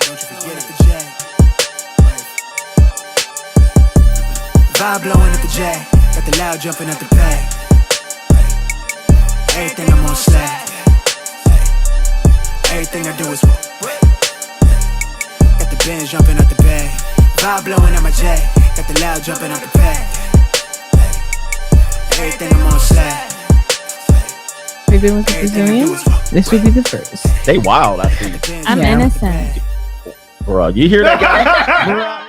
Don't you forget it. Vibe blowing at the J. Got the loud jumping at the pay. Everything I'm on slack. Everything I do is got the Benz jumping at the bay. Vibe blowing at my J. Got the loud jumping at the pay. Everything I'm on slack. We've been with the Brazilians. This would be the first. They wild, I think. I'm innocent. Bro, you hear that guy?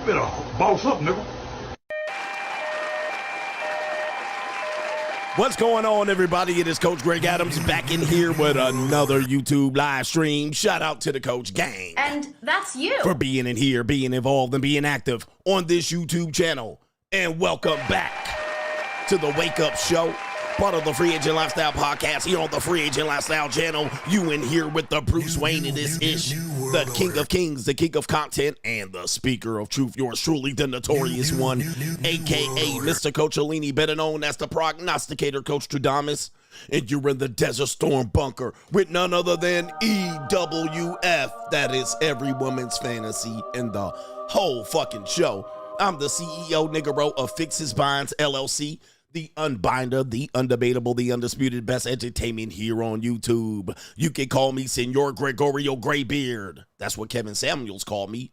Better boss up, nigga. What's going on, everybody? It is Coach Greg Adams back in here with another YouTube live stream. Shout out to the Coach Gang. And that's you. For being in here, being involved, and being active on this YouTube channel. And welcome back to the Wake Up Show, part of the Free Agent Lifestyle Podcast here on the Free Agent Lifestyle channel. You in here with the Bruce Wayne in this ish, the King of Kings, the King of Content, and the Speaker of Truth. Yours truly, the Notorious one, a.k.a. Mr. Coachellini, better known as the Prognosticator, Coach Tradamus. And you're in the Desert Storm bunker with none other than EWF. That is every woman's fantasy in the whole fucking show. I'm the CEO, Niggero, of Fixes Binds, LLC. The unbinder, the undebatable, the undisputed best entertainment here on YouTube. You can call me Senor Gregorio Graybeard. That's what Kevin Samuels called me.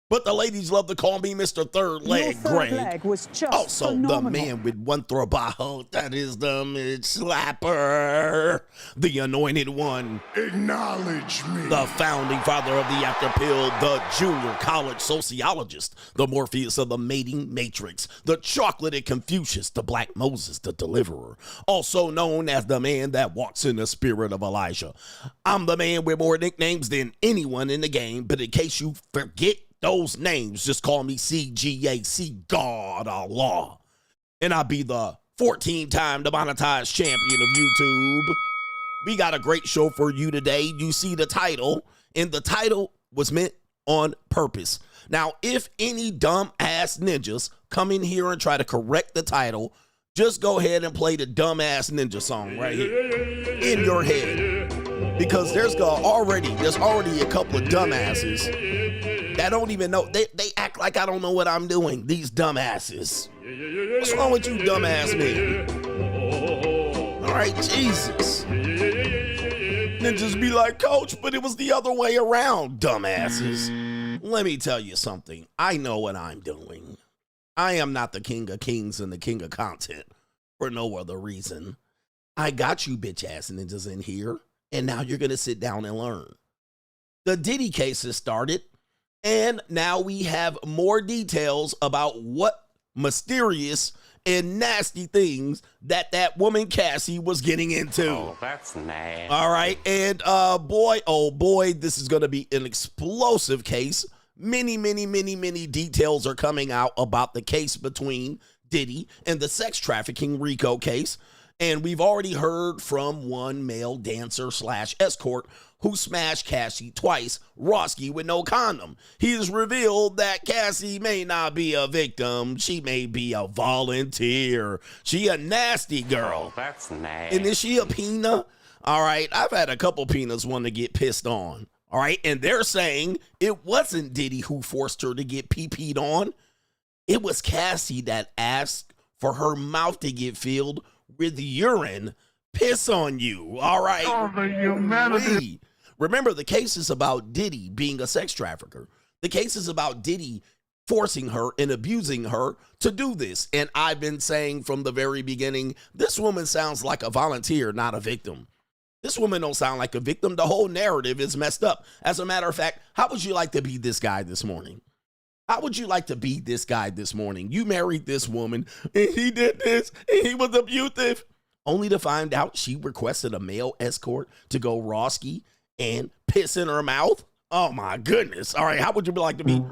But the ladies love to call me Mr. Third Leg Greg. Leg was just Also, phenomenal. the man with one trabajo, that is the mid slapper, the anointed one, Acknowledge me. the founding father of the after pill, the junior college sociologist, the Morpheus of the mating matrix, the chocolated Confucius, the Black Moses, the deliverer, also known as the man that walks in the spirit of Elijah. I'm the man with more nicknames than anyone in the game, but in case you forget those names, just call me CGA, see God Allah. And I'll be the 14-time demonetized champion of YouTube. We got a great show for you today. You see the title, and the title was meant on purpose. Now, if any dumb ass ninjas come in here and try to correct the title, just go ahead and play the dumbass ninja song right here in your head. Because there's already a couple of dumbasses that don't even know. They act like I don't know what I'm doing. These dumbasses. What's wrong with you, dumbass men? All right, Jesus. Ninjas be like, Coach, but it was the other way around, dumbasses. Let me tell you something. I know what I'm doing. I am not the king of kings and the king of content for no other reason. I got you bitch ass ninjas in here, and now you're going to sit down and learn. The Diddy case has started. And now we have more details about what mysterious and nasty things that woman Cassie was getting into. Oh, that's nasty. All right. And boy, oh boy, this is going to be an explosive case. Many details are coming out about the case between Diddy and the sex trafficking RICO case. And we've already heard from one male dancer / escort who smashed Cassie twice, Roski, with no condom. He has revealed that Cassie may not be a victim. She may be a volunteer. She a nasty girl. Oh, that's nasty. And is she a peanut? All right, I've had a couple peanuts want to get pissed on. All right, and they're saying it wasn't Diddy who forced her to get PeePeed on. It was Cassie that asked for her mouth to get filled with urine. Piss on you. All right. Oh, the humanity. Remember, the case is about Diddy being a sex trafficker. The case is about Diddy forcing her and abusing her to do this. And I've been saying from the very beginning, this woman sounds like a volunteer, not a victim. This woman don't sound like a victim. The whole narrative is messed up. As a matter of fact, how would you like to be this guy this morning? How would you like to be this guy this morning? You married this woman, and he did this, and he was abusive, only to find out she requested a male escort to go Roski and piss in her mouth? Oh, my goodness. All right, how would you like to be?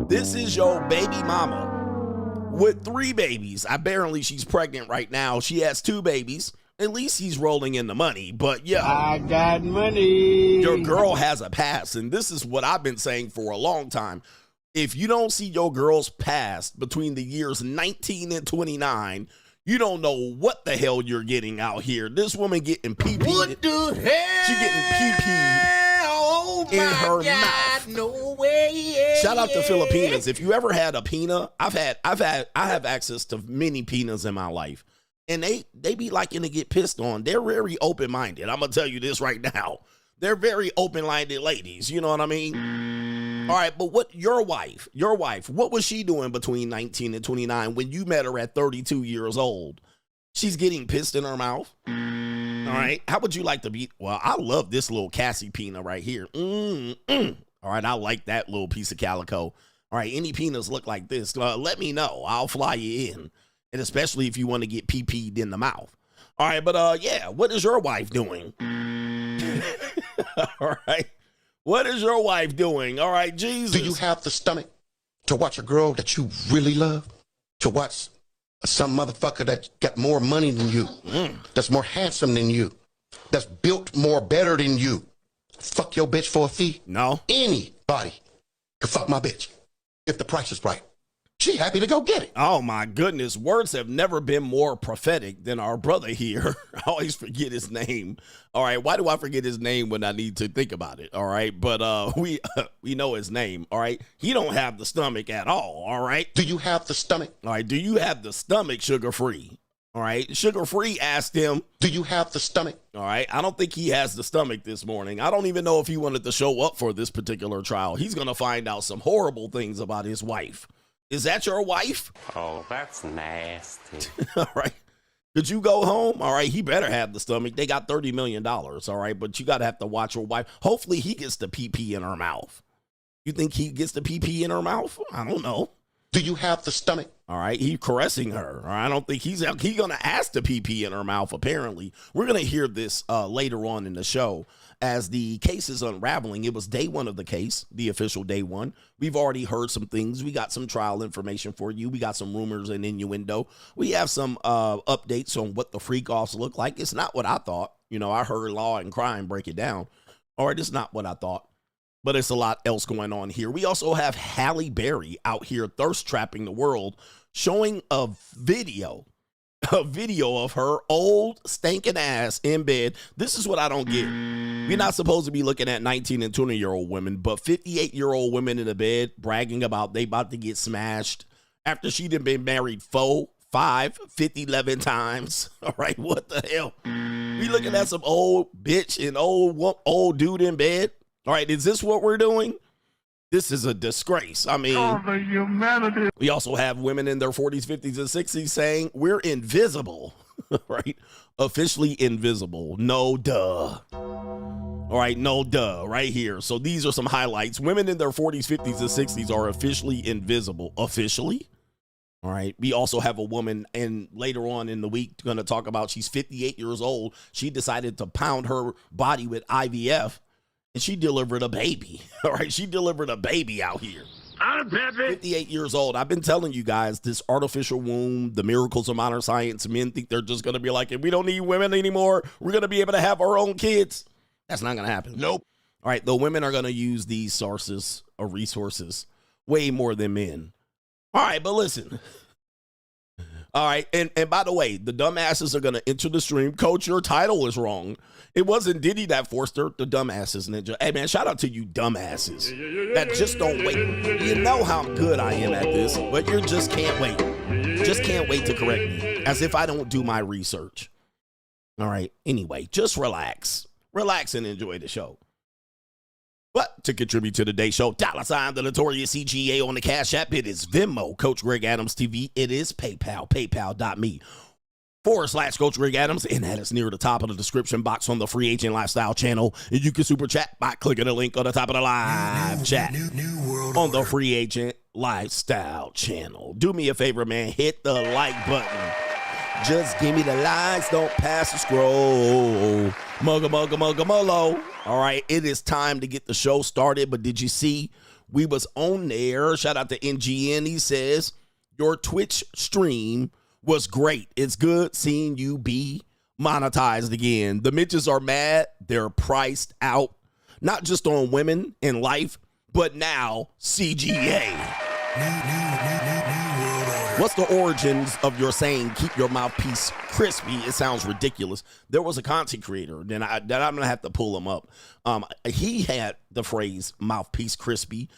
This is your baby mama with 3 babies. Apparently, she's pregnant right now. She has 2 babies. At least he's rolling in the money. But, yeah. I got money. Your girl has a past, and this is what I've been saying for a long time. If you don't see your girl's past between the years 19 and 29, you don't know what the hell you're getting out here. This woman getting PeePeed. What the hell? She getting PeePeed Oh in her God, mouth. no way. Shout out to Filipinas. If you ever had a peanut, I have access to many peanuts in my life. And they be liking to get pissed on. They're very open-minded. I'm gonna tell you this right now. They're very open-minded ladies. You know what I mean? All right, but what your wife, what was she doing between 19 and 29 when you met her at 32 years old? She's getting pissed in her mouth. All right, how would you like to be? Well, I love this little Cassie peanut right here. All right, I like that little piece of calico. All right, any peanuts look like this, let me know. I'll fly you in. And especially if you want to get PeePeed in the mouth. All right, but yeah, what is your wife doing? All right. What is your wife doing? All right, Jesus. Do you have the stomach to watch a girl that you really love? To watch some motherfucker that got more money than you, that's more handsome than you, that's built more better than you, fuck your bitch for a fee? No. Anybody can fuck my bitch if the price is right. She happy to go get it. Oh, my goodness. Words have never been more prophetic than our brother here. I always forget his name. All right. Why do I forget his name when I need to think about it? All right. But we know his name. All right. He don't have the stomach at all. All right. Do you have the stomach? All right. Do you have the stomach sugar free? All right. Sugar Free asked him, Do you have the stomach? all right, I don't think he has the stomach this morning. I don't even know if he wanted to show up for this particular trial. He's going to find out some horrible things about his wife. Is that your wife? Oh, that's nasty. All right. Could you go home? All right. He better have the stomach. They got $30 million. All right. But you got to have to watch your wife. Hopefully he gets the PeePee in her mouth. You think he gets the PeePee in her mouth? I don't know. Do you have the stomach? All right, he's caressing her. All right, I don't think he's going to ask the PeePee in her mouth, apparently. We're going to hear this later on in the show as the case is unraveling. It was day one of the case, the official day one. We've already heard some things. We got some trial information for you. We got some rumors and innuendo. We have some updates on what the freak-offs look like. It's not what I thought. You know, I heard Law and Crime break it down. All right, it's not what I thought. But it's a lot else going on here. We also have Halle Berry out here thirst trapping the world, showing a video of her old stinking ass in bed. This is what I don't get. We're not supposed to be looking at 19 and 20-year-old women, but 58-year-old women in the bed bragging about they about to get smashed after she done been married 4, 5, 50, 11 times. All right, what the hell? We looking at some old bitch and old dude in bed. All right, is this what we're doing? This is a disgrace. I mean, the humanity. we also have women in their 40s, 50s, and 60s saying we're invisible, right? Officially invisible. No duh. All right, no duh, right here. So these are some highlights. Women in their 40s, 50s, and 60s are officially invisible. Officially? All right. We also have a woman, and later on in the week, going to talk about she's 58 years old. She decided to pound her body with IVF. And she delivered a baby. All right, she delivered a baby out here. 58 years old. I've been telling you guys, this artificial womb, the miracles of modern science, men think they're just going to be like, if we don't need women anymore, we're going to be able to have our own kids. That's not going to happen. Nope. All right, the women are going to use these sources or resources way more than men. All right, but listen. All right, and by the way, the dumbasses are going to enter the stream. Coach, your title is wrong. It wasn't Diddy that forced her. The dumbasses, Ninja. Hey, man, shout out to you dumbasses that just don't wait. You know how good I am at this, but you just can't wait. Just can't wait to correct me, as if I don't do my research. All right, anyway, just relax. Relax and enjoy the show. But to contribute to today's show, $ the Notorious CGA on the Cash App. It is Venmo, Coach Greg Adams TV. It is PayPal, paypal.me/Coach Greg Adams. And that is near the top of the description box on the Free Agent Lifestyle channel. And you can super chat by clicking the link on the top of the live chat on the Free Agent Lifestyle channel. Do me a favor, man. Hit the like button. Just give me the likes, don't pass the scroll. Mugga. All right, it is time to get the show started. But did you see we was on there? Shout out to NGN. He says, your Twitch stream was great. It's good seeing you be monetized again. The Mitches are mad. They're priced out, not just on women in life, but now CGA. What's the origins of your saying, keep your mouthpiece crispy? It sounds ridiculous. There was a content creator, that I'm going to have to pull him up. He had the phrase mouthpiece crispy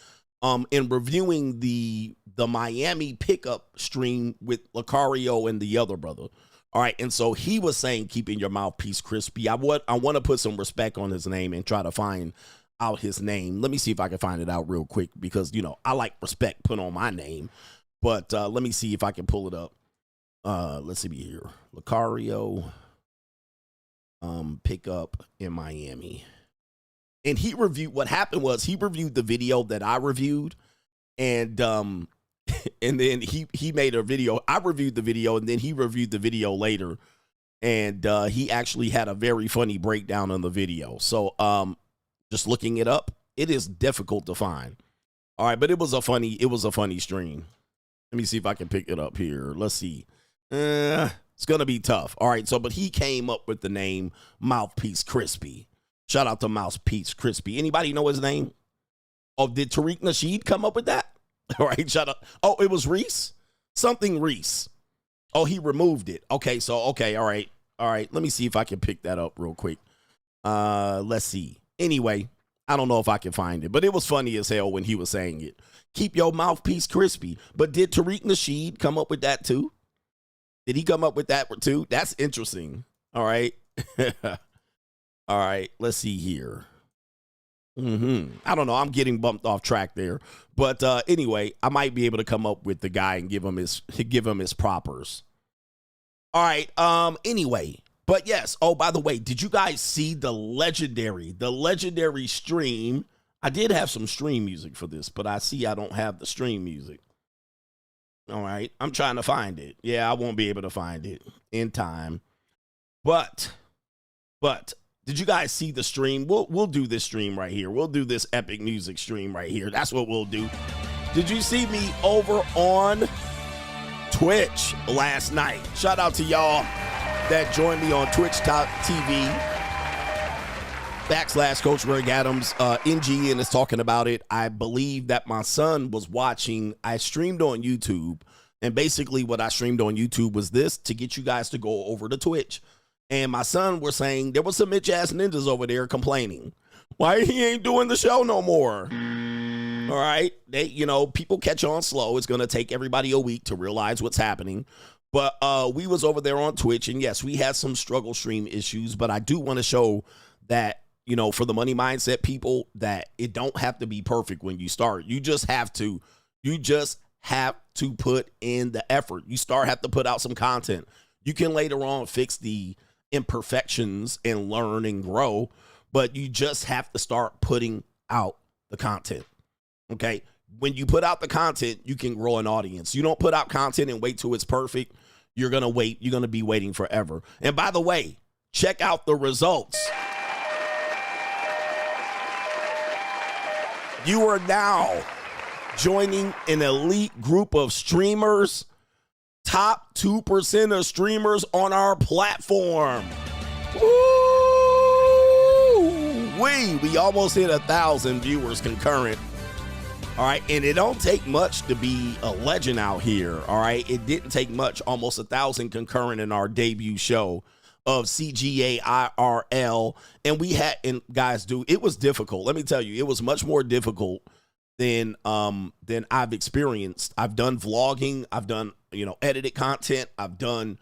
in reviewing the Miami pickup stream with Lucario and the other brother. All right, and so he was saying keeping your mouthpiece crispy. I want to put some respect on his name and try to find out his name. Let me see if I can find it out real quick because, you know, I like respect put on my name. But let me see if I can pull it up. Let's see here. Lucario pickup in Miami. And he reviewed, what happened was he reviewed the video that I reviewed. And and then he made a video. I reviewed the video and then he reviewed the video later. And he actually had a very funny breakdown on the video. So just looking it up, it is difficult to find. All right, but it was a funny stream. Let me see if I can pick it up here. Let's see. It's going to be tough. All right, so but he came up with the name Mouthpiece Crispy. Shout out to Mouthpiece Crispy. Anybody know his name? Oh, did Tariq Nasheed come up with that? All right, shout out. Oh, it was Reese? Something Reese. Oh, he removed it. Okay, so, okay, all right. All right, let me see if I can pick that up real quick. Let's see. Anyway, I don't know if I can find it, but it was funny as hell when he was saying it. Keep your mouthpiece crispy. But did Tariq Nasheed come up with that too? Did he come up with that too? That's interesting. All right. All right. Let's see here. I don't know. I'm getting bumped off track there. But anyway, I might be able to come up with the guy and give him his propers. All right. Anyway. But yes. Oh, by the way, did you guys see the legendary stream? I did have some stream music for this, but I see I don't have the stream music. All right. I'm trying to find it. Yeah, I won't be able to find it in time. But did you guys see the stream? We'll do this stream right here. We'll do this epic music stream right here. That's what we'll do. Did you see me over on Twitch last night? Shout out to y'all that joined me on Twitch.tv / Coach Greg Adams. NGN is talking about it. I believe that my son was watching. I streamed on YouTube, and basically what I streamed on YouTube was this to get you guys to go over to Twitch. And my son was saying there was some bitch ass ninjas over there complaining why he ain't doing the show no more. All right. They, people catch on slow. It's going to take everybody a week to realize what's happening. But we was over there on Twitch, and yes, we had some struggle stream issues, but I do want to show that, for the money mindset people, that it don't have to be perfect when you start. You just have to put in the effort. You have to put out some content. You can later on fix the imperfections and learn and grow, but you just have to start putting out the content. Okay. When you put out the content, you can grow an audience. You don't put out content and wait till it's perfect. You're going to wait. You're going to be waiting forever. And by the way, check out the results. You are now joining an elite group of streamers. Top 2% of streamers on our platform. Woo! We almost hit 1,000 viewers concurrent. All right, and it don't take much to be a legend out here. All right, it didn't take much. Almost 1,000 concurrent in our debut show of CGA IRL, and guys, dude, it was difficult. Let me tell you, it was much more difficult than I've experienced. I've done vlogging. I've done, edited content. I've done,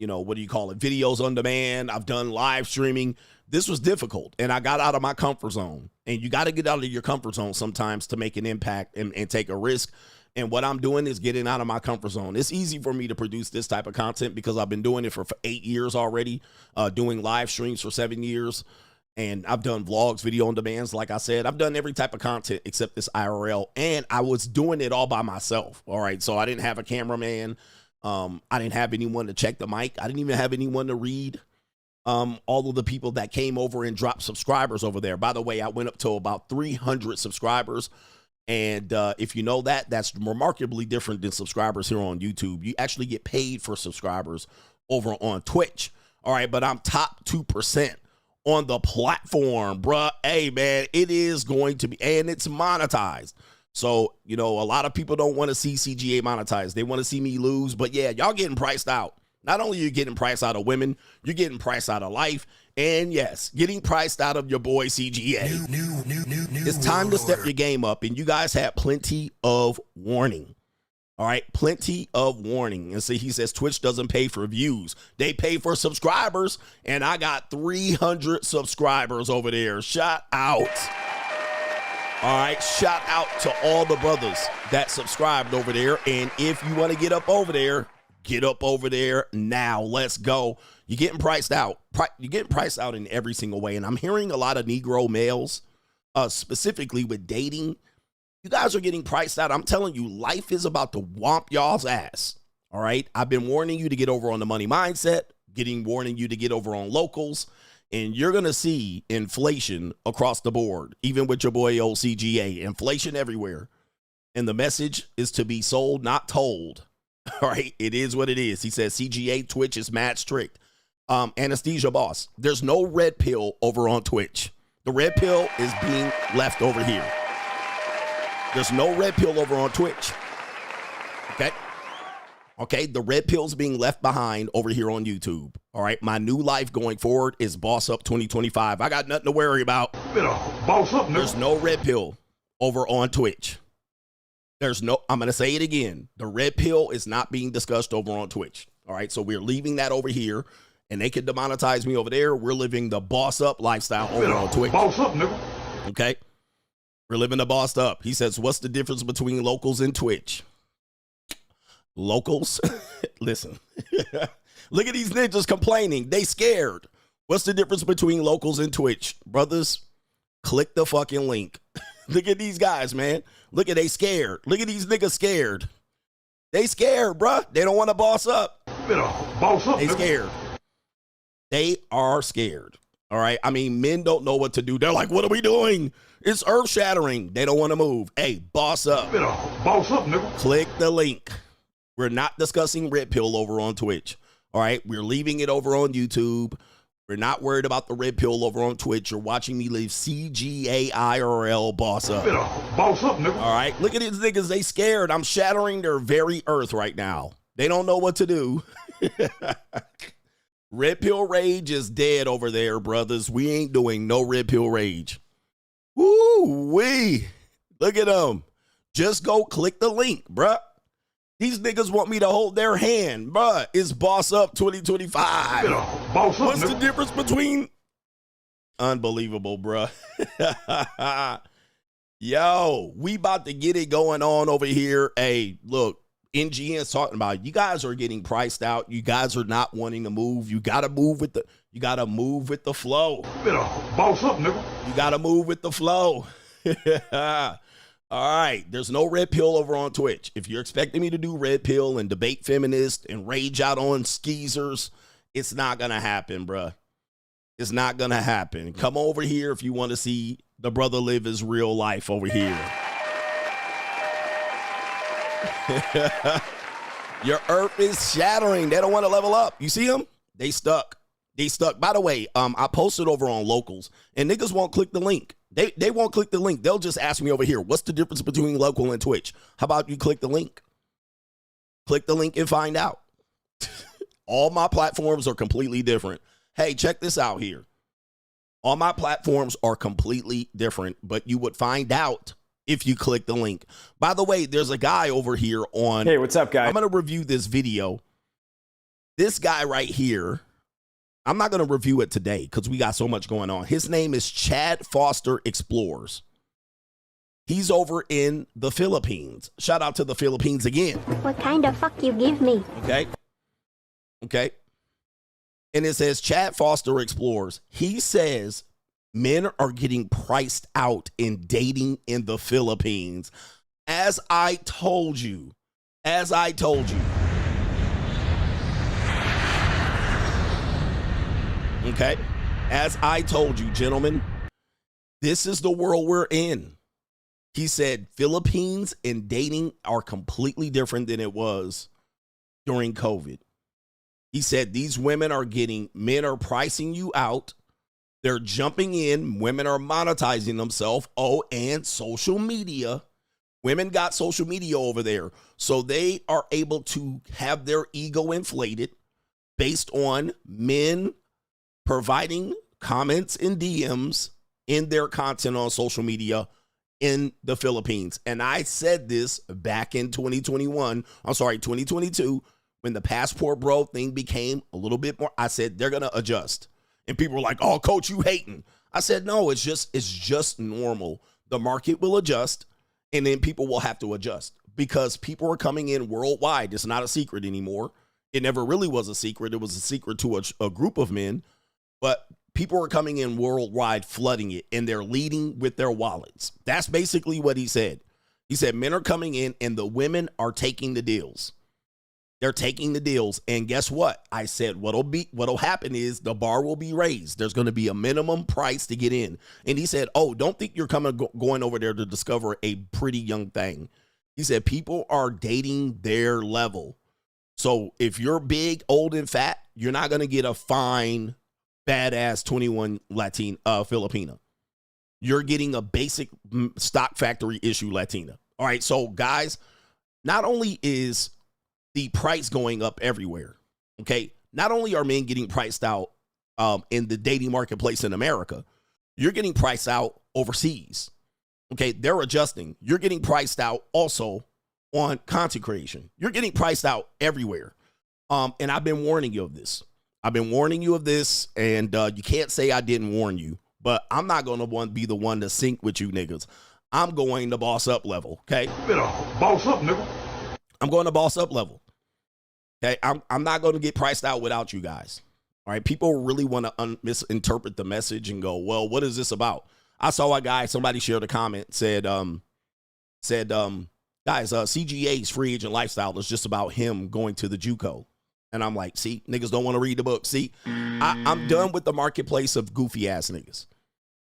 videos on demand. I've done live streaming. This was difficult, and I got out of my comfort zone. And you got to get out of your comfort zone sometimes to make an impact and take a risk. And what I'm doing is getting out of my comfort zone. It's easy for me to produce this type of content because I've been doing it for 8 years already, doing live streams for 7 years. And I've done vlogs, video on demands. Like I said, I've done every type of content except this IRL. And I was doing it all by myself. All right. So I didn't have a cameraman. I didn't have anyone to check the mic. I didn't even have anyone to read all of the people that came over and dropped subscribers over there. By the way, I went up to about 300 subscribers. And if you know that, that's remarkably different than subscribers here on YouTube. You actually get paid for subscribers over on Twitch. All right. But I'm top 2% on the platform, bruh. Hey, man, it is going to be, and it's monetized. So, a lot of people don't want to see CGA monetized. They want to see me lose. But yeah, y'all getting priced out. Not only are you getting priced out of women, you're getting priced out of life. And yes, getting priced out of your boy CGA. It's time to step your game up. And you guys had plenty of warning. All right, plenty of warning. And see, he says Twitch doesn't pay for views. They pay for subscribers. And I got 300 subscribers over there. Shout out. All right, shout out to all the brothers that subscribed over there. And if you want to get up over there now. Let's go. You're getting priced out. You're getting priced out in every single way. And I'm hearing a lot of Negro males, specifically with dating. You guys are getting priced out. I'm telling you, life is about to whomp y'all's ass. All right. I've been warning you to get over on the money mindset, warning you to get over on locals. And you're going to see inflation across the board, even with your boy old CGA. Inflation everywhere. And the message is to be sold, not told. All right. It is what it is. He says CGA Twitch is mad strict. Anesthesia boss. There's no red pill over on Twitch. The red pill is being left over here. There's no red pill over on Twitch. Okay. Okay. The red pill's being left behind over here on YouTube. All right. My new life going forward is Boss Up 2025. I got nothing to worry about. Boss up, There's no red pill over on Twitch. I'm going to say it again. The red pill is not being discussed over on Twitch. All All right, so we're leaving that over here, and they can demonetize me over there. We're living the boss up lifestyle over on Twitch. Boss up, nigga. Okay, we're living the bossed up. He says, what's the difference between locals and Twitch? Locals, listen, look at these ninjas complaining. They scared. What's the difference between locals and Twitch? Brothers, click the fucking link. Look at these guys, man. Look at they scared. Look at these niggas scared. They scared, bruh. They don't want to boss up. Boss up, They scared. They are scared. All right. I mean, men don't know what to do. They're like, what are we doing? It's earth shattering. They don't want to move. Hey, boss up. Boss up, nigga. Click the link. We're not discussing red pill over on Twitch. All right. We're leaving it over on YouTube. We're not worried about the red pill over on Twitch. You're watching me live CGA IRL boss up. Boss up, nigga. All right. Look at these niggas. They scared. I'm shattering their very earth right now. They don't know what to do. Red pill rage is dead over there, brothers. We ain't doing no red pill rage. Woo-wee. Look at them. Just go click the link, bruh. These niggas want me to hold their hand, bruh. It's Boss Up 2025. Boss up, What's nigga. the difference between... Unbelievable, bruh. Yo, we about to get it going on over here. Hey, look, NGN's talking about it. You guys are getting priced out. You guys are not wanting to move. You gotta move with the flow. Boss up, nigga. You gotta move with the flow. All right, there's no red pill over on Twitch. If you're expecting me to do red pill and debate feminists and rage out on skeezers, it's not gonna happen, bruh. It's not gonna happen. Come over here if you want to see the brother live his real life over here. Your earth is shattering. They don't want to level up. You see them? They stuck. They stuck. By the way, I posted over on locals, and niggas won't click the link. They won't click the link. They'll just ask me over here, what's the difference between local and Twitch? How about you click the link? Click the link and find out. All my platforms are completely different. Hey, check this out here. All my platforms are completely different, but you would find out if you click the link. By the way, there's a guy over here on... Hey, what's up, guys? I'm going to review this video. This guy right here, I'm not going to review it today because we got so much going on. His name is Chad Foster Explores. He's over in the Philippines. Shout out to the Philippines again. What kind of fuck you give me? Okay. Okay. And it says Chad Foster Explores. He says men are getting priced out in dating in the Philippines. As I told you. Okay. As I told you, gentlemen, this is the world we're in. He said Philippines and dating are completely different than it was during COVID. He said these women men are pricing you out. They're jumping in. Women are monetizing themselves. Oh, and social media. Women got social media over there. So they are able to have their ego inflated based on men providing comments and DMs in their content on social media in the Philippines. And I said this back in 2022, when the passport bro thing became a little bit more, I said, they're going to adjust. And people were like, oh, coach, you hating. I said, no, it's just normal. The market will adjust and then people will have to adjust because people are coming in worldwide. It's not a secret anymore. It never really was a secret. It was a secret to a group of men, but people are coming in worldwide, flooding it, and they're leading with their wallets. That's basically what he said. He said men are coming in and the women are taking the deals. They're taking the deals. And guess what? I said what'll happen is the bar will be raised. There's going to be a minimum price to get in. And he said, oh, don't think you're going over there to discover a pretty young thing. He said people are dating their level. So if you're big, old, and fat, you're not going to get a fine, badass 21 Latina Filipina. You're getting a basic stock factory issue Latina. All right. So guys, not only is the price going up everywhere, okay? Not only are men getting priced out in the dating marketplace in America, you're getting priced out overseas, okay? They're adjusting. You're getting priced out also on content creation. You're getting priced out everywhere. And I've been warning you of this. And you can't say I didn't warn you, but I'm not going to be the one to sync with you niggas. I'm going to boss up level, okay? Better boss up, nigga. I'm going to boss up level. Okay, I'm not going to get priced out without you guys. All right, people really want to misinterpret the message and go, well, what is this about? I saw a guy, somebody shared a comment, said, guys, CGA's free agent lifestyle is just about him going to the JUCO. And I'm like, see, niggas don't want to read the book. See, I'm done with the marketplace of goofy ass niggas.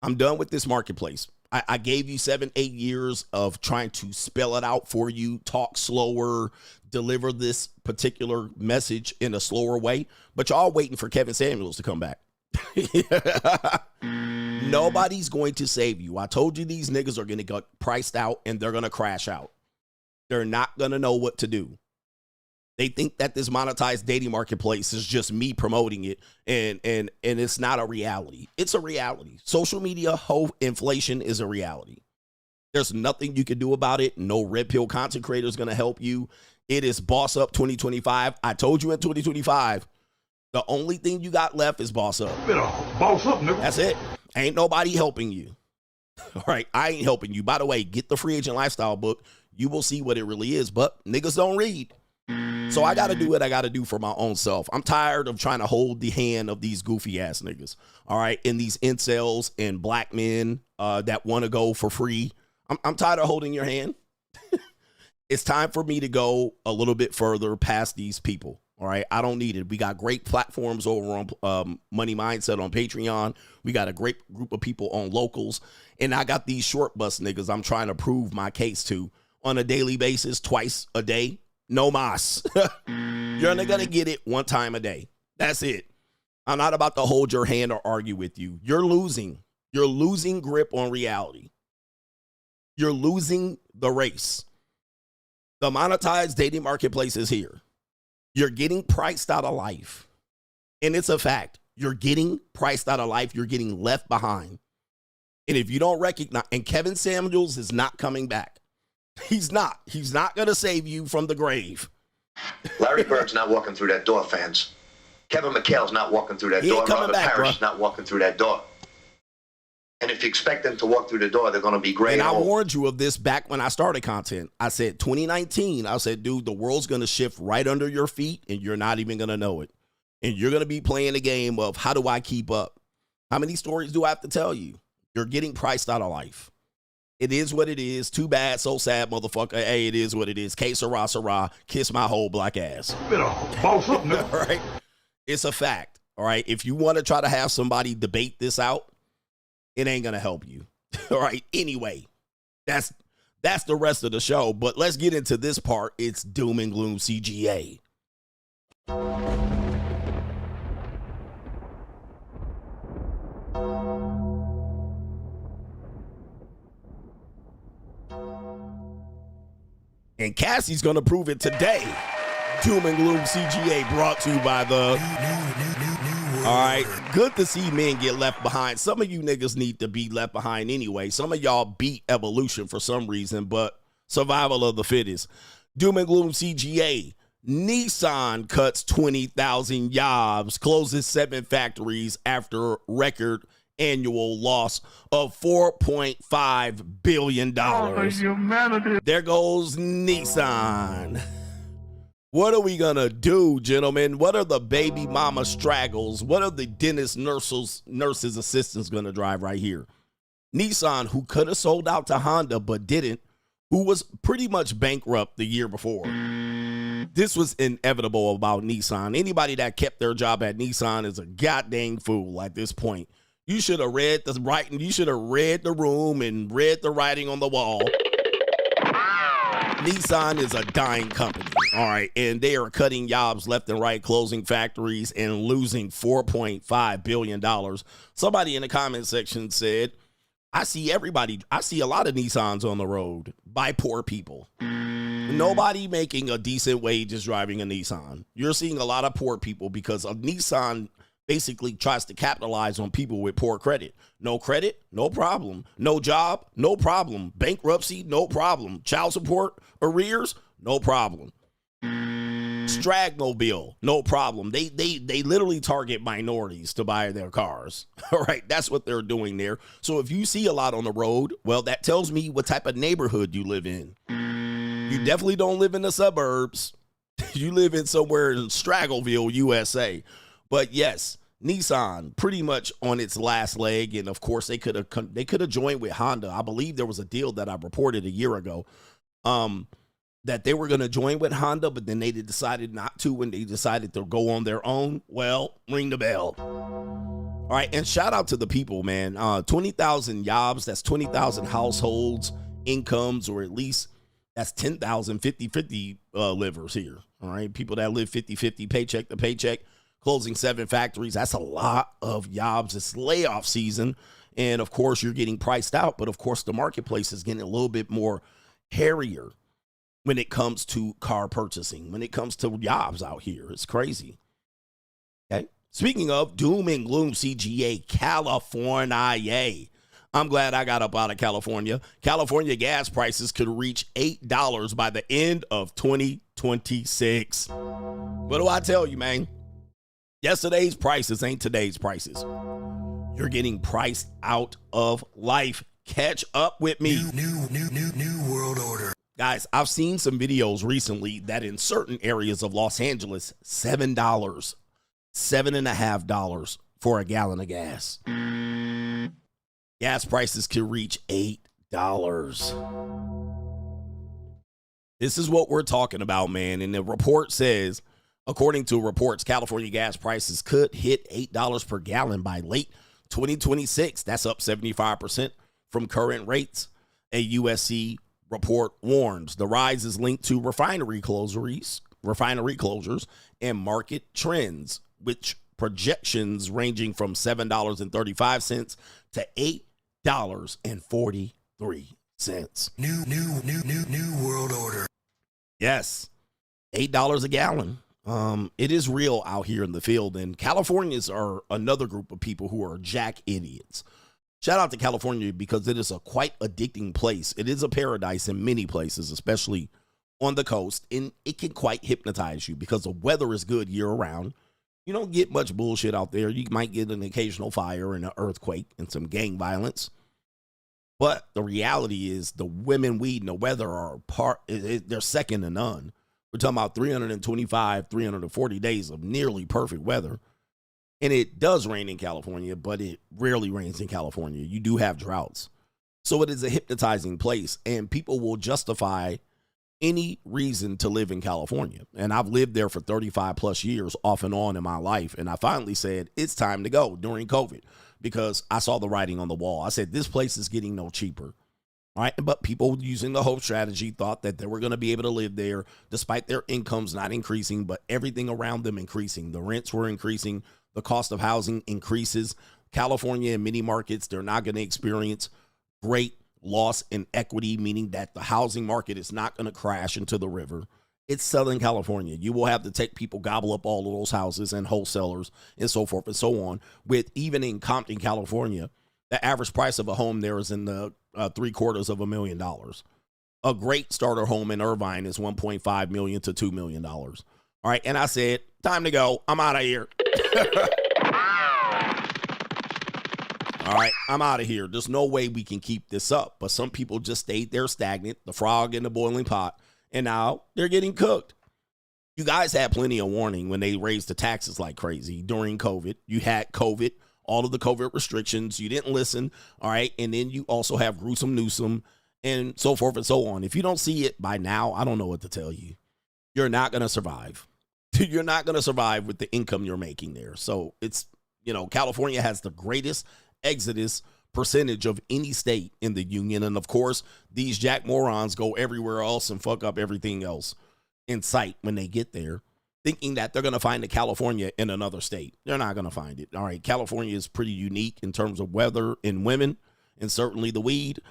I'm done with this marketplace. I gave you 7-8 years of trying to spell it out for you, talk slower, deliver this particular message in a slower way. But y'all waiting for Kevin Samuels to come back. Nobody's going to save you. I told you these niggas are going to get priced out and they're going to crash out. They're not going to know what to do. They think that this monetized dating marketplace is just me promoting it, and it's not a reality. It's a reality. Social media inflation is a reality. There's nothing you can do about it. No red pill content creator is going to help you. It is boss up 2025. I told you in 2025, the only thing you got left is boss up. Better boss up, nigga. That's it. Ain't nobody helping you. All right, I ain't helping you. By the way, get the Free Agent Lifestyle book. You will see what it really is, but niggas don't read. So I got to do what I got to do for my own self. I'm tired of trying to hold the hand of these goofy ass niggas. All right. And these incels and black men that want to go for free. I'm tired of holding your hand. It's time for me to go a little bit further past these people. All right. I don't need it. We got great platforms over on Money Mindset on Patreon. We got a great group of people on Locals. And I got these short bus niggas I'm trying to prove my case to on a daily basis, twice a day. No mas. You're only going to get it one time a day. That's it. I'm not about to hold your hand or argue with you. You're losing. You're losing grip on reality. You're losing the race. The monetized dating marketplace is here. You're getting priced out of life. And it's a fact. You're getting priced out of life. You're getting left behind. And if you don't recognize, and Kevin Samuels is not coming back. He's not going to save you from the grave. Larry Bird's not walking through that door, fans. Kevin McHale's not walking through that door. Robert Parrish is not walking through that door. And if you expect them to walk through the door, they're going to be great. And I warned you of this back when I started content. I said 2019, I said, dude, the world's going to shift right under your feet and you're not even going to know it. And you're going to be playing the game of how do I keep up? How many stories do I have to tell you? You're getting priced out of life. It is what it is. Too bad, so sad, motherfucker. Hey, it is what it is. Que sera, sera. Kiss my whole black ass. Better boss up, nigga. All right? It's a fact. All right? If you want to try to have somebody debate this out, it ain't going to help you. All right? Anyway, that's the rest of the show. But let's get into this part. It's Doom and Gloom CGA. And Cassie's going to prove it today. Doom and Gloom CGA brought to you by the... All right, good to see men get left behind. Some of you niggas need to be left behind anyway. Some of y'all beat evolution for some reason, but survival of the fittest. Doom and Gloom CGA. Nissan cuts 20,000 jobs, closes 7 factories after record annual loss of $4.5 billion. There goes Nissan. What are we going to do, gentlemen? What are the baby mama Straggles? What are the dentist nurses assistants going to drive right here? Nissan, who could have sold out to Honda but didn't, who was pretty much bankrupt the year before. This was inevitable about Nissan. Anybody that kept their job at Nissan is a goddamn fool at this point. You should have read the writing. You should have read the room and read the writing on the wall. Nissan is a dying company, all right, and they are cutting jobs left and right, closing factories and losing $4.5 billion. Somebody in the comment section said, I see a lot of Nissans on the road by poor people. Nobody making a decent wage is driving a Nissan. You're seeing a lot of poor people because a Nissan basically tries to capitalize on people with poor credit. No credit, no problem. No job, no problem. Bankruptcy, no problem. Child support, arrears, no problem. Straggle, no problem. They literally target minorities to buy their cars. All right, that's what they're doing there. So if you see a lot on the road, well, that tells me what type of neighborhood you live in. You definitely don't live in the suburbs. You live in somewhere in Straggleville, USA. But yes, Nissan pretty much on its last leg, and of course they could have joined with Honda. I believe there was a deal that I reported a year ago, that they were going to join with Honda, but then they decided not to when they decided to go on their own. Well, ring the bell. All right, and shout out to the people, man. 20,000 jobs, that's 20,000 households, incomes, or at least that's 10,000 50-50 livers here. All right, people that live 50-50, paycheck to paycheck, closing 7 factories. That's a lot of jobs. It's layoff season, and of course you're getting priced out, but of course the marketplace is getting a little bit more hairier when it comes to car purchasing, when it comes to jobs out here. It's crazy. Okay. Speaking of Doom and Gloom CGA, California. I'm glad I got up out of California. California gas prices could reach $8 by the end of 2026. What do I tell you, man? Yesterday's prices ain't today's prices. You're getting priced out of life. Catch up with me. New world order. Guys, I've seen some videos recently that in certain areas of Los Angeles, $7, $7.50 for a gallon of gas. Gas prices can reach $8. This is what we're talking about, man. And the report says, according to reports, California gas prices could hit $8 per gallon by late 2026. That's up 75% from current rates. A USC report warns the rise is linked to refinery closures, and market trends, which projections ranging from $7.35 to $8.43. New world order. Yes, $8 a gallon. It is real out here in the field, and Californians are another group of people who are jack idiots. Shout out to California because it is a quite addicting place. It is a paradise in many places, especially on the coast, and it can quite hypnotize you because the weather is good year round. You don't get much bullshit out there. You might get an occasional fire and an earthquake and some gang violence. But the reality is the women, weed, and the weather are they're second to none. We're talking about 325, 340 days of nearly perfect weather. And it does rain in California, but it rarely rains in California. You do have droughts. So it is a hypnotizing place, and people will justify any reason to live in California. And I've lived there for 35 plus years off and on in my life. And I finally said, it's time to go during COVID because I saw the writing on the wall. I said, this place is getting no cheaper. All right. But people using the hope strategy thought that they were going to be able to live there despite their incomes not increasing, but everything around them increasing. The rents were increasing. The cost of housing increases. California and many markets, they're not going to experience great loss in equity, meaning that the housing market is not going to crash into the river. It's Southern California. You will have to take people, gobble up all of those houses and wholesalers and so forth and so on. With even in Compton, California, the average price of a home there is in the $750,000. A great starter home in Irvine is $1.5 million to $2 million. All right. And I said, time to go. I'm out of here. All right, I'm out of here. There's no way we can keep this up. But some people just stayed there stagnant, the frog in the boiling pot, and now they're getting cooked. You guys had plenty of warning when they raised the taxes like crazy during COVID. You had COVID, all of the COVID restrictions. You didn't listen, all right? And then you also have gruesome Newsom and so forth and so on. If you don't see it by now, I don't know what to tell you. You're not going to survive. You're not going to survive with the income you're making there. So it's, California has the greatest exodus percentage of any state in the union. And of course, these jack morons go everywhere else and fuck up everything else in sight when they get there, thinking that they're going to find a California in another state. They're not going to find it. All right. California is pretty unique in terms of weather and women and certainly the weed,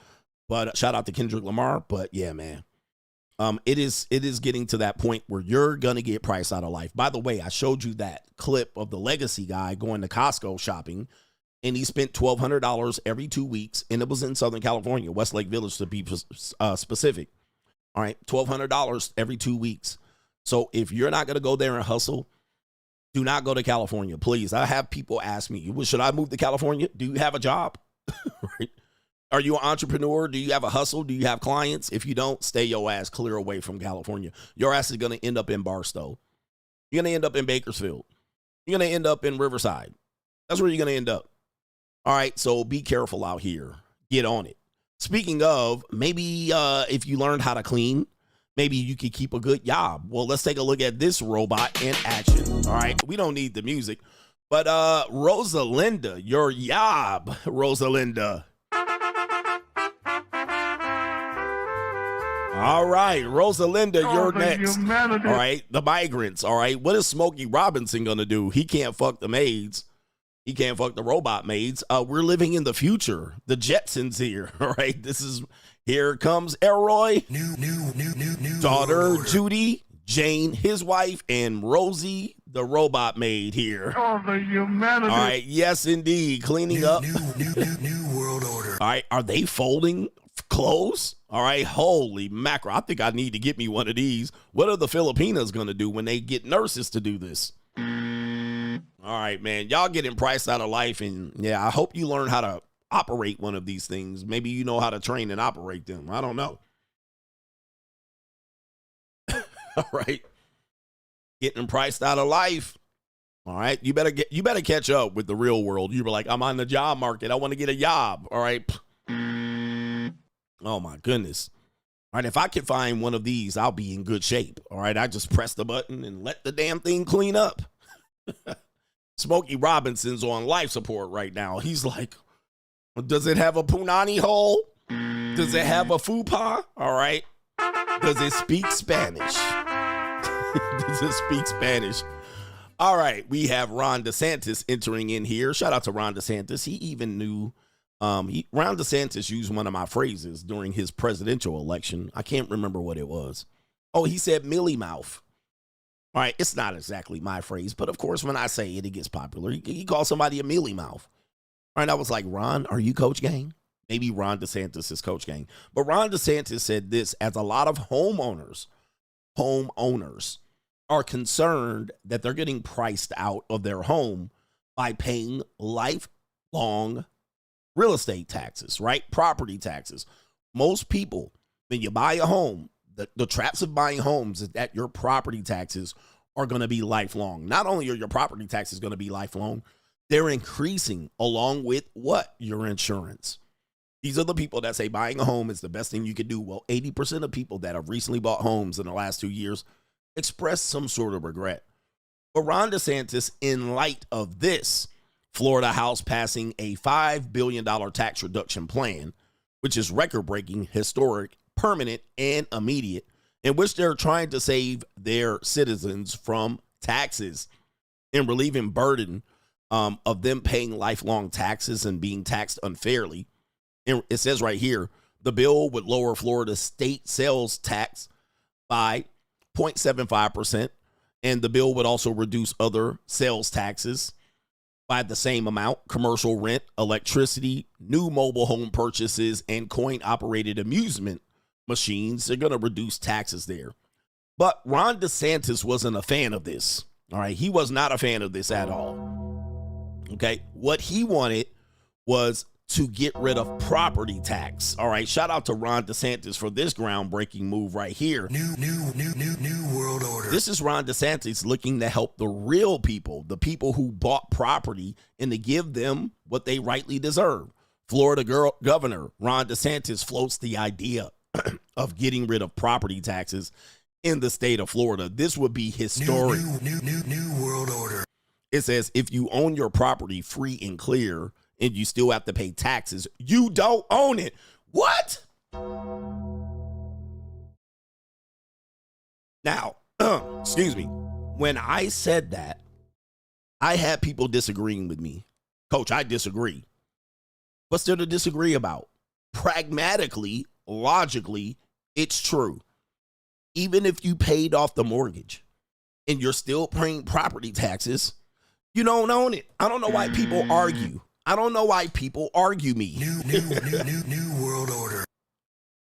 but shout out to Kendrick Lamar. But yeah, man, it is getting to that point where you're going to get priced out of life. By the way, I showed you that clip of the legacy guy going to Costco shopping, and he spent $1,200 every 2 weeks, and it was in Southern California, Westlake Village to be specific. All right, $1,200 every 2 weeks So if you're not going to go there and hustle, do not go to California, please. I have people ask me, well, should I move to California? Do you have a job? Right? Are you an entrepreneur? Do you have a hustle? Do you have clients? If you don't, stay your ass clear away from California. Your ass is going to end up in Barstow. You're going to end up in Bakersfield. You're going to end up in Riverside. That's where you're going to end up. All right, so be careful out here. Get on it. Speaking of, maybe if you learned how to clean, maybe you could keep a good job. Well, let's take a look at this robot in action. All right, we don't need the music. But Rosalinda, your yob, Rosalinda. All right, Rosalinda, you're next. Humanity. All right, the migrants. All right, what is Smokey Robinson going to do? He can't fuck the maids. He can't fuck the robot maids. We're living in the future. The Jetsons here. All right, here comes Elroy. New daughter, Judy, Jane, his wife, and Rosie, the robot maid here. Oh, the humanity. All right, yes, indeed. Cleaning up. New world order. All right, are they folding clothes? All right, holy mackerel. I think I need to get me one of these. What are the Filipinas going to do when they get nurses to do this? All right, man. Y'all getting priced out of life. And yeah, I hope you learn how to operate one of these things. Maybe you know how to train and operate them. I don't know. All right. Getting priced out of life. All right. You better catch up with the real world. You were like, I'm on the job market. I want to get a job. All right. Oh my goodness. All right. If I can find one of these, I'll be in good shape. All right. I just press the button and let the damn thing clean up. Smokey Robinson's on life support right now. He's like, does it have a punani hole? Does it have a fupa? All right. Does it speak Spanish? Does it speak Spanish? All right. We have Ron DeSantis entering in here. Shout out to Ron DeSantis. He even knew Ron DeSantis used one of my phrases during his presidential election. I can't remember what it was. Oh, he said Millie Mouth. All right, it's not exactly my phrase, but of course, when I say it, it gets popular. He calls somebody a mealy mouth. All right, I was like, Ron, are you Coach Gang? Maybe Ron DeSantis is Coach Gang. But Ron DeSantis said this, as a lot of homeowners are concerned that they're getting priced out of their home by paying lifelong real estate taxes, right? Property taxes. Most people, when you buy a home, the traps of buying homes is that your property taxes are going to be lifelong. Not only are your property taxes going to be lifelong, they're increasing along with what? Your insurance. These are the people that say buying a home is the best thing you could do. Well, 80% of people that have recently bought homes in the last 2 years express some sort of regret. But Ron DeSantis, in light of this, Florida House passing a $5 billion tax reduction plan, which is record-breaking, historic, permanent, and immediate, in which they're trying to save their citizens from taxes and relieving burden of them paying lifelong taxes and being taxed unfairly. And it says right here, the bill would lower Florida's state sales tax by 0.75%, and the bill would also reduce other sales taxes by the same amount: commercial rent, electricity, new mobile home purchases, and coin-operated amusement machines. They're going to reduce taxes there. But Ron DeSantis wasn't a fan of this. All right. He was not a fan of this at all. Okay. What he wanted was to get rid of property tax. All right. Shout out to Ron DeSantis for this groundbreaking move right here. New world order. This is Ron DeSantis looking to help the real people, the people who bought property, and to give them what they rightly deserve. Florida Governor Ron DeSantis floats the idea of getting rid of property taxes in the state of Florida. This would be historic. New world order. It says if you own your property free and clear and you still have to pay taxes, you don't own it. What? Now, excuse me. When I said that, I had people disagreeing with me. Coach, I disagree. What's there to disagree about? Pragmatically, logically, it's true. Even if you paid off the mortgage and you're still paying property taxes, you don't own it. I don't know why people argue. I don't know why people argue me. New world order.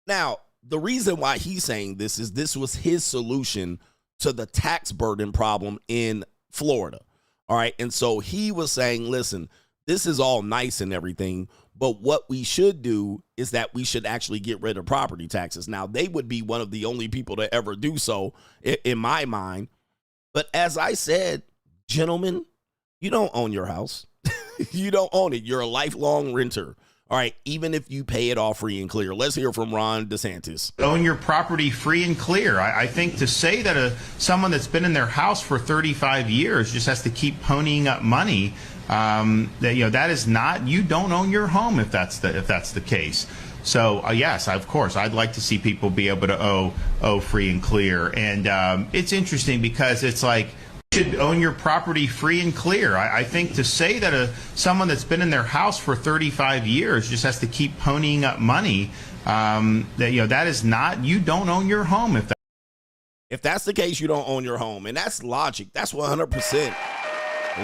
Now, the reason why he's saying this is this was his solution to the tax burden problem in Florida. All right. And so he was saying, listen, this is all nice and everything, but what we should do is that we should actually get rid of property taxes. Now, they would be one of the only people to ever do so in my mind. But as I said, gentlemen, you don't own your house. You don't own it. You're a lifelong renter. All right, even if you pay it all free and clear. Let's hear from Ron Desantis. Own your property free and clear. I think to say that someone that's been in their house for 35 years just has to keep ponying up money, that is not. You don't own your home if that's the case. So yes, of course, I'd like to see people be able to owe free and clear. And it's interesting because it's like, you should own your property free and clear. I think to say that someone that's been in their house for 35 years just has to keep ponying up money, that is not. You don't own your home if that's the case. You don't own your home, and that's logic. That's 100%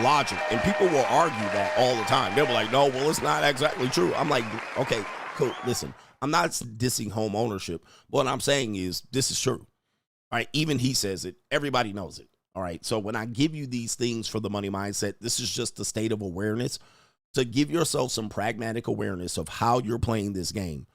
logic, and people will argue that all the time. They'll be like, "No, well, it's not exactly true." I'm like, "Okay, cool. Listen, I'm not dissing home ownership. What I'm saying is this is true. All right, even he says it. Everybody knows it. All right, so when I give you these things for the money mindset, this is just a state of awareness to give yourself some pragmatic awareness of how you're playing this game.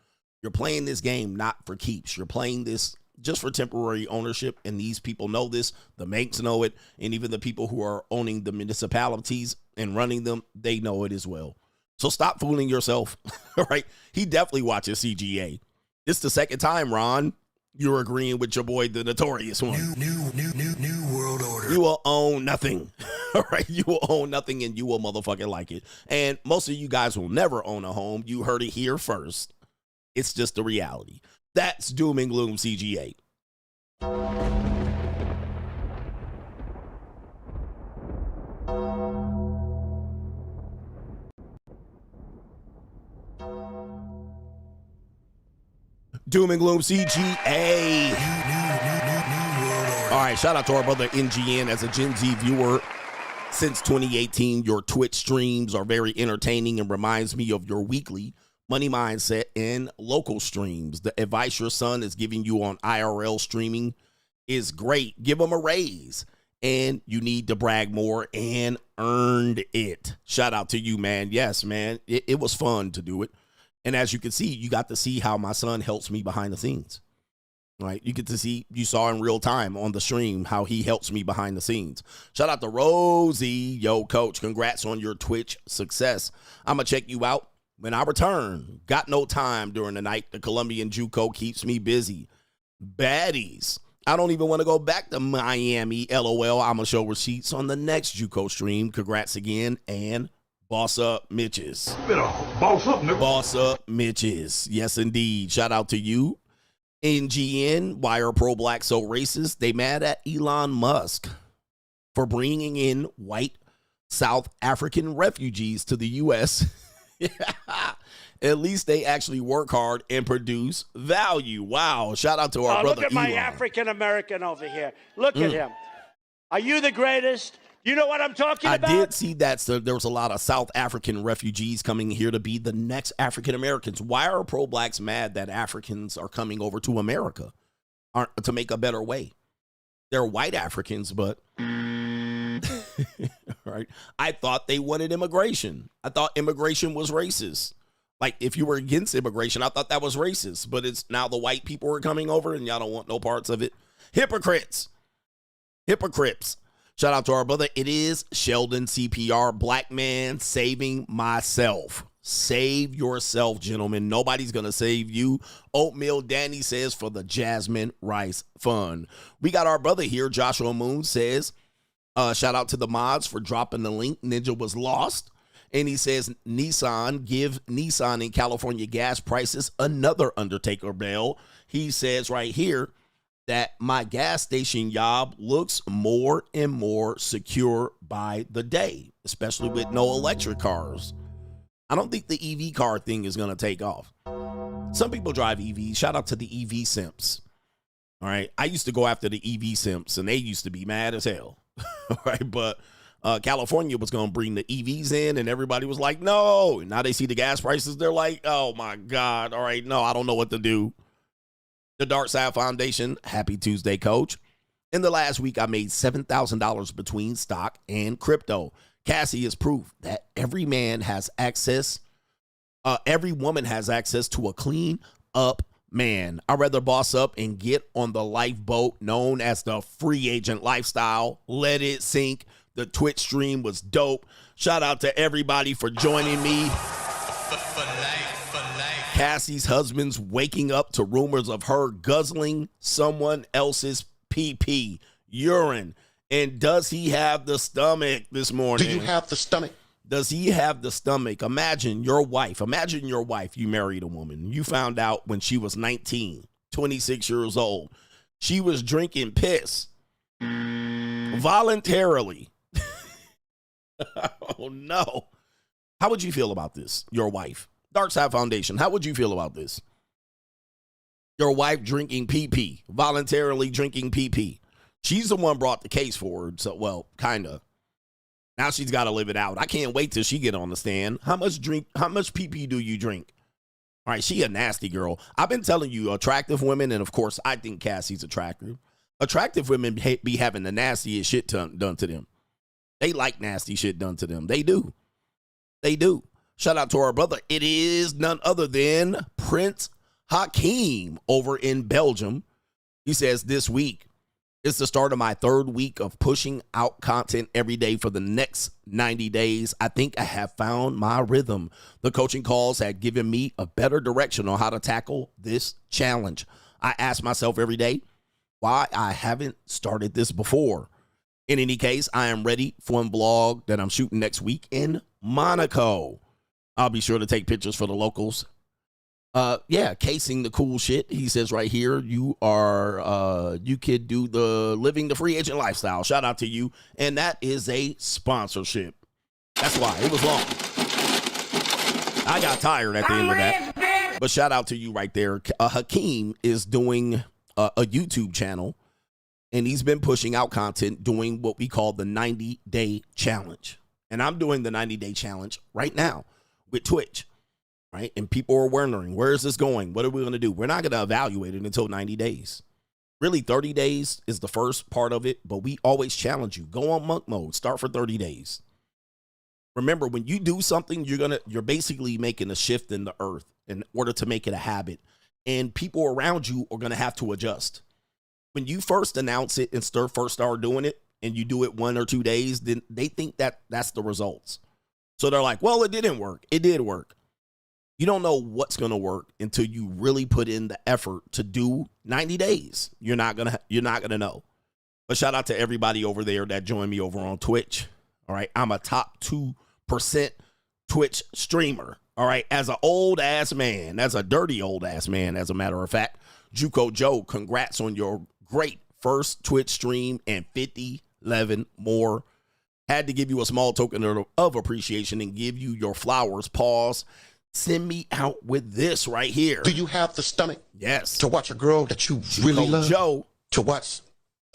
You're playing this game not for keeps. You're playing this just for temporary ownership, and these people know this. The banks know it, and even the people who are owning the municipalities and running them, they know it as well. So stop fooling yourself, all right? He definitely watches CGA. It's the second time, Ron, you're agreeing with your boy, the Notorious one. New world order. You will own nothing. All right. You will own nothing, and you will motherfucking like it. And most of you guys will never own a home. You heard it here first. It's just the reality. That's Doom and Gloom CGA. Doom and Gloom CGA. All right, shout out to our brother NGN. As a Gen Z viewer since 2018, your Twitch streams are very entertaining and reminds me of your weekly money mindset and local streams. The advice your son is giving you on IRL streaming is great. Give him a raise, and you need to brag more and earned it. Shout out to you, man. Yes, man, it was fun to do it. And as you can see, you got to see how my son helps me behind the scenes, right? You get to see, you saw in real time on the stream how he helps me behind the scenes. Shout out to Rosie. Yo, coach, congrats on your Twitch success. I'm going to check you out when I return. Got no time during the night. The Colombian JUCO keeps me busy. Baddies. I don't even want to go back to Miami. LOL. I'm going to show receipts on the next JUCO stream. Congrats again. And boss up, Mitches. Boss up, nigga. Boss up, Mitches. Yes, indeed. Shout out to you. NGN, why are pro-black so racist? They mad at Elon Musk for bringing in white South African refugees to the U.S. At least they actually work hard and produce value. Wow. Shout out to our brother Look at my Elon. African American over here. Look at him. Are you the greatest? You know what I'm talking about? I did see that there was a lot of South African refugees coming here to be the next African Americans. Why are pro-blacks mad that Africans are coming over to America to make a better way? They're white Africans, but right. I thought they wanted immigration. I thought immigration was racist. Like, if you were against immigration, I thought that was racist. But it's now the white people are coming over and y'all don't want no parts of it. Hypocrites. Shout out to our brother. It is Sheldon CPR. Black man saving myself. Save yourself, gentlemen. Nobody's going to save you. Oatmeal Danny says for the Jasmine Rice Fund. We got our brother here. Joshua Moon says, shout out to the mods for dropping the link. Ninja was lost. And he says, Nissan, give Nissan in California gas prices another Undertaker bell. He says right here that my gas station job looks more and more secure by the day, especially with no electric cars. I don't think the EV car thing is going to take off. Some people drive EVs. Shout out to the EV simps. All right. I used to go after the EV simps, and they used to be mad as hell. All right. But California was going to bring the EVs in, and everybody was like, no. And now they see the gas prices. They're like, oh, my God. All right. No, I don't know what to do. The Dark Side Foundation. Happy Tuesday, coach. In the last week, I made $7,000 between stock and crypto. Cassie is proof that every woman has access to a clean up man. I'd rather boss up and get on the lifeboat known as the free agent lifestyle. Let it sink. The Twitch stream was dope. Shout out to everybody for joining me. Cassie's husband's waking up to rumors of her guzzling someone else's PeePee, urine. And does he have the stomach this morning? Do you have the stomach? Does he have the stomach? Imagine your wife, you married a woman. You found out when she was 19, 26 years old. She was drinking piss voluntarily. Oh, no. How would you feel about this, your wife? Dark Side Foundation, how would you feel about this? Your wife drinking PeePee, voluntarily drinking PeePee. She's the one brought the case forward, so, well, kind of. Now she's got to live it out. I can't wait till she get on the stand. How much PeePee do you drink? All right, she a nasty girl. I've been telling you, attractive women, and of course, I think Cassie's attractive. Attractive women be having the nastiest shit done to them. They like nasty shit done to them. They do. They do. Shout out to our brother. It is none other than Prince Hakeem over in Belgium. He says, this week is the start of my 3rd week of pushing out content every day for the next 90 days. I think I have found my rhythm. The coaching calls had given me a better direction on how to tackle this challenge. I ask myself every day why I haven't started this before. In any case, I am ready for a vlog that I'm shooting next week in Monaco. I'll be sure to take pictures for the locals. Yeah, casing the cool shit. He says right here, you could do the living the free agent lifestyle. Shout out to you. And that is a sponsorship. That's why it was long. I got tired at the end of that. But shout out to you right there. Hakeem is doing a YouTube channel, and he's been pushing out content doing what we call the 90-day challenge. And I'm doing the 90-day challenge right now with Twitch. Right? And people are wondering, where is this going? What are we going to do? We're not going to evaluate it until 90 days. Really, 30 days is the first part of it, but we always challenge you. Go on monk mode. Start for 30 days. Remember, when you do something, you're basically making a shift in the earth in order to make it a habit. And people around you are going to have to adjust. When you first announce it and first start doing it, and you do it 1 or 2 days, then they think that's the results. So they're like, well, it didn't work. It did work. You don't know what's going to work until you really put in the effort to do 90 days. You're not going to know. But shout out to everybody over there that joined me over on Twitch. All right. I'm a top 2% Twitch streamer. All right. As an old ass man, as a dirty old ass man, as a matter of fact, Juco Joe, congrats on your great first Twitch stream and 11 more. Had to give you a small token of appreciation and give you your flowers. Pause. Send me out with this right here. Do you have the stomach? Yes. To watch a girl that you really love? Joe. To watch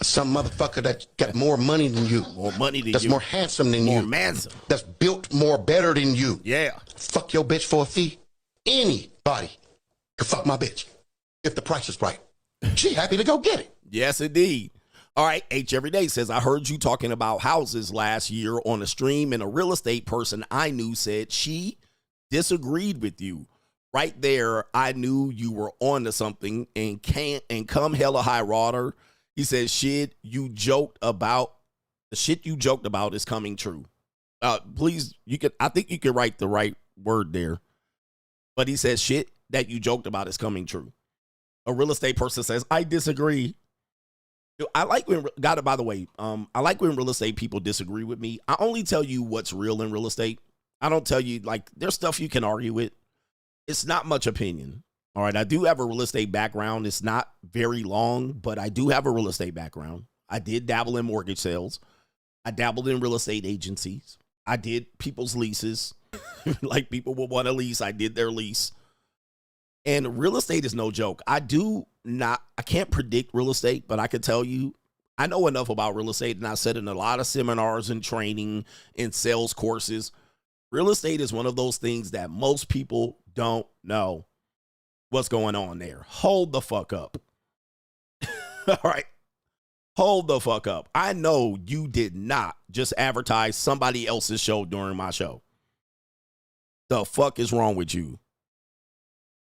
some motherfucker that got more money than you. More money than that's you. That's more handsome than you. More handsome. That's built more better than you. Yeah. Fuck your bitch for a fee. Anybody can fuck my bitch if the price is right. She happy to go get it. Yes, indeed. All right, H Everyday says, I heard you talking about houses last year on a stream, and a real estate person I knew said she disagreed with you. Right there, I knew you were on to something, and come hella high water. He says, the shit you joked about is coming true. Please, I think you could write the right word there. But he says, shit that you joked about is coming true. A real estate person says, I disagree. I like when, by the way, I like when real estate people disagree with me. I only tell you what's real in real estate. I don't tell you, like, there's stuff you can argue with. It's not much opinion. All right, I do have a real estate background. It's not very long, but I do have a real estate background. I did dabble in mortgage sales. I dabbled in real estate agencies. I did people's leases. Like, people would want a lease. I did their lease. And real estate is no joke. I can't predict real estate, but I can tell you, I know enough about real estate, and I said in a lot of seminars and training and sales courses, real estate is one of those things that most people don't know what's going on there. Hold the fuck up. All right. Hold the fuck up. I know you did not just advertise somebody else's show during my show. The fuck is wrong with you?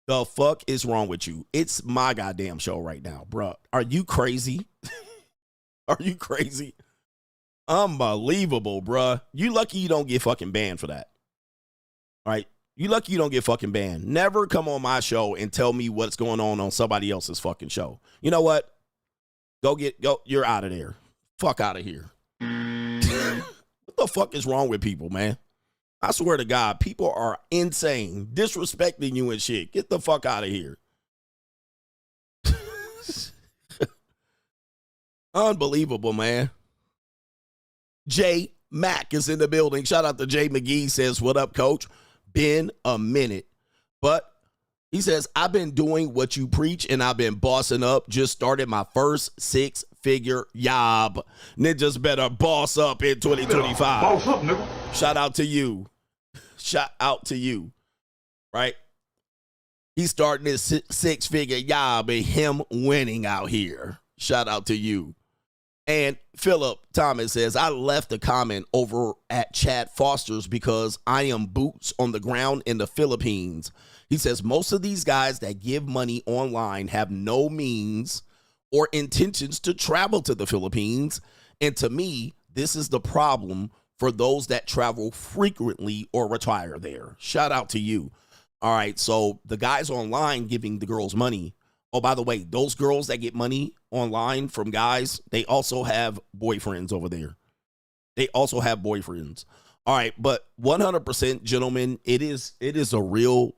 The fuck is wrong with you? It's my goddamn show right now, bruh. Are you crazy? Are you crazy? Unbelievable, bruh. You lucky you don't get fucking banned for that. All right? You lucky you don't get fucking banned. Never come on my show and tell me what's going on somebody else's fucking show. You know what? Go. You're out of there. Fuck out of here. What the fuck is wrong with people, man? I swear to God, people are insane, disrespecting you and shit. Get the fuck out of here. Unbelievable, man. Jay Mack is in the building. Shout out to Jay McGee. Says, what up, coach? Been a minute. But he says, I've been doing what you preach and I've been bossing up. Just started my first 6-figure job. Ninjas better boss up in 2025. Boss up, nigga. Shout out to you. Shout out to you. Right? He's starting his 6-figure job and him winning out here. Shout out to you. And Philip Thomas says, I left a comment over at Chad Foster's because I am boots on the ground in the Philippines. He says, most of these guys that give money online have no means or intentions to travel to the Philippines. And to me, this is the problem for those that travel frequently or retire there. Shout out to you. All right, so the guys online giving the girls money. Oh, by the way, those girls that get money online from guys, they also have boyfriends over there. They also have boyfriends. All right, but 100%, gentlemen, it is a real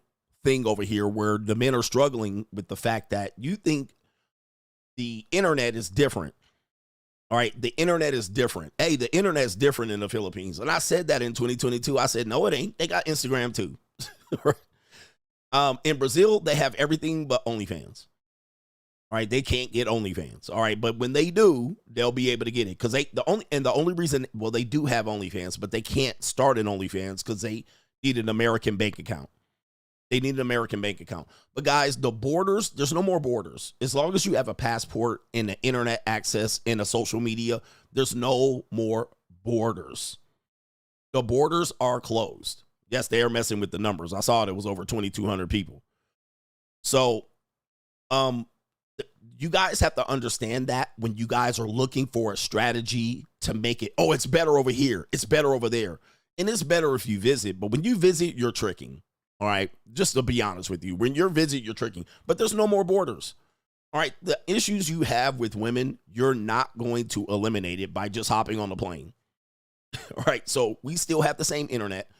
thing over here where the men are struggling with the fact that you think the internet is different. All right, the internet is different. Hey, the internet is different in the Philippines. And I said that in 2022. I said, no, it ain't. They got Instagram too. In Brazil, they have everything but OnlyFans. All right, they can't get OnlyFans. All right, but when they do, they'll be able to get it because the only reason, well, they do have OnlyFans, but they can't start an OnlyFans because they need an American bank account. They need an American bank account. But guys, the borders, there's no more borders. As long as you have a passport and the internet access and a social media, there's no more borders. The borders are closed. Yes, they are messing with the numbers. I saw it was over 2,200 people. So, you guys have to understand that when you guys are looking for a strategy to make it, oh, it's better over here, it's better over there. And it's better if you visit, but when you visit, you're tricking. All right, just to be honest with you, when you're visit, you're tricking, but there's no more borders. All right, the issues you have with women, you're not going to eliminate it by just hopping on the plane. All right, so we still have the same internet.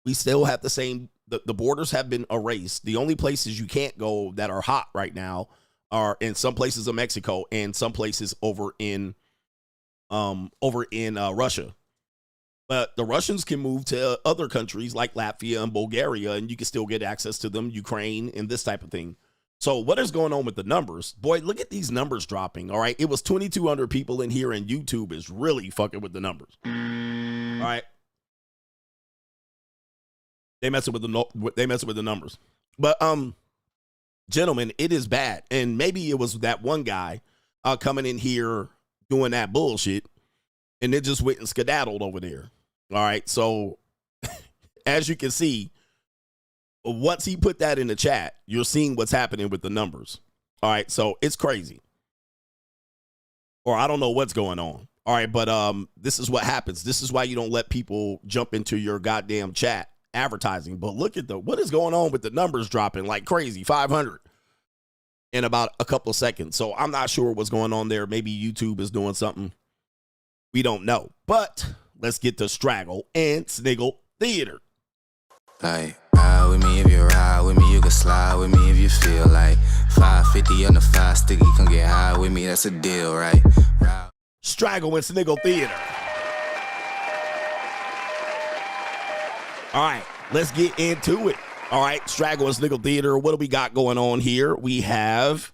We still have the same, the borders have been erased. The only places you can't go that are hot right now are in some places of Mexico and some places over in Russia. But the Russians can move to other countries like Latvia and Bulgaria, and you can still get access to them, Ukraine, and this type of thing. So what is going on with the numbers? Boy, look at these numbers dropping, all right? It was 2,200 people in here, and YouTube is really fucking with the numbers. All right? They messing with the numbers. But, gentlemen, it is bad. And maybe it was that one guy coming in here doing that bullshit, and it just went and skedaddled over there. All right, so as you can see, once he put that in the chat, you're seeing what's happening with the numbers. All right, so it's crazy. Or I don't know what's going on. All right, but this is what happens. This is why you don't let people jump into your goddamn chat advertising. But look at what is going on with the numbers dropping like crazy, 500 in about a couple of seconds. So I'm not sure what's going on there. Maybe YouTube is doing something. We don't know. But let's get to Straggle and Sniggle Theater. Like, ride with me if you ride with me, you can slide with me if you feel like 550 on the 5 sticky, come get high with me, that's a deal, right? Straggle and Sniggle Theater. All right, let's get into it. All right, Straggle and Sniggle Theater, what do we got going on here? We have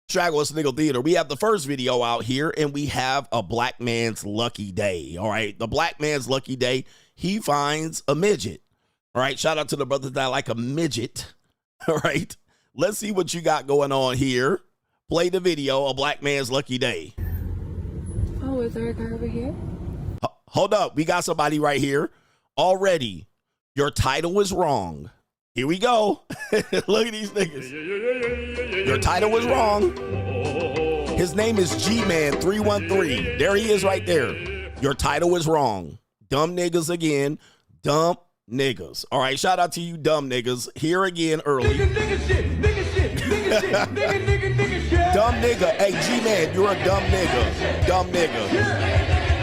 Straggle and Sniggle Theater. We have the first video out here, and we have a black man's lucky day. All right, the black man's lucky day, he finds a midget. All right, shout out to the brothers that like a midget. All right, let's see what you got going on here. Play the video, a black man's lucky day. is there a guy over here? Hold up. We got somebody right here already. Your title is wrong. Here we go. Look at these niggas. Your title was wrong. His name is G-Man313. There he is right there. Your title is wrong. Dumb niggas again. Dumb niggas. All right, shout out to you dumb niggas. Here again early. Nigga shit. Dumb nigga. Hey, G-Man, you're a dumb nigga. Dumb nigga.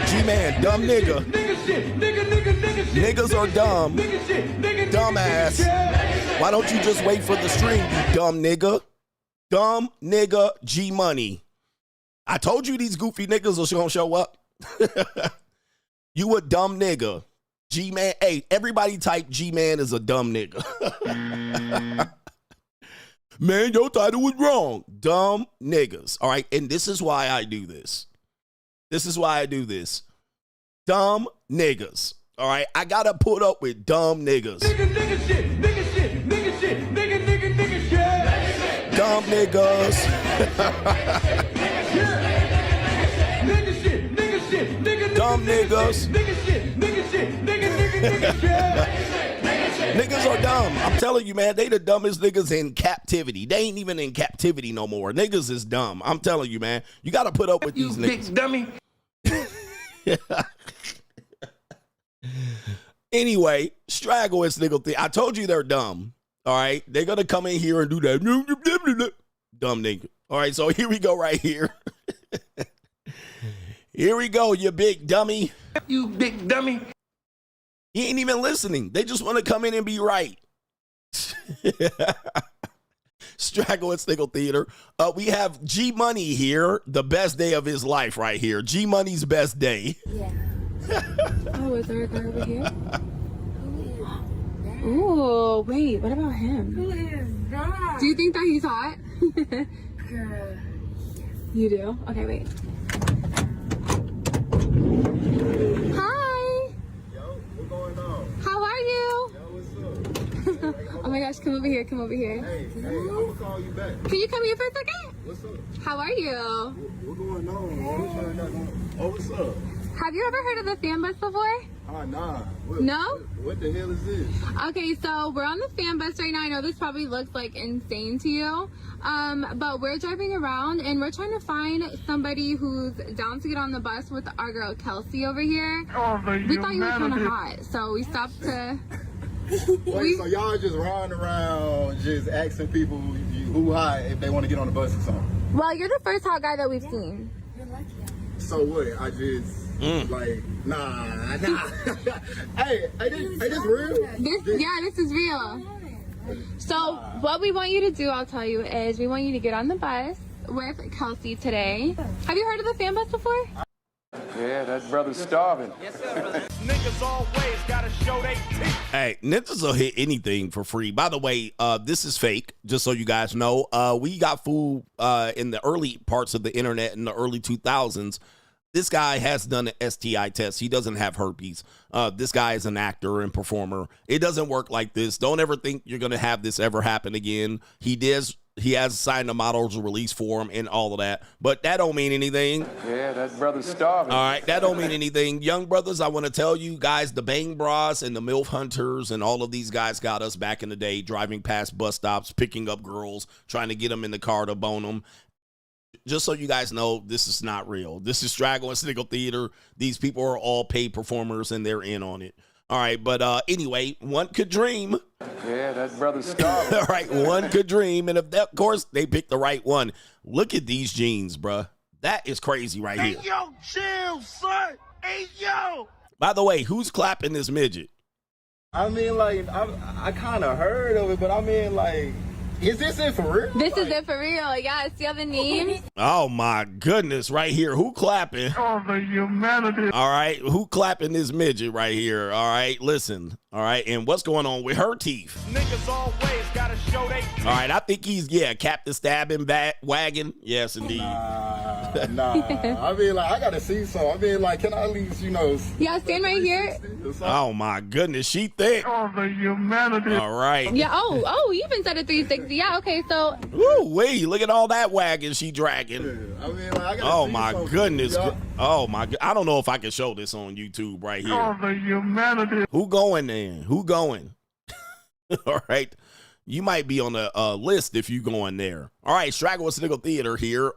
G-Man, dumb nigga. Niggas are dumb. Dumbass. Why don't you just wait for the stream, you dumb nigga? Dumb nigga G-Money. I told you these goofy niggas are gonna show up. You a dumb nigga. G-Man. Hey, everybody type G-Man is a dumb nigga. Man, your title was wrong. Dumb niggas. All right, and this is why I do this. This is why I do this. Dumb niggas. All right, I gotta put up with dumb niggas. Nigga shit. Dumb niggas. Dumb niggas. Niggas are dumb. I'm telling you, man, they the dumbest niggas in captivity. They ain't even in captivity no more. Niggas is dumb. I'm telling you, man. You got to put up with these niggas. Big dummy. Anyway, Straggle and Sniggle thing. I told you they're dumb. All right. They're going to come in here and do that. Dumb nigga. All right. So here we go right here. Here we go, you big dummy. You big dummy. He ain't even listening. They just want to come in and be right. Straggle and Sniggle Theater. We have G Money here. The best day of his life right here. G Money's best day. Yeah. Oh, is there a guy over here? Ooh, wait, what about him? Who is that? Do you think that he's hot? Girl. You do? Okay, wait. Hi. Yo, what's going on? How are you? Yo, what's up? Oh my gosh, come over here, come over here. Hey, I'm gonna call you back. Can you come here for a second? What's up? How are you? What's going on? Oh, what's up? Have you ever heard of the fan bus before? Nah. No? What the hell is this? Okay, so we're on the fan bus right now. I know this probably looks like insane to you, but we're driving around and we're trying to find somebody who's down to get on the bus with our girl Cassie over here. Oh, we thought you were kind of hot, so we stopped to... Wait, so y'all just riding around just asking people who hot if they want to get on the bus or something? Well, you're the first hot guy that we've seen. So what? I just... Like, nah. hey, this real? This is real. So what we want you to do, I'll tell you, is we want you to get on the bus with Cassie today. Have you heard of the fan bus before? Yeah, that brother's starving. Yes, sir, brother. Niggas always gotta show they teeth. Hey, niggas will hit anything for free. By the way, this is fake, just so you guys know. We got fooled in the early parts of the internet in the early 2000s. This guy has done an STI test. He doesn't have herpes. This guy is an actor and performer. It doesn't work like this. Don't ever think you're going to have this ever happen again. He has signed a model's release form and all of that, but that don't mean anything. Yeah, that brother's starving. All right, that don't mean anything. Young brothers, I want to tell you guys, the Bang Bras and the MILF Hunters and all of these guys got us back in the day, driving past bus stops, picking up girls, trying to get them in the car to bone them. Just so you guys know, this is not real. This is Straggle and Sniggle Theater. These people are all paid performers, and they're in on it. All right, but anyway, one could dream. Yeah, that brother's starving. All right, one could dream, and of course, they picked the right one. Look at these jeans, bruh. That is crazy right here. Hey, yo, chill, son. Hey, yo. By the way, who's clapping this midget? I mean, like, I kind of heard of it, but I mean, like... Is this it for real? This is it for real. Yes, you have the names? Oh, my goodness. Right here. Who clapping? Oh, the humanity. All right. Who clapping this midget right here? All right. Listen. All right. And what's going on with her teeth? Niggas always got to show they teeth. All right. I think he's, Captain Stabbing Wagon. Yes, indeed. I mean, like, I gotta see some. I mean, like, can I at least, Yeah, stand right here. Oh my goodness, she thick. Oh, the humanity. All right. Yeah. Oh, you even said a 360. Yeah. Okay. So. Woo wee! Look at all that wagon she dragging. I mean, like, I gotta Oh see my something, goodness. y'all. Oh my. I don't know if I can show this on YouTube right here. Oh, the humanity. Who going then? Who going? All right. You might be on the list if you go in there. All right, Straggle Sniggle Theater here.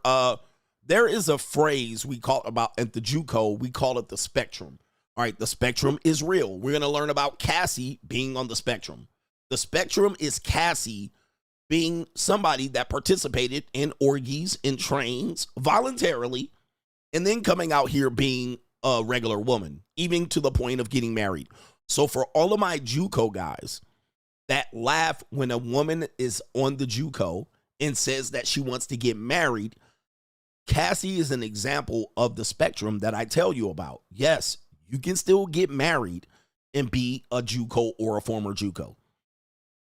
There is a phrase we call about at the JUCO. We call it the spectrum. All right, the spectrum is real. We're going to learn about Cassie being on the spectrum. The spectrum is Cassie being somebody that participated in orgies, in trains, voluntarily, and then coming out here being a regular woman, even to the point of getting married. So for all of my JUCO guys that laugh when a woman is on the JUCO and says that she wants to get married, Cassie is an example of the spectrum that I tell you about. Yes, you can still get married and be a JUCO or a former JUCO.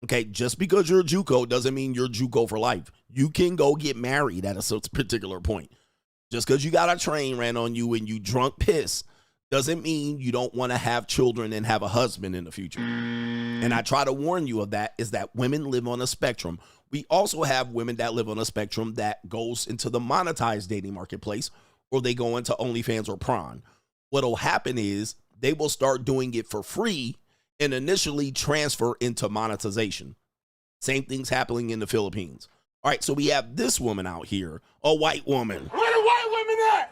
Okay, just because you're a JUCO doesn't mean you're JUCO for life. You can go get married at a particular point. Just because you got a train ran on you and you drunk piss doesn't mean you don't want to have children and have a husband in the future. And I try to warn you of that, is that women live on a spectrum. We also have women that live on a spectrum that goes into the monetized dating marketplace, or they go into OnlyFans or Pron. What'll happen is they will start doing it for free and initially transfer into monetization. Same thing's happening in the Philippines. All right, so we have this woman out here, a white woman. Where the white women at?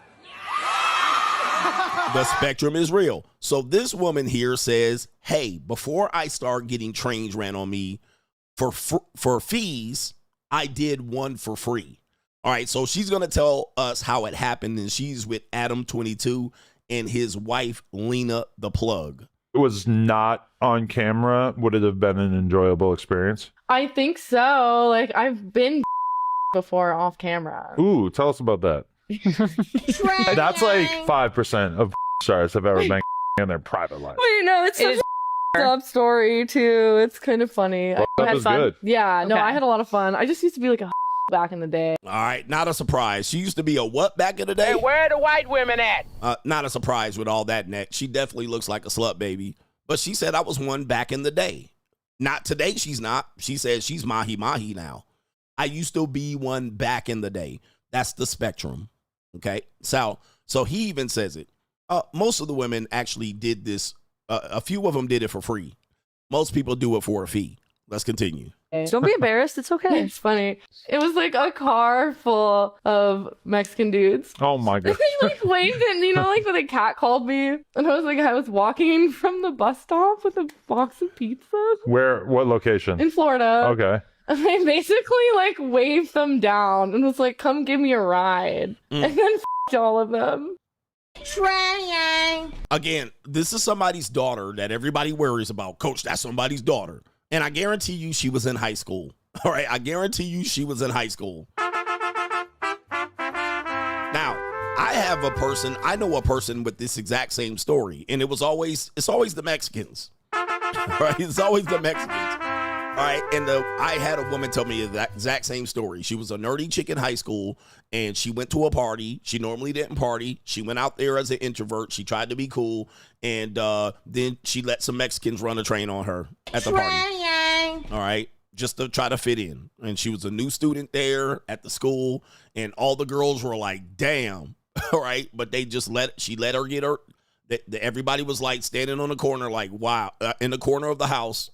The spectrum is real. So this woman here says, hey, before I start getting trains ran on me for fees, I did one for free. All right, so she's going to tell us how it happened, and she's with Adam22 and his wife, Lena the Plug. It was not on camera. Would it have been an enjoyable experience? I think so. Like, I've been before off camera. Ooh, tell us about that. That's like 5% of stars have ever been in their private life. Wait, no, it's such a up story too. It's kind of funny. Well, I that had was fun. good. Yeah, no, Okay. I had a lot of fun. I just used to be like a back in the day. All right, not a surprise. She used to be a what back in the day? Hey, where the white women at? Not a surprise with all that neck. She definitely looks like a slut baby. But she said I was one back in the day. Not today, she's not. She says she's mahi-mahi now. I used to be one back in the day. That's the spectrum. Okay? So he even says it. Most of the women actually did this. A few of them did it for free. Most people do it for a fee. Let's continue. Don't be embarrassed. It's okay. It's funny. It was like a car full of Mexican dudes. Oh my god. They like waved and like when a cat called me, and I was walking from the bus stop with a box of pizza. What location? In Florida. Okay. And I basically like waved them down and was like, "Come give me a ride," and then f***ed all of them. Trying. Again, this is somebody's daughter that everybody worries about. Coach, that's somebody's daughter. And I guarantee you she was in high school. All right, I guarantee you she was in high school. Now, I know a person with this exact same story, and it's always the Mexicans. All right, it's always the Mexicans. All right, and I had a woman tell me that exact same story. She was a nerdy chick in high school, and she went to a party. She normally didn't party. She went out there as an introvert. She tried to be cool, and then she let some Mexicans run a train on her at the party. All right, just to try to fit in. And she was a new student there at the school, and all the girls were like, damn. All right, but she let her get her. Everybody was like standing on the corner like, wow, in the corner of the house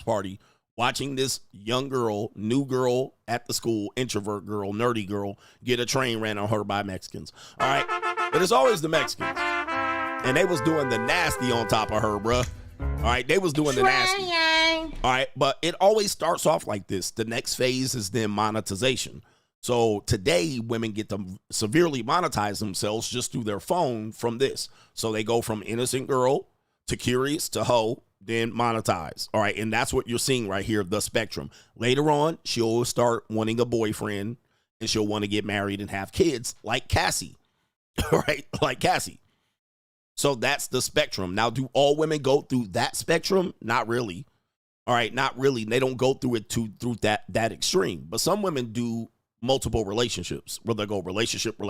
party, watching this young girl, new girl at the school, introvert girl, nerdy girl, get a train ran on her by Mexicans. All right, but it's always the Mexicans. And they was doing the nasty on top of her, bruh. All right, they was doing the nasty. All right, but it always starts off like this. The next phase is then monetization. So today, women get to severely monetize themselves just through their phone from this. So they go from innocent girl to curious to hoe, then monetize. All right, and that's what you're seeing right here, the spectrum. Later on, she'll start wanting a boyfriend, and she'll want to get married and have kids like Cassie. All right, like Cassie. So that's the spectrum. Now, do all women go through that spectrum? Not really. All right, not really. They don't go through it through that extreme. But some women do multiple relationships, where they go relationship,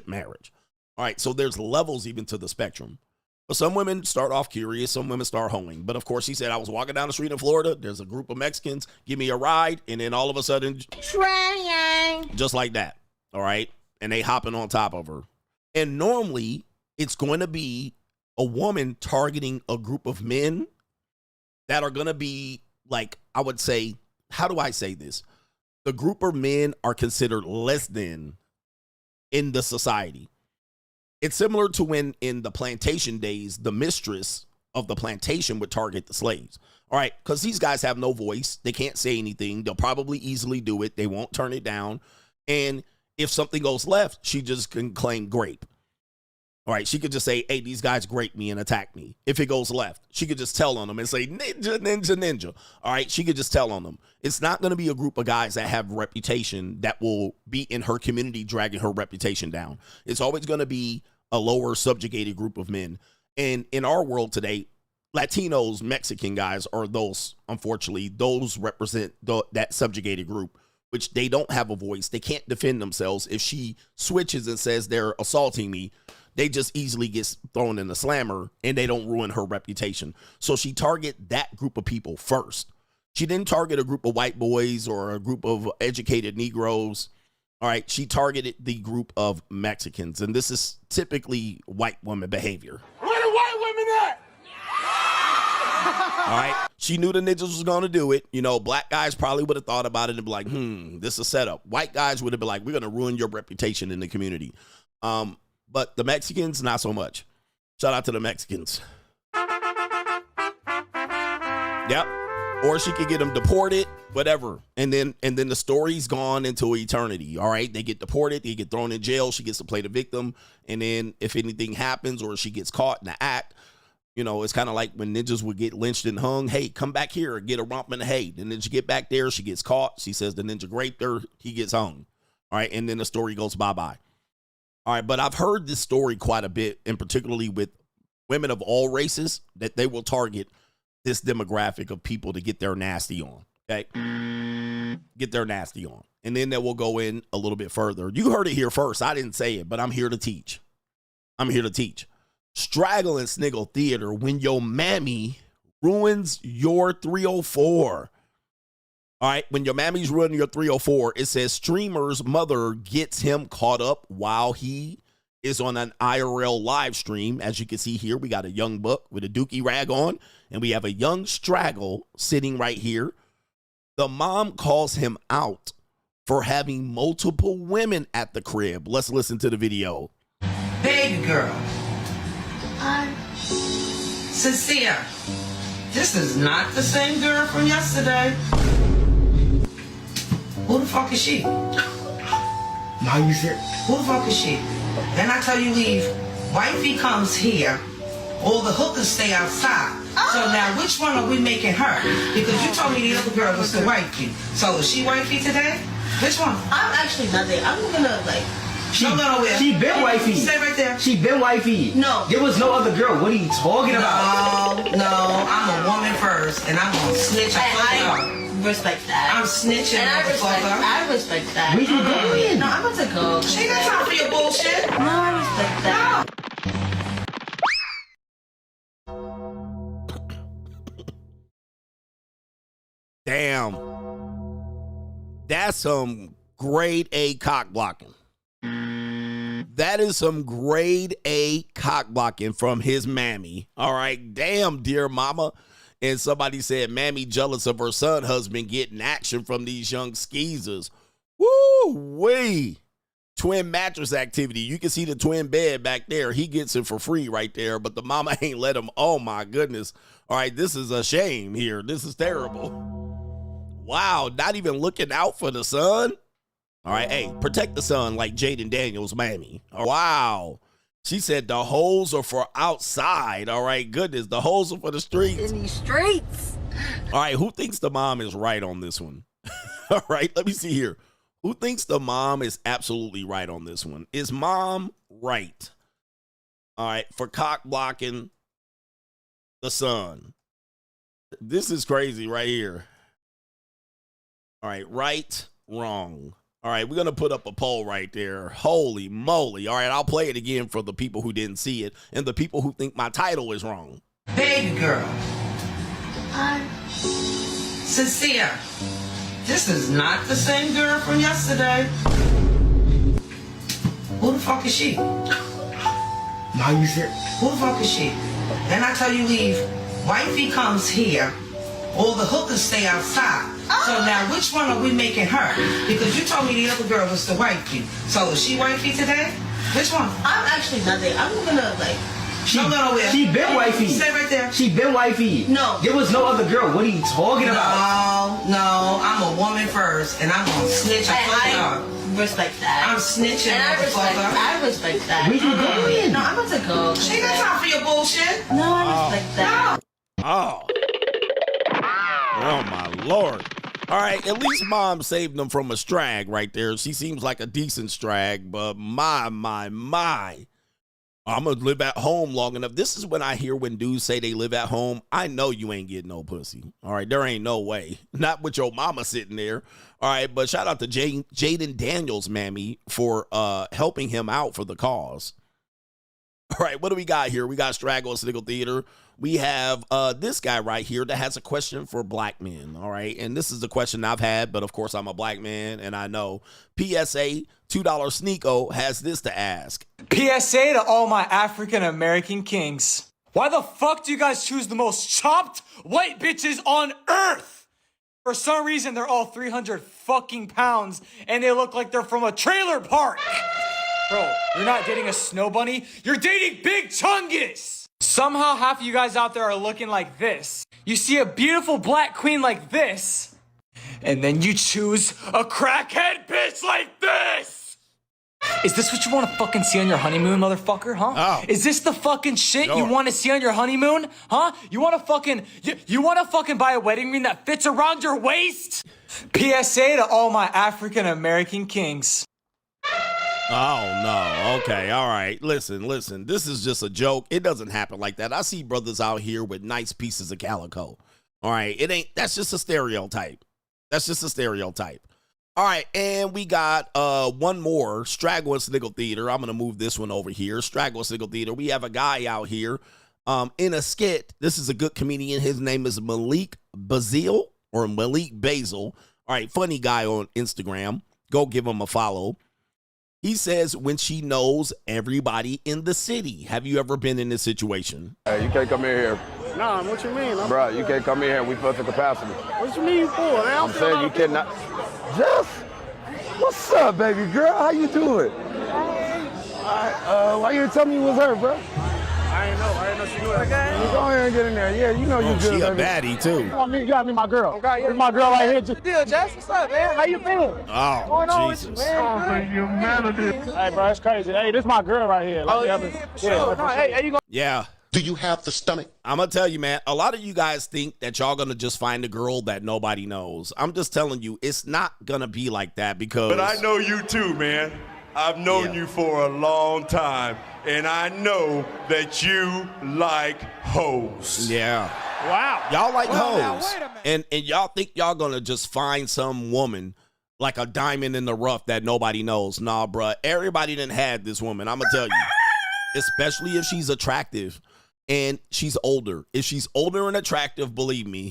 marriage. All right, so there's levels even to the spectrum. But some women start off curious, some women start hoeing. But of course, he said, I was walking down the street in Florida, there's a group of Mexicans, give me a ride, and then all of a sudden, just like that, all right? And they hopping on top of her. And normally, it's going to be a woman targeting a group of men that are going to be, like, I would say, how do I say this? The group of men are considered less than in the society. It's similar to when in the plantation days, the mistress of the plantation would target the slaves. All right, because these guys have no voice. They can't say anything. They'll probably easily do it. They won't turn it down. And if something goes left, she just can claim grape. All right, she could just say, hey, these guys grape me and attack me. If it goes left, she could just tell on them and say, ninja, ninja, ninja. All right, she could just tell on them. It's not going to be a group of guys that have reputation that will be in her community dragging her reputation down. It's always going to be a lower subjugated group of men. And in our world today, Latinos, Mexican guys are those, unfortunately, those represent that subjugated group, which they don't have a voice. They can't defend themselves. If she switches and says they're assaulting me, they just easily get thrown in the slammer and they don't ruin her reputation. So she target that group of people first. She didn't target a group of white boys or a group of educated Negroes. All right, she targeted the group of Mexicans, and this is typically white woman behavior. Where the white women at? All right, she knew the ninjas was going to do it. You know, black guys probably would have thought about it and be like, this is a setup. White guys would have been like, we're going to ruin your reputation in the community. But the Mexicans, not so much. Shout out to the Mexicans. Yep. Or she could get them deported, whatever. And then the story's gone into eternity. All right. They get deported. They get thrown in jail. She gets to play the victim. And then if anything happens or she gets caught in the act, you know, it's kind of like when ninjas would get lynched and hung. Hey, come back here and get a romp in the hay. And then she get back there. She gets caught. She says the ninja raped her. He gets hung. All right. And then the story goes bye-bye. All right. But I've heard this story quite a bit, and particularly with women of all races, that they will target this demographic of people to get their nasty on. Okay. Get their nasty on. And then they will go in a little bit further. You heard it here first. I didn't say it, but I'm here to teach. I'm here to teach. Straggle and Sniggle Theater, when your mammy ruins your 304. All right, when your mammy's ruining your 304, it says streamer's mother gets him caught up while he is on an IRL live stream. As you can see here, we got a young buck with a dookie rag on, and we have a young Straggle sitting right here. The mom calls him out for having multiple women at the crib. Let's listen to the video. Baby girl. Sincere. This is not the same girl from yesterday. Who the fuck is she? Now you said, who the fuck is she? Then I tell you leave. Wifey comes here. All the hookers stay outside. So now which one are we making her? Because you told me the other girl was the wifey. So is she wifey today? Which one? I'm actually not there. I'm gonna like. She been wifey. Stay right there. She been wifey. No. There was no other girl. What are you talking about? No, I'm a woman first, and I'm gonna snitch. I respect that. I'm snitching, and I respect that. Where you going? No, I'm about to go. She got time for your bullshit. No, I respect that. Damn. That's some grade A cock blocking. That is some grade A cock blocking from his mammy. All right. Damn, dear mama. And somebody said, mammy jealous of her son husband getting action from these young skeezers. Woo-wee. Twin mattress activity. You can see the twin bed back there. He gets it for free right there, but the mama ain't let him. Oh, my goodness. All right, this is a shame here. This is terrible. Wow, not even looking out for the son. All right, hey, protect the son like Jaden Daniels' mammy. Wow. She said the holes are for outside. All right, goodness, the holes are for the streets. In these streets. All right, who thinks the mom is right on this one? All right, let me see here. Who thinks the mom is absolutely right on this one? Is mom right? All right, for cock blocking the son. This is crazy right here. All right, right, wrong. All right, we're going to put up a poll right there. Holy moly. All right, I'll play it again for the people who didn't see it and the people who think my title is wrong. Baby girl. Sincere. This is not the same girl from yesterday. Who the fuck is she? Why you said? Who the fuck is she? Then I tell you leave. Wifey comes here. All the hookers stay outside. So now which one are we making her? Because you told me the other girl was the wifey. So is she wifey today? Which one? I'm actually nothing. I'm gonna like. She been wifey. Stay right there. She been wifey. No. There was no other girl. What are you talking about? No, I'm a woman first, and I'm gonna snitch a fuck respect that. I'm snitching, and I respect that. Where you going? No, I'm about to go. She ain't got time for your bullshit. No, I respect that. Oh. Oh, my Lord. All right, at least Mom saved them from a strag right there. She seems like a decent strag, but my. I'm going to live at home long enough. This is when I hear when dudes say they live at home. I know you ain't getting no pussy. All right, there ain't no way. Not with your mama sitting there. All right, but shout out to Jaden Daniels, mammy, for helping him out for the cause. All right, what do we got here? We got Straggle Sniggle Theater. We have this guy right here that has a question for black men. All right, and this is the question I've had, but of course I'm a black man, and I know. PSA, $2 Sneeko has this to ask. PSA to all my African American kings. Why the fuck do you guys choose the most chopped white bitches on earth? For some reason, they're all 300 fucking pounds, and they look like they're from a trailer park. Bro, you're not dating a snow bunny, you're dating Big Chungus! Somehow half of you guys out there are looking like this. You see a beautiful black queen like this, and then you choose a crackhead bitch like this! Is this what you want to fucking see on your honeymoon, motherfucker, huh? Oh. Is this the fucking shit you want to see on your honeymoon, huh? You want to fucking, you want to fucking buy a wedding ring that fits around your waist? PSA to all my African American kings. Oh, no. Okay. All right. Listen. This is just a joke. It doesn't happen like that. I see brothers out here with nice pieces of calico. All right. That's just a stereotype. All right. And we got one more. Straggle and Sniggle Theater. I'm going to move this one over here. Straggle and Sniggle Theater. We have a guy out here in a skit. This is a good comedian. His name is Malik Basil. All right. Funny guy on Instagram. Go give him a follow. He says when she knows everybody in the city. Have you ever been in this situation? Hey, you can't come in here. Nah, what you mean? Bro, you can't come in here. We fill the capacity. What you mean for? Man, I'm saying you cannot. Jeff, what's up, baby girl? How you doing? Why you didn't tell me it was her, bro? I ain't know she knew that. You go ahead and get in there. Yeah, you know you good, She a baby. baddie, too. You gotta meet my girl. This is my girl right here. Deal, Jess. What's up, man? How you feeling? Oh, Jesus. Hey, bro, it's crazy. Hey, this is my girl right here. Hey, you go. Yeah. Do you have the stomach? I'm going to tell you, man, a lot of you guys think that y'all going to just find a girl that nobody knows. I'm just telling you, it's not going to be like that because... But I know you too, man. I've known you for a long time, and I know that you like hoes. Yeah. Wow. Y'all like Now, hoes. wait a minute. And y'all think y'all going to just find some woman like a diamond in the rough that nobody knows. Nah, bruh. Everybody done had this woman. I'm going to tell you. Especially if she's attractive and she's older. If she's older and attractive, believe me,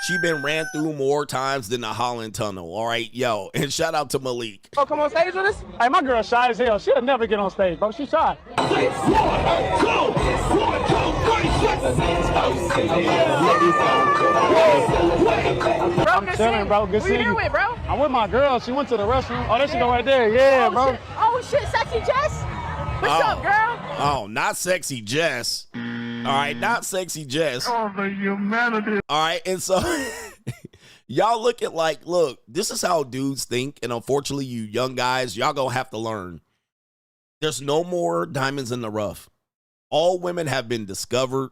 she been ran through more times than the Holland Tunnel. All right, yo. And shout out to Malik. Oh, come on stage with us? Hey, my girl shy as hell. She'll never get on stage, bro. She's shy. I'm chilling, bro. Good seeing you. Who you with, bro? I'm with my girl. She went to the restroom. Oh, there she go right there. Yeah, bro. Shit. Oh shit, sexy Jess. What's up, girl? Oh, not sexy Jess. All right, not sexy Jess. Oh, the humanity. All right, and so y'all look at look, this is how dudes think, and unfortunately, you young guys, y'all gonna have to learn. There's no more diamonds in the rough. All women have been discovered.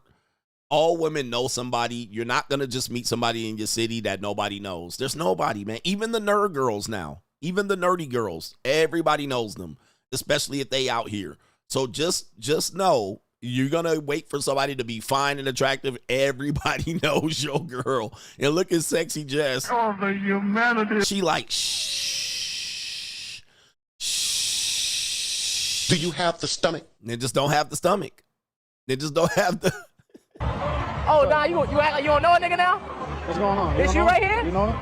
All women know somebody. You're not gonna just meet somebody in your city that nobody knows. There's nobody, man. Even the nerd girls now, even the nerdy girls, everybody knows them, especially if they out here. So just know. You're going to wait for somebody to be fine and attractive. Everybody knows your girl. And look at sexy Jess. Oh, the humanity. She like, shh. Do you have the stomach? They just don't have the stomach. They just don't have the. Oh, nah, you act like you don't know a nigga now? What's going on? It's you right here? You know him?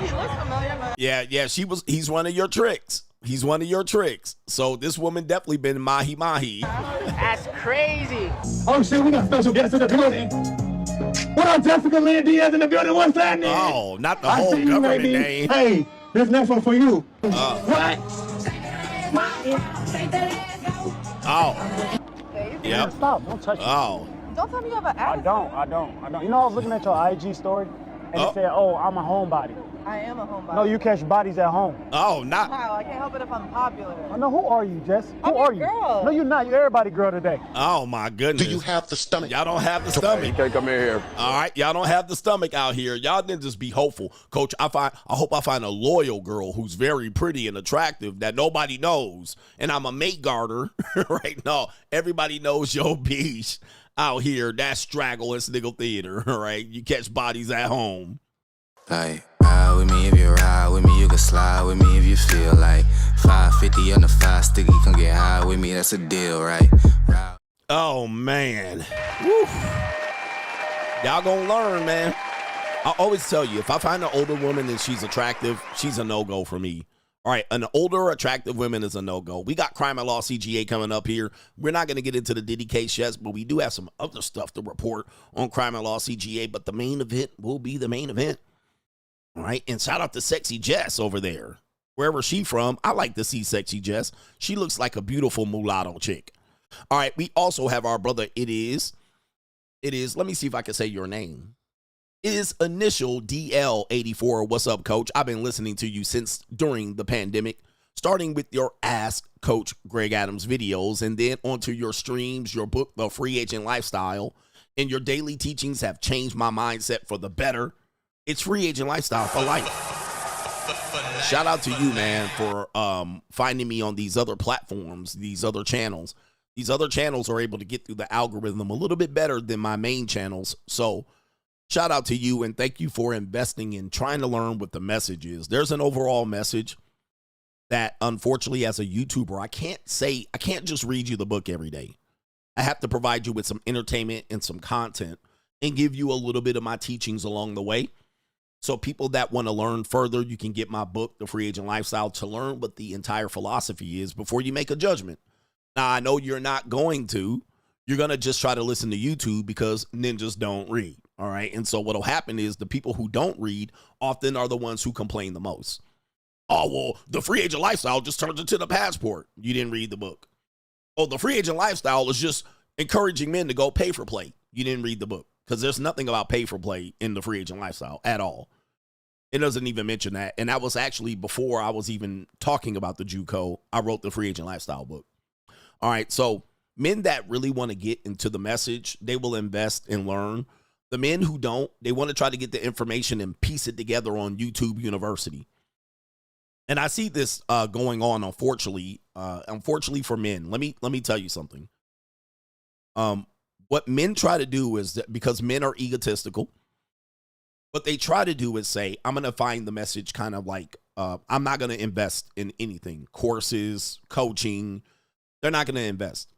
He looks familiar, but... Yeah. He's one of your tricks. He's one of your tricks. So this woman definitely been mahi mahi. That's crazy. Oh shit, we got special guests in the building. What up, Jessica Lynn Diaz in the building? What's that name? Oh, not the whole government name. Hey, this next one for you. What? Oh. Yep. Stop, don't touch me. Oh. Don't tell me you have an I ass. don't. You know, I was looking at your IG story, and it said, oh, I'm a homebody. I am a homebody. No, you catch bodies at home. Oh, not. Wow, I can't help it if I'm popular. I know, who are you, Jess? I'm Who your are you? girl. No, you're not. You're everybody girl today. Oh, my goodness. Do you have the stomach? Y'all don't have the stomach. You can't come in here. All right, y'all don't have the stomach out here. Y'all didn't just be hopeful. Coach, I hope I find a loyal girl who's very pretty and attractive that nobody knows. And I'm a mate guarder, right? No, everybody knows your beach out here. That's Straggle and Sniggle Theater, right? You catch bodies at home. Like, ride with me if you ride with me, you can slide with me if you feel like 550 on the 5 sticky, come get high with me, that's a deal, right? Ride. Oh, man. Woo. Y'all gonna learn, man. I always tell you, if I find an older woman and she's attractive, she's a no-go for me. All right, an older, attractive woman is a no-go. We got Crime and Law CGA coming up here. We're not going to get into the Diddy case yet, but we do have some other stuff to report on Crime and Law CGA, but the main event will be the main event. All right, and shout out to Sexy Jess over there. Wherever she from, I like to see Sexy Jess. She looks like a beautiful mulatto chick. All right, we also have our brother, it is, let me see if I can say your name. It is initial DL84. What's up, Coach? I've been listening to you since during the pandemic, starting with your Ask Coach Greg Adams videos, and then onto your streams, your book, The Free Agent Lifestyle, and your daily teachings have changed my mindset for the better. It's Free Agent Lifestyle for life. Shout out to you, man, for finding me on these other platforms, these other channels. These other channels are able to get through the algorithm a little bit better than my main channels. So shout out to you, and thank you for investing in trying to learn what the message is. There's an overall message that, unfortunately, as a YouTuber, I can't just read you the book every day. I have to provide you with some entertainment and some content and give you a little bit of my teachings along the way. So people that want to learn further, you can get my book, The Free Agent Lifestyle, to learn what the entire philosophy is before you make a judgment. Now, I know you're not going to. You're going to just try to listen to YouTube because ninjas don't read, all right? And so what will happen is the people who don't read often are the ones who complain the most. Oh, well, the Free Agent Lifestyle just turns into the passport. You didn't read the book. Oh, the Free Agent Lifestyle is just encouraging men to go pay for play. You didn't read the book. Because there's nothing about pay for play in the Free Agent Lifestyle at all. It doesn't even mention that. And that was actually before I was even talking about the JUCO. I wrote the Free Agent Lifestyle book. All right, so men that really want to get into the message, they will invest and learn. The men who don't, they want to try to get the information and piece it together on YouTube University. And I see this going on, unfortunately for men. Let me tell you something. What men try to do is that, because men are egotistical, what they try to do is say, I'm going to find the message kind of like, I'm not going to invest in anything, courses, coaching. They're not going to invest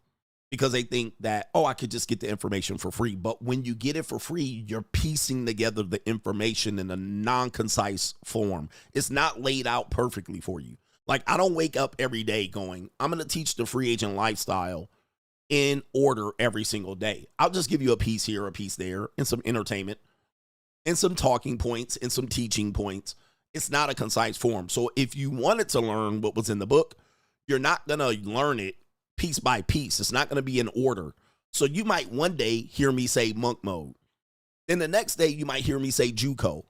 because they think that, oh, I could just get the information for free. But when you get it for free, you're piecing together the information in a non-concise form. It's not laid out perfectly for you. Like, I don't wake up every day going, I'm going to teach the Free Agent Lifestyle in order every single day. I'll just give you a piece here, a piece there, and some entertainment, and some talking points, and some teaching points. It's not a concise form. So if you wanted to learn what was in the book, you're not going to learn it piece by piece. It's not going to be in order. So you might one day hear me say monk mode. Then the next day you might hear me say JUCO.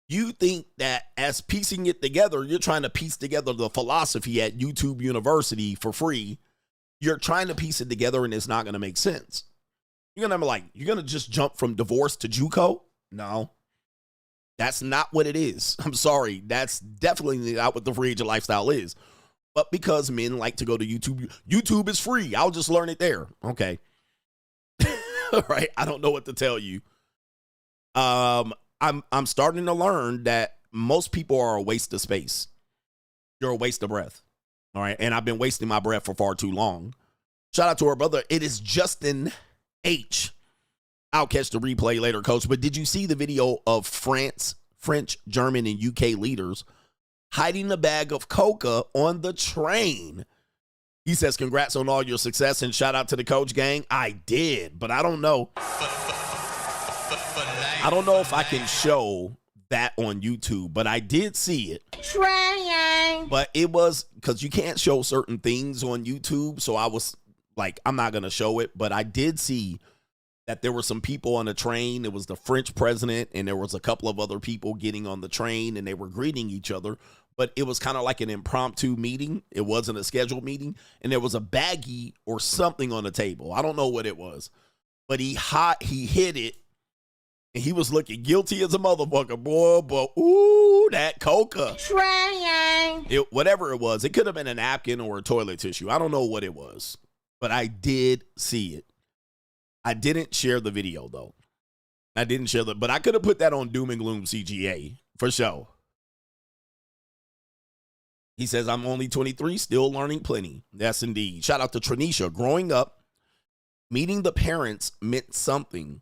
You think that as piecing it together, you're trying to piece together the philosophy at YouTube University for free. You're trying to piece it together and it's not going to make sense. You're going to be like, you're going to just jump from divorce to JUCO? No, that's not what it is. I'm sorry. That's definitely not what the Free Agent Lifestyle is. But because men like to go to YouTube, YouTube is free. I'll just learn it there. Okay. All right. I don't know what to tell you. I'm starting to learn that most people are a waste of space. You're a waste of breath. All right. And I've been wasting my breath for far too long. Shout out to her brother. It is Justin H. I'll catch the replay later, coach. But did you see the video of French, German, and UK leaders hiding a bag of coca on the train? He says, congrats on all your success and shout out to the coach gang. I did, but I don't know. I don't know if I can show that on YouTube, but I did see it. Trying. But it was because you can't show certain things on YouTube. So I was like, I'm not going to show it, but I did see that there were some people on the train. It was the French president and there was a couple of other people getting on the train and they were greeting each other. But it was kind of like an impromptu meeting. It wasn't a scheduled meeting. And there was a baggie or something on the table. I don't know what it was. But he hit it. And he was looking guilty as a motherfucker, boy. But, ooh, that coca. Trying. Whatever it was. It could have been a napkin or a toilet tissue. I don't know what it was. But I did see it. I didn't share the video, though. I didn't share but I could have put that on Doom and Gloom CGA for sure. He says, I'm only 23, still learning plenty. Yes, indeed. Shout out to Tranisha. Growing up, meeting the parents meant something,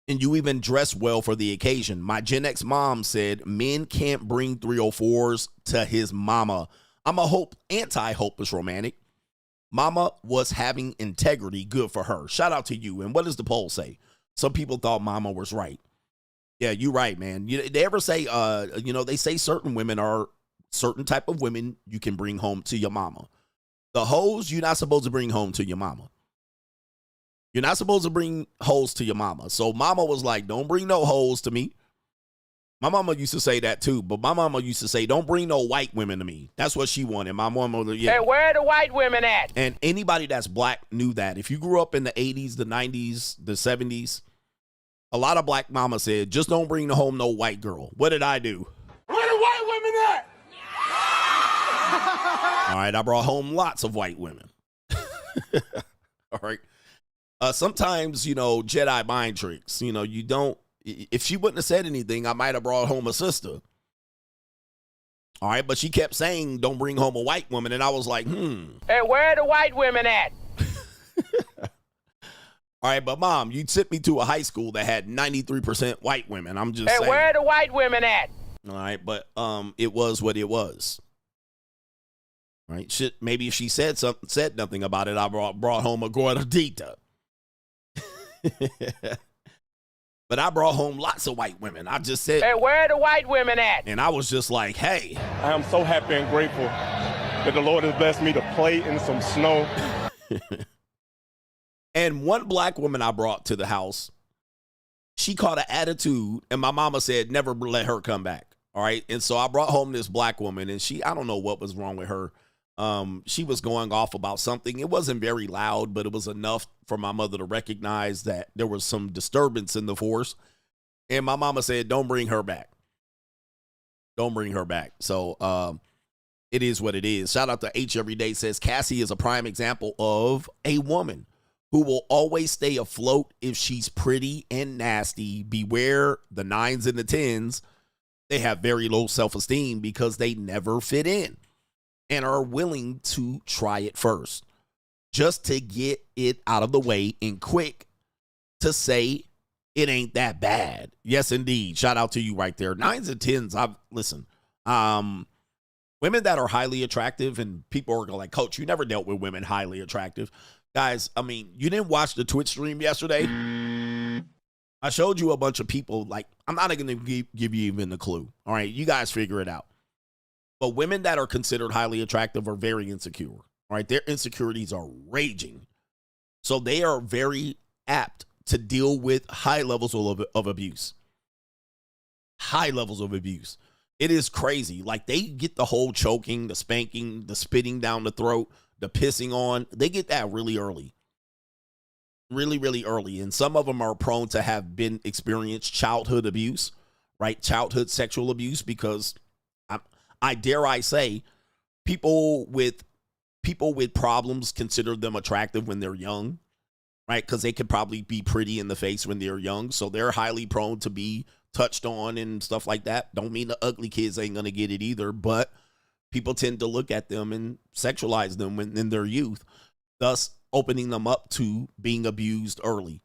and you even dress well for the occasion. My Gen X mom said, men can't bring 304s to his mama. I'm a anti-hopeless romantic. Mama was having integrity. Good for her. Shout out to you. And what does the poll say? Some people thought mama was right. Yeah, you're right, man. They ever say, they say certain women are certain type of women you can bring home to your mama. The hoes, you're not supposed to bring home to your mama. You're not supposed to bring hoes to your mama. So mama was like, don't bring no hoes to me. My mama used to say that too, but my mama used to say, don't bring no white women to me. That's what she wanted. My mama, yeah. Hey, where are the white women at? And anybody that's black knew that. If you grew up in the 80s, the 90s, the 70s, a lot of black mama said, just don't bring home no white girl. What did I do? Where the white women at? All right, I brought home lots of white women. All right. Sometimes, Jedi mind tricks, you don't, if she wouldn't have said anything, I might have brought home a sister. All right, but she kept saying, don't bring home a white woman. And I was like, Hey, where are the white women at? All right, but mom, you sent me to a high school that had 93% white women. I'm just saying. Hey, where are the white women at? All right, but it was what it was. Right? Shit, maybe if she said nothing about it, I brought home a gordita. But I brought home lots of white women. I just said, hey, where are the white women at? And I was just like, hey. I am so happy and grateful that the Lord has blessed me to play in some snow. And one black woman I brought to the house, she caught an attitude, and my mama said, never let her come back. All right. And so I brought home this black woman, and I don't know what was wrong with her. She was going off about something. It wasn't very loud, but it was enough for my mother to recognize that there was some disturbance in the force. And my mama said, don't bring her back. Don't bring her back. So it is what it is. Shout out to H Everyday says, Cassie is a prime example of a woman who will always stay afloat if she's pretty and nasty. Beware the 9s and the 10s. They have very low self-esteem because they never fit in and are willing to try it first just to get it out of the way and quick to say it ain't that bad. Yes, indeed. Shout out to you right there. 9s and 10s. Listen, women that are highly attractive, and people are like, Coach, you never dealt with women highly attractive. Guys, I mean, you didn't watch the Twitch stream yesterday? I showed you a bunch of people. Like, I'm not going to give you even the clue. All right, you guys figure it out. But women that are considered highly attractive are very insecure. All right, their insecurities are raging. So they are very apt to deal with high levels of abuse. High levels of abuse. It is crazy. Like, they get the whole choking, the spanking, the spitting down the throat, the pissing on. They get that really early. Really, really early. And some of them are prone to have experienced childhood abuse, right? Childhood sexual abuse, because I dare say people with problems consider them attractive when they're young, right? Because they could probably be pretty in the face when they're young. So they're highly prone to be touched on and stuff like that. Don't mean the ugly kids ain't going to get it either, but people tend to look at them and sexualize them in their youth, thus opening them up to being abused early.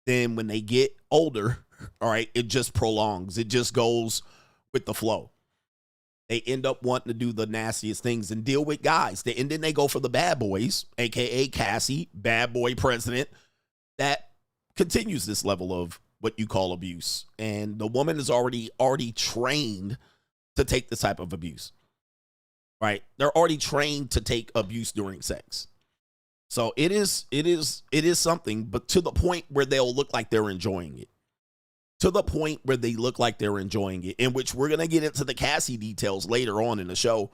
Then when they get older, all right, it just prolongs. It just goes with the flow. They end up wanting to do the nastiest things and deal with guys. And then they go for the bad boys, a.k.a. Cassie, bad boy president, that continues this level of what you call abuse. And the woman is already trained to take this type of abuse, right? They're already trained to take abuse during sex. So it is something, but to the point where they'll look like they're enjoying it. To the point where they look like they're enjoying it, in which we're going to get into the Cassie details later on in the show.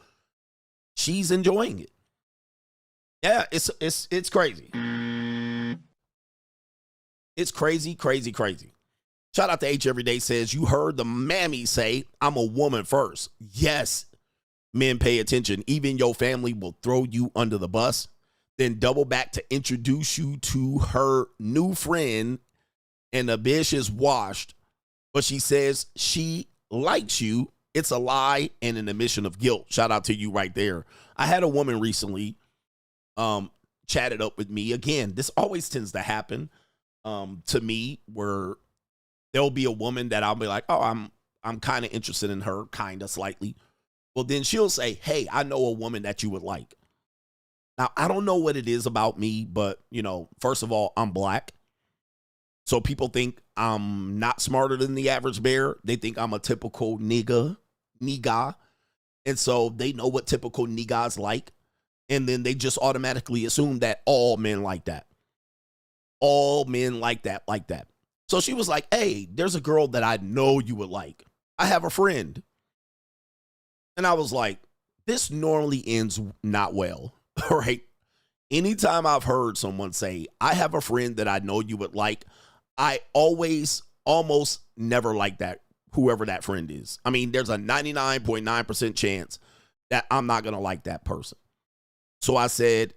She's enjoying it. Yeah, it's crazy. It's crazy, crazy, crazy. Shout out to H Everyday says, you heard the mammy say, I'm a woman first. Yes, men pay attention. Even your family will throw you under the bus, then double back to introduce you to her new friend, and the bitch is washed. But she says she likes you. It's a lie and an admission of guilt. Shout out to you right there. I had a woman recently chatted up with me. Again, this always tends to happen to me, where there'll be a woman that I'll be like, oh, I'm kind of interested in her, kind of slightly. Well, then she'll say, hey, I know a woman that you would like. Now, I don't know what it is about me, but, you know, first of all, I'm black. So people think I'm not smarter than the average bear. They think I'm a typical nigga. And so they know what typical niggas like. And then they just automatically assume that all men like that. All men like that, like that. So she was like, hey, there's a girl that I know you would like. I have a friend. And I was like, this normally ends not well. All right. Anytime I've heard someone say, I have a friend that I know you would like, I always almost never like that, whoever that friend is. I mean, there's a 99.9% chance that I'm not going to like that person. So I said,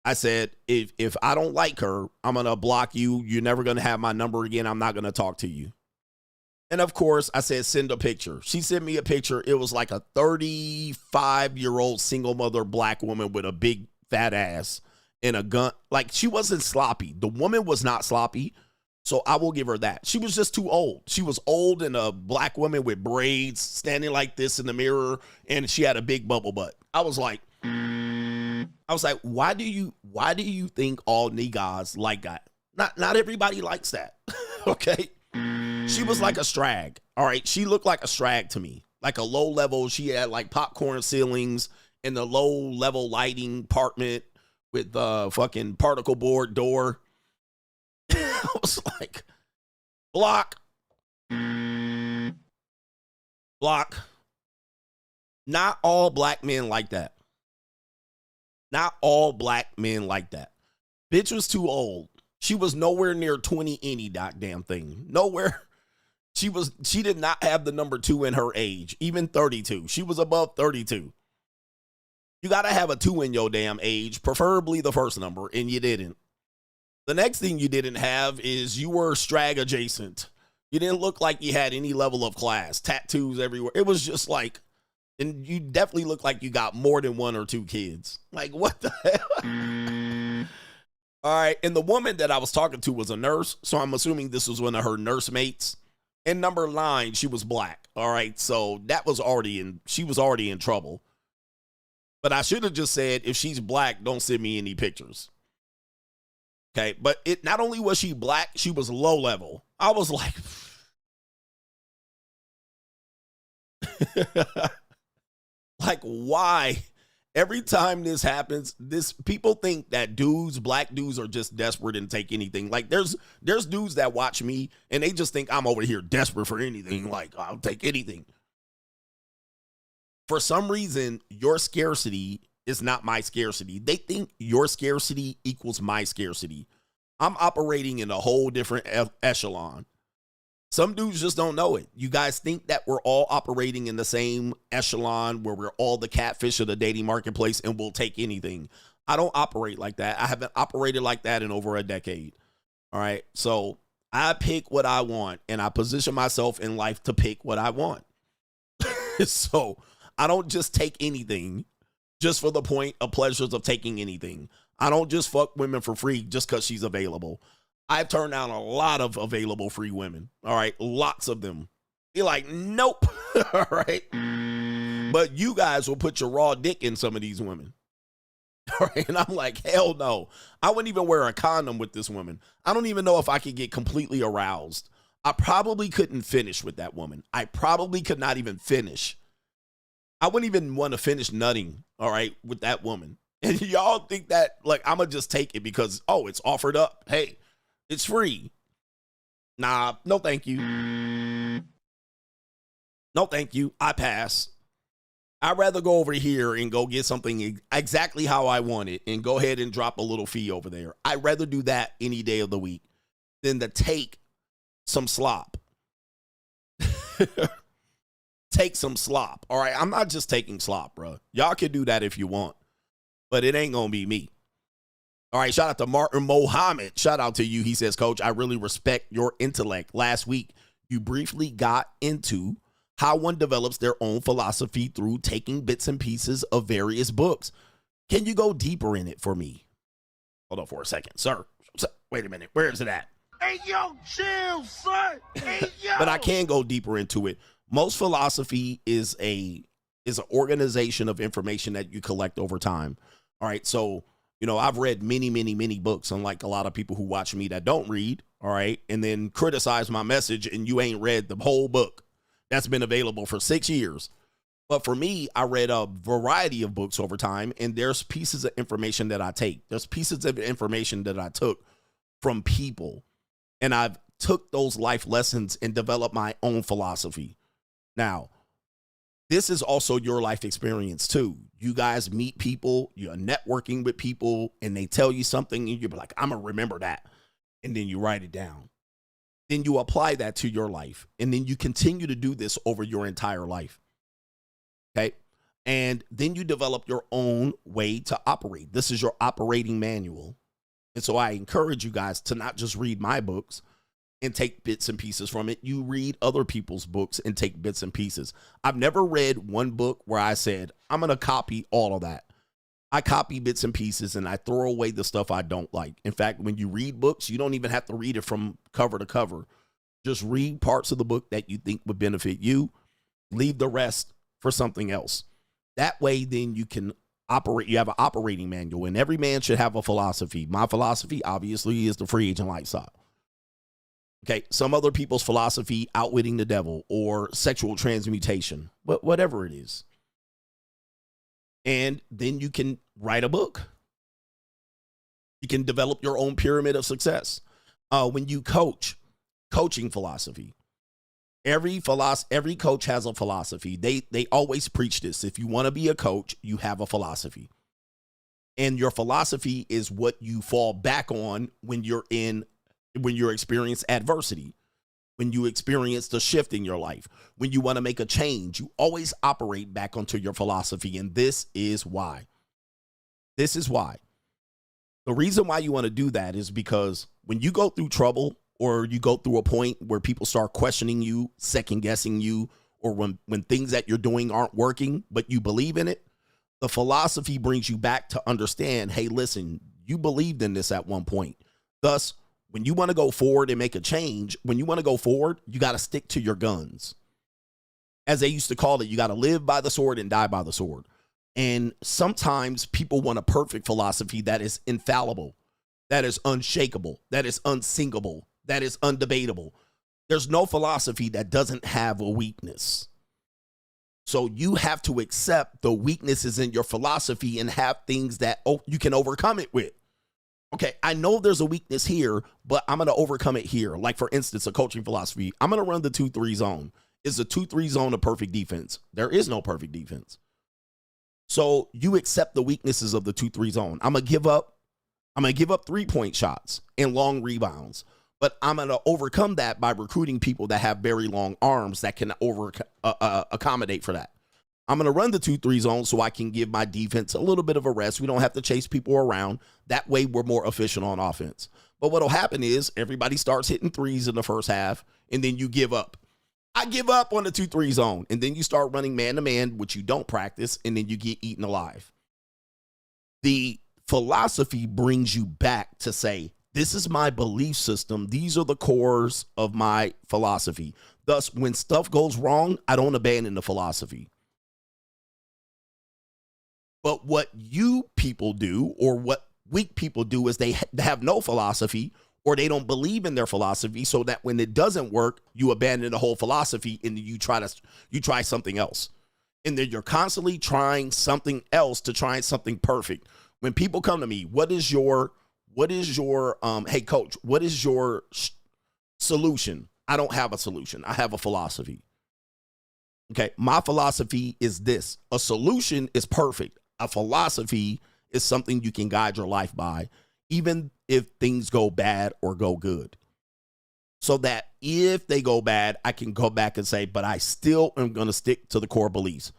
if I don't like her, I'm going to block you. You're never going to have my number again. I'm not going to talk to you. And of course, I said, send a picture. She sent me a picture. It was like a 35-year-old single mother black woman with a big fat ass and a gun. Like, she wasn't sloppy. The woman was not sloppy. So I will give her that. She was just too old. She was old and a black woman with braids standing like this in the mirror. And she had a big bubble butt. I was like, why do you think all niggas like that? Not everybody likes that. Okay. She was like a strag. All right. She looked like a strag to me, like a low level. She had like popcorn ceilings and the low level lighting apartment with the fucking particle board door. I was like, block. Not all black men like that. Not all black men like that. Bitch was too old. She was nowhere near 20 any goddamn thing. Nowhere. She did not have the number 2 in her age, even 32. She was above 32. You got to have a 2 in your damn age, preferably the first number, and you didn't. The next thing you didn't have is you were strag adjacent. You didn't look like you had any level of class. Tattoos everywhere. It was just like, and you definitely look like you got more than 1 or 2 kids. Like, what the hell? All right. And the woman that I was talking to was a nurse. So I'm assuming this was one of her nurse mates. And number 9, she was black. All right. So that was she was already in trouble. But I should have just said, if she's black, don't send me any pictures. Okay. But not only was she black, she was low level. I was like, like, why? Every time this happens, people think that black dudes are just desperate and take anything. Like, there's dudes that watch me and they just think I'm over here desperate for anything. Like, I'll take anything. For some reason, your scarcity is not my scarcity. They think your scarcity equals my scarcity. I'm operating in a whole different echelon. Some dudes just don't know it. You guys think that we're all operating in the same echelon where we're all the catfish of the dating marketplace and we'll take anything. I don't operate like that. I haven't operated like that in over a decade. All right. So I pick what I want and I position myself in life to pick what I want. So I don't just take anything just for the point of pleasures of taking anything. I don't just fuck women for free just because she's available. I've turned down a lot of available free women. All right. Lots of them. You're like, nope. All right. But you guys will put your raw dick in some of these women. All right. And I'm like, hell no. I wouldn't even wear a condom with this woman. I don't even know if I could get completely aroused. I probably couldn't finish with that woman. I probably could not even finish. I wouldn't even want to finish nutting, all right, with that woman. And y'all think that, like, I'm going to just take it because, oh, it's offered up. Hey, it's free. Nah, no thank you. No thank you. I pass. I'd rather go over here and go get something exactly how I want it and go ahead and drop a little fee over there. I'd rather do that any day of the week than to take some slop. Take some slop. All right, I'm not just taking slop, bro. Y'all can do that if you want, but it ain't gonna be me. All right, shout out to Martin Mohammed. Shout out to you. He says, Coach, I really respect your intellect. Last week, you briefly got into how one develops their own philosophy through taking bits and pieces of various books. Can you go deeper in it for me? Hold on for a second, sir. Wait a minute. Where is it at? Hey, yo, chill, son. Hey, yo. But I can go deeper into it. Most philosophy is an organization of information that you collect over time. All right. So, you know, I've read many, many, many books, unlike a lot of people who watch me that don't read. All right. And then criticize my message and you ain't read the whole book that's been available for 6 years. But for me, I read a variety of books over time, and there's pieces of information that I take. There's pieces of information that I took from people, and I've took those life lessons and developed my own philosophy. Now, this is also your life experience too. You guys meet people, you're networking with people, and they tell you something, and you're like, I'm going to remember that. And then you write it down. Then you apply that to your life. And then you continue to do this over your entire life. Okay. And then you develop your own way to operate. This is your operating manual. And so I encourage you guys to not just read my books and take bits and pieces from it. You read other people's books and take bits and pieces. I've never read one book where I said, I'm going to copy all of that. I copy bits and pieces and I throw away the stuff I don't like. In fact, when you read books, you don't even have to read it from cover to cover. Just read parts of the book that you think would benefit you. Leave the rest for something else. That way, then you can operate. You have an operating manual, and every man should have a philosophy. My philosophy, obviously, is the free agent lifestyle. Okay, some other people's philosophy, outwitting the devil or sexual transmutation, whatever it is. And then you can write a book. You can develop your own pyramid of success. When you coach, coaching philosophy. Every coach has a philosophy. They always preach this. If you want to be a coach, you have a philosophy. And your philosophy is what you fall back on when you experience adversity, when you experience the shift in your life, when you want to make a change. You always operate back onto your philosophy. And this is why. This is why. The reason why you want to do that is because when you go through trouble or you go through a point where people start questioning you, second guessing you, or when things that you're doing aren't working, but you believe in it, the philosophy brings you back to understand, hey, listen, you believed in this at one point. Thus, when you want to go forward and make a change, when you want to go forward, you got to stick to your guns. As they used to call it, you got to live by the sword and die by the sword. And sometimes people want a perfect philosophy that is infallible, that is unshakable, that is unsinkable, that is undebatable. There's no philosophy that doesn't have a weakness. So you have to accept the weaknesses in your philosophy and have things that you can overcome it with. Okay, I know there's a weakness here, but I'm going to overcome it here. Like, for instance, a coaching philosophy. I'm going to run the 2-3 zone. Is the 2-3 zone a perfect defense? There is no perfect defense. So you accept the weaknesses of the 2-3 zone. I'm going to give up 3-point shots and long rebounds, but I'm going to overcome that by recruiting people that have very long arms that can accommodate for that. I'm going to run the 2-3 zone so I can give my defense a little bit of a rest. We don't have to chase people around. That way we're more efficient on offense. But what'll happen is everybody starts hitting threes in the first half, and then you give up. I give up on the 2-3 zone. And then you start running man-to-man, which you don't practice, and then you get eaten alive. The philosophy brings you back to say, this is my belief system. These are the cores of my philosophy. Thus, when stuff goes wrong, I don't abandon the philosophy. But what you people do, or what weak people do, is they have no philosophy, or they don't believe in their philosophy, so that when it doesn't work, you abandon the whole philosophy and you try something else. And then you're constantly trying something else to try something perfect. When people come to me, what is your hey coach, what is your solution? I don't have a solution. I have a philosophy. Okay, my philosophy is this. A solution is perfect. A philosophy is something you can guide your life by, even if things go bad or go good. So that if they go bad, I can go back and say, but I still am going to stick to the core beliefs.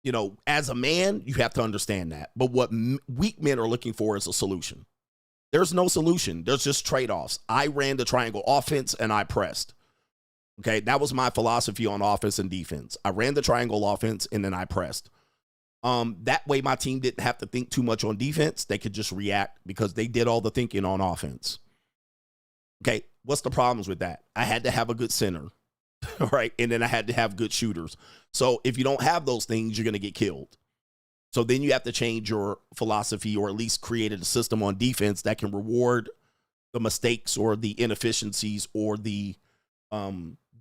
You know, as a man, you have to understand that. But what weak men are looking for is a solution. There's no solution. There's just trade-offs. I ran the triangle offense and I pressed. Okay, that was my philosophy on offense and defense. I ran the triangle offense and then I pressed. That way my team didn't have to think too much on defense. They could just react because they did all the thinking on offense. Okay, what's the problems with that? I had to have a good center, all right? And then I had to have good shooters. So if you don't have those things, you're going to get killed. So then you have to change your philosophy, or at least create a system on defense that can reward the mistakes or the inefficiencies or the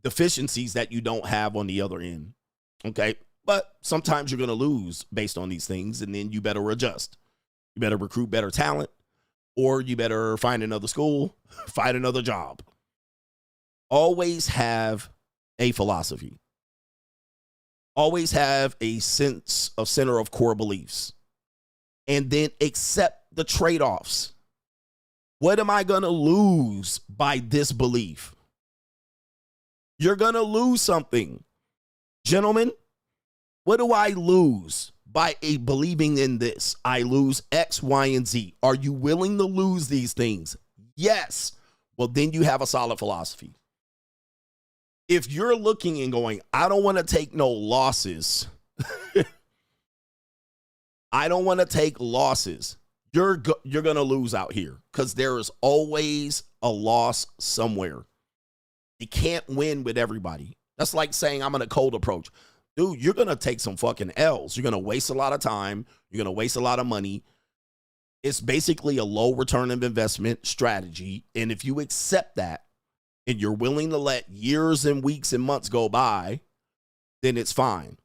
deficiencies that you don't have on the other end. Okay, but sometimes you're going to lose based on these things, and then you better adjust. You better recruit better talent, or you better find another school, find another job. Always have a philosophy. Always have a sense of center of core beliefs. And then accept the trade-offs. What am I going to lose by this belief? You're going to lose something. Gentlemen, what do I lose by believing in this? I lose X, Y, and Z. Are you willing to lose these things? Yes. Well, then you have a solid philosophy. If you're looking and going, I don't want to take no losses. I don't want to take losses. You're going to lose out here, because there is always a loss somewhere. You can't win with everybody. That's like saying I'm going to cold approach. Dude, you're going to take some fucking L's. You're going to waste a lot of time. You're going to waste a lot of money. It's basically a low return of investment strategy. And if you accept that, and you're willing to let years and weeks and months go by, then it's fine.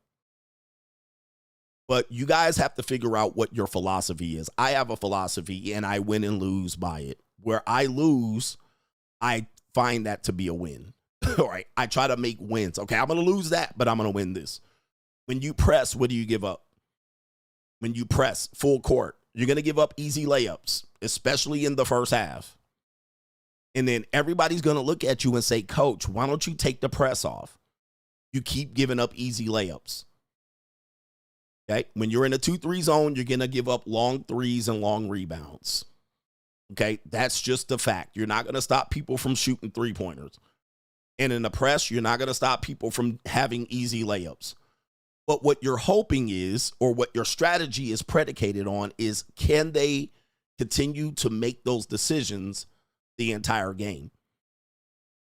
But you guys have to figure out what your philosophy is. I have a philosophy, and I win and lose by it. Where I lose, I find that to be a win. All right, I try to make wins. Okay, I'm going to lose that, but I'm going to win this. When you press, what do you give up? When you press full court, you're going to give up easy layups, especially in the first half. And then everybody's going to look at you and say, Coach, why don't you take the press off? You keep giving up easy layups. Okay, when you're in a 2-3 zone, you're going to give up long threes and long rebounds. Okay, that's just the fact. You're not going to stop people from shooting three-pointers. And in the press, you're not going to stop people from having easy layups. But what you're hoping is, or what your strategy is predicated on, is can they continue to make those decisions the entire game?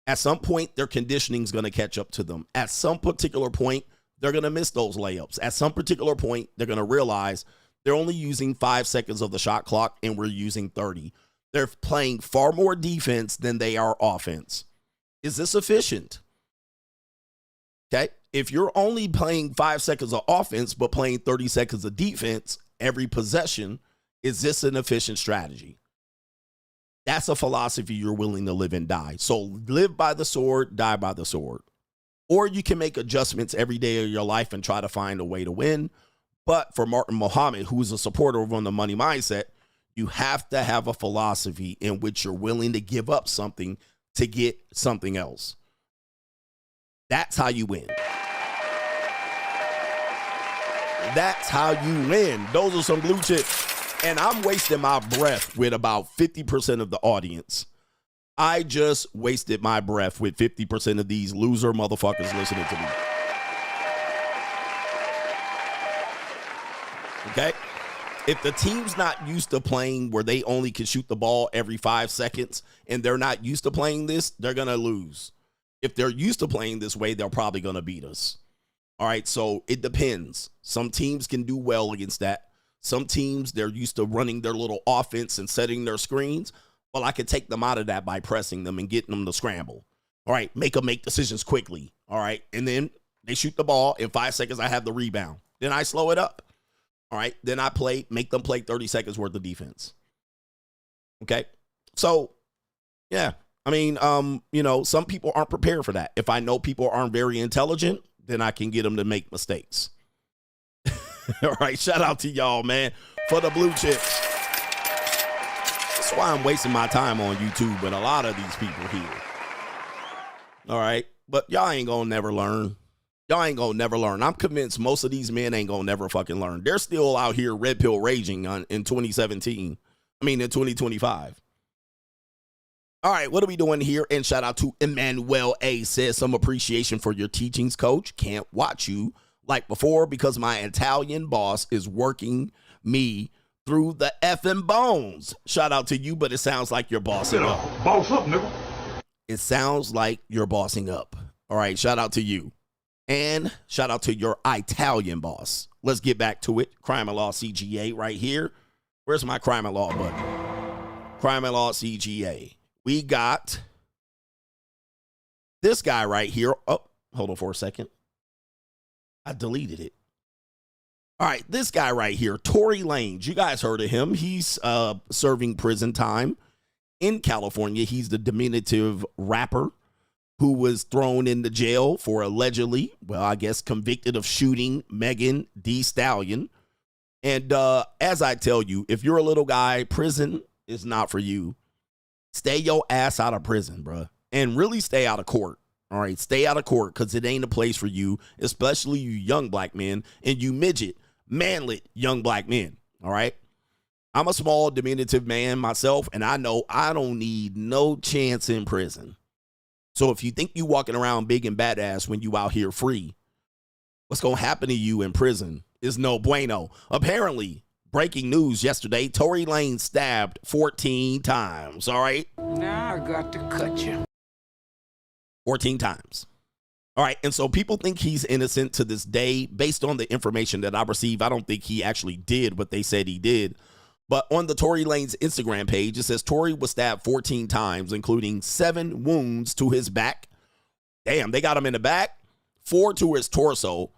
At some point, their conditioning is going to catch up to them. At some particular point, they're going to miss those layups. At some particular point, they're going to realize they're only using 5 seconds of the shot clock, and we're using 30. They're playing far more defense than they are offense. Is this efficient? Okay. If you're only playing 5 seconds of offense, but playing 30 seconds of defense every possession, is this an efficient strategy? That's a philosophy you're willing to live and die. So live by the sword, die by the sword. Or you can make adjustments every day of your life and try to find a way to win. But for Martin Muhammad, who's a supporter of On the Money Mindset, you have to have a philosophy in which you're willing to give up something to get something else. That's how you win. That's how you win. Those are some blue chips. And I'm wasting my breath with about 50% of the audience. I just wasted my breath with 50% of these loser motherfuckers listening to me. Okay? If the team's not used to playing where they only can shoot the ball every 5 seconds and they're not used to playing this, they're going to lose. If they're used to playing this way, they're probably going to beat us. All right, so it depends. Some teams can do well against that. Some teams, they're used to running their little offense and setting their screens. Well, I could take them out of that by pressing them and getting them to scramble. All right, make them make decisions quickly. All right, and then they shoot the ball. In 5 seconds, I have the rebound. Then I slow it up. All right, then I make them play 30 seconds worth of defense. Okay, so, yeah. I mean, some people aren't prepared for that. If I know people aren't very intelligent, then I can get them to make mistakes. All right, shout out to y'all, man, for the blue chips. That's why I'm wasting my time on YouTube with a lot of these people here. All right, but y'all ain't gonna never learn. Y'all ain't gonna never learn. I'm convinced most of these men ain't gonna never fucking learn. They're still out here red pill raging in 2025. All right, what are we doing here? And shout out to Emmanuel A. Says some appreciation for your teachings, coach. Can't watch you like before because my Italian boss is working me through the effing bones. Shout out to you, but it sounds like you're bossing up. Boss up, nigga. It sounds like you're bossing up. All right, shout out to you. And shout out to your Italian boss. Let's get back to it. Crime and Law CGA right here. Where's my Crime and Law button? Crime and Law CGA. We got this guy right here. Oh, hold on for a second. I deleted it. All right, this guy right here, Tory Lanez. You guys heard of him. He's serving prison time in California. He's the diminutive rapper who was thrown into jail for allegedly, well, I guess, convicted of shooting Megan Thee Stallion. And as I tell you, if you're a little guy, prison is not for you. Stay your ass out of prison, bruh. And really stay out of court. All right, stay out of court because it ain't a place for you, especially you young black men and you midget, manlet young black men. All right. I'm a small, diminutive man myself, and I know I don't need no chance in prison. So if you think you walking around big and badass when you out here free, what's going to happen to you in prison is no bueno. Apparently, breaking news yesterday, Tory Lanez stabbed 14 times, all right? Now I got to cut you. 14 times. All right, and so people think he's innocent to this day. Based on the information that I received, I don't think he actually did what they said he did. But on the Tory Lanez Instagram page, it says Tory was stabbed 14 times, including 7 wounds to his back. Damn, they got him in the back, 4 to his torso,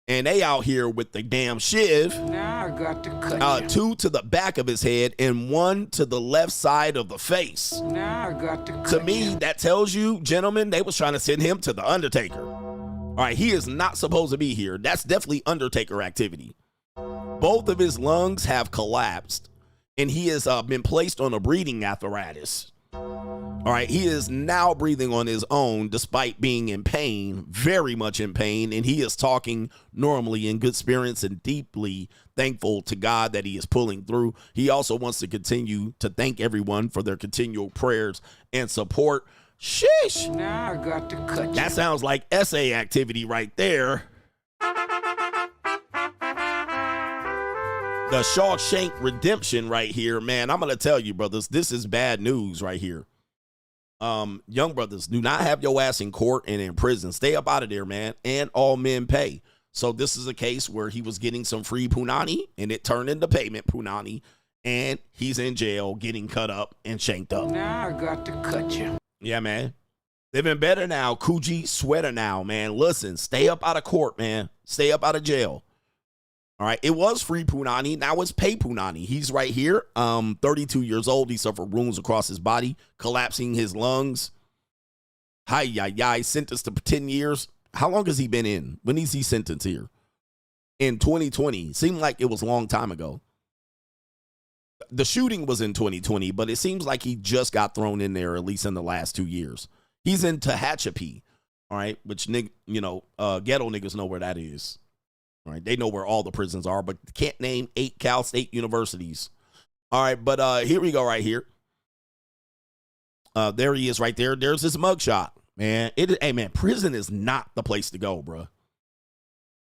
and they out here with the damn shiv. Now I got to cut you. 2 to the back of his head and 1 to the left side of the face. Now I got to cut To me, that tells you, gentlemen, they was trying to send him to the Undertaker. All right, he is not supposed to be here. That's definitely Undertaker activity. Both of his lungs have collapsed, and he has been placed on a breathing apparatus. All right, he is now breathing on his own despite being in pain, very much in pain, and he is talking normally in good spirits and deeply thankful to God that he is pulling through. He also wants to continue to thank everyone for their continual prayers and support. Sheesh. Now I got to cut you. That sounds like essay activity right there. The Shawshank Redemption right here, man. I'm going to tell you, brothers, this is bad news right here. Young brothers, do not have your ass in court and in prison. Stay up out of there, man. And all men pay. So this is a case where he was getting some free punani and it turned into payment punani. And he's in jail getting cut up and shanked up. Now I got to cut you. Yeah, man. Living better now. Coogee sweater now, man. Listen, stay up out of court, man. Stay up out of jail. All right, it was free punani. Now it's pay punani. He's right here, 32 years old. He suffered wounds across his body, collapsing his lungs. Hi, sentenced to 10 years. How long has he been in? When is he sentenced here? In 2020. Seemed like it was a long time ago. The shooting was in 2020, but it seems like he just got thrown in there, at least in the last 2 years. He's in Tehachapi, all right, which, ghetto niggas know where that is. All right, they know where all the prisons are, but can't name 8 Cal State universities. All right, but here we go right here. There he is right there. There's his mugshot, man. Hey, man, prison is not the place to go, bro.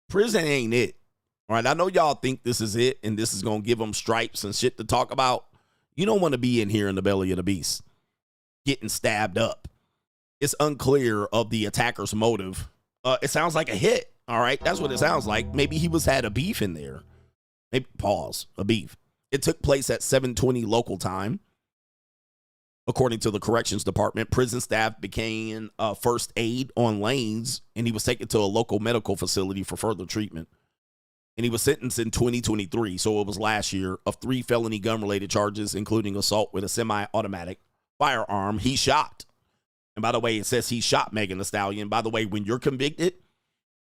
Prison ain't it. All right, I know y'all think this is it, and this is going to give them stripes and shit to talk about. You don't want to be in here in the belly of the beast, getting stabbed up. It's unclear of the attacker's motive. It sounds like a hit, all right? That's what it sounds like. Maybe he had a beef in there. Maybe, a beef. It took place at 7:20 local time. According to the corrections department, prison staff began first aid on Lanez, and he was taken to a local medical facility for further treatment. And he was sentenced in 2023, so it was last year, of 3 felony gun-related charges, including assault with a semi-automatic firearm. He shot. And by the way, it says he shot Megan Thee Stallion. By the way, when you're convicted,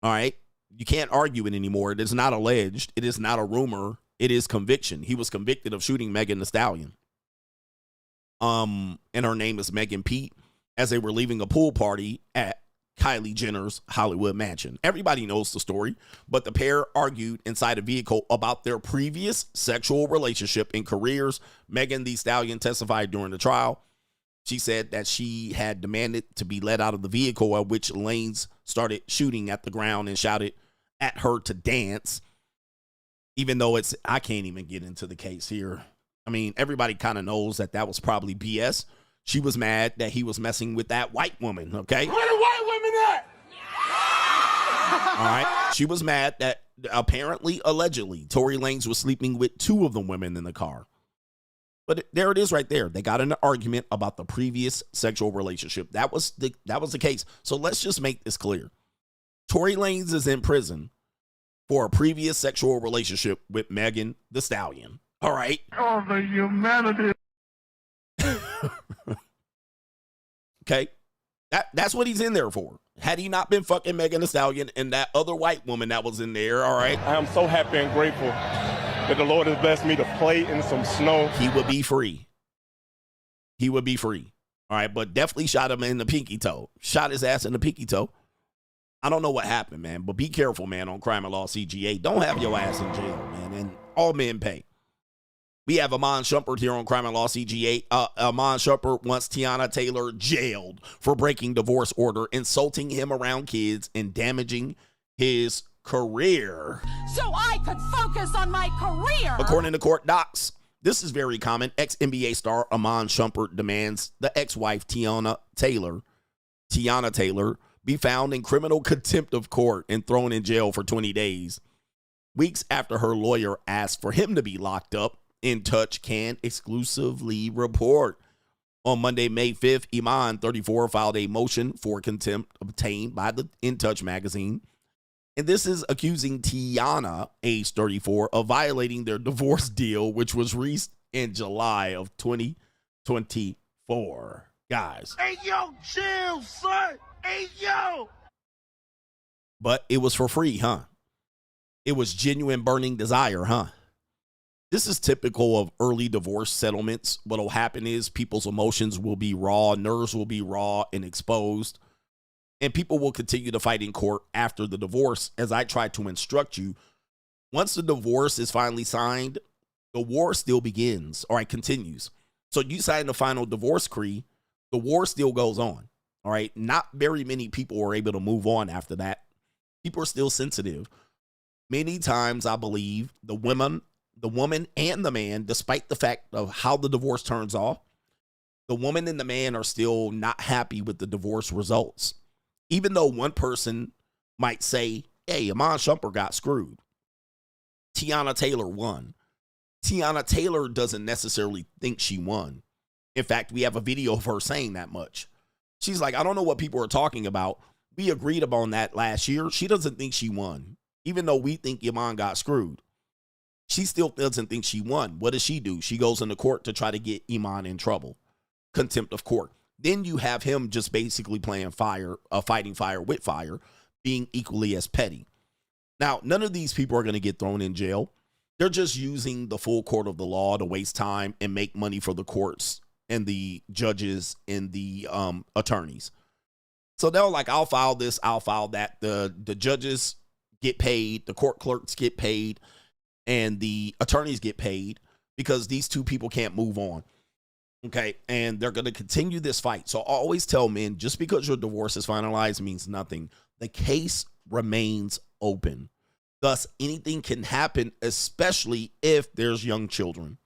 all right, you can't argue it anymore. It is not alleged. It is not a rumor. It is conviction. He was convicted of shooting Megan Thee Stallion. And her name is Megan Pete, as they were leaving a pool party at Kylie Jenner's Hollywood mansion. Everybody knows the story, but the pair argued inside a vehicle about their previous sexual relationship and careers. Megan Thee Stallion testified during the trial. She said that she had demanded to be let out of the vehicle, at which Lanez started shooting at the ground and shouted at her to dance. Even though I can't even get into the case here. I mean, everybody kind of knows that was probably BS. She was mad that he was messing with that white woman, okay? Where the white women at? All right. She was mad that allegedly, Tory Lanez was sleeping with 2 of the women in the car. But there it is right there. They got in an argument about the previous sexual relationship. That was the case. So let's just make this clear. Tory Lanez is in prison for a previous sexual relationship with Megan Thee Stallion. All right. Oh, the humanity. Okay. That's what he's in there for. Had he not been fucking Megan Thee Stallion and that other white woman that was in there, all right? I am so happy and grateful that the Lord has blessed me to play in some snow. He would be free. He would be free. All right, but definitely shot him in the pinky toe. Shot his ass in the pinky toe. I don't know what happened, man, but be careful, man, on Crime and Law CGA. Don't have your ass in jail, man, and all men pay. We have Iman Shumpert here on Crime and Law CGA. Iman Shumpert wants Teyana Taylor jailed for breaking divorce order, insulting him around kids, and damaging his career. So I could focus on my career. According to court docs, this is very common. Ex-NBA star Iman Shumpert demands the ex-wife Teyana Taylor be found in criminal contempt of court and thrown in jail for 20 days. Weeks after her lawyer asked for him to be locked up, In Touch can exclusively report. On Monday, May 5th, Iman, 34, filed a motion for contempt obtained by the In Touch magazine. And this is accusing Teyana, age 34, of violating their divorce deal, which was reached in July of 2024. Guys. Hey, yo, chill, son. Hey, yo. But it was for free, huh? It was genuine burning desire, huh? This is typical of early divorce settlements. What'll happen is people's emotions will be raw, nerves will be raw and exposed, and people will continue to fight in court after the divorce. As I try to instruct you, once the divorce is finally signed, the war still begins, or it continues. So you sign the final divorce decree, the war still goes on, all right? Not very many people are able to move on after that. People are still sensitive. Many times, I believe, the woman and the man, despite the fact of how the divorce turns off, the woman and the man are still not happy with the divorce results. Even though one person might say, hey, Iman Shumpert got screwed. Teyana Taylor won. Teyana Taylor doesn't necessarily think she won. In fact, we have a video of her saying that much. She's like, I don't know what people are talking about. We agreed upon that last year. She doesn't think she won. Even though we think Iman got screwed, she still doesn't think she won. What does she do? She goes into court to try to get Iman in trouble. Contempt of court. Then you have him just basically playing fighting fire with fire, being equally as petty. Now, none of these people are going to get thrown in jail. They're just using the full court of the law to waste time and make money for the courts and the judges and the attorneys. So they're like, I'll file this, I'll file that. The judges get paid, the court clerks get paid, and the attorneys get paid because these two people can't move on. Okay, and they're going to continue this fight. So I always tell men, just because your divorce is finalized means nothing. The case remains open. Thus, anything can happen, especially if there's young children.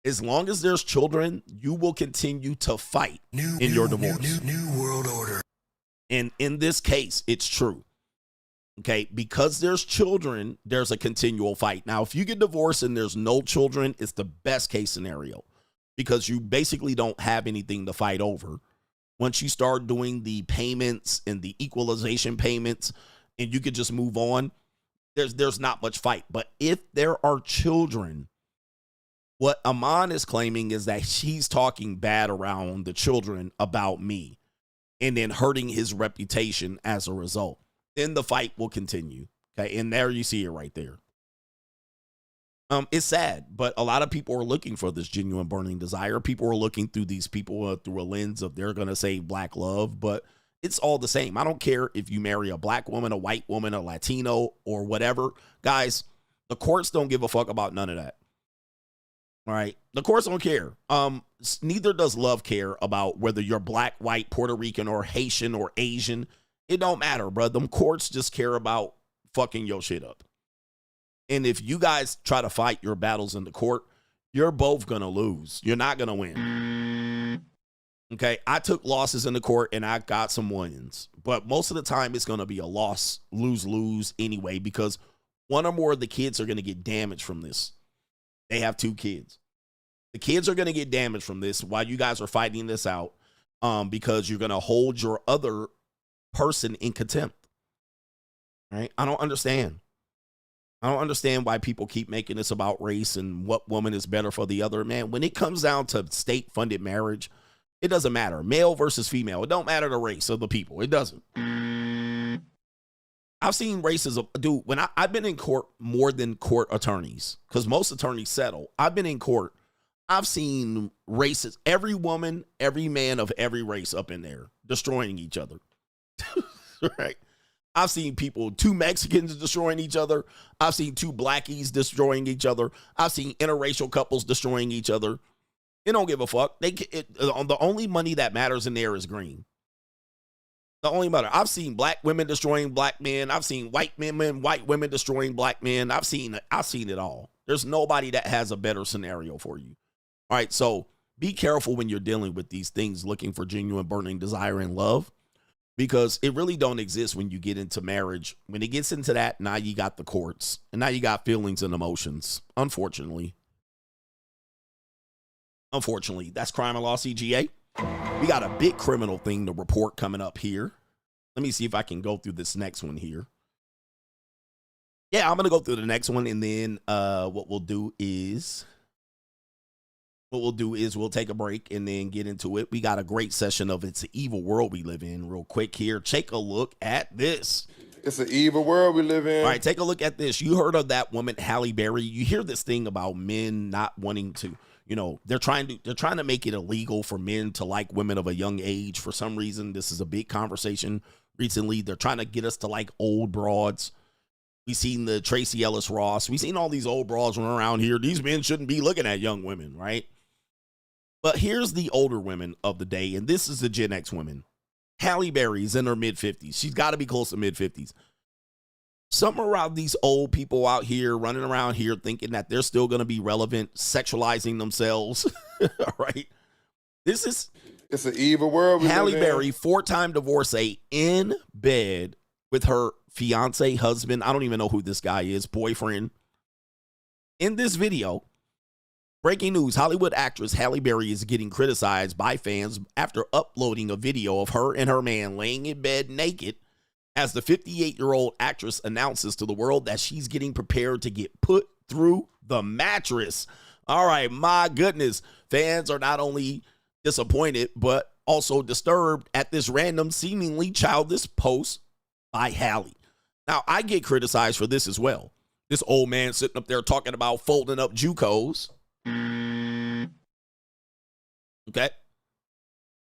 As long as there's children, you will continue to fight in your divorce. New world order. And in this case, it's true. Okay, because there's children, there's a continual fight. Now, if you get divorced and there's no children, it's the best case scenario because you basically don't have anything to fight over. Once you start doing the payments and the equalization payments and you could just move on, there's not much fight. But if there are children, what Iman is claiming is that she's talking bad around the children about me and then hurting his reputation as a result. Then the fight will continue. Okay, and there you see it right there. It's sad, but a lot of people are looking for this genuine burning desire. People are looking through these people through a lens of they're going to say black love, but it's all the same. I don't care if you marry a black woman, a white woman, a Latino, or whatever. Guys, the courts don't give a fuck about none of that. All right, the courts don't care. Neither does love care about whether you're black, white, Puerto Rican, or Haitian, or Asian. It don't matter, bro. Them courts just care about fucking your shit up. And if you guys try to fight your battles in the court, you're both going to lose. You're not going to win. Okay, I took losses in the court and I got some wins. But most of the time, it's going to be a loss, lose anyway, because one or more of the kids are going to get damaged from this. They have 2 kids. The kids are going to get damaged from this while you guys are fighting this out because you're going to hold your other person in contempt. Right? I don't understand. I don't understand why people keep making this about race and what woman is better for the other. Man, when it comes down to state-funded marriage, it doesn't matter. Male versus female. It don't matter the race of the people. It doesn't. I've seen races of, dude, when I've been in court more than court attorneys, because most attorneys settle. I've been in court. I've seen races, every woman, every man of every race up in there destroying each other. Right? I've seen people, 2 Mexicans destroying each other. I've seen 2 blackies destroying each other. I've seen interracial couples destroying each other. They don't give a fuck. The only money that matters in there is green. The only matter. I've seen black women destroying black men. I've seen white women destroying black men. I've seen it all. There's nobody that has a better scenario for you. All right, so be careful when you're dealing with these things, looking for genuine burning desire and love. Because it really don't exist when you get into marriage. When it gets into that, now you got the courts. And now you got feelings and emotions. Unfortunately. That's Crime and Law CGA. We got a big criminal thing to report coming up here. Let me see if I can go through this next one here. Yeah, I'm going to go through the next one. And then what we'll do is we'll take a break and then get into it. We got a great session of It's an Evil World We Live In real quick here. Take a look at this. It's an evil world we live in. All right, take a look at this. You heard of that woman, Halle Berry. You hear this thing about men not wanting to, they're trying to make it illegal for men to like women of a young age. For some reason, this is a big conversation recently. They're trying to get us to like old broads. We've seen the Tracy Ellis Ross. We've seen all these old broads running around here. These men shouldn't be looking at young women, right? But here's the older women of the day, and this is the Gen X women. Halle Berry's in her mid-50s. She's got to be close to mid-50s. Something around these old people out here running around here thinking that they're still going to be relevant, sexualizing themselves, right? It's an evil world. Halle Berry, 4-time divorcee, in bed with her fiance, husband. I don't even know who this guy is, boyfriend. In this video, breaking news, Hollywood actress Halle Berry is getting criticized by fans after uploading a video of her and her man laying in bed naked as the 58-year-old actress announces to the world that she's getting prepared to get put through the mattress. All right, my goodness. Fans are not only disappointed, but also disturbed at this random, seemingly childish post by Halle. Now, I get criticized for this as well. This old man sitting up there talking about folding up JUCOs. Okay.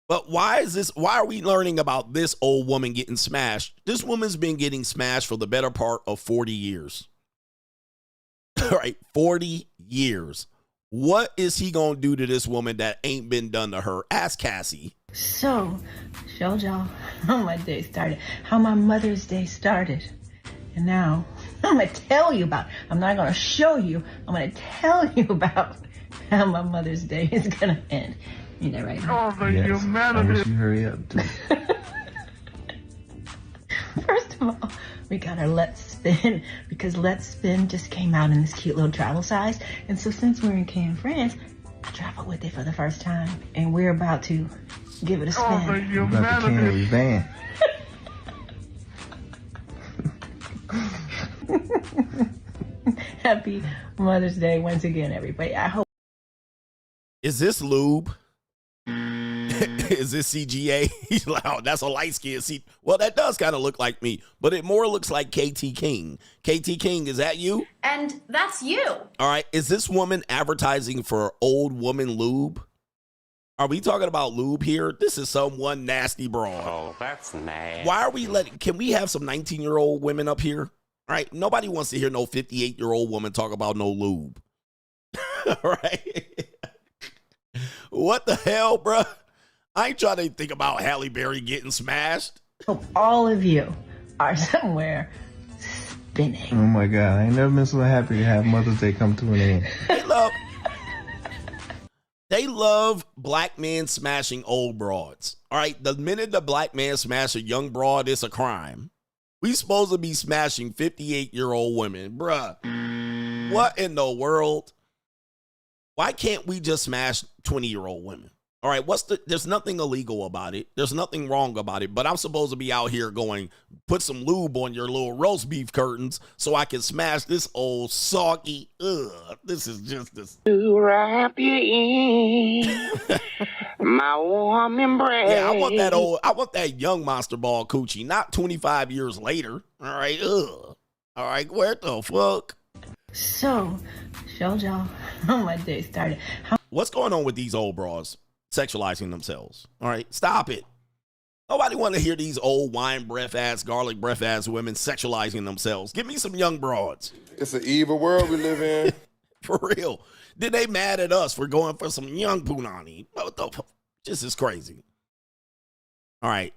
But why are we learning about this old woman getting smashed? This woman's been getting smashed for the better part of 40 years. All right, 40 years. What is he gonna do to this woman that ain't been done to her? Ask Cassie. So, showed y'all how my day started, how my Mother's Day started. And now, I'm gonna tell you about, I'm not gonna show you, I'm gonna tell you about how my Mother's Day is gonna end. Ain't that right? Oh, the Yes. humanity. I wish you hurry up, too. First of all, we got our Let's Spin, because Let's Spin just came out in this cute little travel size. And so since we're in Cannes, France, I traveled with it for the first time. And we're about to give it a spin. Oh, the About the humanity. Cannes van. Happy Mother's Day once again, everybody. I hope. Is this lube? Is this CGA? He's like, oh, that's a light skin. Well, that does kind of look like me, but it more looks like KT King. KT King, is that you? And that's you. All right. Is this woman advertising for old woman lube? Are we talking about lube here? This is some one nasty broad. Oh, that's nasty. Why are we can we have some 19-year-old women up here? All right. Nobody wants to hear no 58-year-old woman talk about no lube. All right. What the hell, bruh? I ain't trying to think about Halle Berry getting smashed. Hope all of you are somewhere spinning. Oh my God, I ain't never been so happy to have Mother's Day come to an end. They love black men smashing old broads. All right, the minute the black man smash a young broad, it's a crime. We supposed to be smashing 58-year-old women. Bruh, what in the world? Why can't we just smash 20-year-old women? All right, there's nothing illegal about it. There's nothing wrong about it, but I'm supposed to be out here going, put some lube on your little roast beef curtains so I can smash this old soggy, this is just this. To wrap you in my warm embrace. Yeah, I want that young monster ball coochie, not 25 years later. All right, All right, where the fuck? So, showed y'all how my day started. What's going on with these old bras sexualizing themselves? All right, stop it. Nobody want to hear these old wine breath ass, garlic breath ass women sexualizing themselves. Give me some young broads. It's an evil world we live in. For real. Then they mad at us for going for some young punani. What the fuck? This is crazy. All right.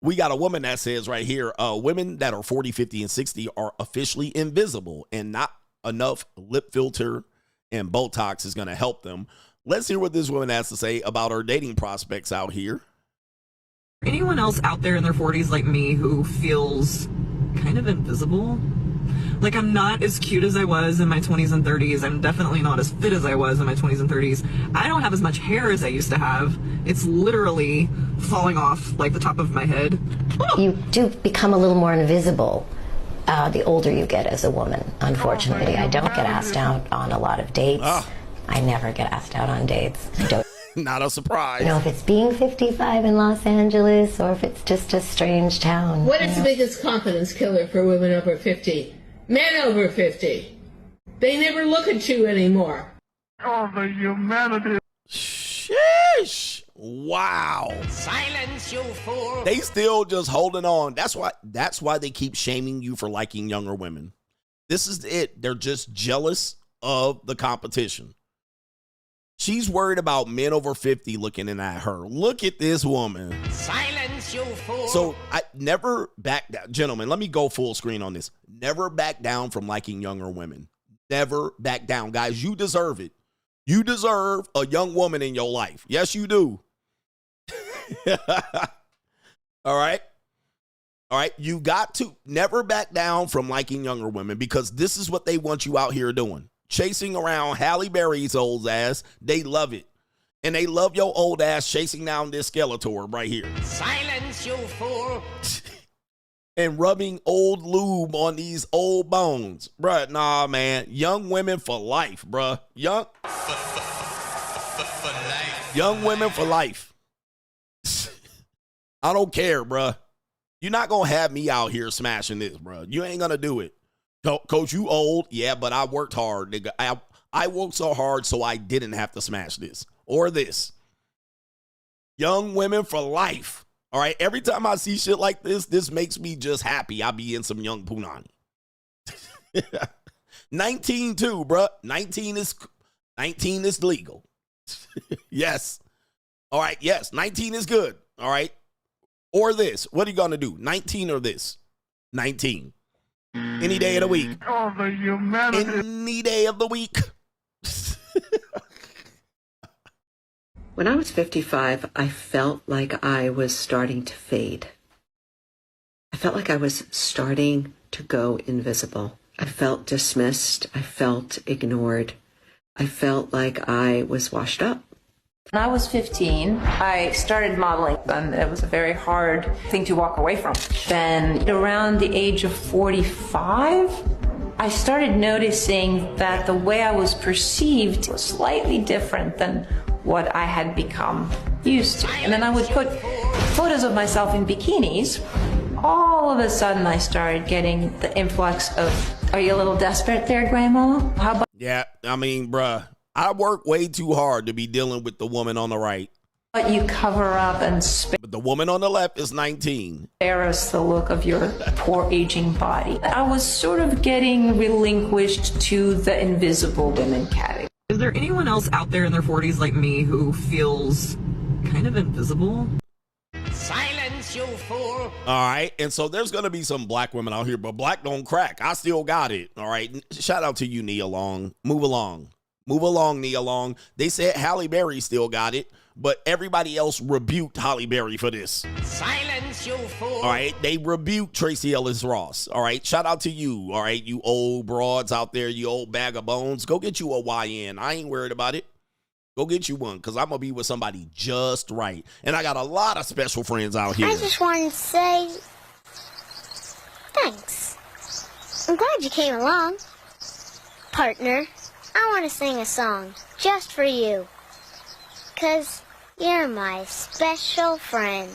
We got a woman that says right here, women that are 40, 50, and 60 are officially invisible, and not enough lip filter and Botox is going to help them. Let's hear what this woman has to say about her dating prospects out here. Anyone else out there in their 40s like me who feels kind of invisible? Like, I'm not as cute as I was in my 20s and 30s. I'm definitely not as fit as I was in my 20s and 30s. I don't have as much hair as I used to have. It's literally falling off like the top of my head. You do become a little more invisible the older you get as a woman, unfortunately. I don't get asked out on a lot of dates. I never get asked out on dates. I don't. Not a surprise. You know, if it's being 55 in Los Angeles or if it's just a strange town. What is the biggest confidence killer for women over 50? Men over 50. They never look at you anymore. Oh, the humanity. Sheesh. Wow. Silence, you fool. They still just holding on. That's why they keep shaming you for liking younger women. This is it. They're just jealous of the competition. She's worried about men over 50 looking in at her. Look at this woman. Silence, you fool. So I never back down. Gentlemen, let me go full screen on this. Never back down from liking younger women. Never back down. Guys, you deserve it. You deserve a young woman in your life. Yes, you do. All right. All right. You got to never back down from liking younger women, because this is what they want you out here doing. Chasing around Halle Berry's old ass. They love it. And they love your old ass chasing down this Skeletor right here. Silence, you fool. And rubbing old lube on these old bones. Bruh, nah, man. Young women for life, bruh. Young women for life. I don't care, bruh. You're not going to have me out here smashing this, bruh. You ain't going to do it. Coach, you old. Yeah, but I worked hard, nigga. I worked so hard so I didn't have to smash this or this. Young women for life. All right. Every time I see shit like this makes me just happy. I be in some young punani. 19 too, bruh. 19 is 19 is legal. Yes. All right. Yes. 19 is good. All right. Or this. What are you going to do? 19 or this? 19. Any day of the week. Oh, the humanity. Any day of the week. When I was 55, I felt like I was starting to fade. I felt like I was starting to go invisible. I felt dismissed. I felt ignored. I felt like I was washed up. When I was 15, I started modeling, and it was a very hard thing to walk away from. Then around the age of 45, I started noticing that the way I was perceived was slightly different than what I had become used to. And then I would put photos of myself in bikinis. All of a sudden, I started getting the influx of, "Are you a little desperate there, Grandma? How about..." Yeah, I mean, bruh, I work way too hard to be dealing with the woman on the right. But you cover up and But the woman on the left is 19. spare us the look of your poor aging body. I was sort of getting relinquished to the invisible women category. Is there anyone else out there in their 40s like me who feels kind of invisible? Silence, you fool. All right. And so there's going to be some black women out here, but black don't crack. I still got it. All right. Shout out to you, Nia Long. Move along. Move along, Nia Long. They said Halle Berry still got it, but everybody else rebuked Halle Berry for this. Silence, you fool. All right. They rebuked Tracy Ellis Ross. All right. Shout out to you. All right. You old broads out there, you old bag of bones. Go get you a YN. I ain't worried about it. Go get you one, because I'm going to be with somebody just right. And I got a lot of special friends out here. I just wanted to say thanks. I'm glad you came along. Partner, I want to sing a song just for you. 'Cause you're my special friend.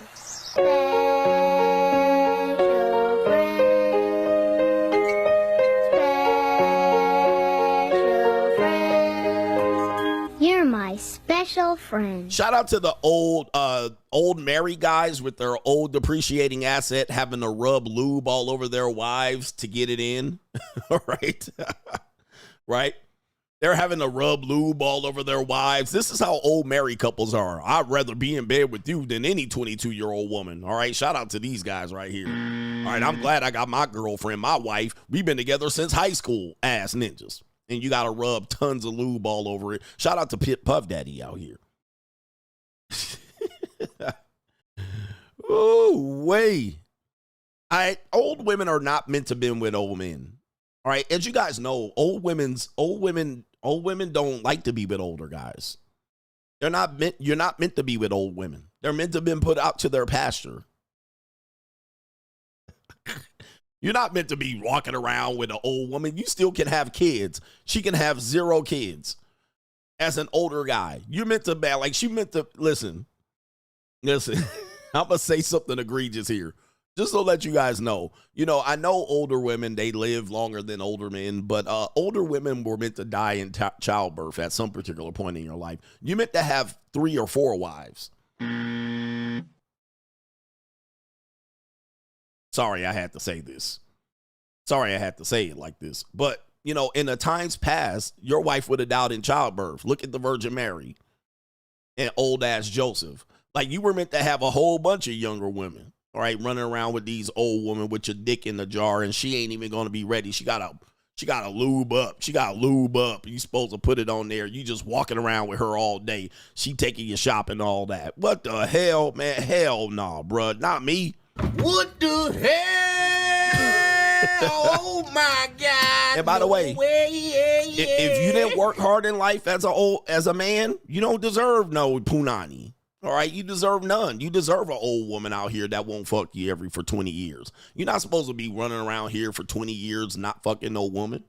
You're my special friend. Shout out to the old married guys with their old depreciating asset having to rub lube all over their wives to get it in. All right. Right? They're having to rub lube all over their wives. This is how old married couples are. I'd rather be in bed with you than any 22-year-old woman. All right. Shout out to these guys right here. All right. I'm glad I got my girlfriend, my wife. We've been together since high school, ass ninjas. And you got to rub tons of lube all over it. Shout out to Pit Puff Daddy out here. Oh, way. All right. Old women are not meant to be with old men. All right. As you guys know, old women don't like to be with older guys. You're not meant to be with old women. They're meant to have been put out to their pasture. You're not meant to be walking around with an old woman. You still can have kids. She can have 0 kids as an older guy. You're meant to be like, she meant to listen. I'm going to say something egregious here. Just to let you guys know, I know older women, they live longer than older men, but older women were meant to die in childbirth at some particular point in your life. You meant to have 3 or 4 wives. Sorry, I had to say this. Sorry, I had to say it like this. But, in the times past, your wife would have died in childbirth. Look at the Virgin Mary and old ass Joseph. Like, you were meant to have a whole bunch of younger women. All right, running around with these old women with your dick in the jar, and she ain't even going to be ready. She got to lube up. She got to lube up. You supposed to put it on there. You just walking around with her all day. She taking you shopping, all that. What the hell, man? Hell no, bruh. Not me. What the hell? Oh my God. And by the way, if you didn't work hard in life as a man, you don't deserve no punani. All right, you deserve none. You deserve an old woman out here that won't fuck you for 20 years. You're not supposed to be running around here for 20 years not fucking no woman.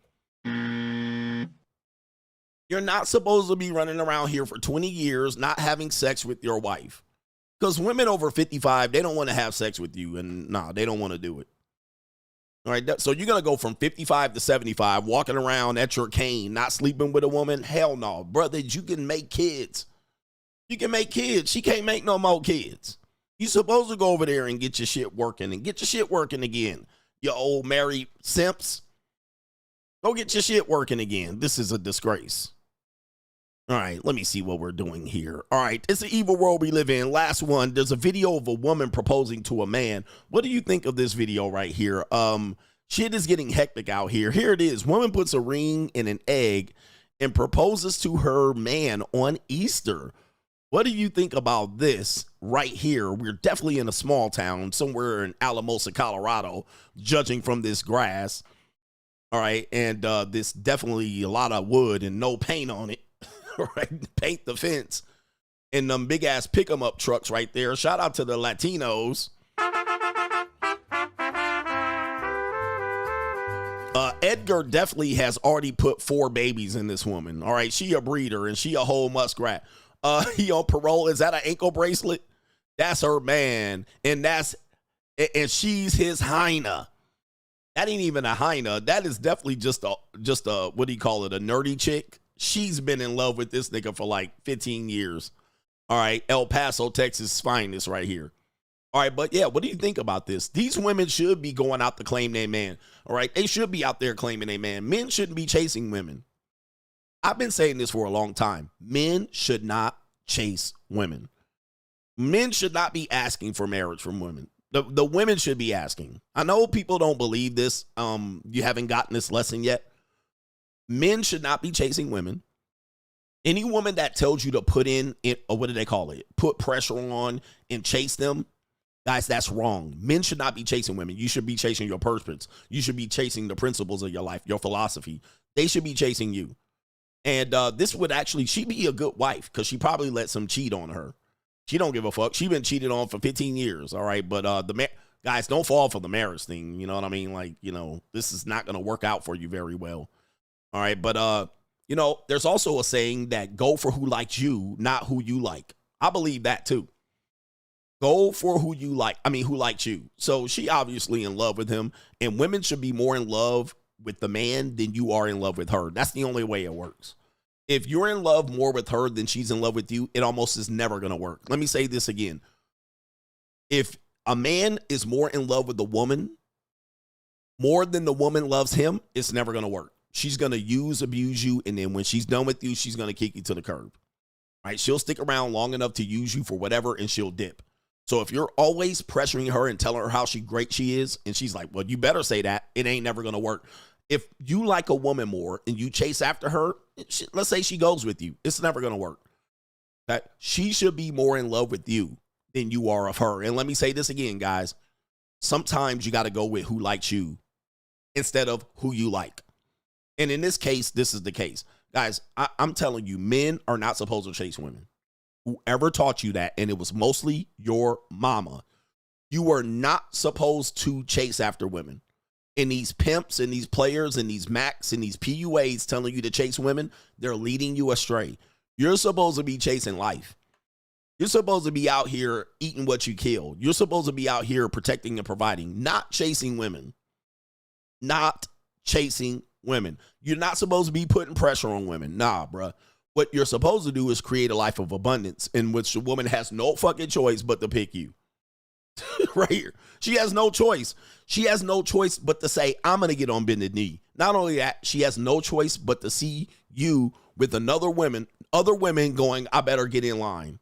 You're not supposed to be running around here for 20 years not having sex with your wife. Because women over 55, they don't want to have sex with you, and they don't want to do it. All right, so you're going to go from 55 to 75, walking around at your cane, not sleeping with a woman? Hell no. Brother, you can make kids. You can make kids. She can't make no more kids. You supposed to go over there and get your shit working and get your shit working again. You old married simps. Go get your shit working again. This is a disgrace. All right, let me see what we're doing here. All right, it's the evil world we live in. Last one, there's a video of a woman proposing to a man. What do you think of this video right here? Shit is getting hectic out here. Here it is. Woman puts a ring in an egg and proposes to her man on Easter. What do you think about this right here? We're definitely in a small town, somewhere in Alamosa, Colorado, judging from this grass. All right, and this definitely a lot of wood and no paint on it. All right, paint the fence. And them big ass pick 'em up trucks right there. Shout out to the Latinos. Edgar definitely has already put 4 babies in this woman. All right, she a breeder and she a whole muskrat. He on parole. Is that an ankle bracelet? That's her man, and she's his hyena. That ain't even a hyena. That is definitely just a what do you call it? A nerdy chick. She's been in love with this nigga for like 15 years. All right, El Paso, Texas finest right here. All right, but yeah, what do you think about this? These women should be going out to claim their man. All right, they should be out there claiming their man. Men shouldn't be chasing women. I've been saying this for a long time. Men should not chase women. Men should not be asking for marriage from women. The women should be asking. I know people don't believe this. You haven't gotten this lesson yet. Men should not be chasing women. Any woman that tells you to put in or what do they call it? Put pressure on and chase them. Guys, that's wrong. Men should not be chasing women. You should be chasing your purpose. You should be chasing the principles of your life, your philosophy. They should be chasing you. And this would actually, she'd be a good wife because she probably let some cheat on her. She don't give a fuck. She been cheated on for 15 years. All right. But guys, don't fall for the marriage thing. You know what I mean? Like, this is not going to work out for you very well. All right. But, there's also a saying that go for who likes you, not who you like. I believe that too. Go for who you like. I mean, who likes you. So she obviously in love with him, and women should be more in love with the man than you are in love with her. That's the only way it works. If you're in love more with her than she's in love with you, it almost is never going to work. Let me say this again. If a man is more in love with the woman more than the woman loves him, it's never going to work. She's going to abuse you, and then when she's done with you, she's going to kick you to the curb. Right? She'll stick around long enough to use you for whatever, and she'll dip. So if you're always pressuring her and telling her how great she is, and she's like, well, you better say that, it ain't never going to work. If you like a woman more and you chase after her, let's say she goes with you, it's never going to work. Okay? She should be more in love with you than you are of her. And let me say this again, guys. Sometimes you got to go with who likes you instead of who you like. And in this case, this is the case. Guys, I'm telling you, men are not supposed to chase women. Whoever taught you that, and it was mostly your mama, you were not supposed to chase after women. And these pimps and these players and these Macs and these PUAs telling you to chase women, they're leading you astray. You're supposed to be chasing life. You're supposed to be out here eating what you kill. You're supposed to be out here protecting and providing, not chasing women. Not chasing women. You're not supposed to be putting pressure on women. Nah, bruh. What you're supposed to do is create a life of abundance in which the woman has no fucking choice but to pick you. Right here. She has no choice. She has no choice but to say, I'm going to get on bended knee. Not only that, she has no choice but to see you with other women going, I better get in line.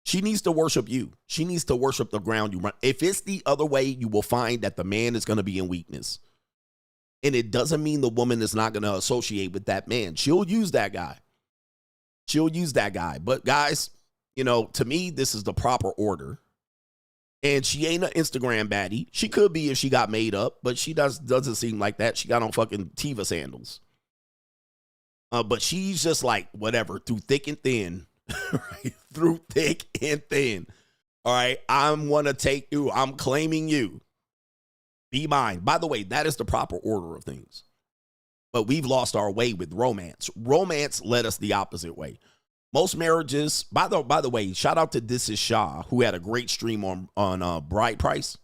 She needs to worship you. She needs to worship the ground you run. If it's the other way, you will find that the man is going to be in weakness. And it doesn't mean the woman is not going to associate with that man. She'll use that guy. She'll use that guy. But guys, to me, this is the proper order. And she ain't an Instagram baddie. She could be if she got made up, but she doesn't seem like that. She got on fucking Tiva sandals. But she's just like, whatever, through thick and thin. Right? Through thick and thin. All right, I'm going to take you. I'm claiming you. Be mine. By the way, that is the proper order of things. But we've lost our way with romance. Romance led us the opposite way. Most marriages, by the way, shout out to This Is Shaw, who had a great stream on bride price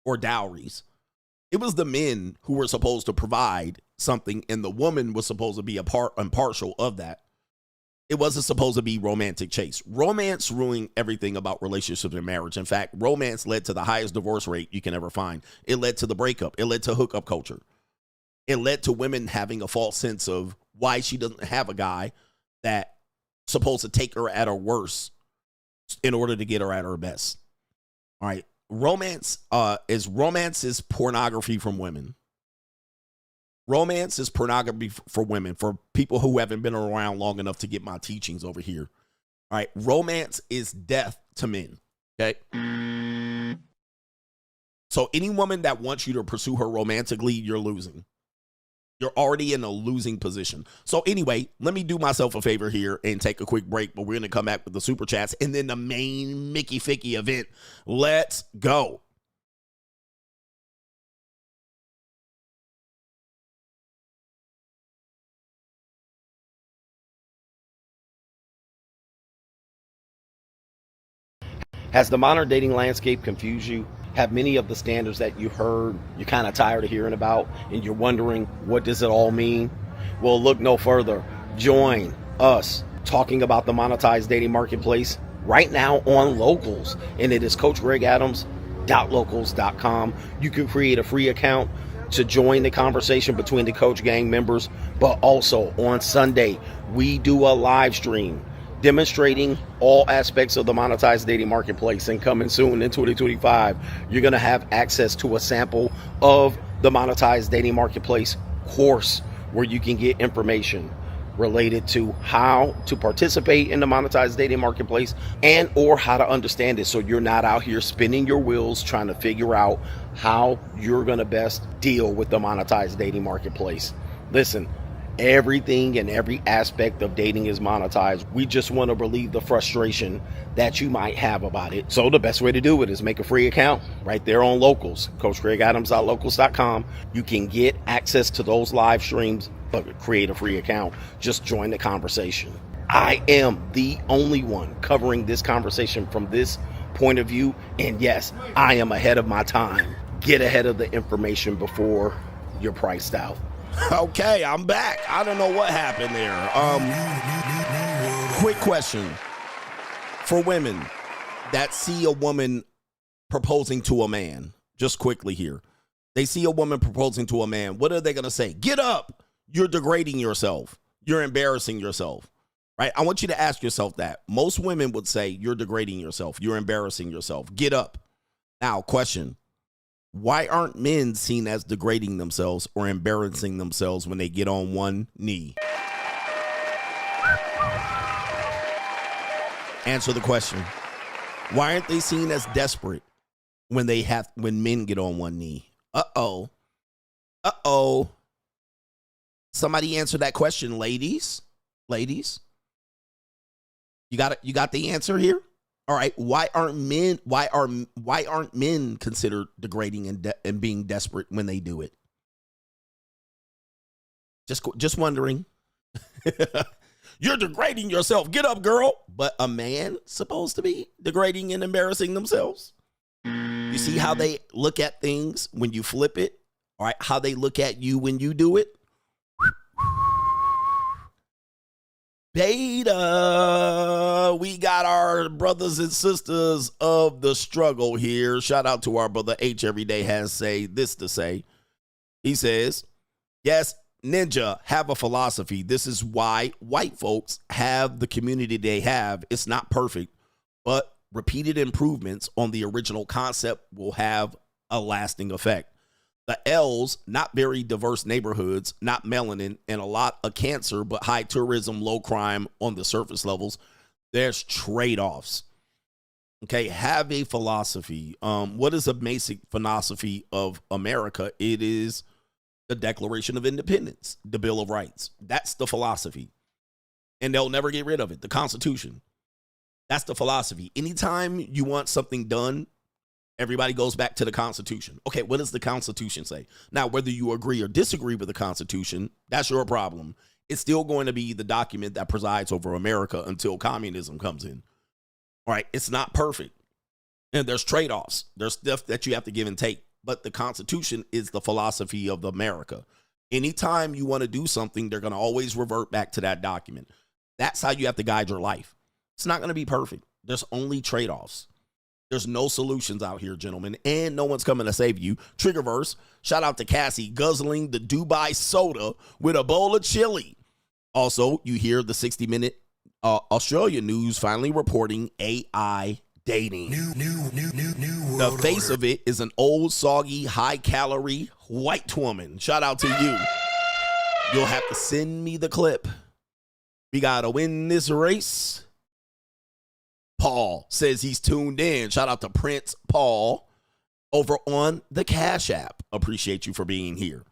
or dowries. It was the men who were supposed to provide something, and the woman was supposed to be impartial of that. It wasn't supposed to be romantic chase. Romance ruined everything about relationships and marriage. In fact, romance led to the highest divorce rate you can ever find. It led to the breakup. It led to hookup culture. It led to women having a false sense of why she doesn't have a guy that supposed to take her at her worst in order to get her at her best. All right. Romance is pornography from women. Romance is pornography for women, for people who haven't been around long enough to get my teachings over here. All right. Romance is death to men. Okay. So any woman that wants you to pursue her romantically, you're losing. You're already in a losing position. So anyway, let me do myself a favor here and take a quick break, but we're going to come back with the super chats and then the main Mickey Ficky event. Let's go. Has the modern dating landscape confused you? Have many of the standards that you heard, you're kind of tired of hearing about, and you're wondering, what does it all mean? Well, look no further. Join us talking about the monetized dating marketplace right now on Locals, and it is CoachGregAdams.locals.com. You can create a free account to join the conversation between the Coach Gang members, but also on Sunday, we do a live stream demonstrating all aspects of the monetized dating marketplace, and coming soon in 2025, you're going to have access to a sample of the monetized dating marketplace course where you can get information related to how to participate in the monetized dating marketplace and or how to understand it, so you're not out here spinning your wheels trying to figure out how you're going to best deal with the monetized dating marketplace. Listen, everything and every aspect of dating is monetized. We just want to relieve the frustration that you might have about it. So the best way to do it is make a free account right there on Locals, CoachGregAdams.locals.com. You can get access to those live streams, but create a free account. Just join the conversation. I am the only one covering this conversation from this point of view. And yes, I am ahead of my time. Get ahead of the information before you're priced out. Okay, I'm back. I don't know what happened there. Quick question for women that see a woman proposing to a man. Just quickly here. They see a woman proposing to a man. What are they going to say? Get up. You're degrading yourself. You're embarrassing yourself. Right? I want you to ask yourself that. Most women would say you're degrading yourself. You're embarrassing yourself. Get up. Now, question. Why aren't men seen as degrading themselves or embarrassing themselves when they get on one knee? Answer the question. Why aren't they seen as desperate when men get on one knee? Uh-oh. Somebody answer that question, ladies. Ladies. You got the answer here? All right, why aren't men considered degrading and being desperate when they do it? Just wondering. You're degrading yourself. Get up, girl. But a man supposed to be degrading and embarrassing themselves? You see how they look at things when you flip it? All right, how they look at you when you do it? Beta, we got our brothers and sisters of the struggle here. Shout out to our brother H every day has this to say. He says, yes, Ninja, have a philosophy. This is why white folks have the community they have. It's not perfect, but repeated improvements on the original concept will have a lasting effect. The L's, not very diverse neighborhoods, not melanin, and a lot of cancer, but high tourism, low crime on the surface levels. There's trade-offs. Okay, have a philosophy. What is a basic philosophy of America? It is the Declaration of Independence, the Bill of Rights. That's the philosophy. And they'll never get rid of it. The Constitution. That's the philosophy. Anytime you want something done, everybody goes back to the Constitution. Okay, what does the Constitution say? Now, whether you agree or disagree with the Constitution, that's your problem. It's still going to be the document that presides over America until communism comes in. All right, it's not perfect. And there's trade-offs. There's stuff that you have to give and take. But the Constitution is the philosophy of America. Anytime you want to do something, they're going to always revert back to that document. That's how you have to guide your life. It's not going to be perfect. There's only trade-offs. There's no solutions out here, gentlemen, and no one's coming to save you. Triggerverse, shout out to Cassie, guzzling the Dubai soda with a bowl of chili. Also, you hear the 60-minute Australia news finally reporting AI dating. The face of it is an old, soggy, high-calorie white woman. Shout out to you. You'll have to send me the clip. We got to win this race. Paul says he's tuned in. Shout out to Prince Paul over on the Cash App. Appreciate you for being here.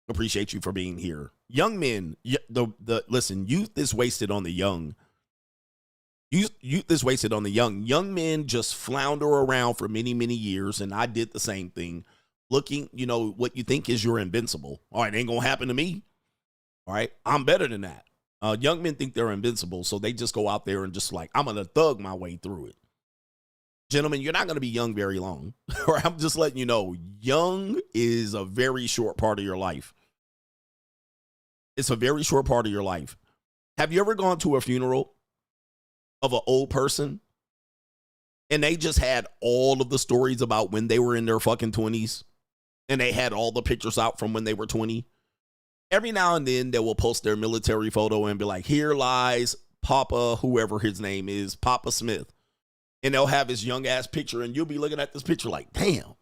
Appreciate you for being here. Young men, listen, youth is wasted on the young. Youth is wasted on the young. Young men just flounder around for many, many years, and I did the same thing. Looking, what you think is you're invincible. All right, it ain't going to happen to me. All right, I'm better than that. Young men think they're invincible, so they just go out there and just like, I'm going to thug my way through it. Gentlemen, you're not going to be young very long. Or I'm just letting you know, young is a very short part of your life. It's a very short part of your life. Have you ever gone to a funeral of an old person and they just had all of the stories about when they were in their fucking 20s and they had all the pictures out from when they were 20? Every now and then they will post their military photo and be like, here lies Papa, whoever his name is, Papa Smith. And they'll have his young ass picture and you'll be looking at this picture like, damn.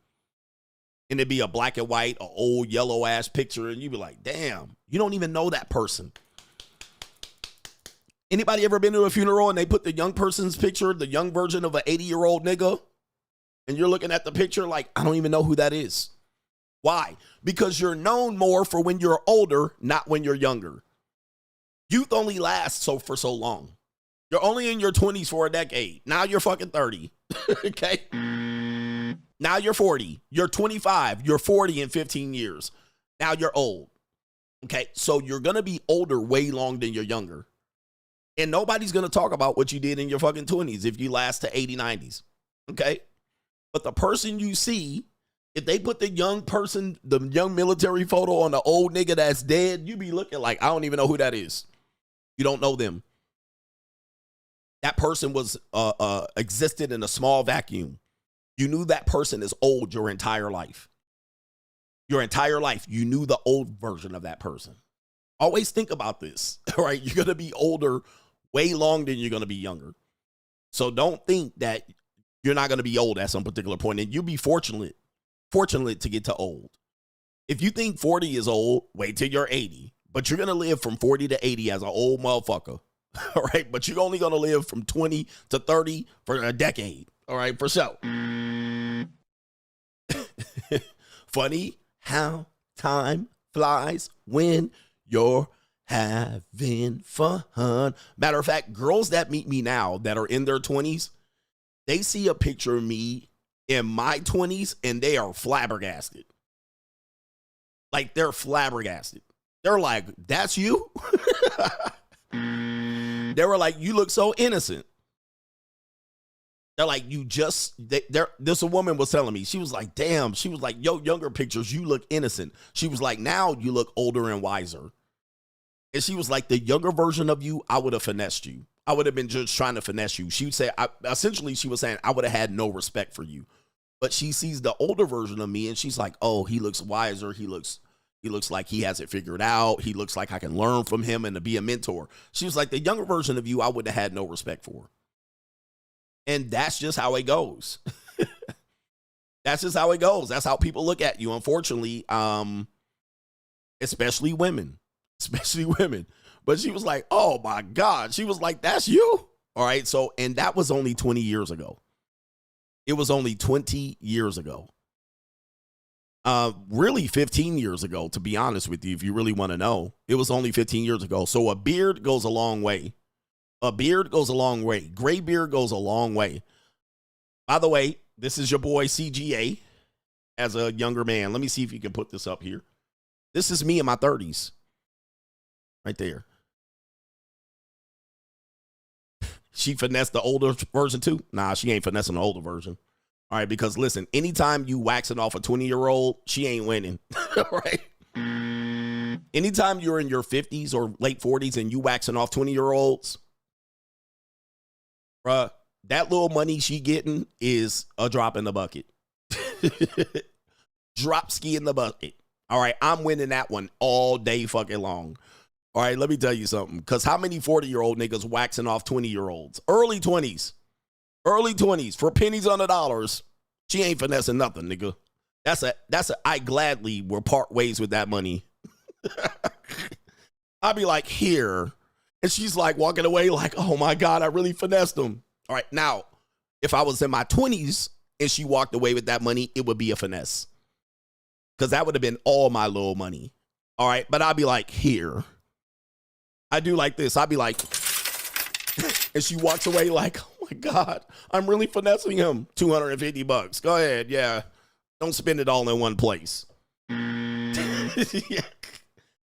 And it'd be a black and white, an old yellow ass picture. And you'd be like, damn, you don't even know that person. Anybody ever been to a funeral and they put the young person's picture, the young version of an 80-year-old nigga? And you're looking at the picture like, I don't even know who that is. Why? Because you're known more for when you're older, not when you're younger. Youth only lasts for so long. You're only in your 20s for a decade. Now you're fucking 30. Okay? Now you're 40. You're 25. You're 40 in 15 years. Now you're old. Okay? So you're going to be older way longer than you're younger. And nobody's going to talk about what you did in your fucking 20s if you last to 80, 90s. Okay? But the person you see, if they put the young person, the young military photo on the old nigga that's dead, you be looking like, I don't even know who that is. You don't know them. That person was existed in a small vacuum. You knew that person is old your entire life. Your entire life, you knew the old version of that person. Always think about this, all right? You're going to be older way longer than you're going to be younger. So don't think that you're not going to be old at some particular point, and you'll be fortunate to get to old. If you think 40 is old, wait till you're 80. But you're going to live from 40 to 80 as an old motherfucker. All right. But you're only going to live from 20 to 30 for a decade. All right. For sure. Funny how time flies when you're having fun. Matter of fact, girls that meet me now that are in their 20s, they see a picture of me in my 20s and they are flabbergasted. Like they're flabbergasted. They're like, that's you? They were like, you look so innocent. They're like, this a woman was telling me, she was like, damn, she was like, yo, younger pictures, you look innocent. She was like, now you look older and wiser. And she was like, the younger version of you, I would have finessed you. I would have been just trying to finesse you. She would say, essentially, she was saying, I would have had no respect for you. But she sees the older version of me and she's like, oh, he looks wiser. He looks like he has it figured out. He looks like I can learn from him and to be a mentor. She was like, the younger version of you, I would have had no respect for. And that's just how it goes. That's just how it goes. That's how people look at you, unfortunately, especially women. But she was like, oh my God. She was like, that's you? All right. So, and that was only 20 years ago. It was only 20 years ago. Really 15 years ago, to be honest with you, if you really want to know. It was only 15 years ago. So a beard goes a long way. A beard goes a long way. Gray beard goes a long way. By the way, this is your boy CGA as a younger man. Let me see if you can put this up here. This is me in my 30s. Right there. She finessed the older version too? Nah, she ain't finessing the older version. All right, because listen, anytime you waxing off a 20-year-old, she ain't winning. All right? Anytime you're in your 50s or late 40s and you waxing off 20-year-olds, bruh, that little money she getting is a drop in the bucket. Drop ski in the bucket. All right, I'm winning that one all day fucking long. All right, let me tell you something. Because how many 40-year-old niggas waxing off 20-year-olds? Early 20s. Early 20s for pennies on the dollars. She ain't finessing nothing, nigga. That's a I gladly will part ways with that money. I'll be like, here. And she's like walking away like, oh my God, I really finessed them. All right, now, if I was in my 20s and she walked away with that money, it would be a finesse. Because that would have been all my little money. All right, but I'll be like, here. I do like this. I'll be like, and she walks away like, oh my God, I'm really finessing him. $250. Go ahead, yeah. Don't spend it all in one place. Yeah.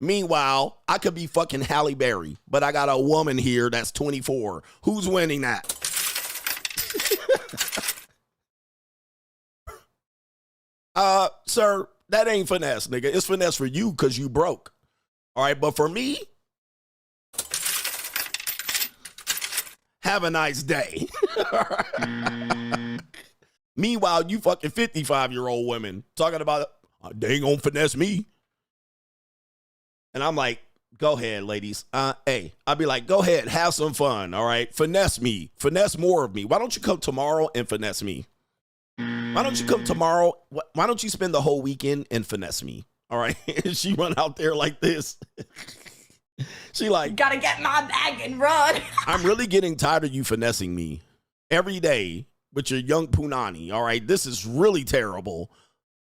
Meanwhile, I could be fucking Halle Berry, but I got a woman here that's 24. Who's winning that? Sir, that ain't finesse, nigga. It's finesse for you because you broke. All right, but for me, have a nice day. Meanwhile, you fucking 55-year-old women talking about, they ain't gonna finesse me. And I'm like, go ahead, ladies. Hey, I'll be like, go ahead, have some fun, all right? Finesse me. Finesse more of me. Why don't you come tomorrow and finesse me? Why don't you come tomorrow? Why don't you spend the whole weekend and finesse me? All right? She run out there like this. She like, gotta get my bag and run. I'm really getting tired of you finessing me every day with your young punani, all right? This is really terrible.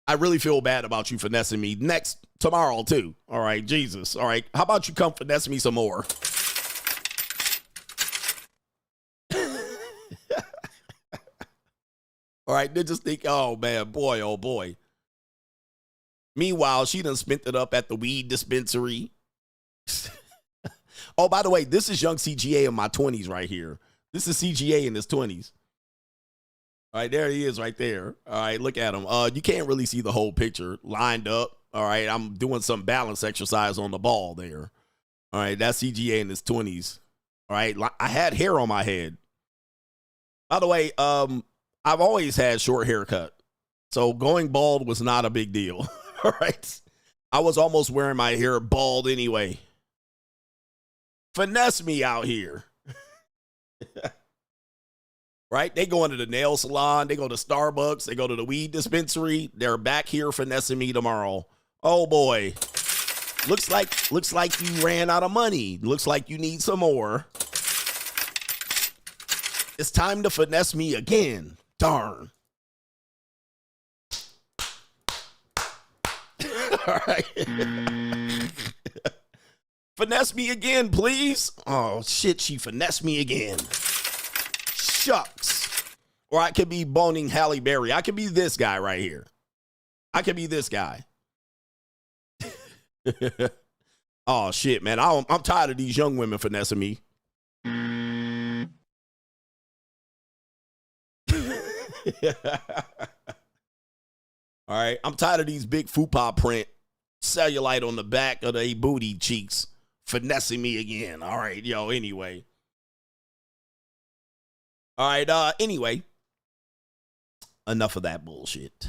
I really feel bad about you finessing me tomorrow too. All right, Jesus. All right, how about you come finesse me some more? All right, they just think, oh man, boy, oh boy. Meanwhile, she done spent it up at the weed dispensary. Oh, by the way, this is young CGA in my 20s right here. This is CGA in his 20s. All right, there he is right there. All right, look at him. You can't really see the whole picture lined up. All right, I'm doing some balance exercise on the ball there. All right, that's CGA in his 20s. All right, I had hair on my head. By the way, I've always had short haircut, so going bald was not a big deal. All right, I was almost wearing my hair bald anyway. Finesse me out here. Right? They go into the nail salon. They go to Starbucks. They go to the weed dispensary. They're back here finessing me tomorrow. Oh, boy. Looks like you ran out of money. Looks like you need some more. It's time to finesse me again. Darn. All right. Finesse me again, please. Oh, shit. She finessed me again. Shucks. Or I could be boning Halle Berry. I could be this guy right here. I could be this guy. Oh, shit, man. I'm tired of these young women finessing me. All right. I'm tired of these big fupa print cellulite on the back of the booty cheeks finessing me again. All right, yo, anyway. All right, anyway, enough of that bullshit.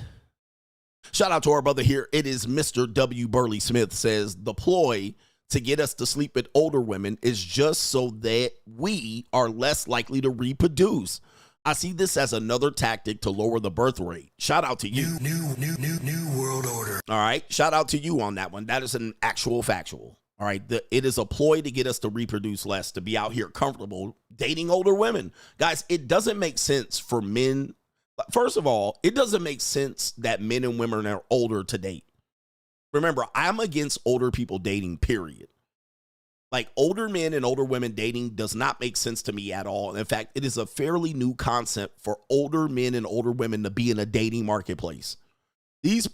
Shout out to our brother here. It is Mr. W. Burley Smith says, the ploy to get us to sleep with older women is just so that we are less likely to reproduce. I see this as another tactic to lower the birth rate. Shout out to you. New world order. All right, shout out to you on that one. That is an actual factual. All right, it is a ploy to get us to reproduce less, to be out here comfortable dating older women. Guys, it doesn't make sense for men. First of all, it doesn't make sense that men and women are older to date. Remember, I'm against older people dating, period. Like, older men and older women dating does not make sense to me at all. In fact, it is a fairly new concept for older men and older women to be in a dating marketplace. These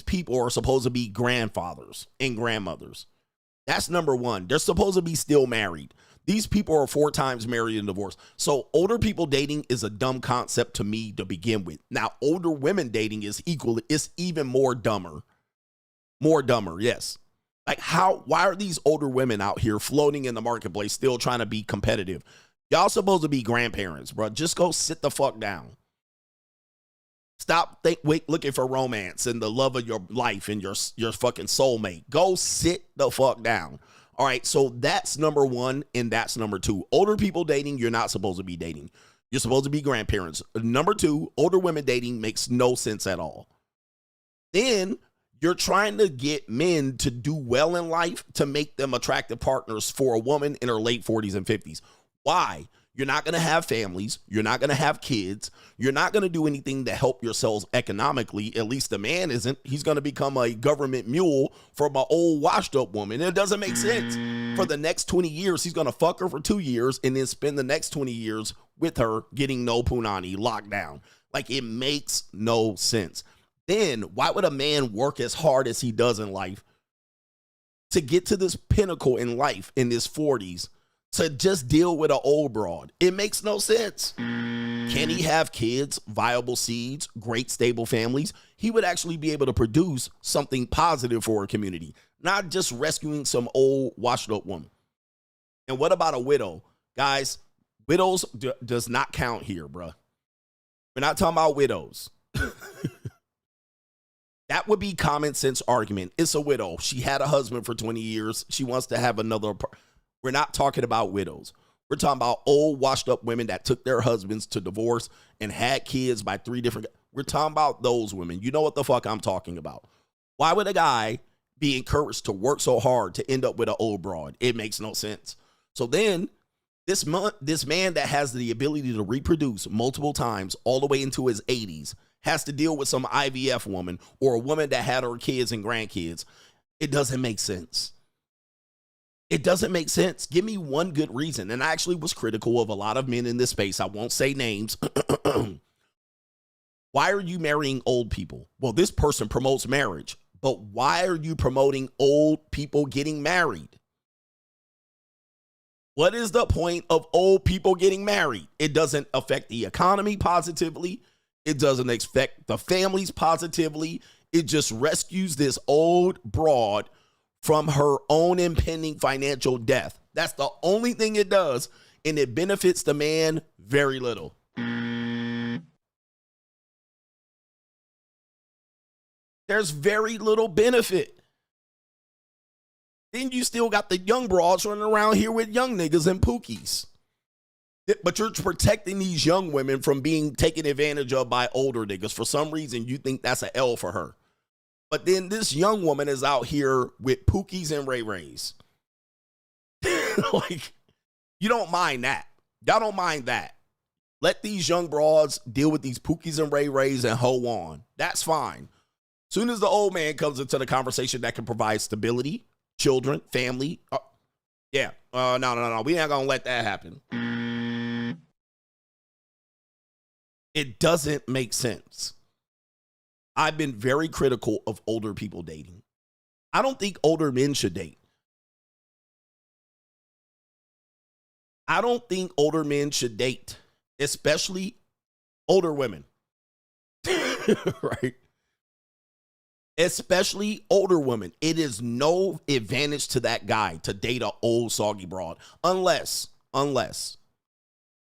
people are supposed to be grandfathers and grandmothers. That's number one. They're supposed to be still married. These people are 4 times married and divorced. So older people dating is a dumb concept to me to begin with. Now, older women dating is even more dumber. More dumber, yes. Like, why are these older women out here floating in the marketplace still trying to be competitive? Y'all supposed to be grandparents, bro. Just go sit the fuck down. Stop looking for romance and the love of your life and your fucking soulmate. Go sit the fuck down. All right, so that's number one, and that's number two. Older people dating, you're not supposed to be dating. You're supposed to be grandparents. Number two, older women dating makes no sense at all. Then you're trying to get men to do well in life to make them attractive partners for a woman in her late 40s and 50s. Why? You're not going to have families. You're not going to have kids. You're not going to do anything to help yourselves economically. At least the man isn't. He's going to become a government mule from an old washed up woman. It doesn't make sense. For the next 20 years, he's going to fuck her for 2 years and then spend the next 20 years with her getting no punani locked down. Like, it makes no sense. Then why would a man work as hard as he does in life to get to this pinnacle in life in his 40s to just deal with an old broad? It makes no sense. Can he have kids, viable seeds, great stable families? He would actually be able to produce something positive for a community, not just rescuing some old washed up woman. And what about a widow? Guys, widows does not count here, bruh. We're not talking about widows. That would be common sense argument. It's a widow. She had a husband for 20 years. She wants to have another. We're not talking about widows. We're talking about old washed up women that took their husbands to divorce and had kids by 3 different. We're talking about those women. You know what the fuck I'm talking about. Why would a guy be encouraged to work so hard to end up with an old broad? It makes no sense. So then this man that has the ability to reproduce multiple times all the way into his 80s has to deal with some IVF woman or a woman that had her kids and grandkids. It doesn't make sense. It doesn't make sense. Give me one good reason. And I actually was critical of a lot of men in this space. I won't say names. Why are you marrying old people? Well, this person promotes marriage, but why are you promoting old people getting married? What is the point of old people getting married? It doesn't affect the economy positively. It doesn't affect the families positively. It just rescues this old broad from her own impending financial death. That's the only thing it does, and it benefits the man very little. There's very little benefit. Then you still got the young broads running around here with young niggas and pookies. But you're protecting these young women from being taken advantage of by older niggas. For some reason, you think that's an L for her. But then this young woman is out here with pookies and ray-rays. Like, you don't mind that. Y'all don't mind that. Let these young broads deal with these pookies and ray-rays and hoe on. That's fine. Soon as the old man comes into the conversation that can provide stability, children, family. No. We're not going to let that happen. It doesn't make sense. I've been very critical of older people dating. I don't think older men should date. I don't think older men should date, especially older women. Right? Especially older women. It is no advantage to that guy to date an old soggy broad unless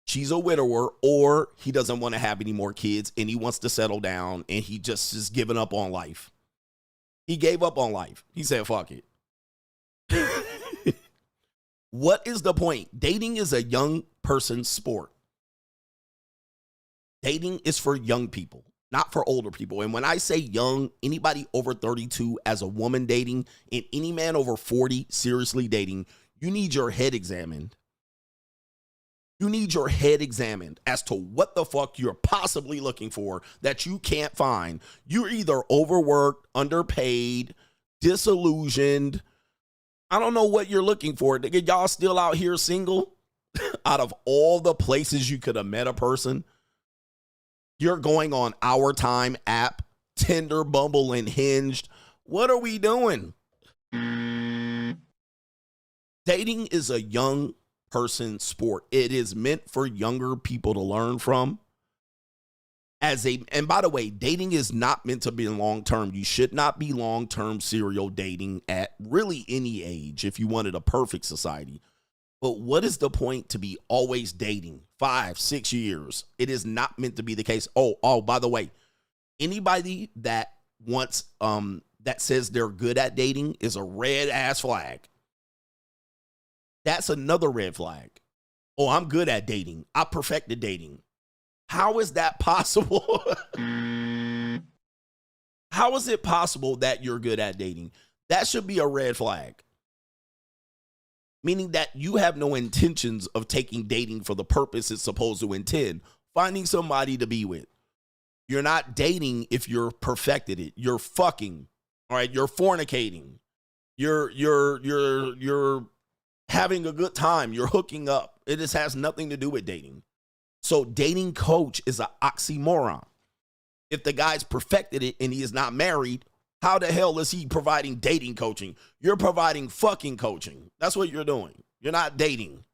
she's a widower or he doesn't want to have any more kids and he wants to settle down and he just is giving up on life. He gave up on life. He said, fuck it. What is the point? Dating is a young person's sport. Dating is for young people, not for older people. And when I say young, anybody over 32 as a woman dating and any man over 40 seriously dating, you need your head examined. You need your head examined as to what the fuck you're possibly looking for that you can't find. You're either overworked, underpaid, disillusioned. I don't know what you're looking for. Y'all still out here single? Out of all the places you could have met a person, you're going on Our Time app, Tinder, Bumble, and Hinged. What are we doing? Dating is a young person sport. It is meant for younger people to learn from. And by the way, dating is not meant to be long-term. You should not be long-term serial dating at really any age if you wanted a perfect society. But what is the point to be always dating 5-6 years? It is not meant to be the case. Oh, by the way, anybody that wants that says they're good at dating is a red ass flag. That's another red flag. Oh, I'm good at dating. I perfected dating. How is that possible? How is it possible that you're good at dating? That should be a red flag. Meaning that you have no intentions of taking dating for the purpose it's supposed to intend. Finding somebody to be with. You're not dating if you're perfected it. You're fucking. All right. You're fornicating. You're having a good time. You're hooking up. It just has nothing to do with dating. So dating coach is an oxymoron. If the guy's perfected it and he is not married, how the hell is he providing dating coaching? You're providing fucking coaching. That's what you're doing. You're not dating.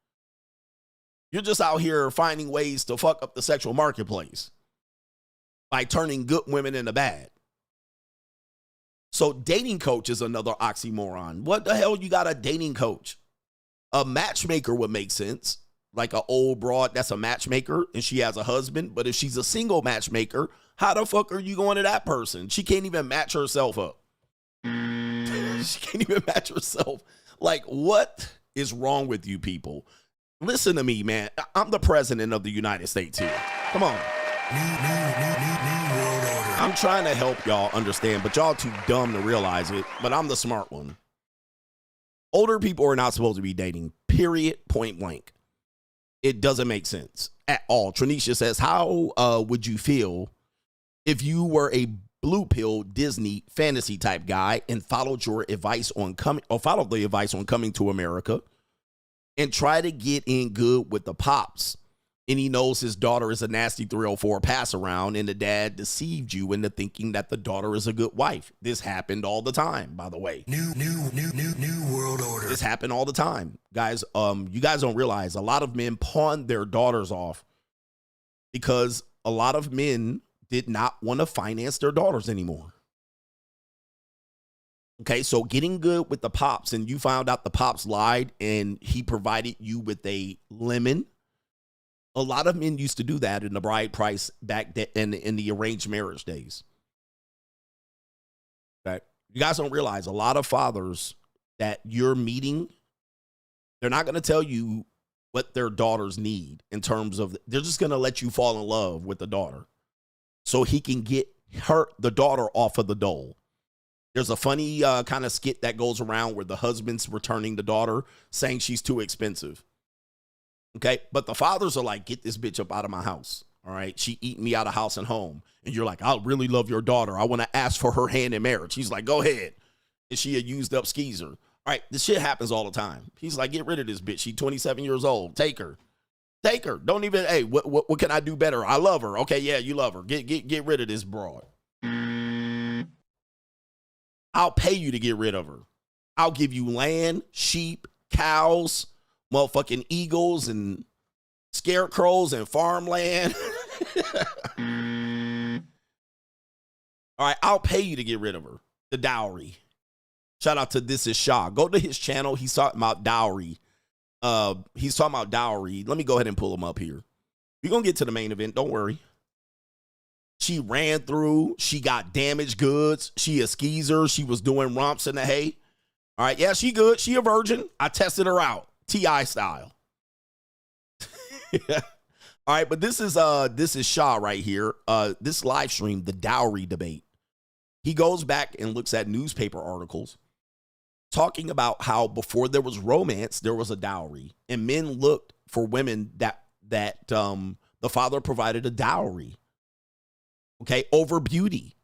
You're just out here finding ways to fuck up the sexual marketplace by turning good women into bad. So dating coach is another oxymoron. What the hell you got a dating coach? A matchmaker would make sense. Like an old broad that's a matchmaker and she has a husband. But if she's a single matchmaker, how the fuck are you going to that person? She can't even match herself up. She can't even match herself. Like, what is wrong with you people? Listen to me, man. I'm the president of the United States here. Come on. I'm trying to help y'all understand, but y'all too dumb to realize it. But I'm the smart one. Older people are not supposed to be dating, period, point blank. It doesn't make sense at all. Tranisha says, how would you feel if you were a blue pill Disney fantasy type guy and followed your advice on coming to America and try to get in good with the pops? And he knows his daughter is a nasty 304 pass around and the dad deceived you into thinking that the daughter is a good wife. This happened all the time, by the way. New world order. This happened all the time. Guys, you guys don't realize a lot of men pawn their daughters off because a lot of men did not want to finance their daughters anymore. Okay, so getting good with the pops and you found out the pops lied and he provided you with a lemon. A lot of men used to do that in the bride price back then in the arranged marriage days. Okay. You guys don't realize a lot of fathers that you're meeting, they're not going to tell you what their daughters need in terms of, they're just going to let you fall in love with the daughter so he can get the daughter off of the dole. There's a funny kind of skit that goes around where the husband's returning the daughter saying she's too expensive. Okay, but the fathers are like, get this bitch up out of my house. All right, she eating me out of house and home. And you're like, I really love your daughter. I want to ask for her hand in marriage. He's like, go ahead. And she a used up skeezer. All right, this shit happens all the time. He's like, get rid of this bitch. She's 27 years old. Take her. Take her. Don't even, hey, what can I do better? I love her. Okay, yeah, you love her. Get rid of this broad. I'll pay you to get rid of her. I'll give you land, sheep, cows, motherfucking eagles and scarecrows and farmland. All right, I'll pay you to get rid of her. The dowry. Shout out to This Is Shaw. Go to his channel. He's talking about dowry. He's talking about dowry. Let me go ahead and pull him up here. We're going to get to the main event. Don't worry. She ran through. She got damaged goods. She a skeezer. She was doing romps in the hay. All right, yeah, she good. She a virgin. I tested her out. T.I. style. All right, but this is Shaw right here. This live stream, the dowry debate. He goes back and looks at newspaper articles talking about how before there was romance, there was a dowry. And men looked for women that the father provided a dowry. Okay, over beauty.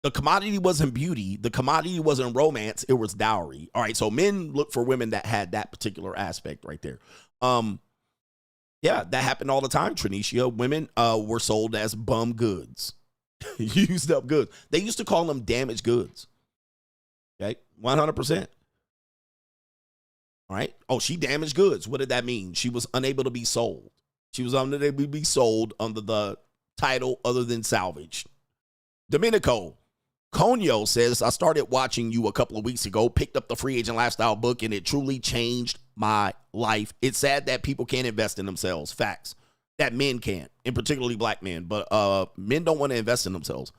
The commodity wasn't beauty. The commodity wasn't romance. It was dowry. All right. So men look for women that had that particular aspect right there. Yeah, that happened all the time, Trinicia. Women were sold as bum goods, used up goods. They used to call them damaged goods. Okay, 100%. All right. Oh, she damaged goods. What did that mean? She was unable to be sold. She was unable to be sold under the title other than salvage. Domenico Conyo says, I started watching you a couple of weeks ago, picked up the Free Agent Lifestyle book, and it truly changed my life. It's sad that people can't invest in themselves. Facts. That men can't, and particularly black men. But men don't want to invest in themselves.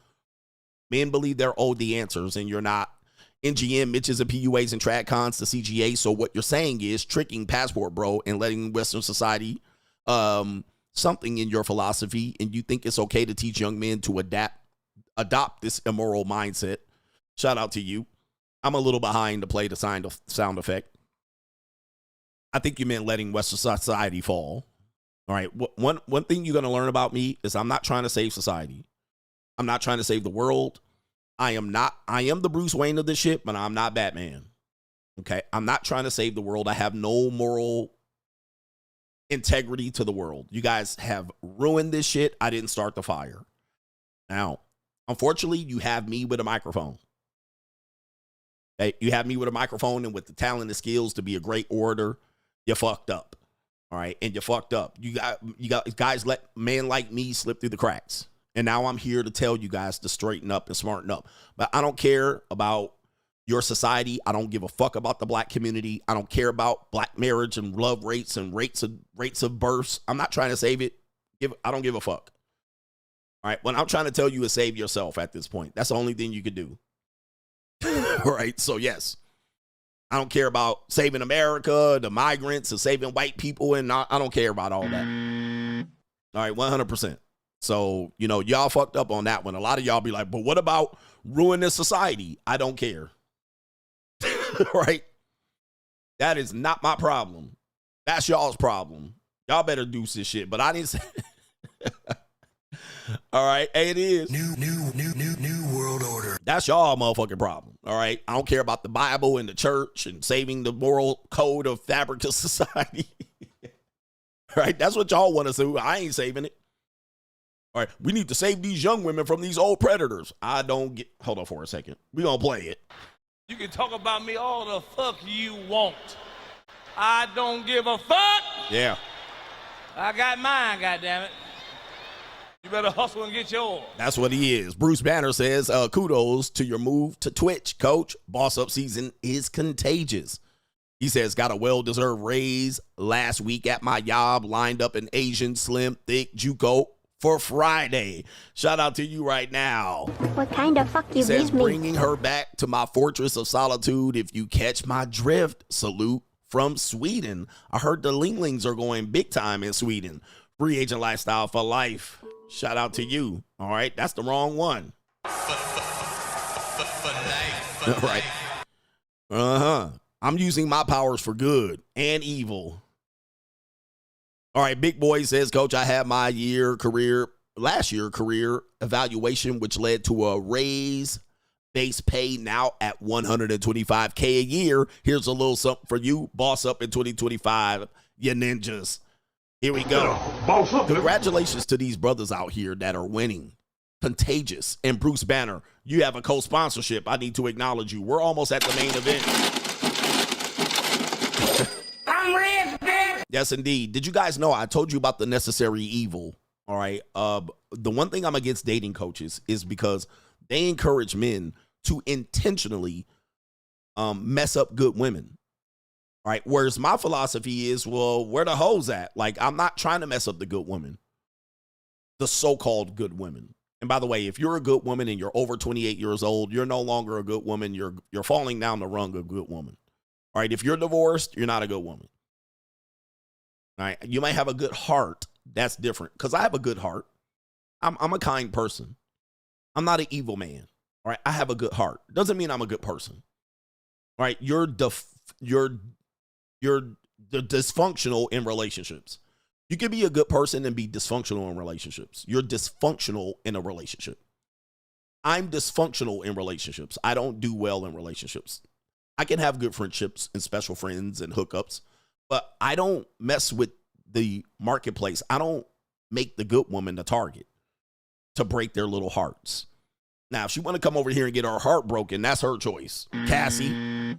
Men believe they're owed the answers, and you're not. NGM, Mitches, and PUAs, and trad cons to CGA. So what you're saying is tricking Passport Bro and letting Western society something in your philosophy, and you think it's okay to teach young men to adopt this immoral mindset. Shout out to you. I'm a little behind to play the sound effect. I think you meant letting Western society fall. All right. One thing you're going to learn about me is I'm not trying to save society. I'm not trying to save the world. I am the Bruce Wayne of this shit, but I'm not Batman. Okay. I'm not trying to save the world. I have no moral integrity to the world. You guys have ruined this shit. I didn't start the fire. Now, unfortunately, you have me with a microphone. Okay? You have me with a microphone and with the talent and skills to be a great orator. You fucked up. All right. And you fucked up. You got guys let men like me slip through the cracks. And now I'm here to tell you guys to straighten up and smarten up. But I don't care about your society. I don't give a fuck about the black community. I don't care about black marriage and love rates and rates of births. I'm not trying to save it. I don't give a fuck. All right. What I'm trying to tell you is save yourself at this point. That's the only thing you could do. All right. So yes, I don't care about saving America, the migrants, or saving white people. And I don't care about all that. All right. 100%. So, y'all fucked up on that one. A lot of y'all be like, but what about ruining society? I don't care. Right? That is not my problem. That's y'all's problem. Y'all better do this shit. But I didn't say. All right. Hey, it is. New world order. That's y'all motherfucking problem. All right. I don't care about the Bible and the church and saving the moral code of fabric of society. All right. That's what y'all want to do. I ain't saving it. All right, we need to save these young women from these old predators. Hold on for a second. We're going to play it. You can talk about me all the fuck you want. I don't give a fuck. Yeah. I got mine, goddammit. You better hustle and get yours. That's what he is. Bruce Banner says, kudos to your move to Twitch, coach. Boss up season is contagious. He says, got a well-deserved raise last week at my job, lined up an Asian, slim, thick JUCO for Friday. Shout out to you right now. What kind of fuck you says, me? Bringing her back to my fortress of solitude. If you catch my drift, salute from Sweden. I heard the Linglings are going big time in Sweden. Free agent lifestyle for life. Shout out to you. All right, that's the wrong one. Right. I'm using my powers for good and evil. All right, Big Boy says, Coach, I had my last year career evaluation, which led to a raise base pay now at $125K a year. Here's a little something for you. Boss up in 2025, you ninjas. Here we go. Boss up. Congratulations to these brothers out here that are winning. Contagious. And Bruce Banner, you have a co-sponsorship. I need to acknowledge you. We're almost at the main event. I'm rich, bitch. Yes, indeed. Did you guys know I told you about the necessary evil? All right. The one thing I'm against dating coaches is because they encourage men to intentionally mess up good women. All right. Whereas my philosophy is, well, where the hoes at? Like, I'm not trying to mess up the good women, the so-called good women. And by the way, if you're a good woman and you're over 28 years old, you're no longer a good woman. You're falling down the rung of good woman. All right. If you're divorced, you're not a good woman. All right. You might have a good heart. That's different because I have a good heart. I'm a kind person. I'm not an evil man. All right. I have a good heart. Doesn't mean I'm a good person. All right. You're dysfunctional in relationships. You can be a good person and be dysfunctional in relationships. You're dysfunctional in a relationship. I'm dysfunctional in relationships. I don't do well in relationships. I can have good friendships and special friends and hookups, but I don't mess with the marketplace. I don't make the good woman the target to break their little hearts. Now, if she want to come over here and get her heart broken, that's her choice. Cassie.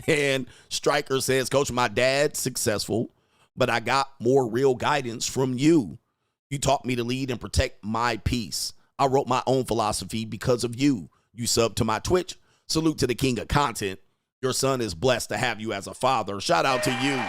And Stryker says, Coach, my dad's successful, but I got more real guidance from you. You taught me to lead and protect my peace. I wrote my own philosophy because of you. You sub to my Twitch. Salute to the king of content. Your son is blessed to have you as a father. Shout out to you.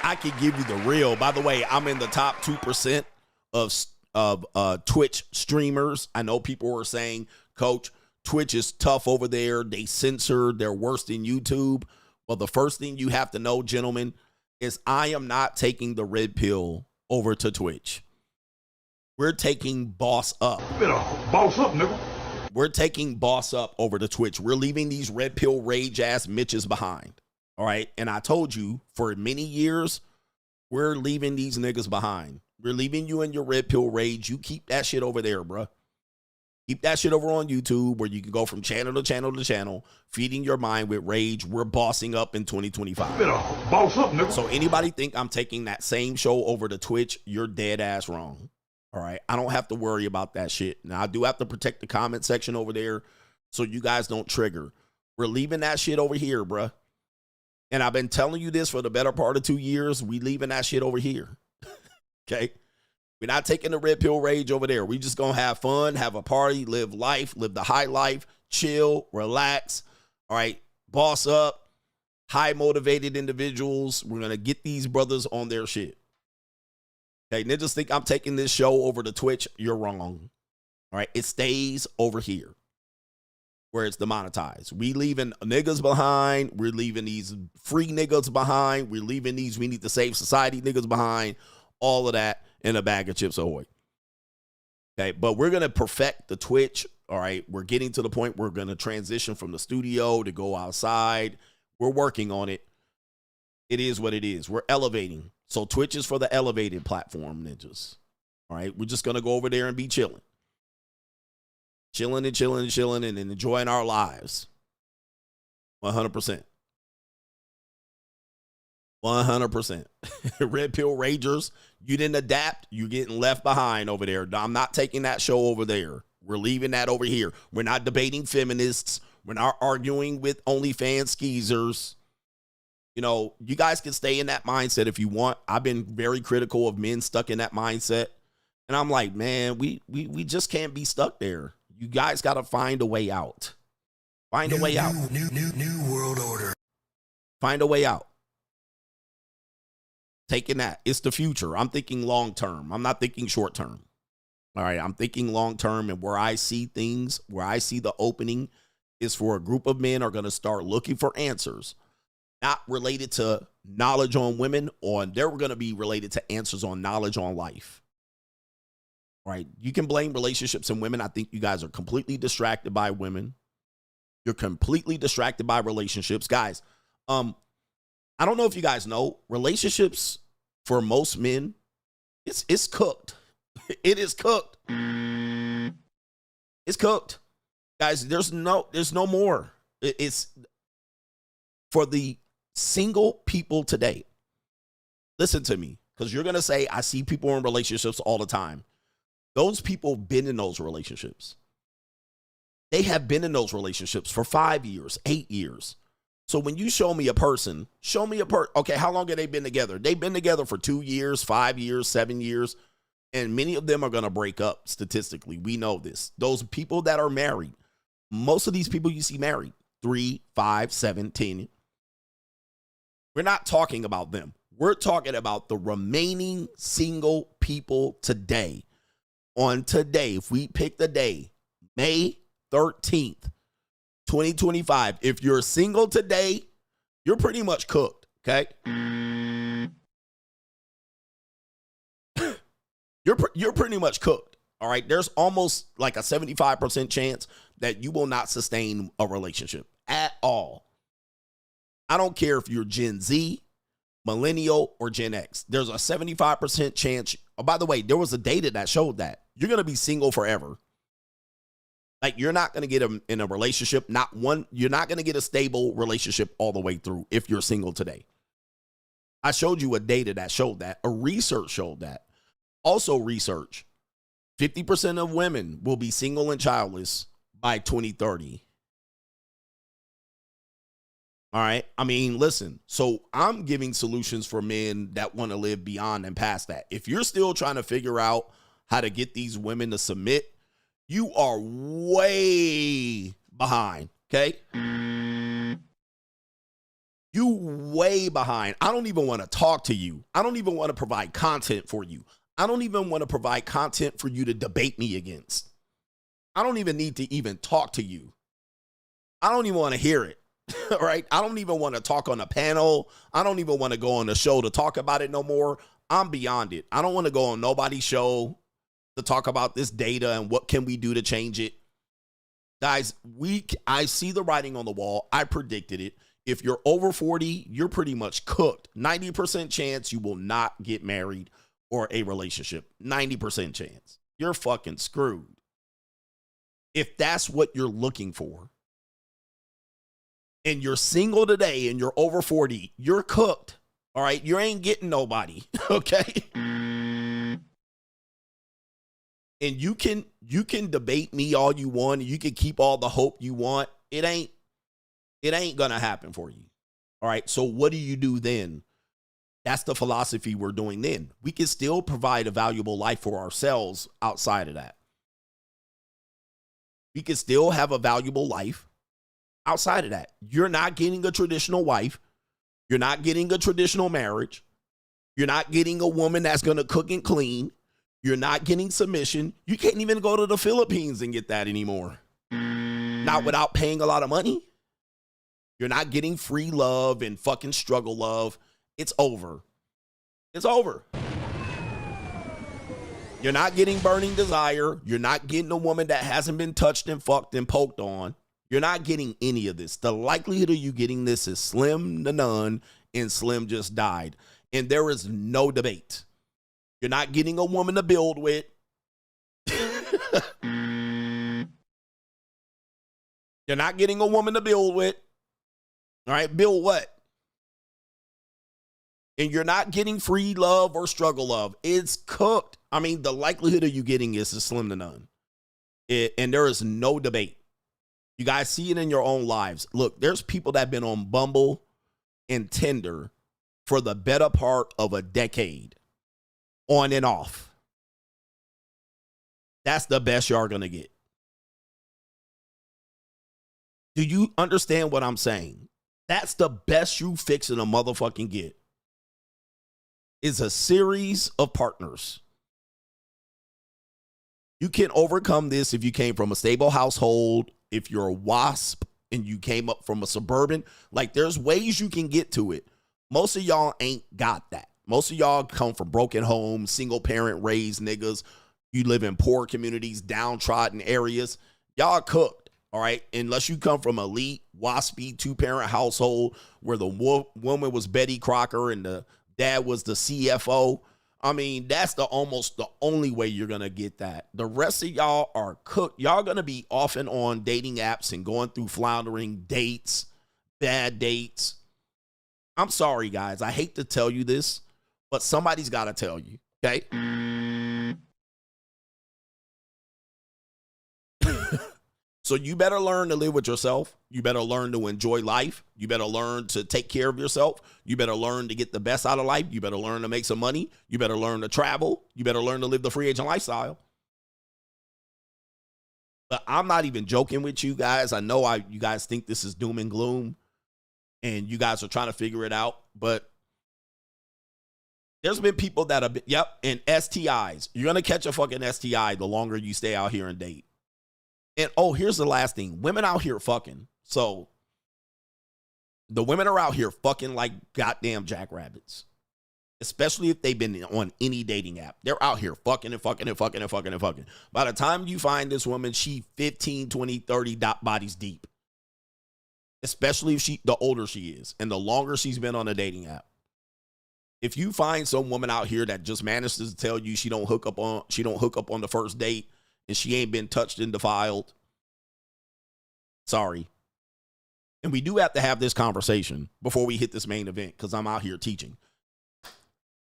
I can give you the real. By the way, I'm in the top 2% of of Twitch streamers. I know people were saying, Coach, Twitch is tough over there. They censor. They're worse than YouTube. Well, the first thing you have to know, gentlemen, is I am not taking the red pill over to Twitch. We're taking boss up. Better boss up, nigga. We're taking boss up over to Twitch. We're leaving these red pill rage ass Mitches behind. All right. And I told you for many years, we're leaving these niggas behind. We're leaving you in your red pill rage. You keep that shit over there, bruh. Keep that shit over on YouTube where you can go from channel to channel to channel, feeding your mind with rage. We're bossing up in 2025. Better boss up, nigga. So anybody think I'm taking that same show over to Twitch, you're dead ass wrong. All right. I don't have to worry about that shit. Now, I do have to protect the comment section over there so you guys don't trigger. We're leaving that shit over here, bruh. And I've been telling you this for the better part of 2 years. We leaving that shit over here. Okay. We're not taking the red pill rage over there. We just going to have fun, have a party, live life, live the high life, chill, relax. All right. Boss up, high motivated individuals. We're going to get these brothers on their shit. Okay. Niggas think I'm taking this show over to Twitch. You're wrong. All right. It stays over here where it's demonetized. We leaving niggas behind. We're leaving these free niggas behind. We're leaving these we need to save society niggas behind. All of that in a bag of Chips Ahoy. Okay, but we're going to perfect the Twitch. All right, we're getting to the point we're going to transition from the studio to go outside. We're working on it. It is what it is. We're elevating. So Twitch is for the elevated platform ninjas. All right, we're just going to go over there and be chilling. Chilling and chilling and chilling and enjoying our lives. 100%. 100%. Red pill ragers, you didn't adapt. You're getting left behind over there. I'm not taking that show over there. We're leaving that over here. We're not debating feminists. We're not arguing with OnlyFans skeezers. You know, you guys can stay in that mindset if you want. I've been very critical of men stuck in that mindset. And I'm like, man, we just can't be stuck there. You guys got to find a way out. Find a way out. New world order. Find a way out. Taking that. It's the future. I'm thinking long term. I'm not thinking short term. All right. I'm thinking long term, and where I see things, where I see the opening is for a group of men are going to start looking for answers, not related to knowledge on women, they're going to be related to answers on knowledge on life. All right. You can blame relationships and women. I think you guys are completely distracted by women. You're completely distracted by relationships. Guys, I don't know if you guys know, relationships for most men, it's cooked. It is cooked. It's cooked. Guys, there's no more. It's for the single people today. Listen to me, because you're going to say, I see people in relationships all the time. Those people been in those relationships. They have been in those relationships for 5 years, 8 years. So when you show me a person, okay, how long have they been together? They've been together for 2 years, 5 years, 7 years, and many of them are going to break up statistically. We know this. Those people that are married, most of these people you see married, 3, 5, 7, 10. We're not talking about them. We're talking about the remaining single people today. On today, if we pick the day, May 13th, 2025. If you're single today, you're pretty much cooked, okay? You're pretty much cooked, all right? There's almost like a 75% chance that you will not sustain a relationship at all. I don't care if you're Gen Z, Millennial, or Gen X. There's a 75% chance. Oh, by the way, there was a data that showed that you're going to be single forever. Like, you're not going to get in a relationship, you're not going to get a stable relationship all the way through if you're single today. I showed you a data that showed that. A research showed that. Also research, 50% of women will be single and childless by 2030. All right. I mean, listen, so I'm giving solutions for men that want to live beyond and past that. If you're still trying to figure out how to get these women to submit, you are way behind, okay? You way behind. I don't even want to talk to you. I don't even want to provide content for you. I don't even want to provide content for you to debate me against. I don't even need to even talk to you. I don't even want to hear it. All right. I don't even want to talk on a panel. I don't even want to go on the show to talk about it no more. I'm beyond it. I don't want to go on nobody's show to talk about this data and what can we do to change it. Guys, I see the writing on the wall. I predicted it. If you're over 40, you're pretty much cooked. 90% chance you will not get married or a relationship. 90% chance. You're fucking screwed. If that's what you're looking for, and you're single today and you're over 40, you're cooked. All right? You ain't getting nobody, okay? And you can debate me all you want, and you can keep all the hope you want. It ain't gonna happen for you. All right? So what do you do then? That's the philosophy we're doing then. We can still provide a valuable life for ourselves outside of that. We can still have a valuable life outside of that. You're not getting a traditional wife. You're not getting a traditional marriage. You're not getting a woman that's going to cook and clean. You're not getting submission. You can't even go to the Philippines and get that anymore. Not without paying a lot of money. You're not getting free love and fucking struggle love. It's over. It's over. You're not getting burning desire. You're not getting a woman that hasn't been touched and fucked and poked on. You're not getting any of this. The likelihood of you getting this is slim to none, and Slim just died. And there is no debate. You're not getting a woman to build with. You're not getting a woman to build with. All right, build what? And you're not getting free love or struggle love. It's cooked. I mean, the likelihood of you getting this is slim to none. And there is no debate. You guys see it in your own lives. Look, there's people that have been on Bumble and Tinder for the better part of a decade, on and off. That's the best y'all going to get. Do you understand what I'm saying? That's the best you fixing a motherfucking get. Is a series of partners. You can overcome this if you came from a stable household, if you're a WASP and you came up from a suburban. Like, there's ways you can get to it. Most of y'all ain't got that. Most of y'all come from broken homes, single parent raised niggas. You live in poor communities, downtrodden areas. Y'all are cooked, all right? Unless you come from elite, WASPy, two-parent household where the woman was Betty Crocker and the dad was the CFO. I mean, that's almost the only way you're going to get that. The rest of y'all are cooked. Y'all going to be off and on dating apps and going through floundering dates, bad dates. I'm sorry, guys. I hate to tell you this, but somebody's got to tell you, okay? So you better learn to live with yourself. You better learn to enjoy life. You better learn to take care of yourself. You better learn to get the best out of life. You better learn to make some money. You better learn to travel. You better learn to live the free agent lifestyle. But I'm not even joking with you guys. I know you guys think this is doom and gloom, and you guys are trying to figure it out. But there's been people that have been, and STIs. You're going to catch a fucking STI the longer you stay out here and date. And, oh, here's the last thing. Women out here fucking. So the women are out here fucking like goddamn jackrabbits. Especially if they've been on any dating app. They're out here fucking and fucking and fucking and fucking and fucking. By the time you find this woman, she 15, 20, 30 bodies deep. Especially if the older she is and the longer she's been on a dating app. If you find some woman out here that just manages to tell you she don't hook up on the first date, and she ain't been touched and defiled, sorry. And we do have to have this conversation before we hit this main event, because I'm out here teaching.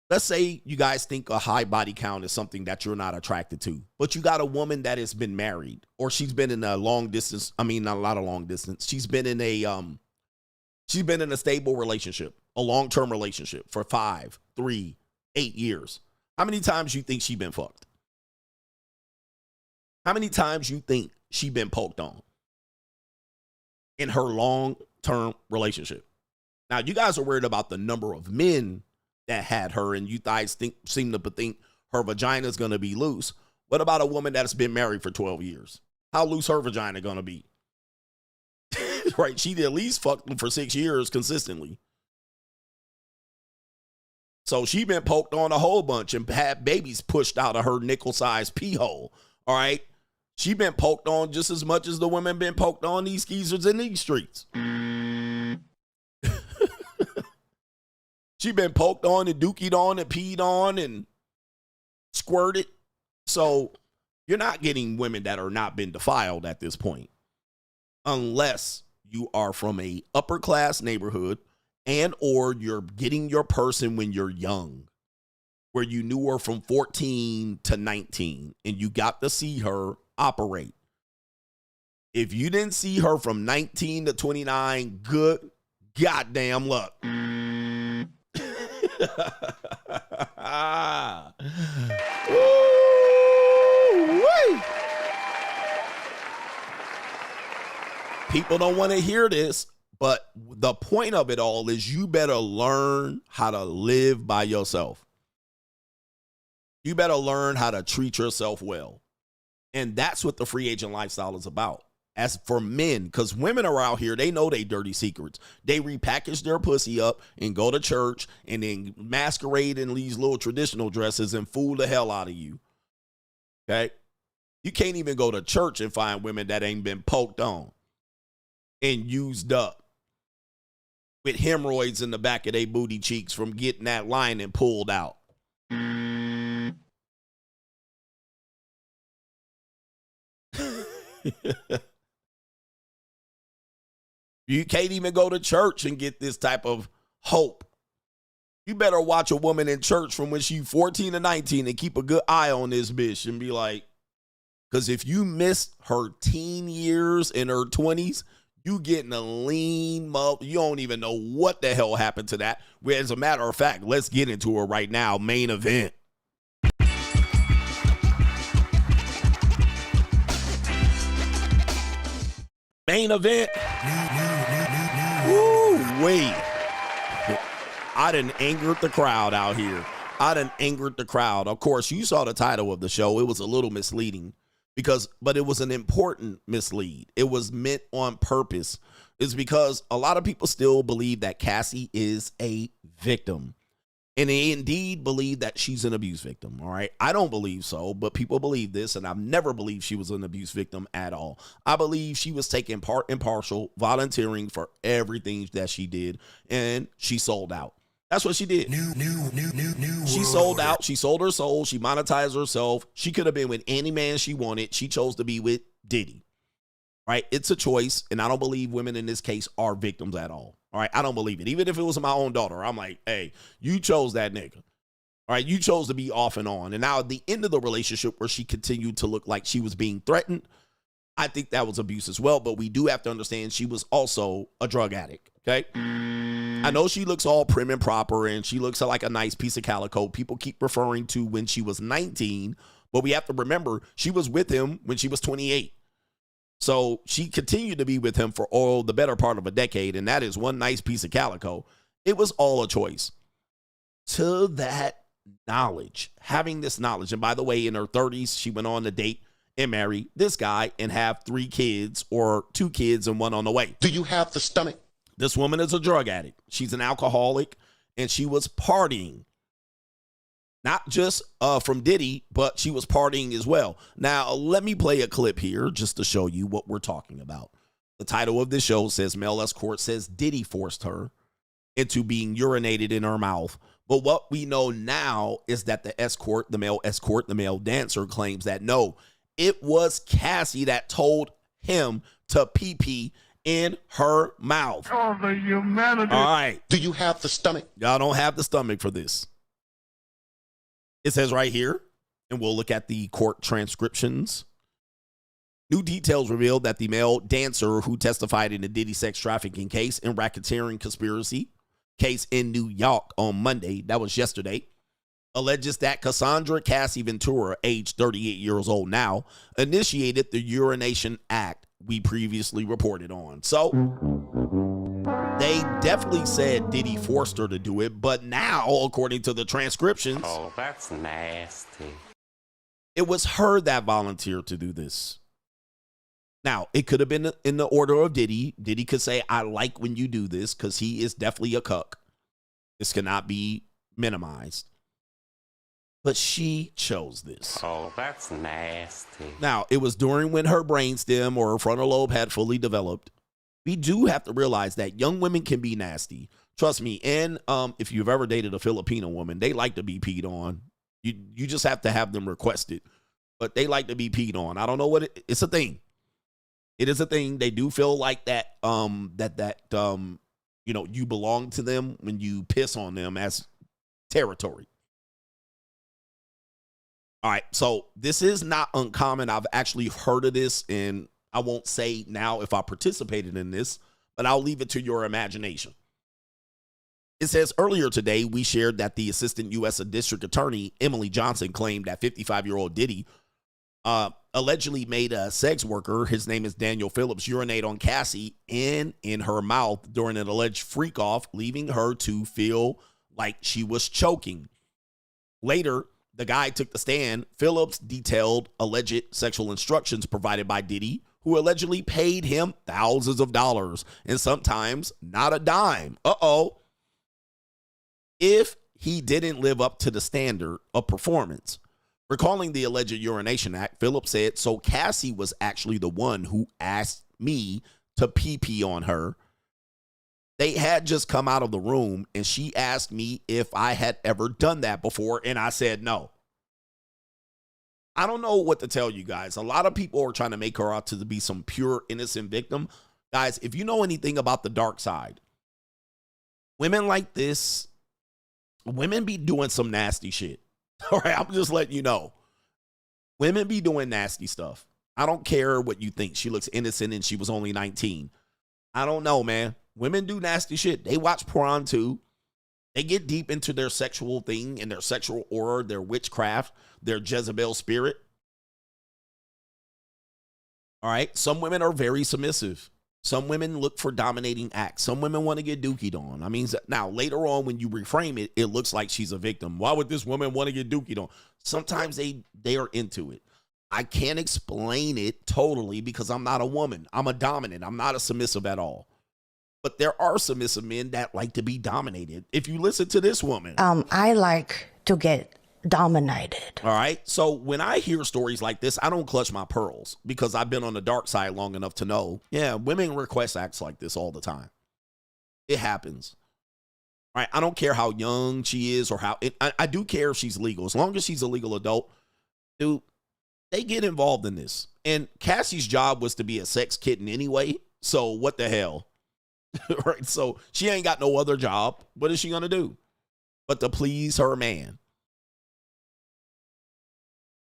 Let's say you guys think a high body count is something that you're not attracted to, but you got a woman that has been married, or she's been in a long distance. I mean, not a lot of long distance. She's been in a stable relationship, a long-term relationship for 5, 3, 8 years. How many times you think she been fucked? How many times you think she been poked on in her long-term relationship? Now, you guys are worried about the number of men that had her, and you guys seem to think her vagina is going to be loose. What about a woman that's been married for 12 years? How loose her vagina going to be? Right? She'd at least fucked them for 6 years consistently. So she been poked on a whole bunch and had babies pushed out of her nickel-sized pee hole. All right? She been poked on just as much as the women been poked on these skeezers in these streets. She been poked on and dookied on and peed on and squirted. So you're not getting women that are not been defiled at this point. Unless you are from a upper class neighborhood and or you're getting your person when you're young, where you knew her from 14 to 19 and you got to see her operate. If you didn't see her from 19 to 29, good goddamn luck. People don't want to hear this, but the point of it all is you better learn how to live by yourself. You better learn how to treat yourself well. And that's what the free agent lifestyle is about. As for men, because women are out here, they know they dirty secrets. They repackage their pussy up and go to church and then masquerade in these little traditional dresses and fool the hell out of you. Okay? You can't even go to church and find women that ain't been poked on and used up with hemorrhoids in the back of their booty cheeks from getting that lining pulled out. You can't even go to church and get this type of hope. You better watch a woman in church from when she's 14 to 19 and keep a good eye on this bitch and be like, because if you missed her teen years in her 20s, you getting a lean mother. You don't even know what the hell happened to that. Where, as a matter of fact, let's get into it right now. Main event. Main event. Woo, wait. I done angered the crowd out here. I done angered the crowd. Of course, you saw the title of the show. It was a little misleading but it was an important mislead. It was meant on purpose. It's because a lot of people still believe that Cassie is a victim. And they indeed believe that she's an abuse victim, all right? I don't believe so, but people believe this, and I've never believed she was an abuse victim at all. I believe she was taking part and partial, volunteering for everything that she did, and she sold out. That's what she did. She sold out. She sold her soul. She monetized herself. She could have been with any man she wanted. She chose to be with Diddy, right? It's a choice, and I don't believe women in this case are victims at all. All right, I don't believe it. Even if it was my own daughter, I'm like, hey, you chose that nigga. All right, you chose to be off and on. And now at the end of the relationship where she continued to look like she was being threatened, I think that was abuse as well. But we do have to understand she was also a drug addict, okay? I know she looks all prim and proper and she looks like a nice piece of calico. People keep referring to when she was 19, but we have to remember she was with him when she was 28. So she continued to be with him for all the better part of a decade, and that is one nice piece of calico. It was all a choice. To that knowledge, having this knowledge, and by the way, in her 30s, she went on to date and marry this guy and have 3 kids or 2 kids and 1 on the way. Do you have the stomach? This woman is a drug addict. She's an alcoholic, and she was partying. Not just from Diddy, but she was partying as well. Now, let me play a clip here just to show you what we're talking about. The title of this show says, Male Escort says Diddy forced her into being urinated in her mouth. But what we know now is that the male dancer claims that no, it was Cassie that told him to pee-pee in her mouth. Oh, the humanity. All right. Do you have the stomach? Y'all don't have the stomach for this. It says right here, and we'll look at the court transcriptions. New details revealed that the male dancer who testified in the Diddy sex trafficking case and racketeering conspiracy case in New York on Monday, that was yesterday, alleges that Cassandra Cassie Ventura, age 38 years old now, initiated the urination act we previously reported on. So, They definitely said Diddy forced her to do it, but now, according to the transcriptions, oh, that's nasty. It was her that volunteered to do this. Now, it could have been in the order of Diddy. Diddy could say, I like when you do this, because he is definitely a cuck. This cannot be minimized. But she chose this. Oh, that's nasty. Now, it was during when her brainstem or her frontal lobe had fully developed. We do have to realize that young women can be nasty. Trust me. And if you've ever dated a Filipino woman, they like to be peed on. You just have to have them request it. But they like to be peed on. I don't know what it's a thing. It is a thing. They do feel like that you belong to them when you piss on them as territory. All right, so this is not uncommon. I've actually heard of this, and I won't say now if I participated in this, but I'll leave it to your imagination. It says, earlier today, we shared that the Assistant U.S. District Attorney, Emily Johnson, claimed that 55-year-old Diddy allegedly made a sex worker, his name is Daniel Phillips, urinate on Cassie and in her mouth during an alleged freak-off, leaving her to feel like she was choking. Later, the guy took the stand. Phillips detailed alleged sexual instructions provided by Diddy, who allegedly paid him thousands of dollars and sometimes not a dime. If he didn't live up to the standard of performance. Recalling the alleged urination act, Phillips said, so Cassie was actually the one who asked me to pee on her. They had just come out of the room, and she asked me if I had ever done that before, and I said no. I don't know what to tell you guys. A lot of people are trying to make her out to be some pure, innocent victim. Guys, if you know anything about the dark side, women like this, women be doing some nasty shit. All right, I'm just letting you know. Women be doing nasty stuff. I don't care what you think. She looks innocent and she was only 19. I don't know, man. Women do nasty shit. They watch Pron too. They get deep into their sexual thing and their sexual aura, their witchcraft, their Jezebel spirit. All right. Some women are very submissive. Some women look for dominating acts. Some women want to get dookied on. I mean, now later on when you reframe it, it looks like she's a victim. Why would this woman want to get dookied on? Sometimes they are into it. I can't explain it totally because I'm not a woman. I'm a dominant. I'm not a submissive at all. But there are submissive men that like to be dominated. If you listen to this woman. I like to get dominated. All right. So when I hear stories like this, I don't clutch my pearls because I've been on the dark side long enough to know, yeah, women request acts like this all the time. It happens. All right. I don't care how young she is or how I do care if she's legal. As long as she's a legal adult, dude, they get involved in this. And Cassie's job was to be a sex kitten anyway. So what the hell? Right. So she ain't got no other job. What is she going to do but to please her man?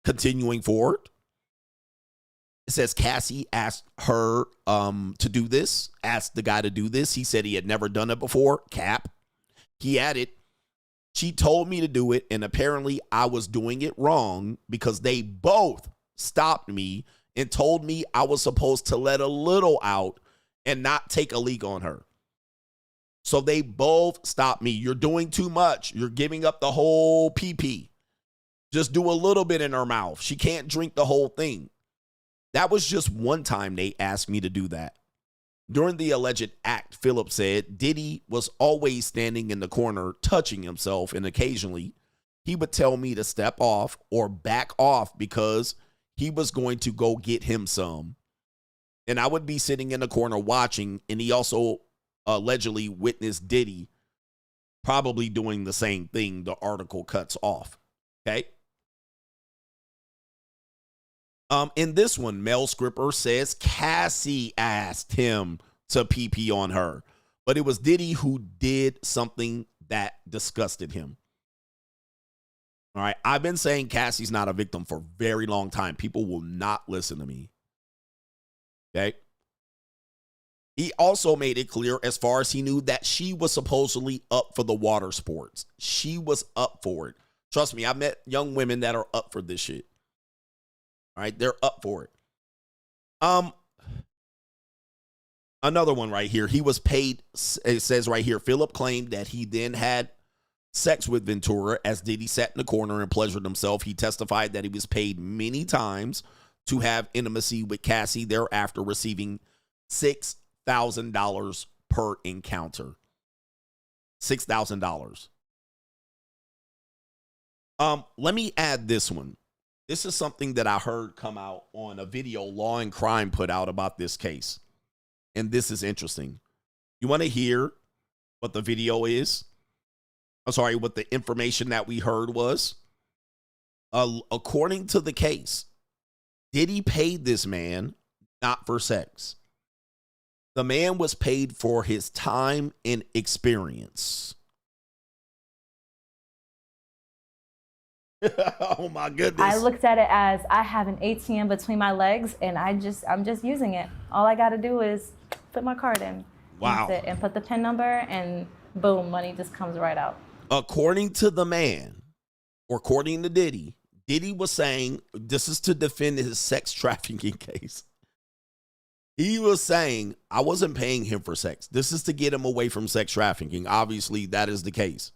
Continuing forward, it says Cassie asked her to do this, asked the guy to do this. He said he had never done it before. Cap. He added, she told me to do it, and apparently I was doing it wrong because they both stopped me and told me I was supposed to let a little out and not take a leak on her. So they both stopped me. You're doing too much. You're giving up the whole PeePee. Just do a little bit in her mouth. She can't drink the whole thing. That was just one time they asked me to do that. During the alleged act, Phillips said Diddy was always standing in the corner touching himself, and occasionally he would tell me to step off or back off because he was going to go get him some. And I would be sitting in the corner watching, and he also allegedly witnessed Diddy probably doing the same thing. The article cuts off. Okay. In this one, Mel Skripper says Cassie asked him to pee on her, but it was Diddy who did something that disgusted him. All right. I've been saying Cassie's not a victim for a very long time. People will not listen to me. Okay. He also made it clear, as far as he knew, that she was supposedly up for the water sports. She was up for it. Trust me, I've met young women that are up for this shit. All right, they're up for it. Another one right here. He was paid, it says right here, Philip claimed that he then had sex with Ventura as Diddy sat in the corner and pleasured himself. He testified that he was paid many times to have intimacy with Cassie, thereafter receiving $6,000 per encounter. $6,000. Let me add this one. This is something that I heard come out on a video Law and Crime put out about this case. And this is interesting. You want to hear what the video is? I'm sorry, what the information that we heard was? According to the case, Diddy paid this man not for sex. The man was paid for his time and experience. Oh my goodness. I looked at it as I have an ATM between my legs and I'm just using it. All I got to do is put my card in. Wow. That's it, and put the PIN number and boom, money just comes right out. According to the man, or according to Diddy, Diddy was saying, this is to defend his sex trafficking case. He was saying, I wasn't paying him for sex. This is to get him away from sex trafficking. Obviously, that is the case.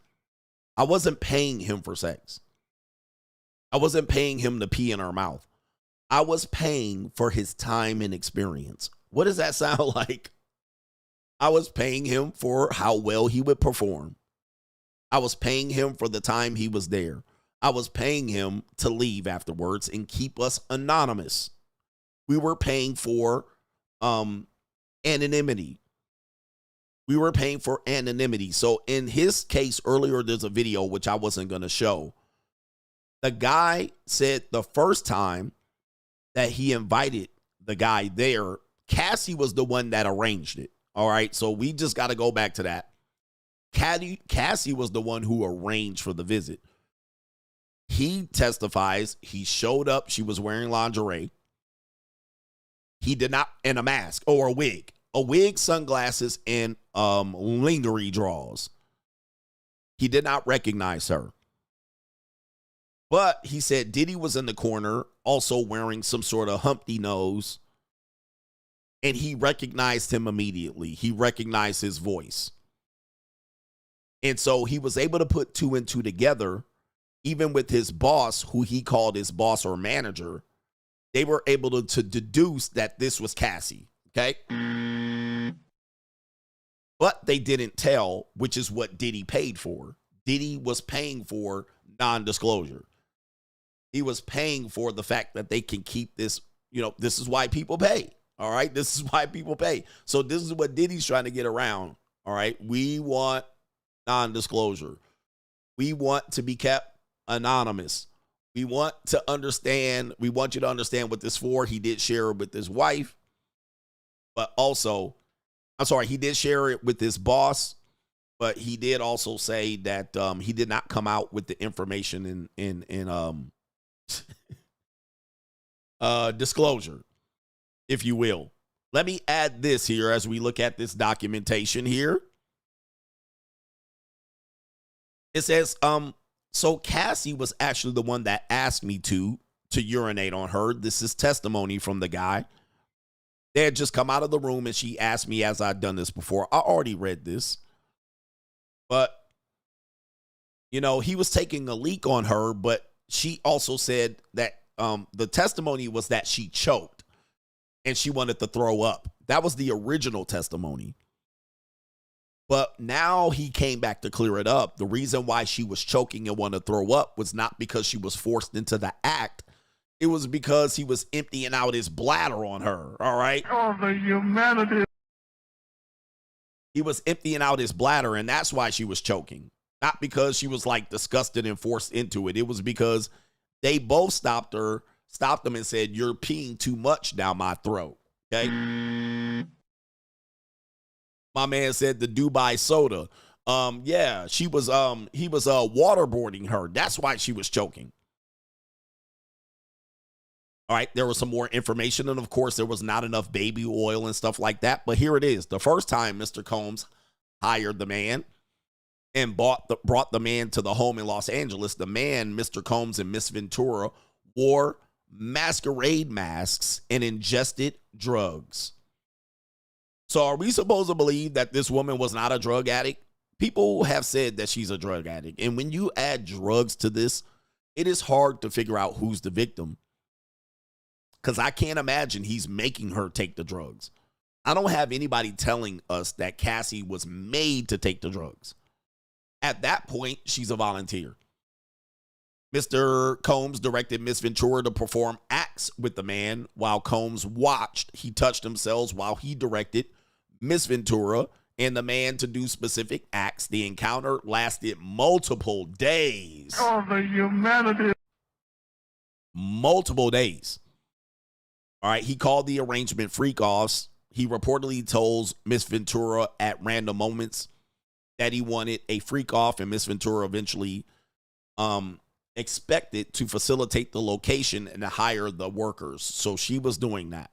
I wasn't paying him for sex. I wasn't paying him to pee in our mouth. I was paying for his time and experience. What does that sound like? I was paying him for how well he would perform. I was paying him for the time he was there. I was paying him to leave afterwards and keep us anonymous. We were paying for anonymity. We were paying for anonymity. So in his case earlier, there's a video which I wasn't going to show. The guy said the first time that he invited the guy there, Cassie was the one that arranged it. All right. So we just got to go back to that. Cassie was the one who arranged for the visit. He testifies he showed up. She was wearing lingerie. He did not, and a mask or a wig, sunglasses, and lingerie draws. He did not recognize her. But he said Diddy was in the corner also wearing some sort of Humpty nose. And he recognized him immediately. He recognized his voice. And so he was able to put two and two together, even with his boss, who he called his boss or manager. They were able to deduce that this was Cassie. Okay. But they didn't tell, which is what Diddy paid for. Diddy was paying for non-disclosure. He was paying for the fact that they can keep this, this is why people pay. All right. This is why people pay. So this is what Diddy's trying to get around. All right. We want non-disclosure. We want to be kept anonymous. We want to understand. We want you to understand what this is for. He did share it with his wife, but also, he did share it with his boss, but he did also say that he did not come out with the information in disclosure, if you will. Let me add this here as we look at this documentation here. It says, so Cassie was actually the one that asked me to urinate on her. This is testimony from the guy. They had just come out of the room and she asked me, as I'd done this before. I already read this. But, he was taking a leak on her, but she also said that the testimony was that she choked and she wanted to throw up. That was the original testimony. But now he came back to clear it up. The reason why she was choking and wanted to throw up was not because she was forced into the act. It was because he was emptying out his bladder on her. All right. Oh, the humanity. He was emptying out his bladder, and that's why she was choking. Not because she was like disgusted and forced into it. It was because they both stopped him and said, "You're peeing too much down my throat." Okay. My man said the Dubai soda. Yeah, he was waterboarding her. That's why she was choking. All right, there was some more information, and of course, there was not enough baby oil and stuff like that. But here it is. The first time Mr. Combs hired the man and brought the man to the home in Los Angeles, the man, Mr. Combs and Miss Ventura, wore masquerade masks and ingested drugs. So are we supposed to believe that this woman was not a drug addict? People have said that she's a drug addict. And when you add drugs to this, it is hard to figure out who's the victim. Because I can't imagine he's making her take the drugs. I don't have anybody telling us that Cassie was made to take the drugs. At that point, she's a volunteer. Mr. Combs directed Miss Ventura to perform acts with the man while Combs watched. He touched themselves while he directed Miss Ventura and the man to do specific acts. The encounter lasted multiple days. Oh, the humanity. Multiple days. All right, he called the arrangement freak-offs. He reportedly told Miss Ventura at random moments that he wanted a freak-off, and Miss Ventura eventually expected to facilitate the location and to hire the workers. So she was doing that.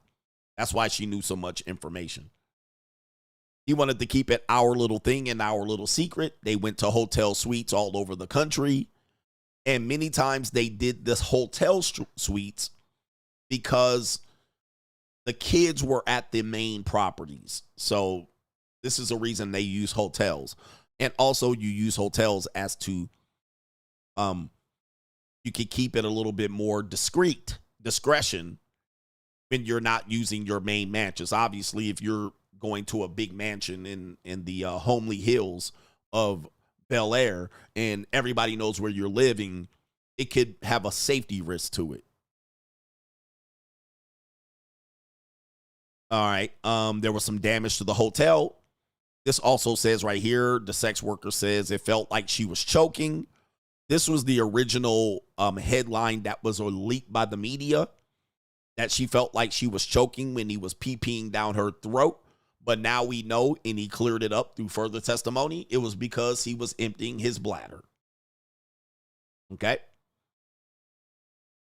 That's why she knew so much information. He wanted to keep it our little thing and our little secret. They went to hotel suites all over the country. And many times they did this hotel suites because the kids were at the main properties. So this is a reason they use hotels. And also you use hotels as to, you can keep it a little bit more discretion when you're not using your main mansions. Obviously, if you're going to a big mansion in the homely hills of Bel Air and everybody knows where you're living, it could have a safety risk to it. All right. There was some damage to the hotel. This also says right here, the sex worker says it felt like she was choking. This was the original headline that was leaked by the media, that she felt like she was choking when he was pee-peeing down her throat. But now we know, and he cleared it up through further testimony, it was because he was emptying his bladder. Okay.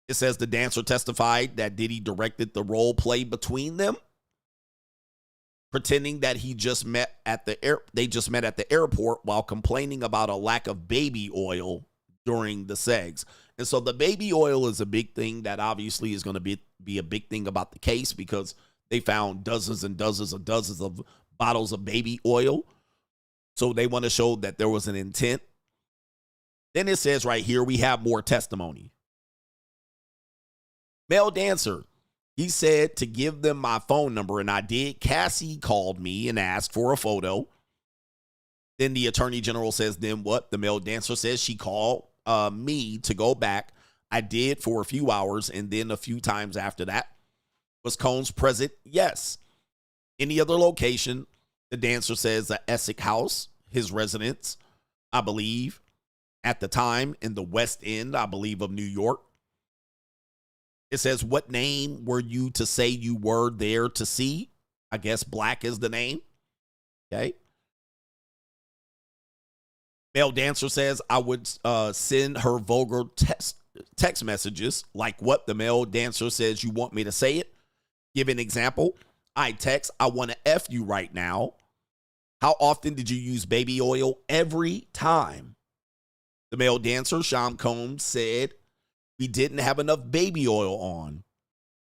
It says the dancer testified that Diddy directed the role play between them, pretending that they just met at the airport while complaining about a lack of baby oil during the sex. And so the baby oil is a big thing that obviously is going to be a big thing about the case, because they found dozens and dozens of bottles of baby oil. So they want to show that there was an intent. Then it says right here, we have more testimony. Male dancer, he said to give them my phone number, and I did. Cassie called me and asked for a photo. Then the attorney general says, then what? The male dancer says she called me to go back. I did for a few hours, and then a few times after that. Was Combs present? Yes. Any other location? The dancer says the Essex house, his residence, I believe, at the time in the West End, I believe, of New York. It says, what name were you to say you were there to see? I guess Black is the name. Okay. Male dancer says, I would send her vulgar text messages. Like what? The male dancer says, you want me to say it? Give an example. I text, I want to F you right now. How often did you use baby oil? Every time. The male dancer, Sean Combs, said, we didn't have enough baby oil on.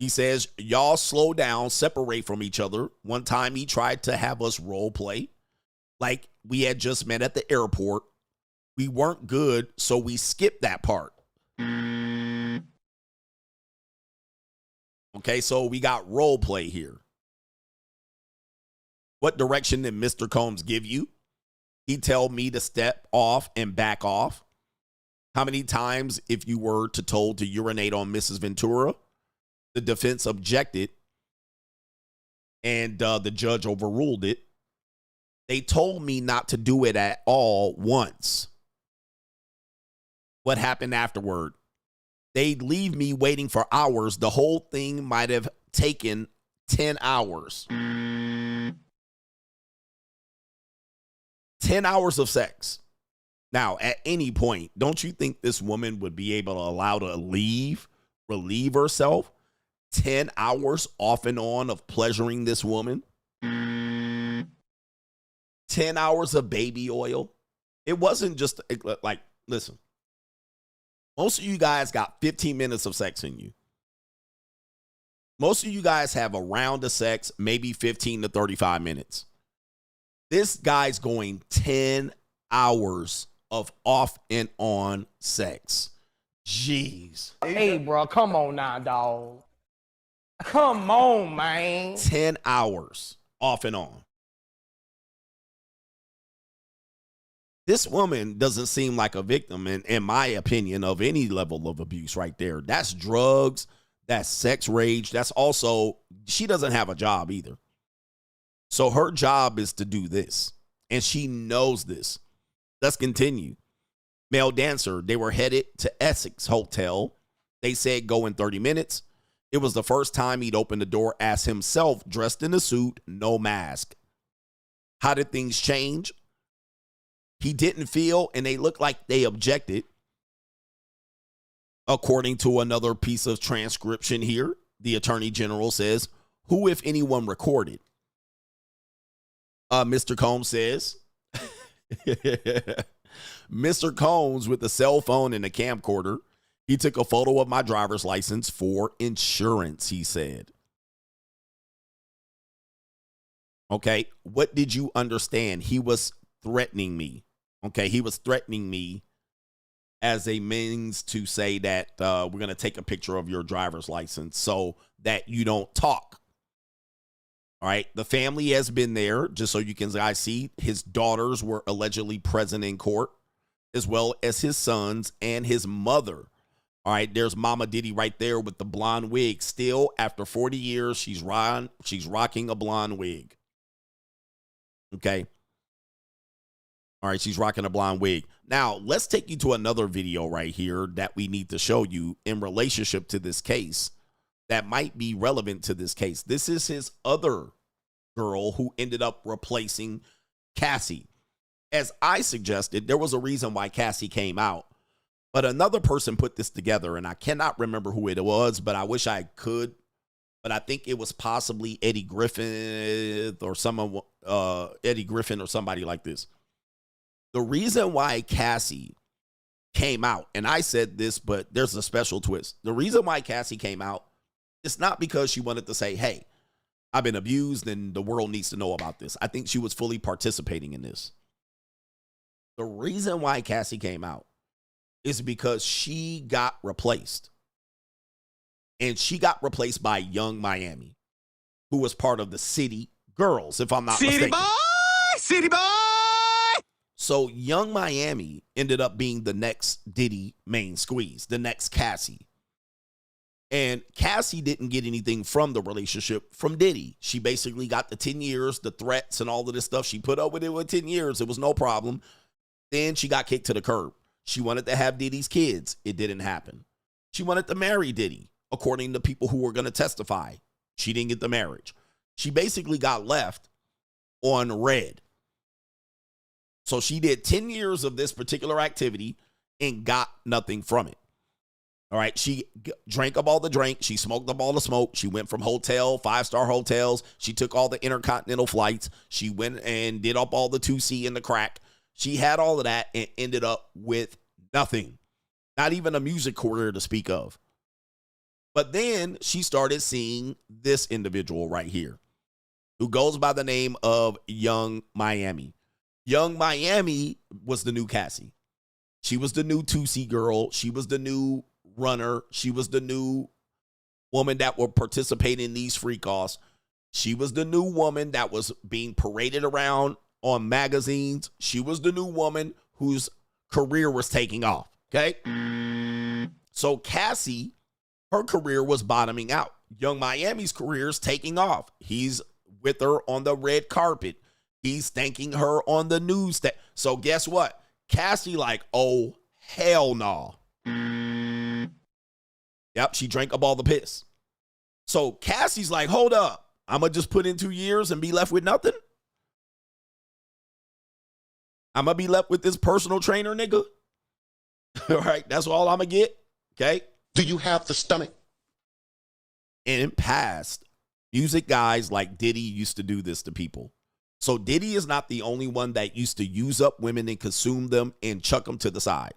He says, y'all slow down, separate from each other. One time he tried to have us role play like we had just met at the airport. We weren't good, so we skipped that part. Okay, so we got role play here. What direction did Mr. Combs give you? He told me to step off and back off. How many times, if you were told to urinate on Mrs. Ventura? The defense objected, and the judge overruled it. They told me not to do it at all once. What happened afterward? They'd leave me waiting for hours. The whole thing might have taken 10 hours. 10 hours of sex. Now, at any point, don't you think this woman would be able to allow to relieve herself? 10 hours off and on of pleasuring this woman? 10 hours of baby oil? It wasn't just like, listen. Most of you guys got 15 minutes of sex in you. Most of you guys have a round of sex, maybe 15 to 35 minutes. This guy's going 10 hours of off and on sex. Jeez. Hey, bro, come on now, dog. Come on, man. 10 hours off and on. This woman doesn't seem like a victim, in my opinion, of any level of abuse right there. That's drugs. That's sex rage. That's also, she doesn't have a job either. So her job is to do this. And she knows this. Let's continue. Male dancer, they were headed to Essex Hotel. They said go in 30 minutes. It was the first time he'd opened the door as himself, dressed in a suit, no mask. How did things change? He didn't feel, and they looked like they objected. According to another piece of transcription here, the Attorney General says, who, if anyone, recorded? Mr. Combs says, Mr. Combs with a cell phone and a camcorder. He took a photo of my driver's license for insurance, he said. Okay, what did you understand? He was threatening me. Okay, he was threatening me as a means to say that we're going to take a picture of your driver's license so that you don't talk. All right, the family has been there, just so you can guys see. His daughters were allegedly present in court, as well as his sons and his mother. All right, there's Mama Diddy right there with the blonde wig. Still, after 40 years, she's rocking a blonde wig. Okay. All right, she's rocking a blonde wig. Now, let's take you to another video right here that we need to show you in relationship to this case that might be relevant to this case. This is his other girl who ended up replacing Cassie. As I suggested, there was a reason why Cassie came out, but another person put this together, and I cannot remember who it was, but I wish I could. But I think it was possibly Eddie Griffin or somebody like this. The reason why Cassie came out, and I said this, but there's a special twist. The reason why Cassie came out, it's not because she wanted to say, hey, I've been abused and the world needs to know about this. I think she was fully participating in this. The reason why Cassie came out is because she got replaced. And she got replaced by Young Miami, who was part of the City Girls, if I'm not mistaken. City boy! So Young Miami ended up being the next Diddy main squeeze, the next Cassie. And Cassie didn't get anything from the relationship from Diddy. She basically got the 10 years, the threats and all of this stuff. She put up with it with 10 years. It was no problem. Then she got kicked to the curb. She wanted to have Diddy's kids. It didn't happen. She wanted to marry Diddy, according to people who were going to testify. She didn't get the marriage. She basically got left on red. So she did 10 years of this particular activity and got nothing from it. All right. She drank up all the drink. She smoked up all the smoke. She went from 5-star hotels. She took all the intercontinental flights. She went and did up all the 2C and the crack. She had all of that and ended up with nothing. Not even a music career to speak of. But then she started seeing this individual right here who goes by the name of Young Miami. Young Miami was the new Cassie. She was the new 2C girl. She was the new runner. She was the new woman that would participate in these freak-offs. She was the new woman that was being paraded around on magazines. She was the new woman whose career was taking off, okay? So Cassie, her career was bottoming out. Young Miami's career is taking off. He's with her on the red carpet. He's thanking her on the news. So guess what? Cassie like, oh, hell no. Yep, she drank up all the piss. So Cassie's like, hold up. I'm going to just put in 2 years and be left with nothing? I'm going to be left with this personal trainer nigga? All right, that's all I'm going to get. Okay? Do you have the stomach? And in past, music guys like Diddy used to do this to people. So Diddy is not the only one that used to use up women and consume them and chuck them to the side.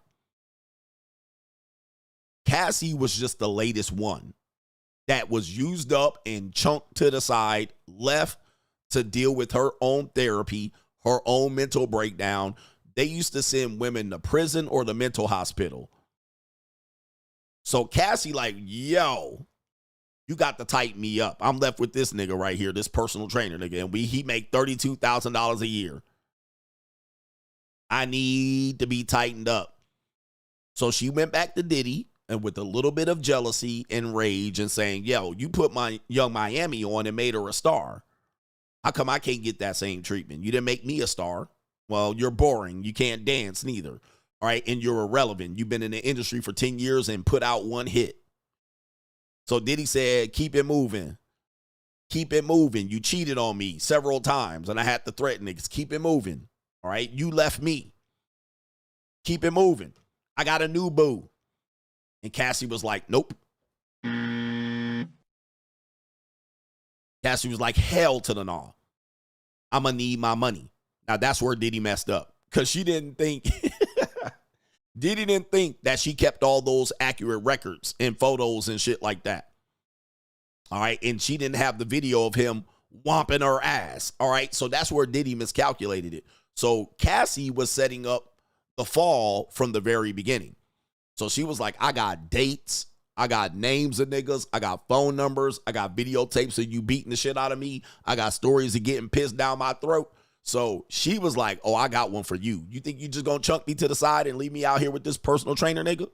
Cassie was just the latest one that was used up and chunked to the side, left to deal with her own therapy, her own mental breakdown. They used to send women to prison or the mental hospital. So Cassie like, yo, you got to tighten me up. I'm left with this nigga right here, this personal trainer nigga, and he make $32,000 a year. I need to be tightened up. So she went back to Diddy and with a little bit of jealousy and rage and saying, yo, you put my Young Miami on and made her a star. How come I can't get that same treatment? You didn't make me a star. Well, you're boring. You can't dance neither. All right. And you're irrelevant. You've been in the industry for 10 years and put out one hit. So Diddy said, keep it moving. Keep it moving. You cheated on me several times and I had to threaten niggas. Keep it moving. All right. You left me. Keep it moving. I got a new boo. And Cassie was like, nope. Cassie was like, hell to the no. I'm going to need my money. Now, that's where Diddy messed up. Because she didn't think, Diddy didn't think that she kept all those accurate records and photos and shit like that. All right. And she didn't have the video of him whomping her ass. All right. So that's where Diddy miscalculated it. So Cassie was setting up the fall from the very beginning. So she was like, I got dates. I got names of niggas. I got phone numbers. I got videotapes of you beating the shit out of me. I got stories of getting pissed down my throat. So she was like, oh, I got one for you. You think you just gonna chunk me to the side and leave me out here with this personal trainer nigga?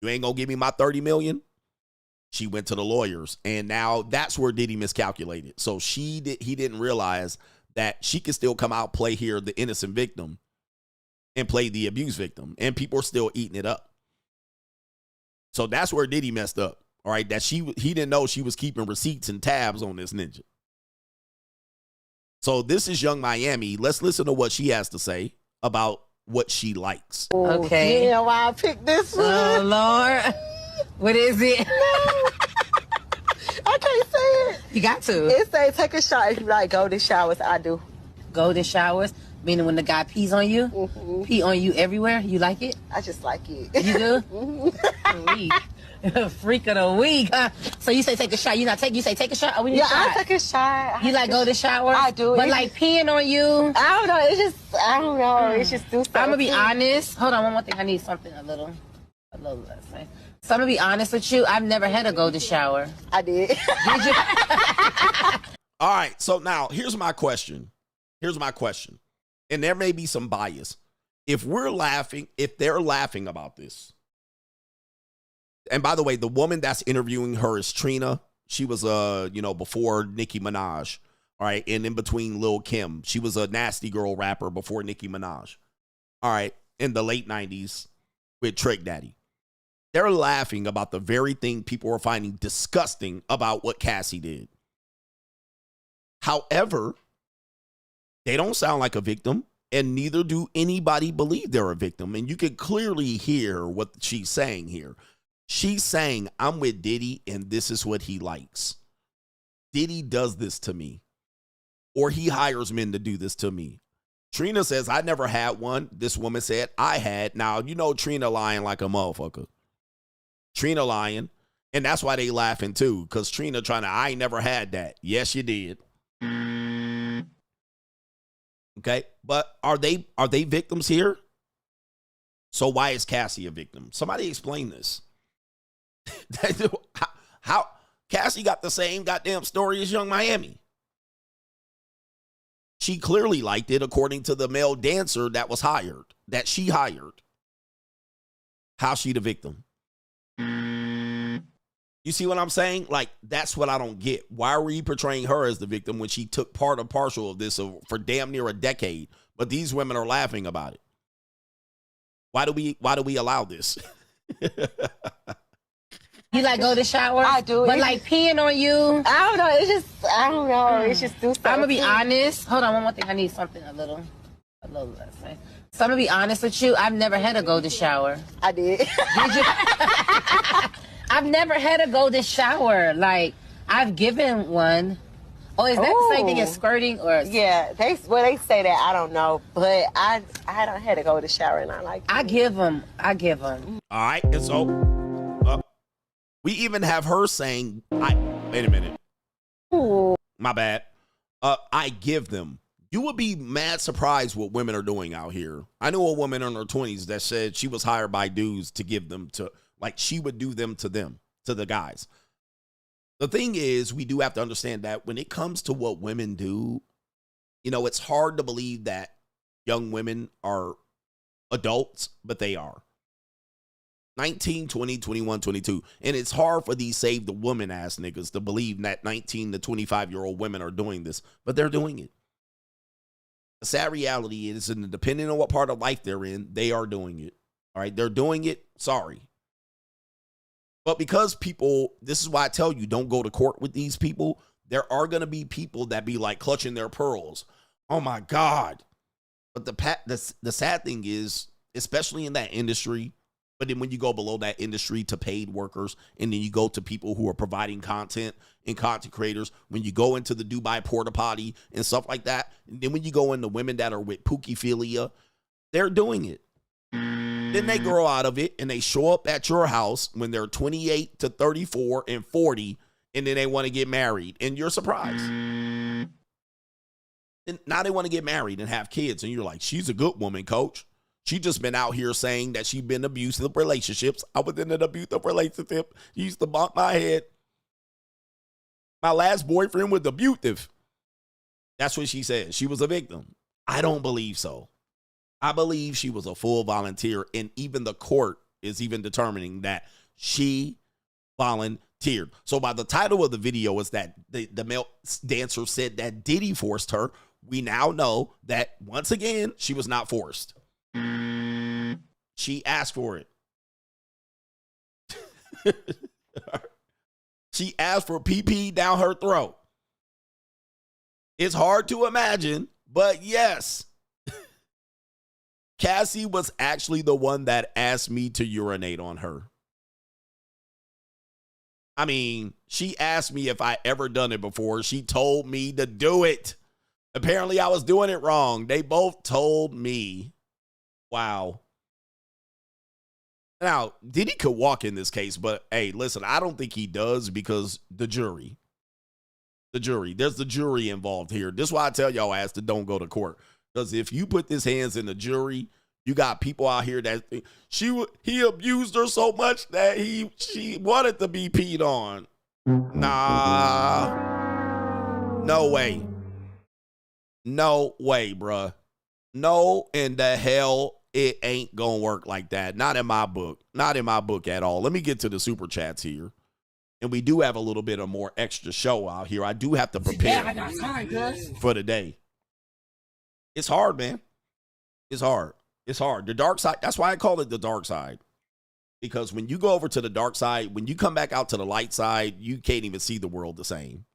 You ain't gonna give me my 30 million? She went to the lawyers. And now that's where Diddy miscalculated. So he didn't realize that she could still come out, play here the innocent victim and play the abuse victim. And people are still eating it up. So that's where Diddy messed up. All right. That he didn't know she was keeping receipts and tabs on this ninja. So this is Young Miami. Let's listen to what she has to say about what she likes. Okay. Yeah, why I picked this one. Oh, Lord. What is it? No. I can't say it. You got to. It say take a shot if you like golden showers. I do. Golden showers? Meaning when the guy pees on you? Mm-hmm. Pee on you everywhere? You like it? I just like it. You do? Mm-hmm. Freak of the week. So you say take a shot. You say take a shot? Oh, we need a shot. I take a shot. You like go to shower? I do. But like peeing on you? I don't know. It's just, I don't know. It's just do something. I'm going to be honest. Hold on. One more thing. I need something a little less. So I'm going to be honest with you. I've never had a golden shower. I did. Did you? All right. So now here's my question. And there may be some bias. If they're laughing about this. And by the way, the woman that's interviewing her is Trina. She was before Nicki Minaj. All right. And in between Lil Kim. She was a nasty girl rapper before Nicki Minaj. All right. In the late 90s with Trick Daddy. They're laughing about the very thing people are finding disgusting about what Cassie did. However, they don't sound like a victim, and neither do anybody believe they're a victim. And you can clearly hear what she's saying here. She's saying, I'm with Diddy, and this is what he likes. Diddy does this to me, or he hires men to do this to me. Trina says, I never had one. This woman said, I had. Now, you know Trina lying like a motherfucker. Trina lying, and that's why they laughing too, because Trina I ain't never had that. Yes, you did. Okay, but are they victims here? So why is Cassie a victim? Somebody explain this. How Cassie got the same goddamn story as Young Miami. She clearly liked it according to the male dancer that she hired. How's she the victim? You see what I'm saying? Like, that's what I don't get. Why are we portraying her as the victim when she took part or partial of this for damn near a decade? But these women are laughing about it. Why do we allow this? You like go to shower? I do. But like peeing on you? I don't know. It's just, I don't know. It's just do something. I'm going to be honest. Hold on. One more thing. I need something a little less. So I'm going to be honest with you. I've never had a golden shower. I did. Did you? I've never had a golden shower. Like, I've given one. Oh, is that the same thing as squirting? Or yeah, they say that. I don't know. But I don't had a golden shower, and I like it. I give them. All right. And so, We even have her saying, wait a minute. Ooh. My bad. I give them. You would be mad surprised what women are doing out here. I knew a woman in her 20s that said she was hired by dudes to give them to, like she would do them, to the guys. The thing is, we do have to understand that when it comes to what women do, you know, it's hard to believe that young women are adults, but they are. 19, 20, 21, 22. And it's hard for these save the woman ass niggas to believe that 19 to 25-year-old women are doing this, but they're doing it. The sad reality is, and depending on what part of life they're in, they are doing it. All right, they're doing it. Sorry. But because people, this is why I tell you, don't go to court with these people. There are going to be people that be like clutching their pearls. Oh my God. But the sad thing is, especially in that industry, but then when you go below that industry to paid workers, and then you go to people who are providing content and content creators, when you go into the Dubai porta potty and stuff like that, and then when you go into women that are with pookiephilia, they're doing it. Then they grow out of it and they show up at your house when they're 28 to 34 and 40, and then they want to get married, and you're surprised. And now they want to get married and have kids, and you're like, she's a good woman, coach. She just been out here saying that she's been abusive relationships. I was in an abusive relationship. She used to bump my head. My last boyfriend was abusive. That's what she said. She was a victim. I don't believe so. I believe she was a full volunteer, and even the court is even determining that she volunteered. So by the title of the video is that the male dancer said that Diddy forced her. We now know that, once again, she was not forced. She asked for it. She asked for PeePee down her throat. It's hard to imagine, but yes. Cassie was actually the one that asked me to urinate on her. I mean, she asked me if I ever done it before. She told me to do it. Apparently, I was doing it wrong. They both told me. Wow. Now, Diddy could walk in this case, but hey, listen, I don't think he does because the jury, there's the jury involved here. This is why I tell y'all ass to don't go to court. Because if you put this hands in the jury, you got people out here that he abused her so much that she wanted to be peed on. Nah. No way. No way, bruh. No in the hell it ain't gonna work like that. Not in my book. Not in my book at all. Let me get to the super chats here. And we do have a little bit of more extra show out here. I do have to prepare for the day. It's hard, man. It's hard. It's hard. The dark side, that's why I call it the dark side. Because when you go over to the dark side, when you come back out to the light side, you can't even see the world the same.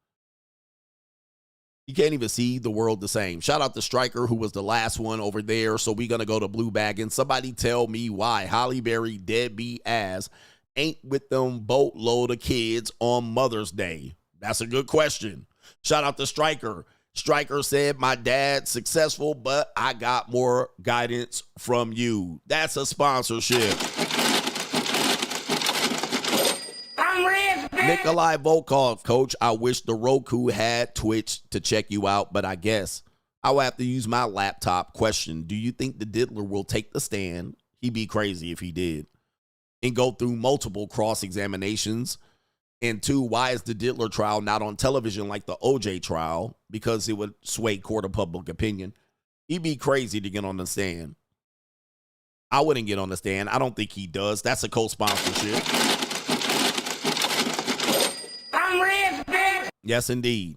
You can't even see the world the same. Shout out to Striker, who was the last one over there. So we're going to go to Blue Bag. And somebody tell me why Halle Berry deadbeat ass ain't with them boatload of kids on Mother's Day. That's a good question. Shout out to Striker. Striker said, my dad's successful, but I got more guidance from you. That's a sponsorship. Nikolai Volkov, coach, I wish the Roku had Twitch to check you out, but I guess I will have to use my laptop. Question, do you think the diddler will take the stand? He'd be crazy if he did. And go through multiple cross-examinations. And two, why is the diddler trial not on television like the OJ trial? Because it would sway court of public opinion. He'd be crazy to get on the stand. I wouldn't get on the stand. I don't think he does. That's a co-sponsorship. Yes, indeed.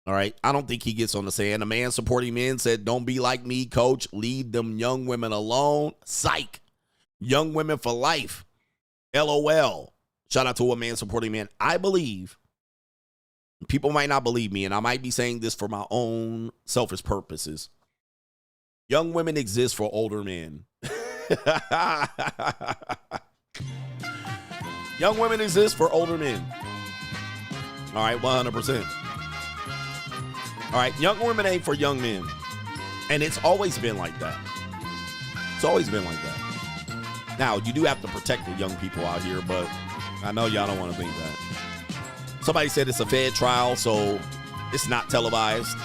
All right. I don't think he gets on the stand. A man supporting men said, don't be like me, coach. Leave them young women alone. Psych. Young women for life. LOL. Shout out to a man supporting man. I believe, people might not believe me, and I might be saying this for my own selfish purposes. Young women exist for older men. Young women exist for older men. All right, 100%. All right, young women ain't for young men. And it's always been like that. It's always been like that. Now, you do have to protect the young people out here, but I know y'all don't want to think that. Somebody said it's a Fed trial, so it's not televised.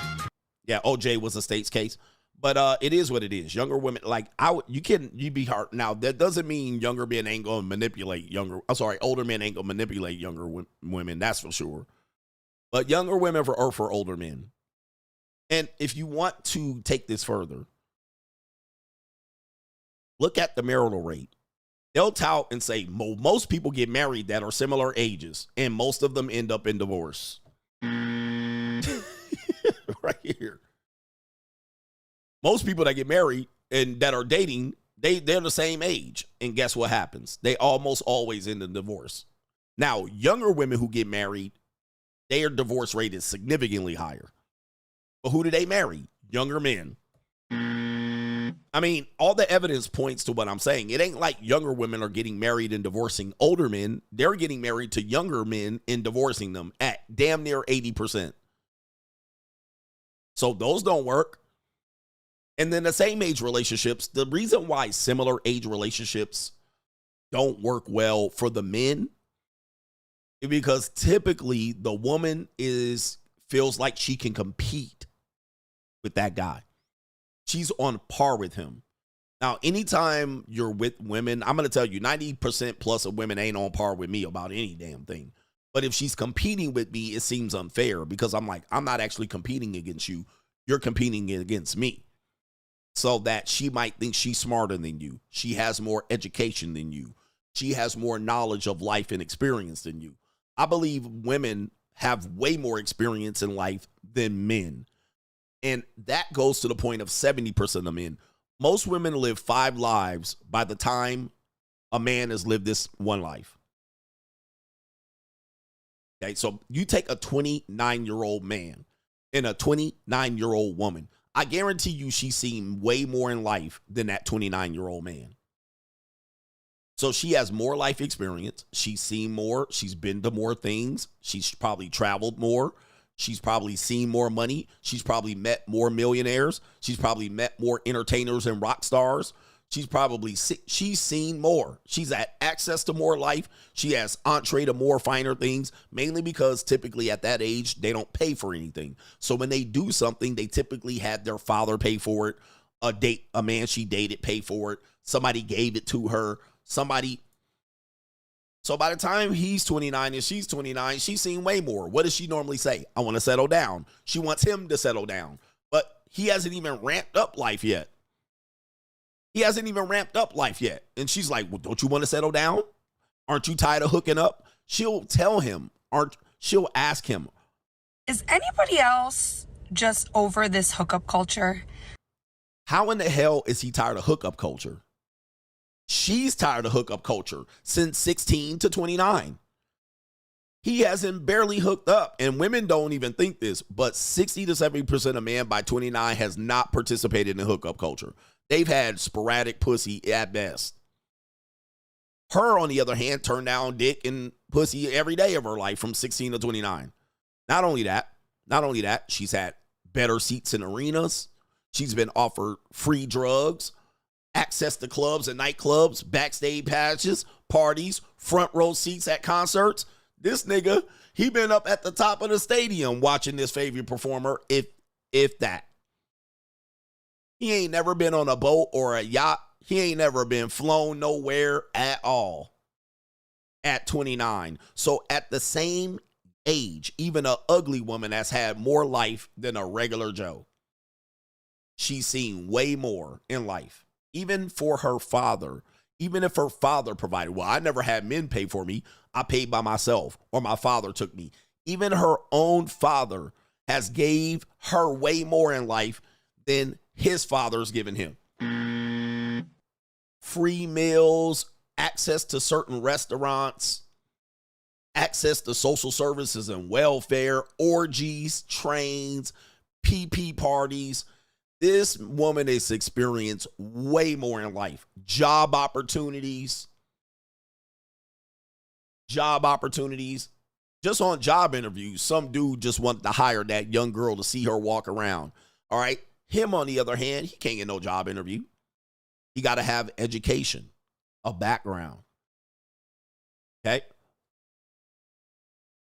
Yeah, OJ was a state's case. But it is what it is. Younger women, like, you be hard. Now, that doesn't mean younger men ain't going to manipulate older men ain't going to manipulate younger women. That's for sure. But younger women are for older men. And if you want to take this further, look at the marital rate. They'll tout and say, most people get married that are similar ages, and most of them end up in divorce. Right here. Most people that get married and that are dating, they're the same age. And guess what happens? They almost always end in divorce. Now, younger women who get married, their divorce rate is significantly higher. But who do they marry? Younger men. I mean, all the evidence points to what I'm saying. It ain't like younger women are getting married and divorcing older men. They're getting married to younger men and divorcing them at damn near 80%. So those don't work. And then the same age relationships, the reason why similar age relationships don't work well for the men is because typically the woman feels like she can compete with that guy. She's on par with him. Now, anytime you're with women, I'm going to tell you 90% plus of women ain't on par with me about any damn thing. But if she's competing with me, it seems unfair because I'm like, I'm not actually competing against you. You're competing against me. So that she might think she's smarter than you. She has more education than you. She has more knowledge of life and experience than you. I believe women have way more experience in life than men. And that goes to the point of 70% of men. Most women live 5 lives by the time a man has lived this one life. Okay, so you take a 29-year-old man and a 29-year-old woman. I guarantee you she's seen way more in life than that 29-year-old man. So she has more life experience. She's seen more. She's been to more things. She's probably traveled more. She's probably seen more money. She's probably met more millionaires. She's probably met more entertainers and rock stars. She's seen more. She's had access to more life. She has entree to more finer things, mainly because typically at that age, they don't pay for anything. So when they do something, they typically had their father pay for it. A man she dated pay for it. Somebody gave it to her. So by the time he's 29 and she's 29, she's seen way more. What does she normally say? I want to settle down. She wants him to settle down, but he hasn't even ramped up life yet. And she's like, well, don't you want to settle down? Aren't you tired of hooking up? She'll tell him, she'll ask him. Is anybody else just over this hookup culture? How in the hell is he tired of hookup culture? She's tired of hookup culture since 16 to 29. He hasn't barely hooked up, and women don't even think this, but 60 to 70% of men by 29 has not participated in hookup culture. They've had sporadic pussy at best. Her, on the other hand, turned down dick and pussy every day of her life from 16 to 29. Not only that, she's had better seats in arenas. She's been offered free drugs, access to clubs and nightclubs, backstage passes, parties, front row seats at concerts. This nigga, he been up at the top of the stadium watching this favorite performer, if that. He ain't never been on a boat or a yacht. He ain't never been flown nowhere at all at 29. So at the same age, even an ugly woman has had more life than a regular Joe. She's seen way more in life. Even for her father, even if her father provided, well, I never had men pay for me. I paid by myself, or my father took me. Even her own father has gave her way more in life than his father's given him. Free meals, access to certain restaurants, access to social services and welfare, orgies, trains, PeePee parties. This woman has experienced way more in life. Job opportunities. Just on job interviews, some dude just wanted to hire that young girl to see her walk around. All right. Him, on the other hand, he can't get no job interview. He got to have education, a background. Okay.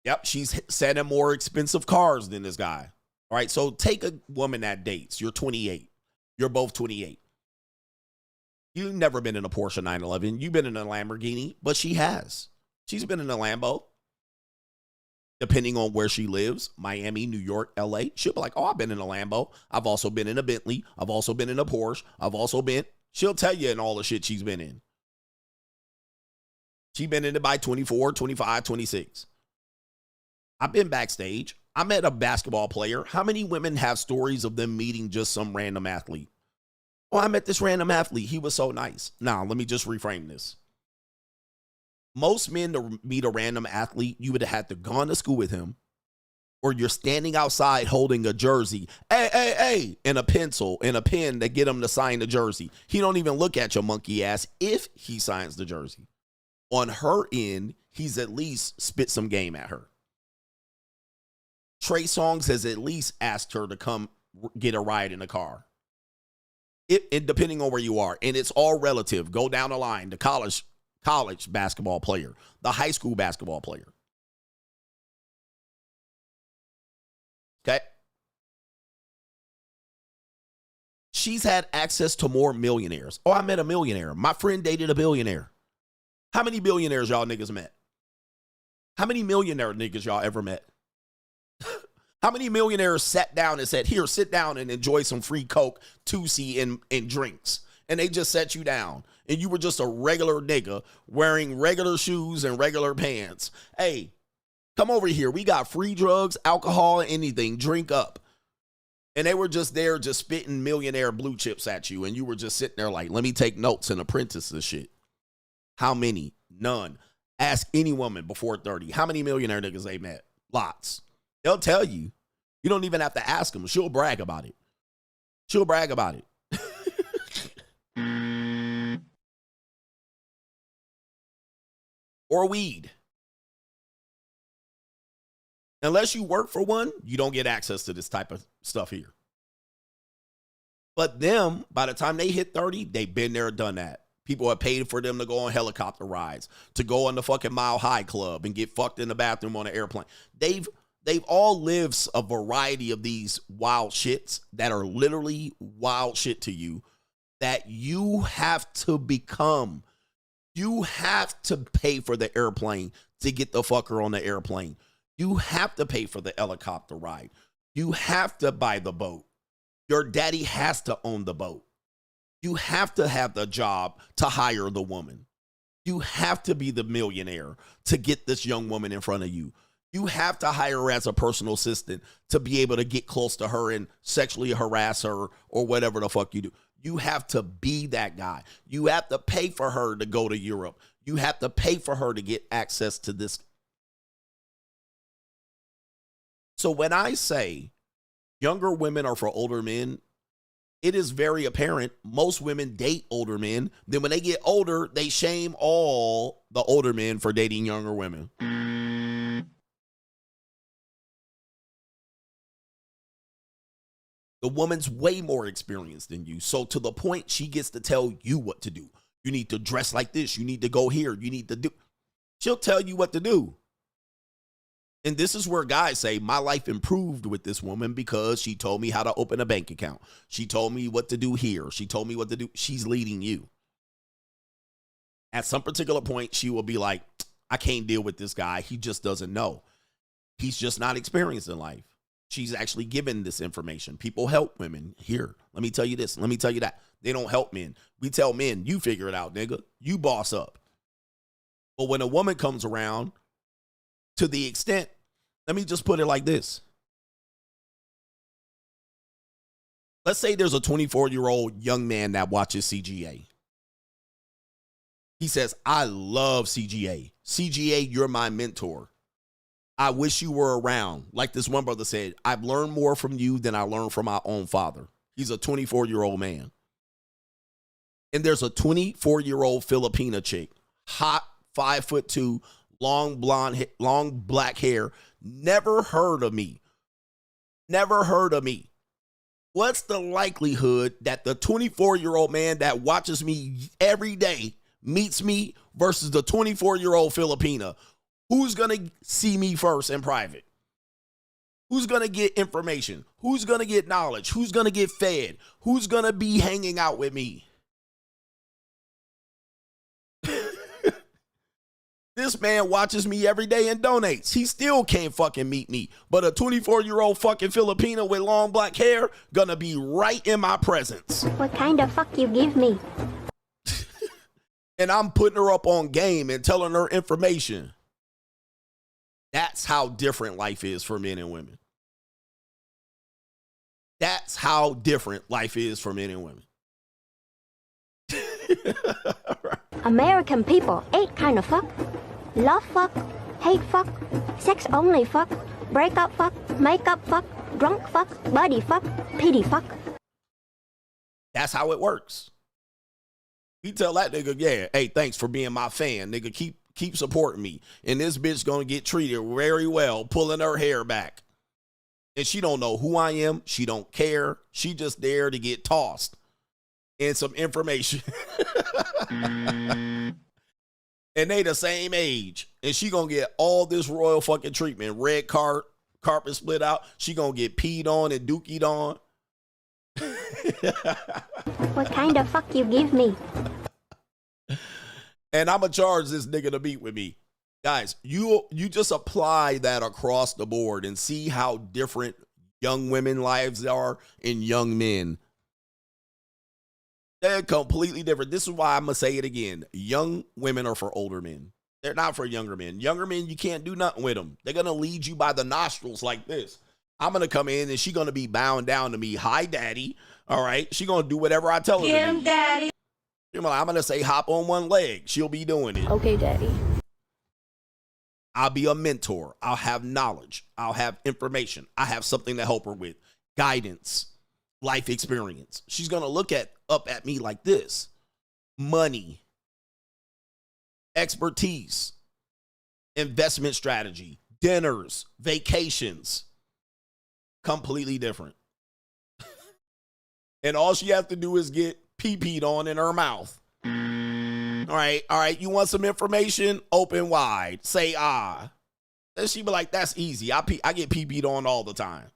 Yep, she's sat in more expensive cars than this guy. All right, so take a woman that dates. You're 28. You're both 28. You've never been in a Porsche 911. You've been in a Lamborghini, but she has. She's been in a Lambo. Depending on where she lives, Miami, New York, LA, she'll be like, oh, I've been in a Lambo. I've also been in a Bentley. I've also been in a Porsche. She'll tell you in all the shit she's been in. She's been in it by 24, 25, 26. I've been backstage. I met a basketball player. How many women have stories of them meeting just some random athlete? Oh, I met this random athlete. He was so nice. Now, let me just reframe this. Most men to meet a random athlete, you would have had to gone to school with him, or you're standing outside holding a jersey, hey, and a pencil and a pen to get him to sign the jersey. He don't even look at your monkey ass if he signs the jersey. On her end, he's at least spit some game at her. Trey Songz has at least asked her to come get a ride in the car. It depending on where you are, and it's all relative. Go down the line, the college basketball player, the high school basketball player. Okay. She's had access to more millionaires. Oh, I met a millionaire. My friend dated a billionaire. How many billionaires y'all niggas met? How many millionaire niggas y'all ever met? How many millionaires sat down and said, here, sit down and enjoy some free Coke, 2C, and drinks? And they just set you down. And you were just a regular nigga wearing regular shoes and regular pants. Hey, come over here. We got free drugs, alcohol, anything. Drink up. And they were just there just spitting millionaire blue chips at you. And you were just sitting there like, let me take notes and apprentice this shit. How many? None. Ask any woman before 30. How many millionaire niggas they met? Lots. They'll tell you. You don't even have to ask them. She'll brag about it. She'll brag about it. Or weed. Unless you work for one, you don't get access to this type of stuff here. But them, by the time they hit 30, they've been there, done that. People have paid for them to go on helicopter rides, to go on the fucking Mile High Club and get fucked in the bathroom on an airplane. They've all lived a variety of these wild shits that are literally wild shit to you that you have to become. You have to pay for the airplane to get the fucker on the airplane. You have to pay for the helicopter ride. You have to buy the boat. Your daddy has to own the boat. You have to have the job to hire the woman. You have to be the millionaire to get this young woman in front of you. You have to hire her as a personal assistant to be able to get close to her and sexually harass her or whatever the fuck you do. You have to be that guy. You have to pay for her to go to Europe. You have to pay for her to get access to this. So when I say younger women are for older men, it is very apparent most women date older men. Then when they get older, they shame all the older men for dating younger women. The woman's way more experienced than you. So to the point, she gets to tell you what to do. You need to dress like this. You need to go here. You need to do. She'll tell you what to do. And this is where guys say, my life improved with this woman because she told me how to open a bank account. She told me what to do here. She told me what to do. She's leading you. At some particular point, she will be like, I can't deal with this guy. He just doesn't know. He's just not experienced in life. She's actually given this information. People help women. Here, let me tell you this. Let me tell you that. They don't help men. We tell men, you figure it out, nigga. You boss up. But when a woman comes around, to the extent, let me just put it like this. Let's say there's a 24-year-old young man that watches CGA. He says, I love CGA. CGA, you're my mentor. I wish you were around. Like this one brother said, I've learned more from you than I learned from my own father. He's a 24-year-old man. And there's a 24-year-old Filipina chick, hot, 5'2", long blonde, long black hair. Never heard of me. Never heard of me. What's the likelihood that the 24-year-old man that watches me every day meets me versus the 24-year-old Filipina? Who's going to see me first in private? Who's going to get information? Who's going to get knowledge? Who's going to get fed? Who's going to be hanging out with me? This man watches me every day and donates. He still can't fucking meet me. But a 24-year-old fucking Filipino with long black hair gonna be right in my presence. What kind of fuck you give me? And I'm putting her up on game and telling her information. That's how different life is for men and women. That's how different life is for men and women. American people ain't kind of fuck. Love fuck, hate fuck, sex only fuck, breakup fuck, makeup fuck, drunk fuck, buddy fuck, pity fuck. That's how it works. You tell that nigga, yeah, hey, thanks for being my fan, nigga. Keep supporting me. And this bitch gonna get treated very well, pulling her hair back. And she don't know who I am. She don't care. She just there to get tossed and some information. And they the same age. And she gonna get all this royal fucking treatment. Red carpet split out. She gonna get peed on and dookied on. What kind of fuck you give me? And I'm gonna charge this nigga to meet with me. Guys, you just apply that across the board and see how different young women lives are and young men. They're completely different. This is why I'm going to say it again. Young women are for older men. They're not for younger men. Younger men, you can't do nothing with them. They're going to lead you by the nostrils like this. I'm going to come in and she's going to be bound down to me. Hi, daddy. All right. She's going to do whatever I tell her to do. Daddy. I'm going to say hop on one leg. She'll be doing it. Okay, daddy. I'll be a mentor. I'll have knowledge. I'll have information. I have something to help her with. Guidance. Life experience. She's going to look up at me like this. Money. Expertise. Investment strategy. Dinners. Vacations. Completely different. And all she has to do is get pee-peed on in her mouth. All right. You want some information? Open wide. Say ah. Then she be like, that's easy. I get pee-peed on all the time.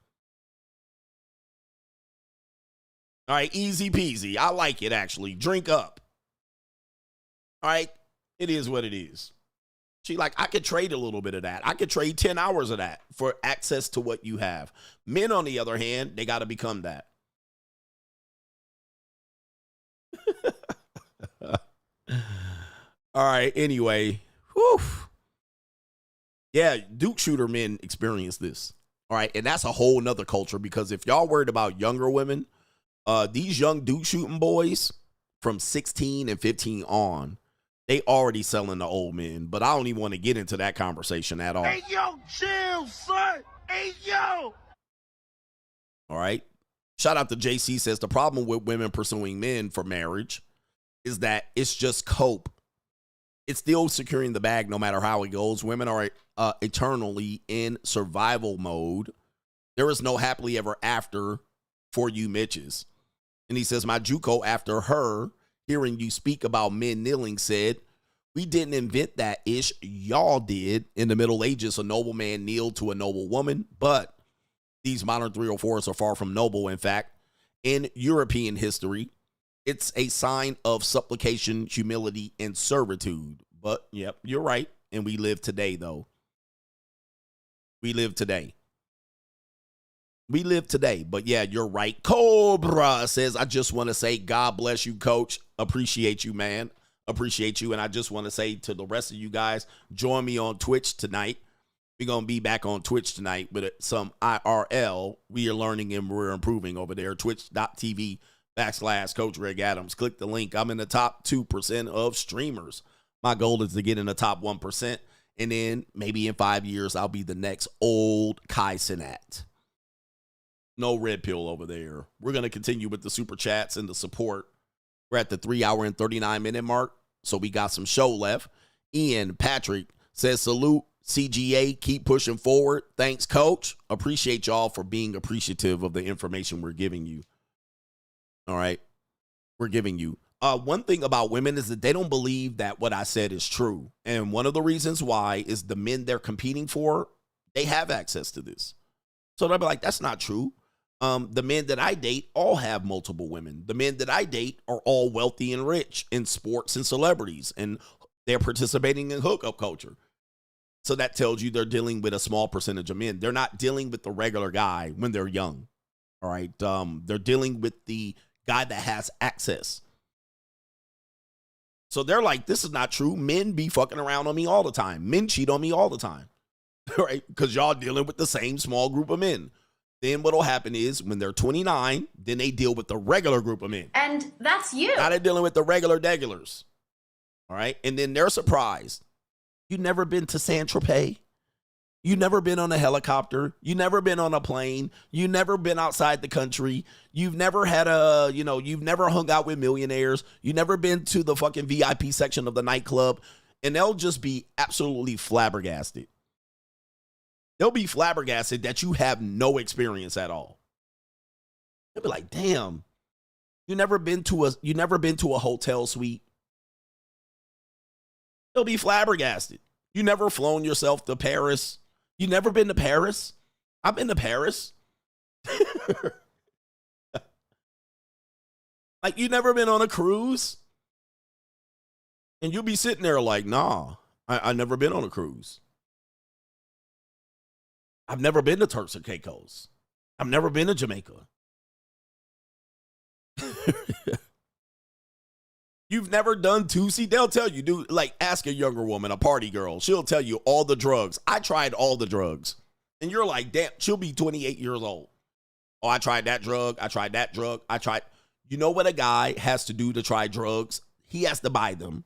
All right, easy peasy. I like it, actually. Drink up. All right, it is what it is. She like, I could trade a little bit of that. I could trade 10 hours of that for access to what you have. Men, on the other hand, they got to become that. All right, anyway. Whew. Yeah, Duke shooter men experience this. All right, and that's a whole nother culture, because if y'all worried about younger women, these young Duke shooting boys from 16 and 15 on, they already selling to old men, but I don't even want to get into that conversation at all. Hey, yo, chill, son. Hey, yo. All right. Shout out to JC, says the problem with women pursuing men for marriage is that it's just cope. It's still securing the bag no matter how it goes. Women are eternally in survival mode. There is no happily ever after for you Mitches. And he says, my JUCO, after her hearing you speak about men kneeling, said, we didn't invent that ish. Y'all did. In the Middle Ages, a noble man kneeled to a noble woman, but these modern 304s are far from noble. In fact, in European history, it's a sign of supplication, humility, and servitude. But, yep, you're right. And we live today, though. We live today. We live today. But, yeah, you're right. Cobra says, I just want to say, God bless you, coach. Appreciate you, man. Appreciate you. And I just want to say to the rest of you guys, join me on Twitch tonight. We're going to be back on Twitch tonight with some IRL. We are learning and we're improving over there. Twitch.tv/Coach Greg Adams. Click the link. I'm in the top 2% of streamers. My goal is to get in the top 1%. And then maybe in 5 years, I'll be the next old Kai Cenat. No red pill over there. We're going to continue with the super chats and the support. We're at the 3 hour and 39-minute mark. So we got some show left. Ian Patrick says, salute CGA. Keep pushing forward. Thanks, coach. Appreciate y'all for being appreciative of the information we're giving you. All right. We're giving you. one thing about women is that they don't believe that what I said is true. And one of the reasons why is the men they're competing for, they have access to this. So they'll be like, that's not true. The men that I date all have multiple women. The men that I date are all wealthy and rich in sports and celebrities, and they're participating in hookup culture. So that tells you they're dealing with a small percentage of men. They're not dealing with the regular guy when they're young. All right. They're dealing with the guy that has access. So they're like, this is not true. Men be fucking around on me all the time. Men cheat on me all the time. Right? Because y'all dealing with the same small group of men. Then what'll happen is when they're 29, then they deal with the regular group of men. And that's you. Now they're dealing with the regular degulars. All right. And then they're surprised. You never been to Saint-Tropez? You never been on a helicopter? You never been on a plane? You never been outside the country? You've never had you've never hung out with millionaires? You never been to the fucking VIP section of the nightclub? And they'll just be absolutely flabbergasted. They'll be flabbergasted that you have no experience at all. They'll be like, damn, you never been to a hotel suite? They'll be flabbergasted. You never flown yourself to Paris? You never been to Paris? I've been to Paris. Like, you never been on a cruise? And you'll be sitting there like, nah, I never been on a cruise. I've never been to Turks and Caicos. I've never been to Jamaica. You've never done 2C? They'll tell you, dude, like, ask a younger woman, a party girl. She'll tell you all the drugs. I tried all the drugs. And you're like, damn, she'll be 28 years old. Oh, I tried that drug. I tried that drug. You know what a guy has to do to try drugs? He has to buy them.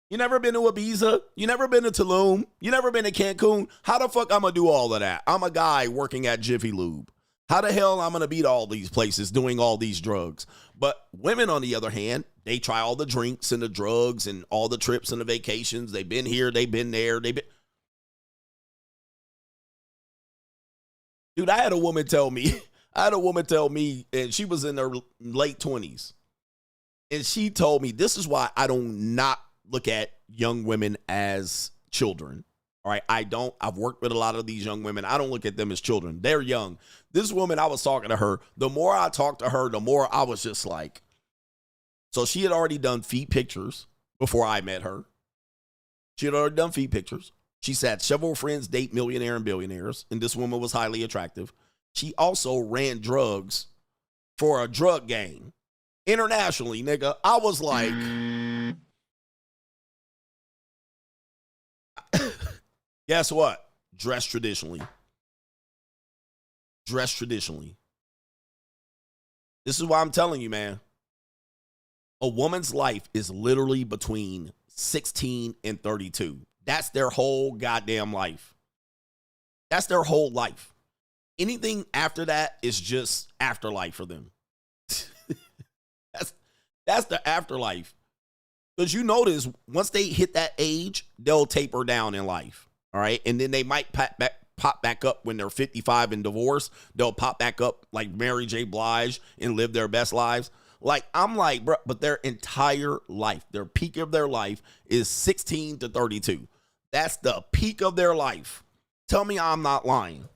You never been to Ibiza? You never been to Tulum? You never been to Cancun? How the fuck I'm going to do all of that? I'm a guy working at Jiffy Lube. How the hell I'm going to beat all these places doing all these drugs? But women, on the other hand, they try all the drinks and the drugs and all the trips and the vacations. They've been here. They've been there. Dude, I had a woman tell me, and she was in her late 20s. And she told me, this is why I don't not look at young women as children. All right, I've worked with a lot of these young women. I don't look at them as children. They're young. This woman, I was talking to her. The more I talked to her, the more I was just like, so she had already done feet pictures before I met her. She had already done feet pictures. She said several friends date millionaire and billionaires, and this woman was highly attractive. She also ran drugs for a drug gang internationally, nigga. I was like, guess what? Dress traditionally. Dress traditionally. This is why I'm telling you, man. A woman's life is literally between 16 and 32. That's their whole goddamn life. That's their whole life. Anything after that is just afterlife for them. That's the afterlife. Because you notice, once they hit that age, they'll taper down in life. All right. And then they might pop back up when they're 55 and divorced. They'll pop back up like Mary J. Blige and live their best lives. Like, I'm like, bro, but their entire life, their peak of their life is 16 to 32. That's the peak of their life. Tell me I'm not lying.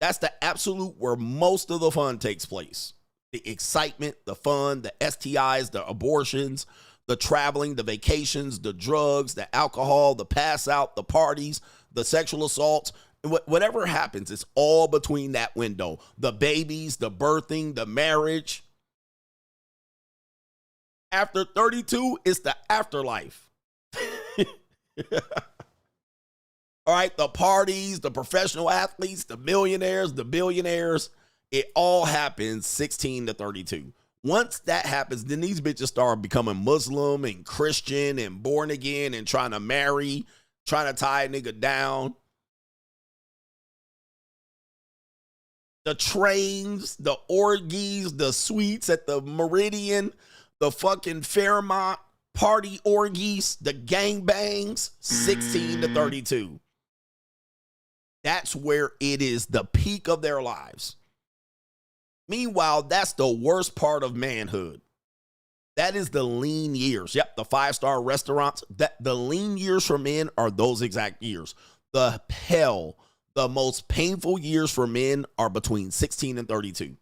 That's the absolute where most of the fun takes place. The excitement, the fun, the STIs, the abortions, the traveling, the vacations, the drugs, the alcohol, the pass out, the parties, the sexual assaults. Whatever happens, it's all between that window. The babies, the birthing, the marriage. After 32, it's the afterlife. All right, the parties, the professional athletes, the millionaires, the billionaires, it all happens 16 to 32. Once that happens, then these bitches start becoming Muslim and Christian and born again and trying to marry, trying to tie a nigga down. The trains, the orgies, the suites at the Meridian, the fucking Fairmont party orgies, the gangbangs, 16 to 32. That's where it is the peak of their lives. Meanwhile, that's the worst part of manhood. That is the lean years. Yep, the 5-star restaurants. The lean years for men are those exact years. The most painful years for men are between 16 and 32.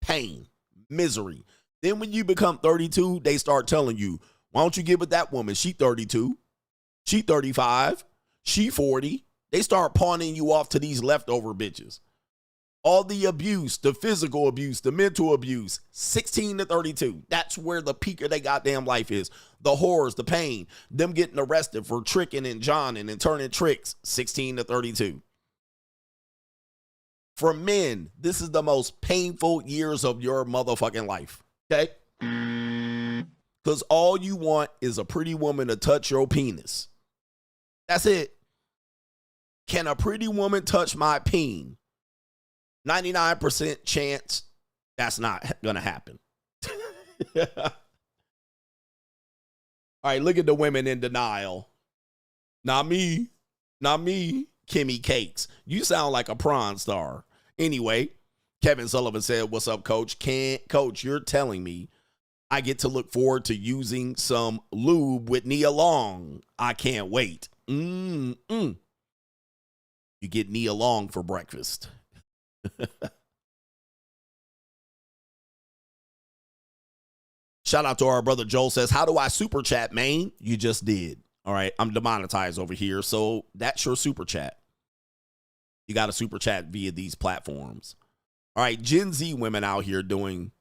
Pain, misery. Then when you become 32, they start telling you, why don't you get with that woman? She 32. She 35. She 40. They start pawning you off to these leftover bitches. All the abuse, the physical abuse, the mental abuse, 16 to 32. That's where the peak of their goddamn life is. The horrors, the pain, them getting arrested for tricking and johnning and turning tricks, 16 to 32. For men, this is the most painful years of your motherfucking life, okay? Because all you want is a pretty woman to touch your penis. That's it. Can a pretty woman touch my peen? 99% chance that's not going to happen. All right, look at the women in denial. Not me. Not me, Kimmy Cakes. You sound like a Pron star. Anyway, Kevin Sullivan said, what's up, Coach? Coach, you're telling me I get to look forward to using some lube with Nia Long. I can't wait. You get Nia Long for breakfast. Shout out to our brother Joel says, how do I super chat, man? You just did. All right, I'm demonetized over here, so that's your super chat. You got to super chat via these platforms. All right, Gen Z women out here doing.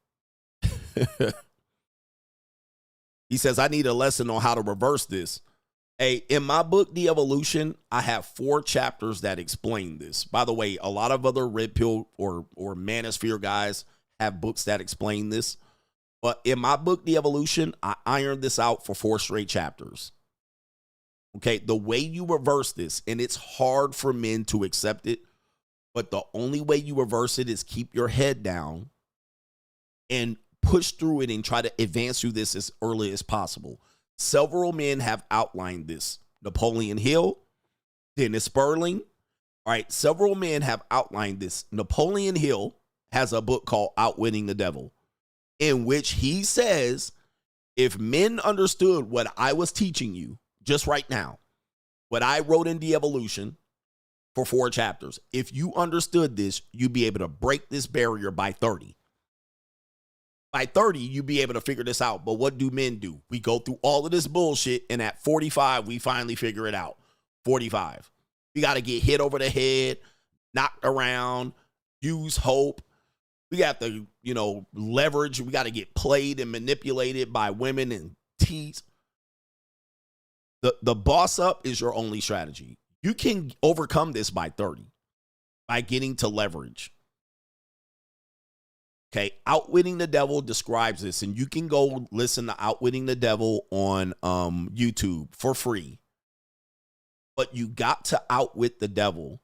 He says, I need a lesson on how to reverse this. Hey, in my book, The Evolution, I have 4 chapters that explain this. By the way, a lot of other red pill or manosphere guys have books that explain this. But in my book, The Evolution, I ironed this out for 4 straight chapters. Okay, the way you reverse this, and it's hard for men to accept it, but the only way you reverse it is keep your head down and push through it and try to advance through this as early as possible. Several men have outlined this. Napoleon Hill, Dennis Sperling. All right, several men have outlined this. Napoleon Hill has a book called Outwitting the Devil, in which he says, if men understood what I was teaching you just right now, what I wrote in The Evolution for 4 chapters, if you understood this, you'd be able to break this barrier by 30. By 30, you'd be able to figure this out. But what do men do? We go through all of this bullshit, and at 45, we finally figure it out. 45. We got to get hit over the head, knocked around, use hope. We got to, leverage. We got to get played and manipulated by women and tease. The boss up is your only strategy. You can overcome this by 30, by getting to leverage. Okay, Outwitting the Devil describes this, and you can go listen to Outwitting the Devil on YouTube for free. But you got to outwit the devil.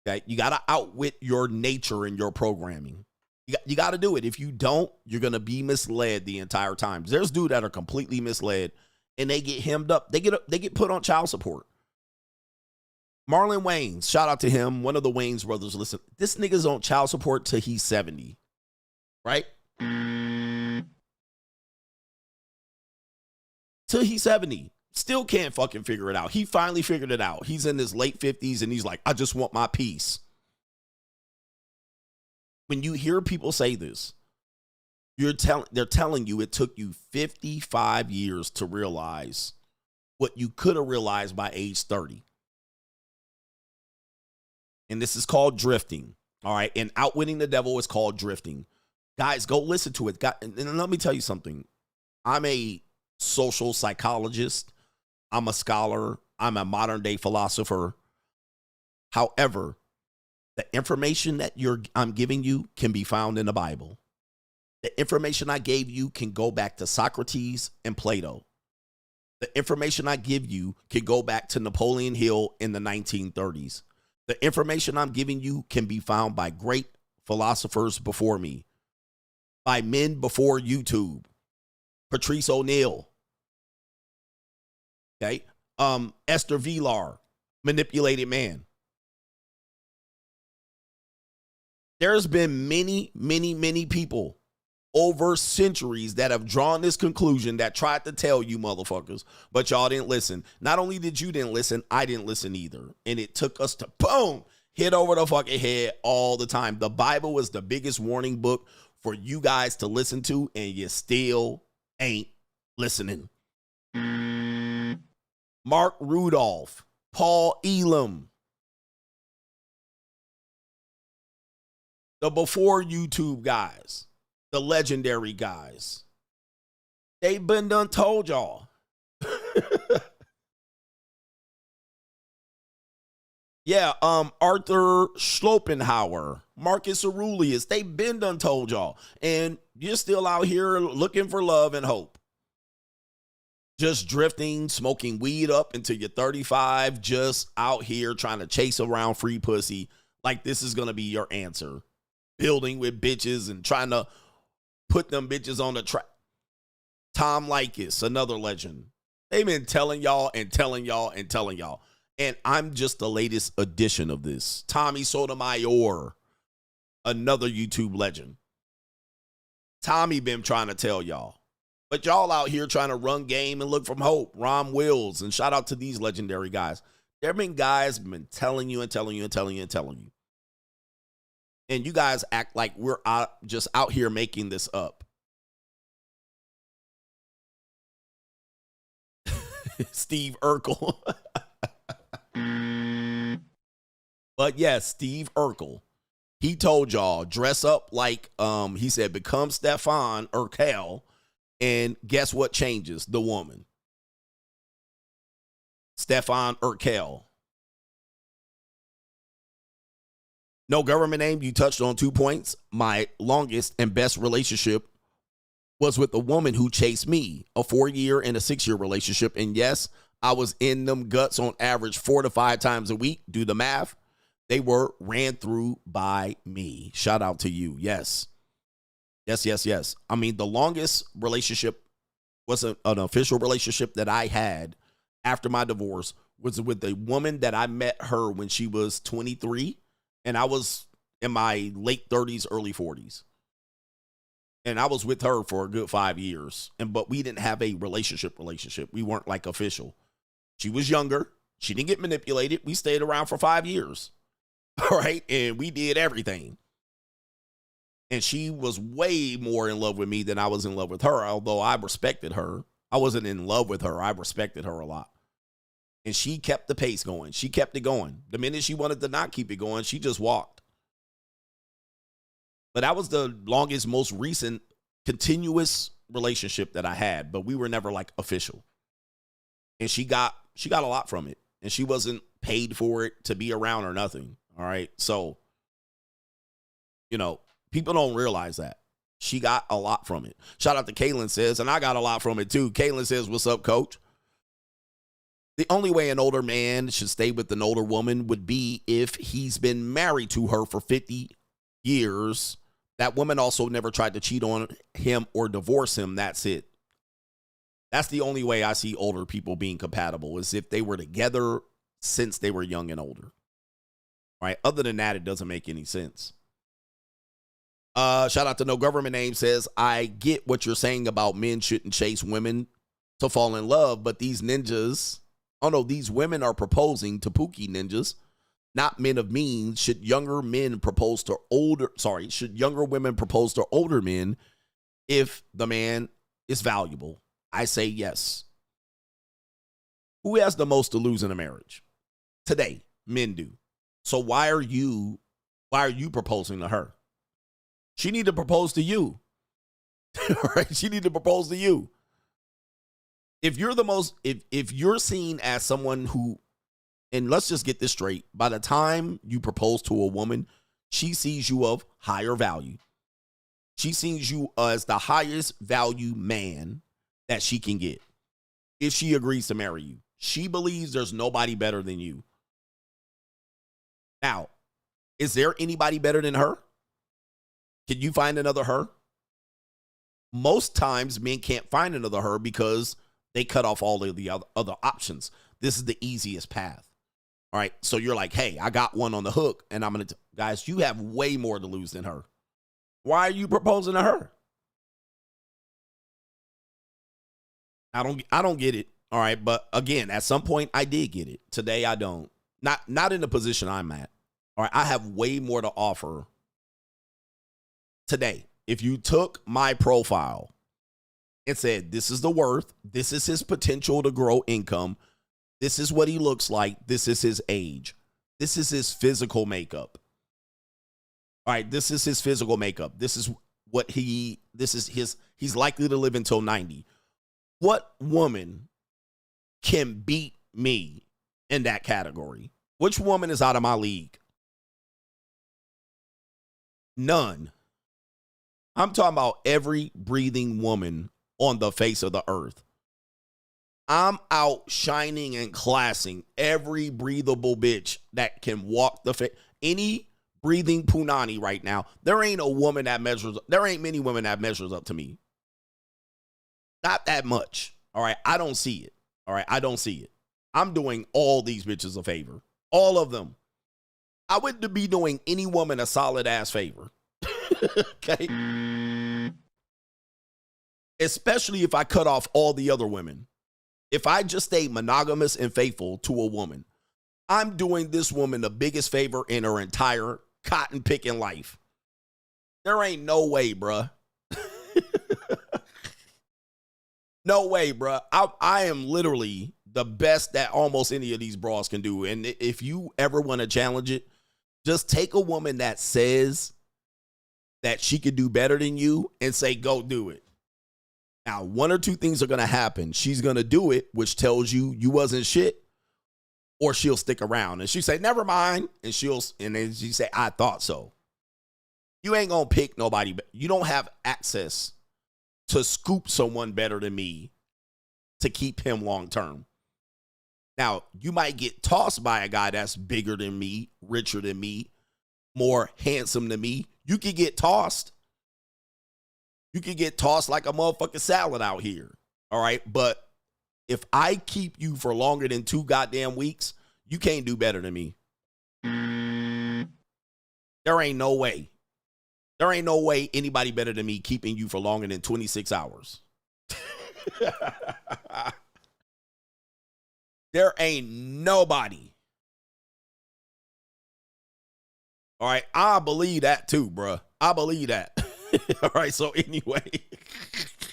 Okay, you got to outwit your nature and your programming. You got to do it. If you don't, you're going to be misled the entire time. There's dudes that are completely misled, and they get hemmed up. They get put on child support. Marlon Wayans, shout out to him, one of the Wayans brothers. Listen, this nigga's on child support till he's 70, right? Till he's 70. Still can't fucking figure it out. He finally figured it out. He's in his late 50s, and he's like, I just want my peace. When you hear people say this, they're telling you it took you 55 years to realize what you could have realized by age 30. And this is called drifting. All right. And Outwitting the Devil is called drifting. Guys, go listen to it. And let me tell you something. I'm a social psychologist. I'm a scholar. I'm a modern day philosopher. However, the information that I'm giving you can be found in the Bible. The information I gave you can go back to Socrates and Plato. The information I give you can go back to Napoleon Hill in the 1930s. The information I'm giving you can be found by great philosophers before me, by men before YouTube, Patrice O'Neill, okay, Esther Vilar, Manipulated Man. There's been many, many, many people over centuries that have drawn this conclusion that tried to tell you motherfuckers, but y'all didn't listen. Not only did you didn't listen, I didn't listen either. And it took us to, boom, hit over the fucking head all the time. The Bible was the biggest warning book for you guys to listen to, and you still ain't listening. Mark Rudolph, Paul Elam, the before YouTube guys, the legendary guys. They've been done told y'all. Yeah, Arthur Schlopenhauer, Marcus Aurelius, they've been done told y'all. And you're still out here looking for love and hope. Just drifting, smoking weed up until you're 35, just out here trying to chase around free pussy like this is going to be your answer. Building with bitches and trying to put them bitches on the track. Tom Likas, another legend. They've been telling y'all and telling y'all and telling y'all. And I'm just the latest edition of this. Tommy Sotomayor, another YouTube legend. Tommy been trying to tell y'all. But y'all out here trying to run game and look from hope. Ron Wills, and shout out to these legendary guys. There have been guys been telling you and telling you and telling you and telling you. And you guys act like we're just out here making this up. Steve Urkel. But yes, Steve Urkel. He told y'all, dress up like, he said, become Stefan Urkel. And guess what changes? The woman. Stefan Urkel. No government name. You touched on 2 points. My longest and best relationship was with a woman who chased me, a 4-year and a 6-year relationship. And yes, I was in them guts on average 4 to 5 times a week. Do the math. They were ran through by me. Shout out to you. Yes. Yes, yes, yes. I mean, the longest relationship was an official relationship that I had after my divorce was with a woman that I met her when she was 23. And I was in my late 30s, early 40s. And I was with her for a good 5 years. But we didn't have a relationship. We weren't like official. She was younger. She didn't get manipulated. We stayed around for 5 years. All right. And we did everything. And she was way more in love with me than I was in love with her. Although I respected her. I wasn't in love with her. I respected her a lot. And she kept the pace going. She kept it going. The minute she wanted to not keep it going, she just walked. But that was the longest, most recent continuous relationship that I had. But we were never like official. And she got a lot from it. And she wasn't paid for it to be around or nothing. All right. So, you know, people don't realize that. She got a lot from it. Shout out to Kaylin says, and I got a lot from it too. Kaylin says, what's up, coach? The only way an older man should stay with an older woman would be if he's been married to her for 50 years. That woman also never tried to cheat on him or divorce him. That's it. That's the only way I see older people being compatible, is if they were together since they were young and older. Right? Other than that, it doesn't make any sense. Shout out to No Government Name says, I get what you're saying about men shouldn't chase women to fall in love, but these ninjas, oh no, these women are proposing to Pookie ninjas, not men of means. Should younger women propose to older men if the man is valuable? I say yes. Who has the most to lose in a marriage? Today, men do. So why are you proposing to her? She need to propose to you. Right? She need to propose to you. If you're if you're seen as someone who, and let's just get this straight, by the time you propose to a woman, she sees you of higher value. She sees you as the highest value man that she can get. If she agrees to marry you, she believes there's nobody better than you. Now, is there anybody better than her? Can you find another her? Most times men can't find another her because they cut off all of the other options. This is the easiest path. All right. So you're like, hey, I got one on the hook, and I'm going to, guys, you have way more to lose than her. Why are you proposing to her? I don't get it. All right. But again, at some point I did get it. Today I don't. Not in the position I'm at. All right. I have way more to offer today. If you took my profile and said, this is the worth, this is his potential to grow income, this is what he looks like, this is his age, this is his physical makeup. All right, this is his physical makeup. This is what he's likely to live until 90. What woman can beat me in that category? Which woman is out of my league? None. I'm talking about every breathing woman on the face of the earth. I'm outshining and classing every breathable bitch that can walk the face. Any breathing punani right now, there ain't many women that measures up to me. Not that much. All right, I don't see it. All right, I don't see it. I'm doing all these bitches a favor. All of them. I wouldn't be doing any woman a solid ass favor. Okay? Especially if I cut off all the other women. If I just stay monogamous and faithful to a woman, I'm doing this woman the biggest favor in her entire cotton picking life. There ain't no way, bruh. No way, bruh. I am literally the best that almost any of these bras can do. And if you ever want to challenge it, just take a woman that says that she could do better than you and say, go do it. Now, one or two things are going to happen. She's going to do it, which tells you you wasn't shit, or she'll stick around. And she say, never mind. And then she say, I thought so. You ain't going to pick nobody. You don't have access to scoop someone better than me to keep him long term. Now, you might get tossed by a guy that's bigger than me, richer than me, more handsome than me. You could get tossed. You could get tossed like a motherfucking salad out here. All right. But if I keep you for longer than 2 goddamn weeks, you can't do better than me. There ain't no way. There ain't no way anybody better than me keeping you for longer than 26 hours. There ain't nobody. All right. I believe that too, bruh. I believe that. All right. So anyway.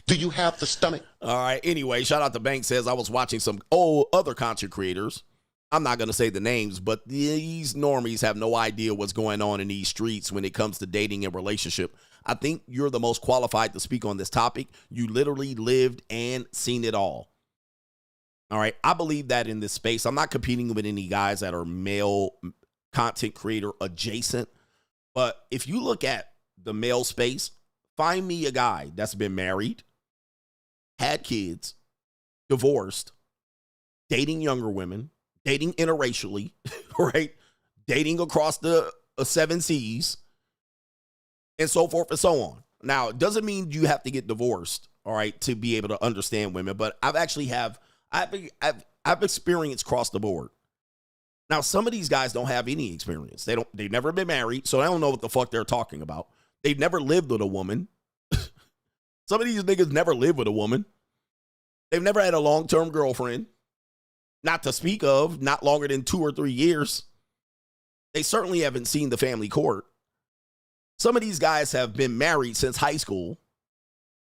Do you have the stomach? All right. Anyway, shout out to Bank says I was watching some other content creators. I'm not going to say the names, but these normies have no idea what's going on in these streets when it comes to dating and relationship. I think you're the most qualified to speak on this topic. You literally lived and seen it all. All right. I believe that in this space. I'm not competing with any guys that are male content creator adjacent. But if you look at the male space, find me a guy that's been married, had kids, divorced, dating younger women, dating interracially, right? Dating across the 7 seas, and so forth and so on. Now, it doesn't mean you have to get divorced, all right, to be able to understand women, but I've experienced across the board. Now, some of these guys don't have any experience. They've never been married, so I don't know what the fuck they're talking about. They've never lived with a woman. Some of these niggas never lived with a woman. They've never had a long-term girlfriend. Not to speak of, not longer than 2 or 3 years. They certainly haven't seen the family court. Some of these guys have been married since high school.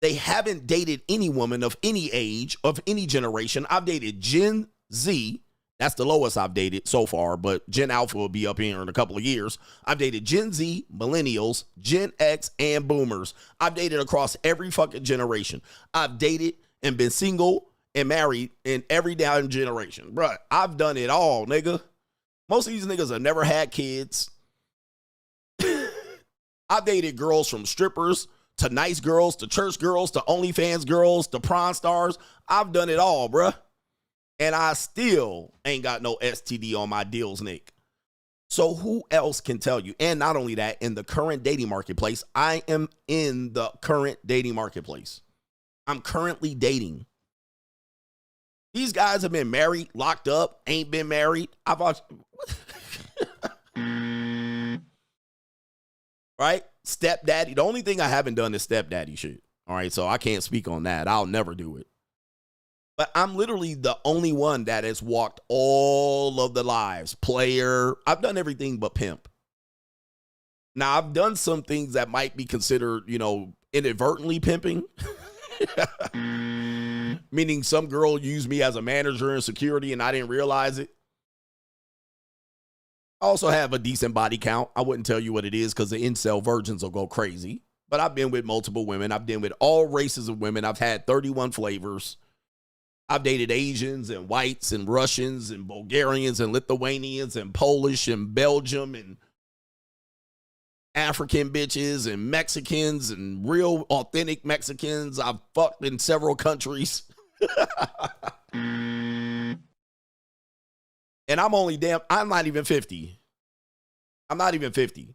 They haven't dated any woman of any age, of any generation. I've dated Gen Z. That's the lowest I've dated so far, but Gen Alpha will be up here in a couple of years. I've dated Gen Z, Millennials, Gen X, and Boomers. I've dated across every fucking generation. I've dated and been single and married in every damn generation. Bruh, I've done it all, nigga. Most of these niggas have never had kids. I've dated girls from strippers to nice girls to church girls to OnlyFans girls to Pron stars. I've done it all, bruh. And I still ain't got no STD on my deals, Nick. So who else can tell you? And not only that, in the current dating marketplace, I am in the current dating marketplace. I'm currently dating. These guys have been married, locked up, ain't been married. What Right? Stepdaddy. The only thing I haven't done is stepdaddy shit. All right, so I can't speak on that. I'll never do it. But I'm literally the only one that has walked all of the lives. Player. I've done everything but pimp. Now, I've done some things that might be considered, inadvertently pimping. Meaning some girl used me as a manager in security and I didn't realize it. I also have a decent body count. I wouldn't tell you what it is because the incel virgins will go crazy. But I've been with multiple women. I've been with all races of women. I've had 31 flavors. I've dated Asians and whites and Russians and Bulgarians and Lithuanians and Polish and Belgium and African bitches and Mexicans and real authentic Mexicans. I've fucked in several countries. And I'm not even 50. I'm not even 50.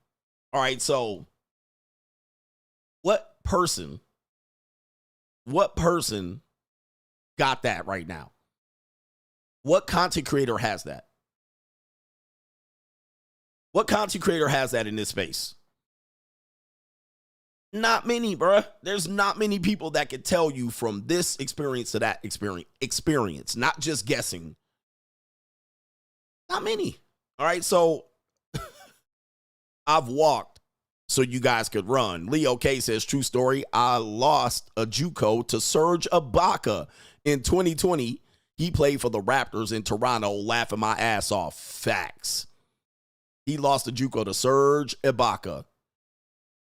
All right, so what person got that right now? What content creator has that? What content creator has that in this space? Not many, bruh. There's not many people that can tell you from this experience to that experience, not just guessing. Not many. All right, so I've walked so you guys could run. Leo K says, true story, I lost a JUCO to Serge Ibaka in 2020. He played for the Raptors in Toronto, laughing my ass off. Facts. He lost a JUCO to Serge Ibaka.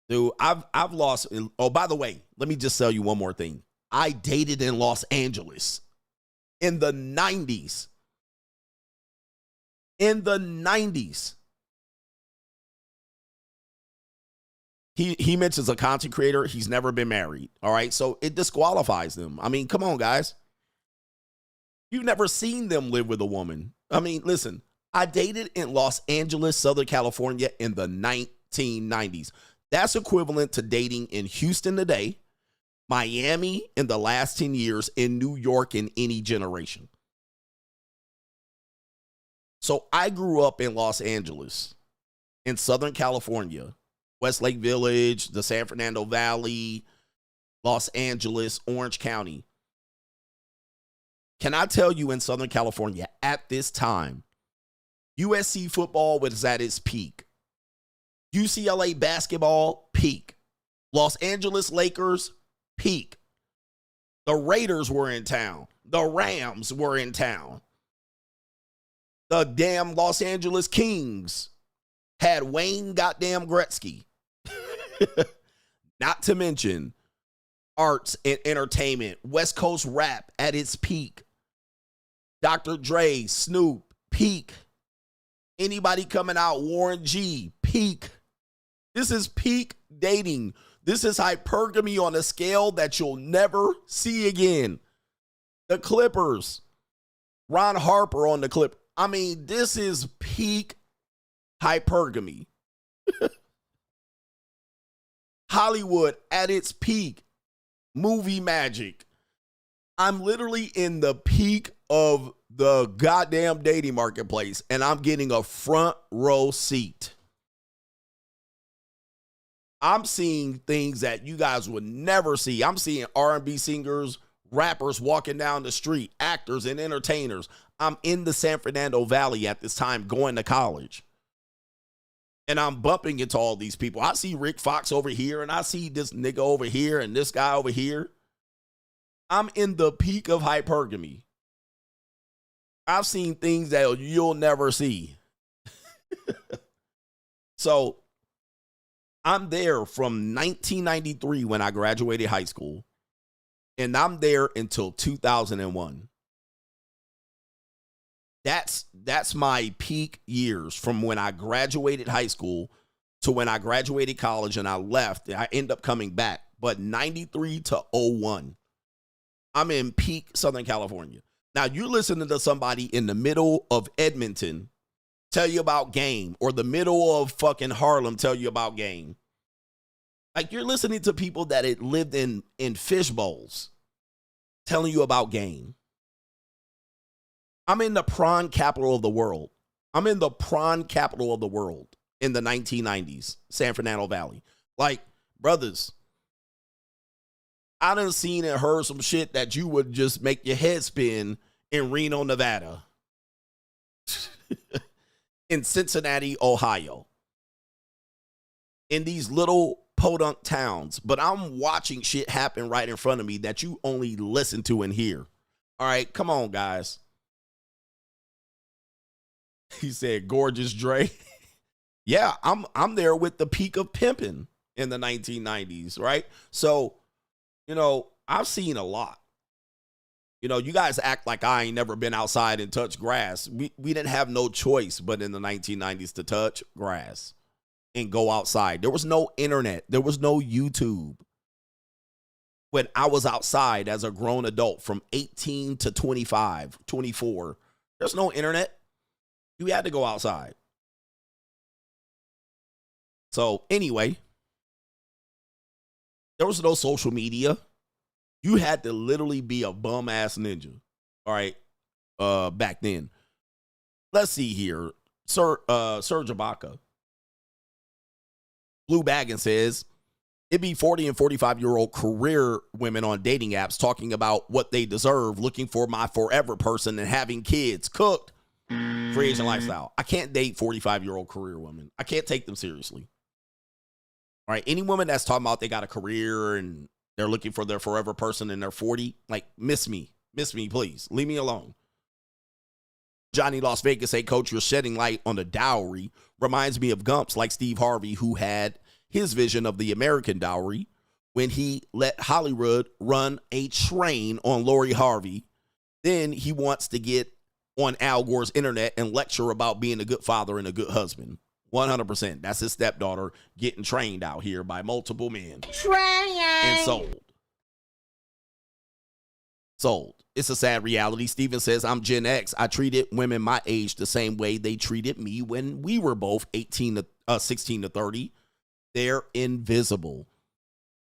Dude, I've lost. Oh, by the way, let me just tell you one more thing. I dated in Los Angeles in the 90s. In the 90s. He mentions a content creator. He's never been married. All right. So it disqualifies them. I mean, come on, guys. You've never seen them live with a woman. I mean, listen, I dated in Los Angeles, Southern California in the 1990s. That's equivalent to dating in Houston today, Miami in the last 10 years, in New York in any generation. So I grew up in Los Angeles, in Southern California, Westlake Village, the San Fernando Valley, Los Angeles, Orange County. Can I tell you, in Southern California at this time, USC football was at its peak. UCLA basketball, peak. Los Angeles Lakers, peak. The Raiders were in town. The Rams were in town. The damn Los Angeles Kings had Wayne goddamn Gretzky. Not to mention arts and entertainment. West Coast rap at its peak. Dr. Dre, Snoop, peak. Anybody coming out, Warren G, peak. This is peak dating. This is hypergamy on a scale that you'll never see again. The Clippers. Ron Harper on the Clip. I mean, this is peak hypergamy. Hollywood at its peak. Movie magic. I'm literally in the peak of the goddamn dating marketplace, and I'm getting a front row seat. I'm seeing things that you guys would never see. I'm seeing R&B singers, rappers walking down the street, actors and entertainers. I'm in the San Fernando Valley at this time going to college. And I'm bumping into all these people. I see Rick Fox over here, and I see this nigga over here and this guy over here. I'm in the peak of hypergamy. I've seen things that you'll never see. So I'm there from 1993 when I graduated high school, and I'm there until 2001. That's my peak years, from when I graduated high school to when I graduated college and I left. I end up coming back, but 93 to 01. I'm in peak Southern California. Now, you're listening to somebody in the middle of Edmonton tell you about game, or the middle of fucking Harlem tell you about game. Like, you're listening to people that had lived in fish bowls telling you about game. I'm in the Pron capital of the world. I'm in the prawn capital of the world in the 1990s, San Fernando Valley. Like, brothers, I done seen and heard some shit that you would just make your head spin in Reno, Nevada, in Cincinnati, Ohio, in these little podunk towns. But I'm watching shit happen right in front of me that you only listen to and hear. All right, come on, guys. He said, gorgeous Dre. Yeah, I'm there with the peak of pimping in the 1990s, right? So, you know, I've seen a lot. You know, you guys act like I ain't never been outside and touched grass. We didn't have no choice but in the 1990s to touch grass and go outside. There was no internet. There was no YouTube. When I was outside as a grown adult from 18 to 25, 24, there's no internet. You had to go outside. So anyway, there was no social media. You had to literally be a bum ass ninja. All right. Back then. Let's see here. Sir Jabaka. Blue Baggin says, it'd be 40 and 45-year-old career women on dating apps talking about what they deserve, looking for my forever person and having kids cooked. Free agent lifestyle. I can't date 45-year-old career women. I can't take them seriously. All right. Any woman that's talking about they got a career and they're looking for their forever person and they're 40, like, miss me, please. Leave me alone. Johnny Las Vegas, hey, coach, you're shedding light on the dowry. Reminds me of Gumps like Steve Harvey, who had his vision of the American dowry when he let Hollywood run a train on Lori Harvey. Then he wants to get on Al Gore's internet and lecture about being a good father and a good husband. 100%. That's his stepdaughter getting trained out here by multiple men. And sold. It's a sad reality. Steven says, I'm Gen X. I treated women my age the same way they treated me when we were both 16 to 30. They're invisible.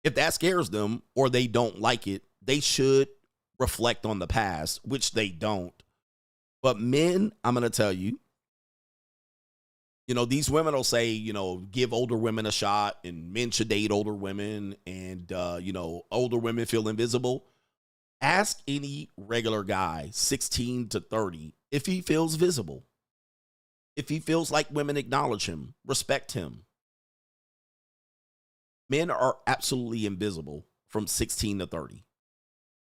If that scares them or they don't like it, they should reflect on the past, which they don't. But men, I'm going to tell you, you know, these women will say, you know, give older women a shot and men should date older women and, you know, older women feel invisible. Ask any regular guy, 16 to 30, if he feels visible. If he feels like women acknowledge him, respect him. Men are absolutely invisible from 16 to 30.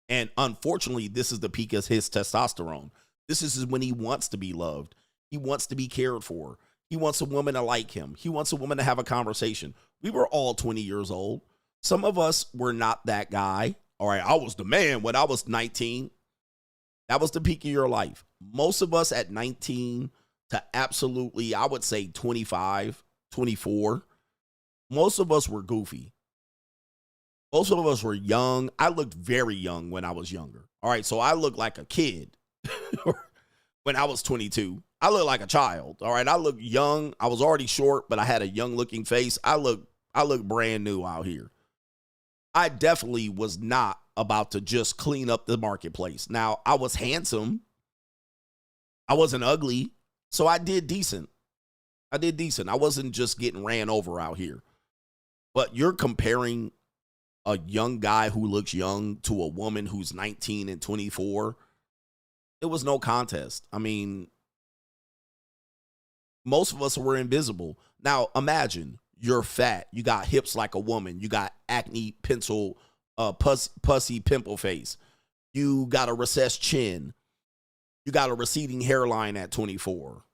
And unfortunately, this is the peak of his testosterone. This is when he wants to be loved. He wants to be cared for. He wants a woman to like him. He wants a woman to have a conversation. We were all 20 years old. Some of us were not that guy. All right, I was the man when I was 19. That was the peak of your life. Most of us at 19 to absolutely, I would say 25, 24, most of us were goofy. Most of us were young. I looked very young when I was younger. All right, so I looked like a kid when I was 22. I looked like a child. All right, I looked young. I was already short, but I had a young looking face. I look brand new out here. I definitely was not about to just clean up the marketplace. Now, I was handsome. I wasn't ugly. So I did decent. I wasn't just getting ran over out here. But you're comparing a young guy who looks young to a woman who's 19 and 24. It was no contest. I mean, most of us were invisible. Now, imagine you're fat. You got hips like a woman. You got acne, pencil, pussy, pimple face. You got a recessed chin. You got a receding hairline at 24.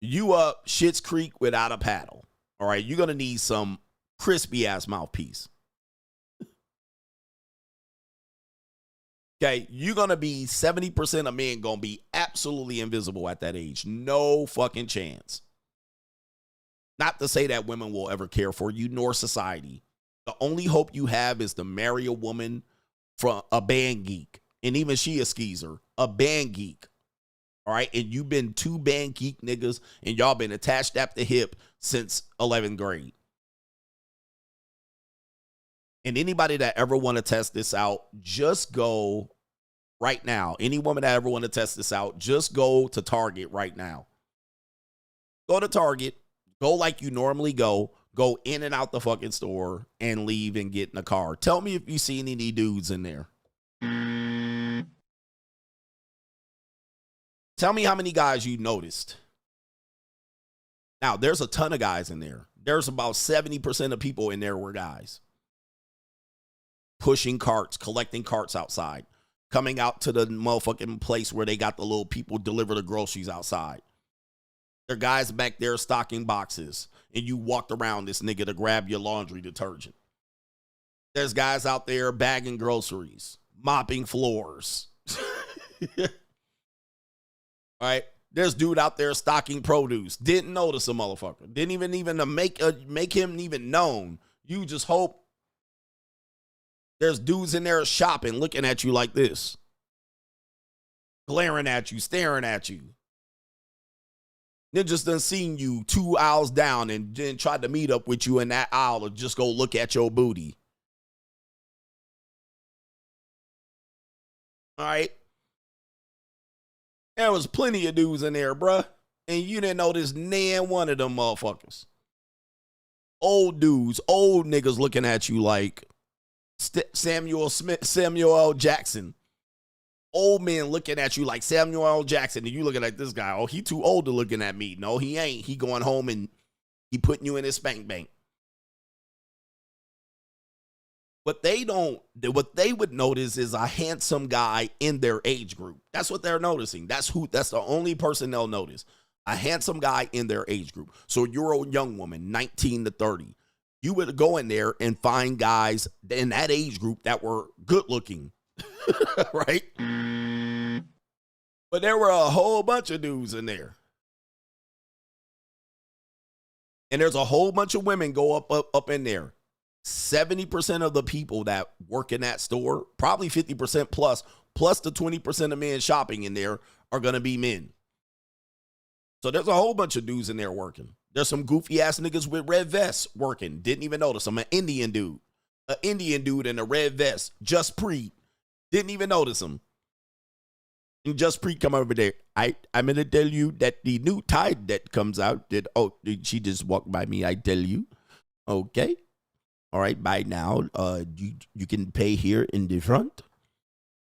You up Schitt's Creek without a paddle. All right, you're going to need some crispy-ass mouthpiece. Okay, you're going to be 70% of men going to be absolutely invisible at that age. No fucking chance. Not to say that women will ever care for you, nor society. The only hope you have is to marry a woman from a band geek. And even she a skeezer, a band geek. All right, and you've been two band geek niggas, and y'all been attached at the hip since 11th grade. And anybody that ever want to test this out, just go right now, any woman that ever want to test this out, just go to Target right now. Go to Target, go like you normally go in and out the fucking store and leave and get in a car. Tell me if you see any dudes in there. Tell me how many guys you noticed. Now, there's a ton of guys in there. There's about 70% of people in there were guys. Pushing carts, collecting carts outside. Coming out to the motherfucking place where they got the little people deliver the groceries outside. There are guys back there stocking boxes. And you walked around this nigga to grab your laundry detergent. There's guys out there bagging groceries. Mopping floors. All right? There's dude out there stocking produce. Didn't notice a motherfucker. Didn't even make him even known. You just hope there's dudes in there shopping, looking at you like this. Glaring at you, staring at you. Then just done seen you 2 aisles down and then tried to meet up with you in that aisle or just go look at your booty. All right? There was plenty of dudes in there, bruh. And you didn't notice nan one of them motherfuckers. Old dudes, old niggas looking at you like Samuel L. Jackson. Old men looking at you like Samuel L. Jackson. And you looking at this guy. Oh, he too old to looking at me. No, he ain't. He going home and he putting you in his spank bank. What they would notice is a handsome guy in their age group. That's what they're noticing. That's the only person they'll notice. A handsome guy in their age group. So you're a young woman, 19 to 30. You would go in there and find guys in that age group that were good looking. Right? But there were a whole bunch of dudes in there. And there's a whole bunch of women go up in there. 70% of the people that work in that store, probably 50% plus the 20% of men shopping in there are going to be men. So there's a whole bunch of dudes in there working. There's some goofy ass niggas with red vests working. Didn't even notice them. An Indian dude in a red vest. Just Preet. Didn't even notice him. And Just Preet come over there. I'm going to tell you that the new Tide that comes out, she just walked by me, I tell you. Okay. All right, by now, you can pay here in the front.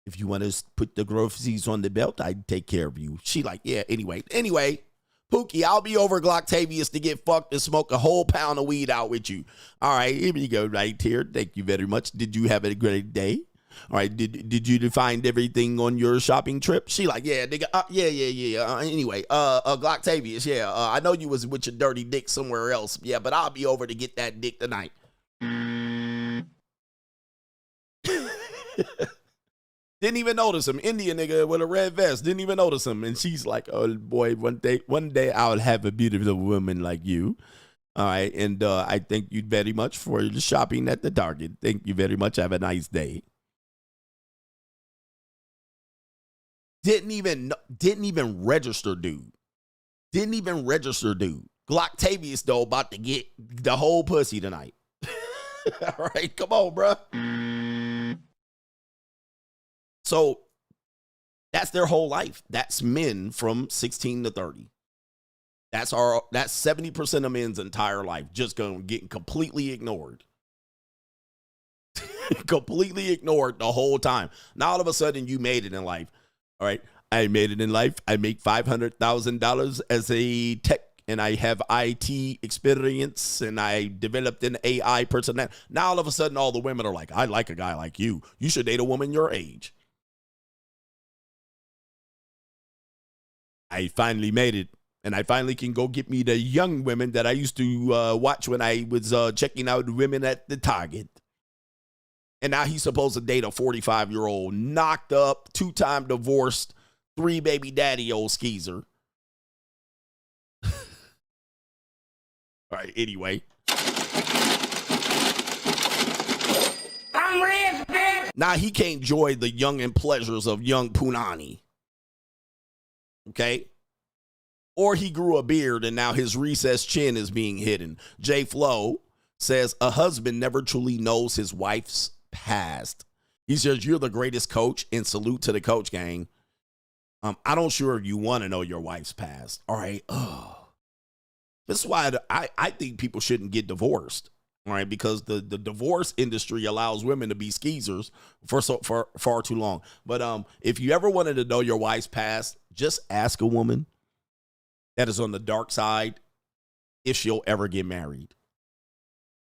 If you want to put the groceries on the belt, I'd take care of you. She like, yeah, anyway, Pookie, I'll be over Glocktavius to get fucked and smoke a whole pound of weed out with you. All right, here you go right here. Thank you very much. Did you have a great day? All right, did you find everything on your shopping trip? She like, yeah, nigga, yeah. Anyway, Glocktavius, yeah, I know you was with your dirty dick somewhere else. Yeah, but I'll be over to get that dick tonight. Didn't even notice him. Indian nigga with a red vest. Didn't even notice him. And she's like, oh boy, one day I'll have a beautiful woman like you. All right. And I thank you very much for the shopping at the Target. Thank you very much. Have a nice day. Didn't even register, dude. Glocktavius though about to get the whole pussy tonight. All right, come on, bro. So that's their whole life. That's men from 16 to 30. That's 70% of men's entire life just getting completely ignored. Completely ignored the whole time. Now all of a sudden you made it in life. All right, I made it in life. I make $500,000 as a tech. And I have IT experience, and I developed an AI personality. Now, all of a sudden, all the women are like, I like a guy like you. You should date a woman your age. I finally made it, and I finally can go get me the young women that I used to watch when I was checking out women at the Target. And now he's supposed to date a 45-year-old, knocked up, 2-time divorced, 3 baby daddy old skeezer. All right, anyway. I'm rich, bitch. Now he can't enjoy the young and pleasures of young Punani. Okay? Or he grew a beard and now his recessed chin is being hidden. J. Flo says a husband never truly knows his wife's past. He says, you're the greatest coach, and salute to the coach gang. I don't sure you want to know your wife's past. All right. This is why I think people shouldn't get divorced. All right. Because the divorce industry allows women to be skeezers for far too long. But if you ever wanted to know your wife's past, just ask a woman that is on the dark side if she'll ever get married.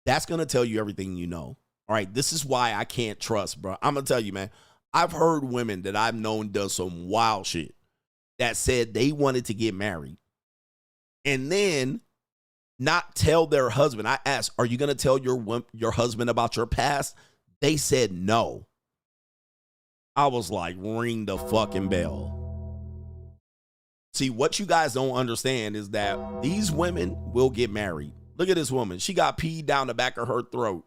That's going to tell you everything you know. All right. This is why I can't trust, bro. I'm going to tell you, man. I've heard women that I've known done some wild shit that said they wanted to get married and then not tell their husband. I asked, are you going to tell your husband about your past? They said no. I was like, ring the fucking bell. See, what you guys don't understand is that these women will get married. Look at this woman. She got peed down the back of her throat.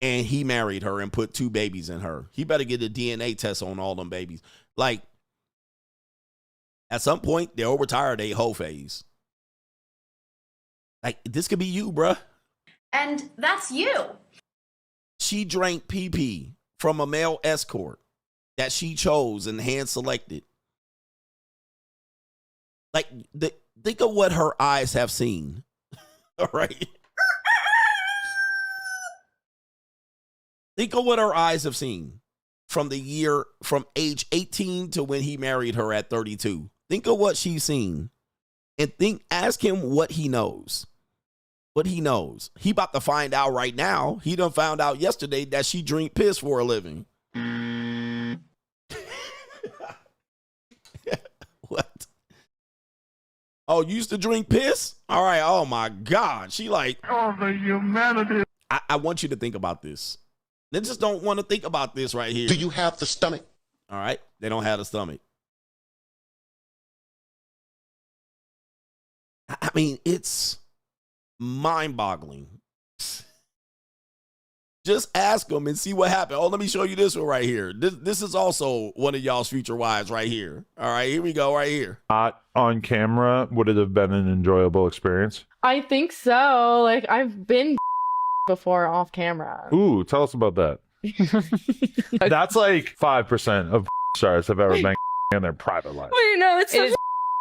And he married her and put 2 babies in her. He better get a DNA test on all them babies. Like, at some point, they'll retire their whole phase. Like, this could be you, bruh. And that's you. She drank PeePee from a male escort that she chose and hand-selected. Like, think of what her eyes have seen. All right? Think of what her eyes have seen from age 18 to when he married her at 32. Think of what she's seen and ask him what he knows. What he knows. He about to find out right now. He done found out yesterday that she drink piss for a living. What? Oh, you used to drink piss? All right. Oh my God. She like, oh, the humanity. I want you to think about this. They just don't want to think about this right here. Do you have the stomach? All right. They don't have the stomach. I mean, it's mind-boggling. Just ask them and see what happened. Oh, let me show you this one right here. This is also one of y'all's future wives right here. All right, here we go right here. Not on camera, would it have been an enjoyable experience? I think so. Like, I've been before off camera. Ooh, tell us about that. That's like 5% of stars have ever been in their private life. Wait, no, it's such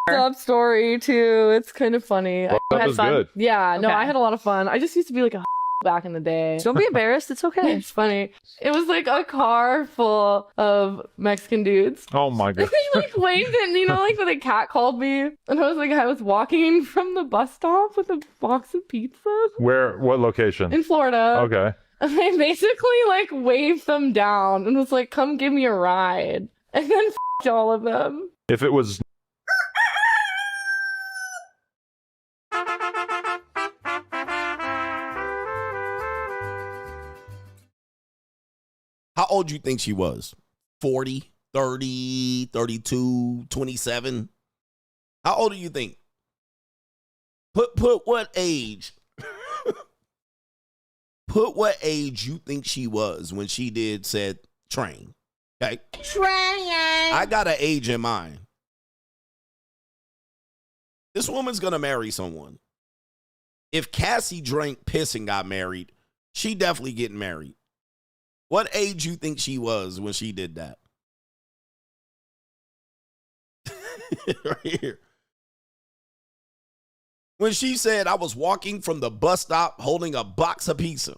a up story too. It's kind of funny. Well, that was good. Yeah, no, I had a lot of fun. I just used to be like a back in the day. Don't be embarrassed. It's okay. It's funny. It was like a car full of Mexican dudes. Oh my God. They like waved and like when a cat called me and I was walking from the bus stop with a box of pizza. What location? In Florida. Okay. And I basically like waved them down and was like, come give me a ride. And then all of them. If it was How old do you think she was? 40, 30, 32, 27? How old do you think? Put what age? Put what age you think she was when she said train. Okay? Train. I got an age in mind. This woman's going to marry someone. If Cassie drank piss and got married, she definitely getting married. What age you think she was when she did that? Right here. When she said, I was walking from the bus stop holding a box of pizza.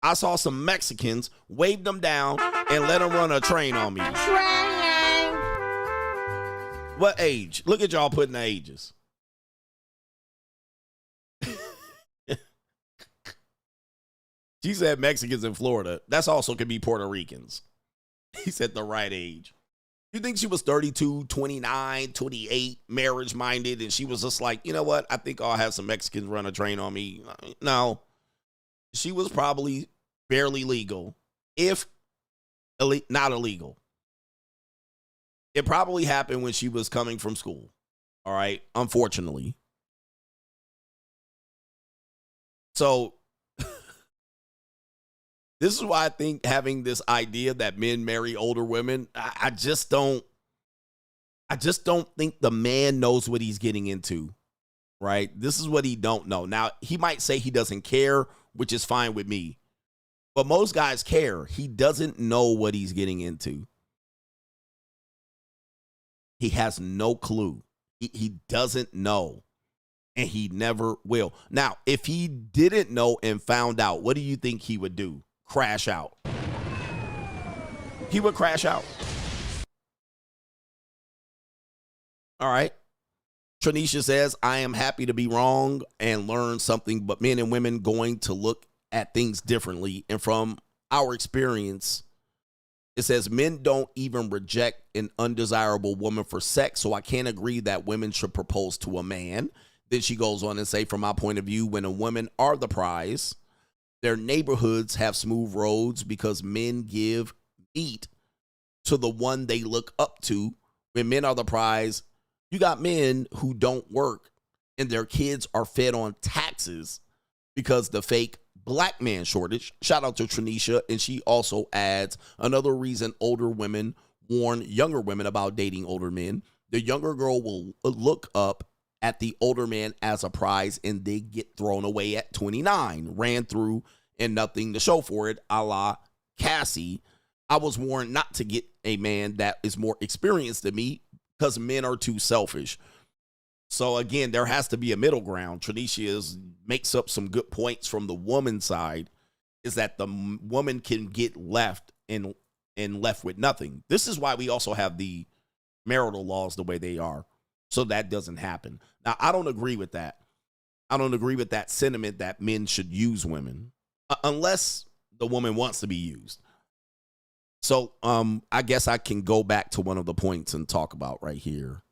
I saw some Mexicans, waved them down, and let them run a train on me. Train. What age? Look at y'all putting the ages. She said Mexicans in Florida. That's also could be Puerto Ricans. He said the right age. You think she was 32, 29, 28, marriage-minded, and she was just like, you know what? I think I'll have some Mexicans run a train on me. No. She was probably barely legal, if not illegal. It probably happened when she was coming from school. All right? Unfortunately. So, this is why I think having this idea that men marry older women, I just don't think the man knows what he's getting into, right? This is what he don't know. Now, he might say he doesn't care, which is fine with me. But most guys care. He doesn't know what he's getting into. He has no clue. He doesn't know. And he never will. Now, if he didn't know and found out, what do you think he would do? Crash out. He would crash out. All right. Tranisha says, I am happy to be wrong and learn something, but men and women going to look at things differently. And from our experience, it says men don't even reject an undesirable woman for sex. So I can't agree that women should propose to a man. Then she goes on and say, from my point of view, when a woman are the prize, their neighborhoods have smooth roads because men give meat to the one they look up to. When men are the prize, you got men who don't work and their kids are fed on taxes because the fake black man shortage. Shout out to Tranisha. And she also adds another reason older women warn younger women about dating older men. The younger girl will look up at the older man as a prize and they get thrown away at 29. Ran through and nothing to show for it, a la Cassie. I was warned not to get a man that is more experienced than me because men are too selfish. So again, there has to be a middle ground. Tranisha makes up some good points from the woman's side, is that the woman can get left and left with nothing. This is why we also have the marital laws the way they are, so that doesn't happen. Now, I don't agree with that. I don't agree with that sentiment that men should use women unless the woman wants to be used. So I guess I can go back to one of the points and talk about right here.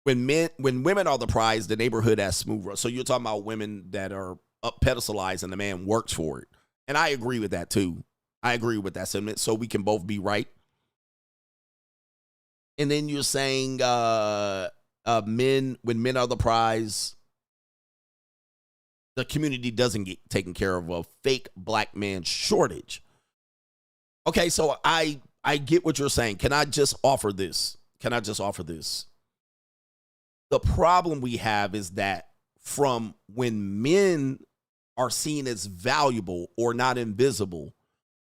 When women are the prize, the neighborhood has smooth roads. So you're talking about women that are up pedestalized and the man works for it. And I agree with that too. I agree with that sentiment. So we can both be right. And then you're saying when men are the prize, the community doesn't get taken care of a fake black man shortage. Okay, so I get what you're saying. Can I just offer this? The problem we have is that from when men are seen as valuable or not invisible,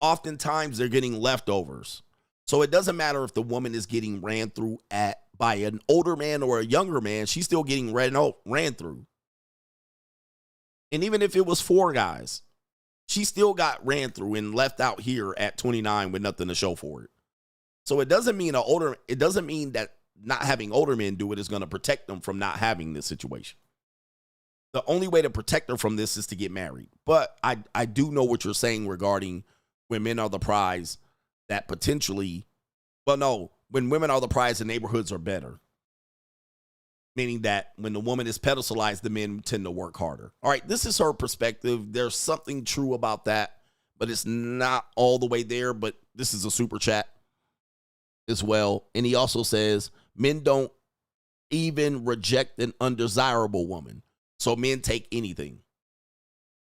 oftentimes they're getting leftovers. So it doesn't matter if the woman is getting ran through by an older man or a younger man, she's still getting ran through. And even if it was 4 guys, she still got ran through and left out here at 29 with nothing to show for it. So it doesn't mean that not having older men do it is going to protect them from not having this situation. The only way to protect them from this is to get married. But I do know what you're saying regarding when men are the prize, that potentially, when women are the prize, the neighborhoods are better. Meaning that when the woman is pedestalized, the men tend to work harder. All right, this is her perspective. There's something true about that, but it's not all the way there. But this is a super chat as well. And he also says, men don't even reject an undesirable woman. So men take anything.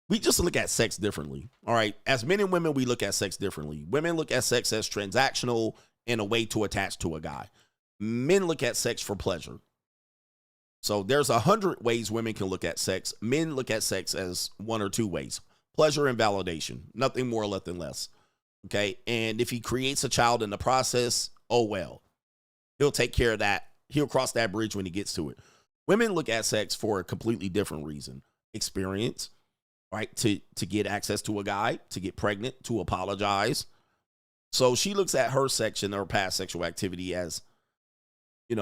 We just look at sex differently. All right. As men and women, we look at sex differently. Women look at sex as transactional and a way to attach to a guy. Men look at sex for pleasure. So there's 100 ways women can look at sex. Men look at sex as 1 or 2 ways. Pleasure and validation. Nothing more, nothing less. Okay. And if he creates a child in the process, oh well. He'll take care of that. He'll cross that bridge when he gets to it. Women look at sex for a completely different reason. Experience, right? To get access to a guy, to get pregnant, to apologize. So she looks at her section, her past sexual activity as,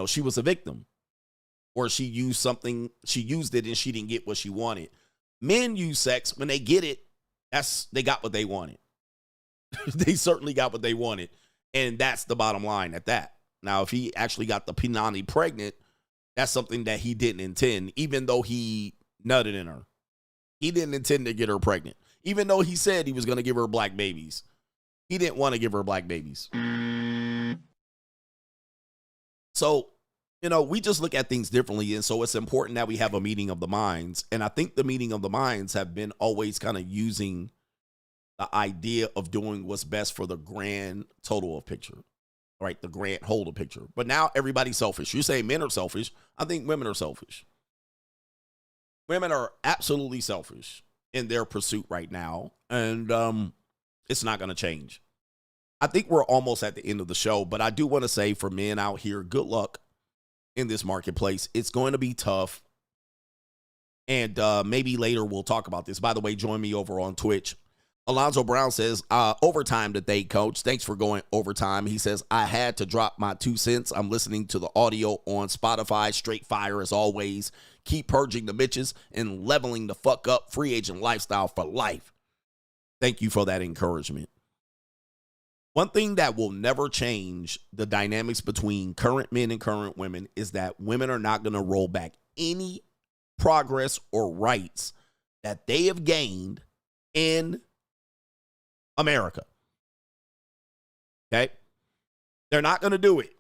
she was a victim. Or she used it and she didn't get what she wanted. Men use sex when they get it. They got what they wanted. They certainly got what they wanted. And that's the bottom line at that. Now, if he actually got the Pinani pregnant, that's something that he didn't intend, even though he nutted in her. He didn't intend to get her pregnant. Even though he said he was going to give her black babies. He didn't want to give her black babies. So, we just look at things differently. And so it's important that we have a meeting of the minds. And I think the meeting of the minds have been always kind of using the idea of doing what's best for the grand total of picture, right? The grand whole of picture. But now everybody's selfish. You say men are selfish. I think women are selfish. Women are absolutely selfish in their pursuit right now. And It's not going to change. I think we're almost at the end of the show, but I do want to say for men out here, good luck in this marketplace. It's going to be tough. And maybe later we'll talk about this. By the way, join me over on Twitch. Alonzo Brown says, overtime today, coach. Thanks for going overtime. He says, I had to drop my 2 cents. I'm listening to the audio on Spotify. Straight fire as always. Keep purging the bitches and leveling the fuck up. Free agent lifestyle for life. Thank you for that encouragement. One thing that will never change the dynamics between current men and current women is that women are not going to roll back any progress or rights that they have gained in America. Okay? They're not going to do it.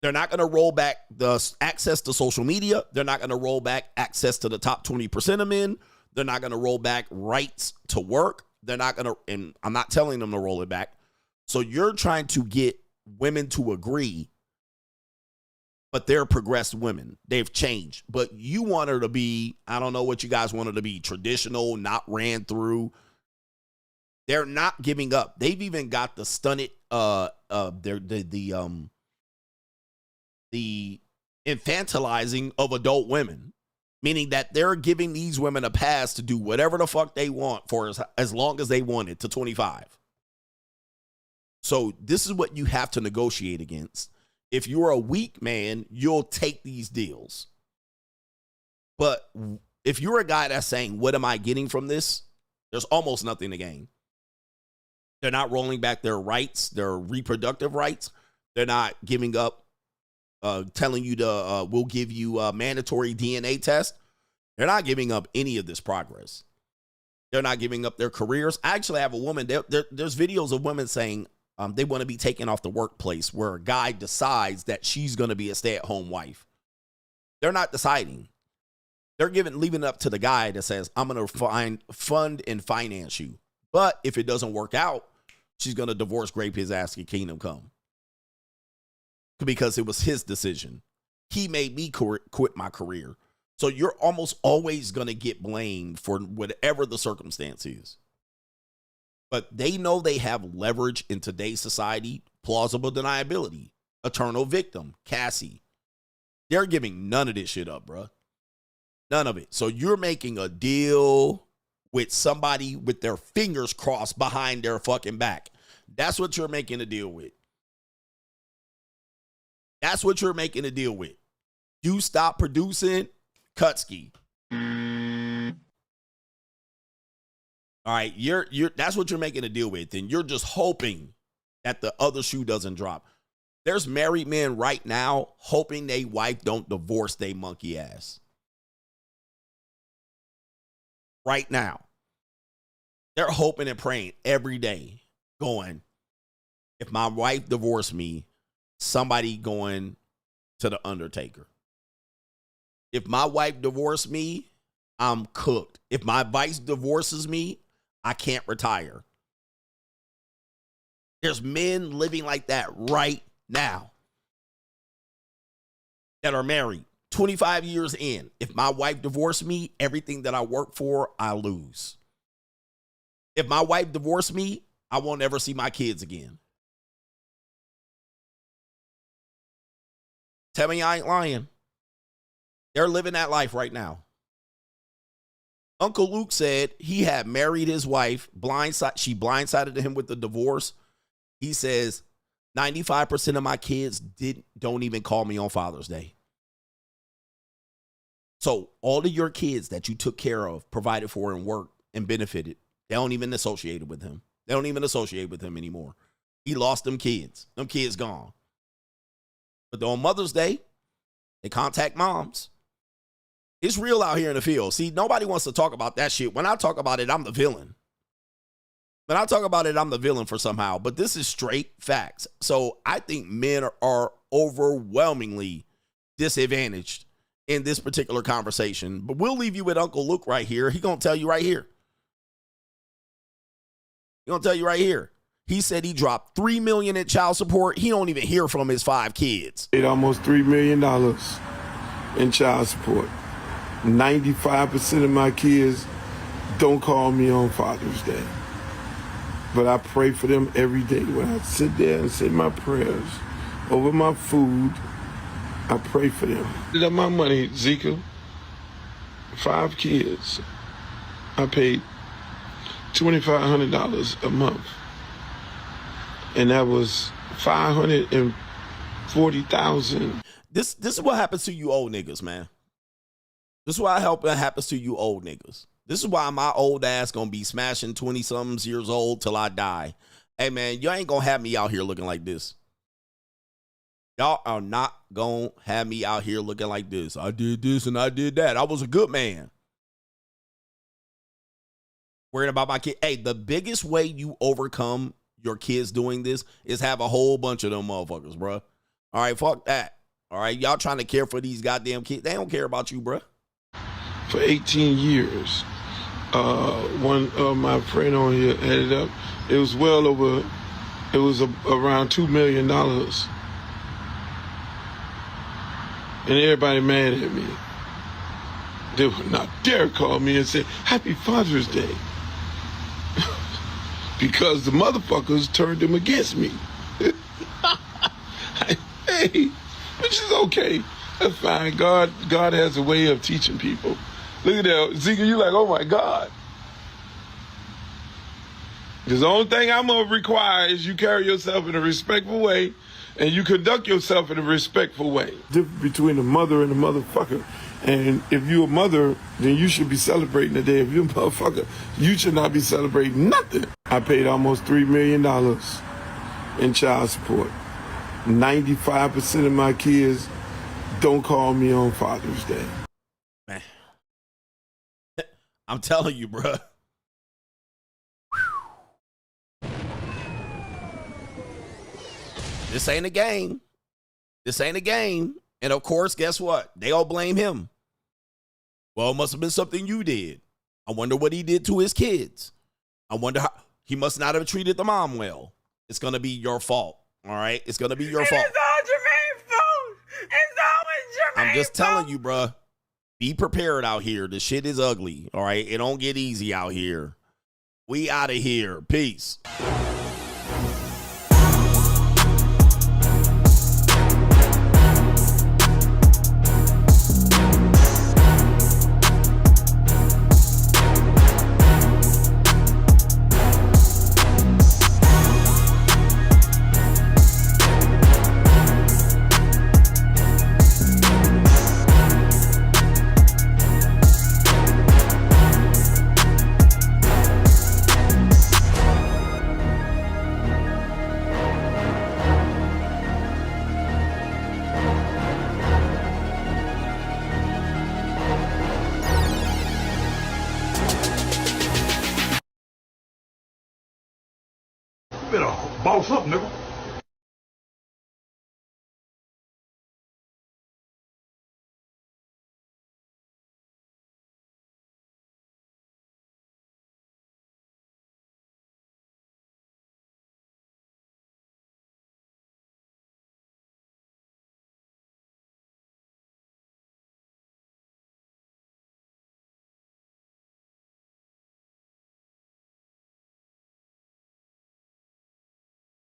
They're not going to roll back the access to social media. They're not going to roll back access to the top 20% of men. They're not going to roll back rights to work. They're not going to, and I'm not telling them to roll it back. So you're trying to get women to agree, but they're progressed women. They've changed. But you want her to be, I don't know what you guys want her to be, traditional, not ran through. They're not giving up. They've even got the stunted, the infantilizing of adult women, meaning that they're giving these women a pass to do whatever the fuck they want for as long as they want it to 25. So this is what you have to negotiate against. If you're a weak man, you'll take these deals. But if you're a guy that's saying, what am I getting from this? There's almost nothing to gain. They're not rolling back their rights, their reproductive rights. They're not giving up, telling you to, we'll give you a mandatory DNA test. They're not giving up any of this progress. They're not giving up their careers. I actually have a woman, there's videos of women saying they want to be taken off the workplace where a guy decides that she's going to be a stay-at-home wife. They're not deciding. They're leaving it up to the guy that says, I'm going to fund and finance you. But if it doesn't work out, she's going to divorce, grape his ass, and kingdom come. Because it was his decision. He made me quit my career. So you're almost always going to get blamed for whatever the circumstance is. But they know they have leverage in today's society, plausible deniability, eternal victim, Cassie. They're giving none of this shit up, bro. None of it. So you're making a deal with somebody with their fingers crossed behind their fucking back. That's what you're making a deal with. That's what you're making a deal with. You stop producing, Kutsky. All right, that's what you're making a deal with, and you're just hoping that the other shoe doesn't drop. There's married men right now hoping they wife don't divorce they monkey ass. Right now. They're hoping and praying every day, going, if my wife divorced me, somebody going to the Undertaker. If my wife divorced me, I'm cooked. If my wife divorces me, I can't retire. There's men living like that right now that are married 25 years in. If my wife divorced me, everything that I work for, I lose. If my wife divorced me, I won't ever see my kids again. Tell me I ain't lying. They're living that life right now. Uncle Luke said he had married his wife. She blindsided him with the divorce. He says 95% of my kids don't even call me on Father's Day. So all of your kids that you took care of, provided for, and worked and benefited, they don't even associate with him. They don't even associate with him anymore. He lost them kids. Them kids gone. But on Mother's Day, they contact moms. It's real out here in the field. See, nobody wants to talk about that shit. When I talk about it, I'm the villain. When I talk about it, I'm the villain for somehow. But this is straight facts. So I think men are overwhelmingly disadvantaged in this particular conversation. But we'll leave you with Uncle Luke right here. He gonna tell you right here. He gonna tell you right here. He said he dropped $3 million in child support. He don't even hear from his 5 kids. Paid almost $3 million in child support. 95% of my kids don't call me on Father's Day. But I pray for them every day. When I sit there and say my prayers over my food, I pray for them. Did my money, Zika, 5 kids. I paid $2,500 a month. And that was $540,000. This is what happens to you old niggas, man. This is what happens to you old niggas. This is why my old ass gonna be smashing 20-something years old till I die. Hey, man, you ain't gonna have me out here looking like this. Y'all are not gonna have me out here looking like this. I did this and I did that. I was a good man. Worrying about my kid. Hey, the biggest way you overcome your kids doing this is have a whole bunch of them motherfuckers, bro. All right, fuck that. All right, y'all trying to care for these goddamn kids. They don't care about you, bro. For 18 years. One of my friend on here added up, it was well over, it was around $2 million. And everybody mad at me. They would not dare call me and say, Happy Father's Day. Because the motherfuckers turned them against me. Hey, which is okay. That's fine. God has a way of teaching people. Look at that. Zika, you like, oh my God. The only thing I'm going to require is you carry yourself in a respectful way and you conduct yourself in a respectful way. Difference between a mother and a motherfucker. And if you're a mother, then you should be celebrating the day. If you're a motherfucker, you should not be celebrating nothing. I paid almost $3 million in child support. 95% of my kids don't call me on Father's Day. Man. I'm telling you, bro. This ain't a game. This ain't a game. And of course, guess what? They all blame him. Well, it must have been something you did. I wonder what he did to his kids. I wonder how he must not have treated the mom well. It's going to be your fault. All right? It's going to be your fault. It's all Jermaine's fault. It's always Jermaine's I'm just telling you, bruh. Be prepared out here. The shit is ugly. All right? It don't get easy out here. We out of here. Peace. Better boss up, nigga.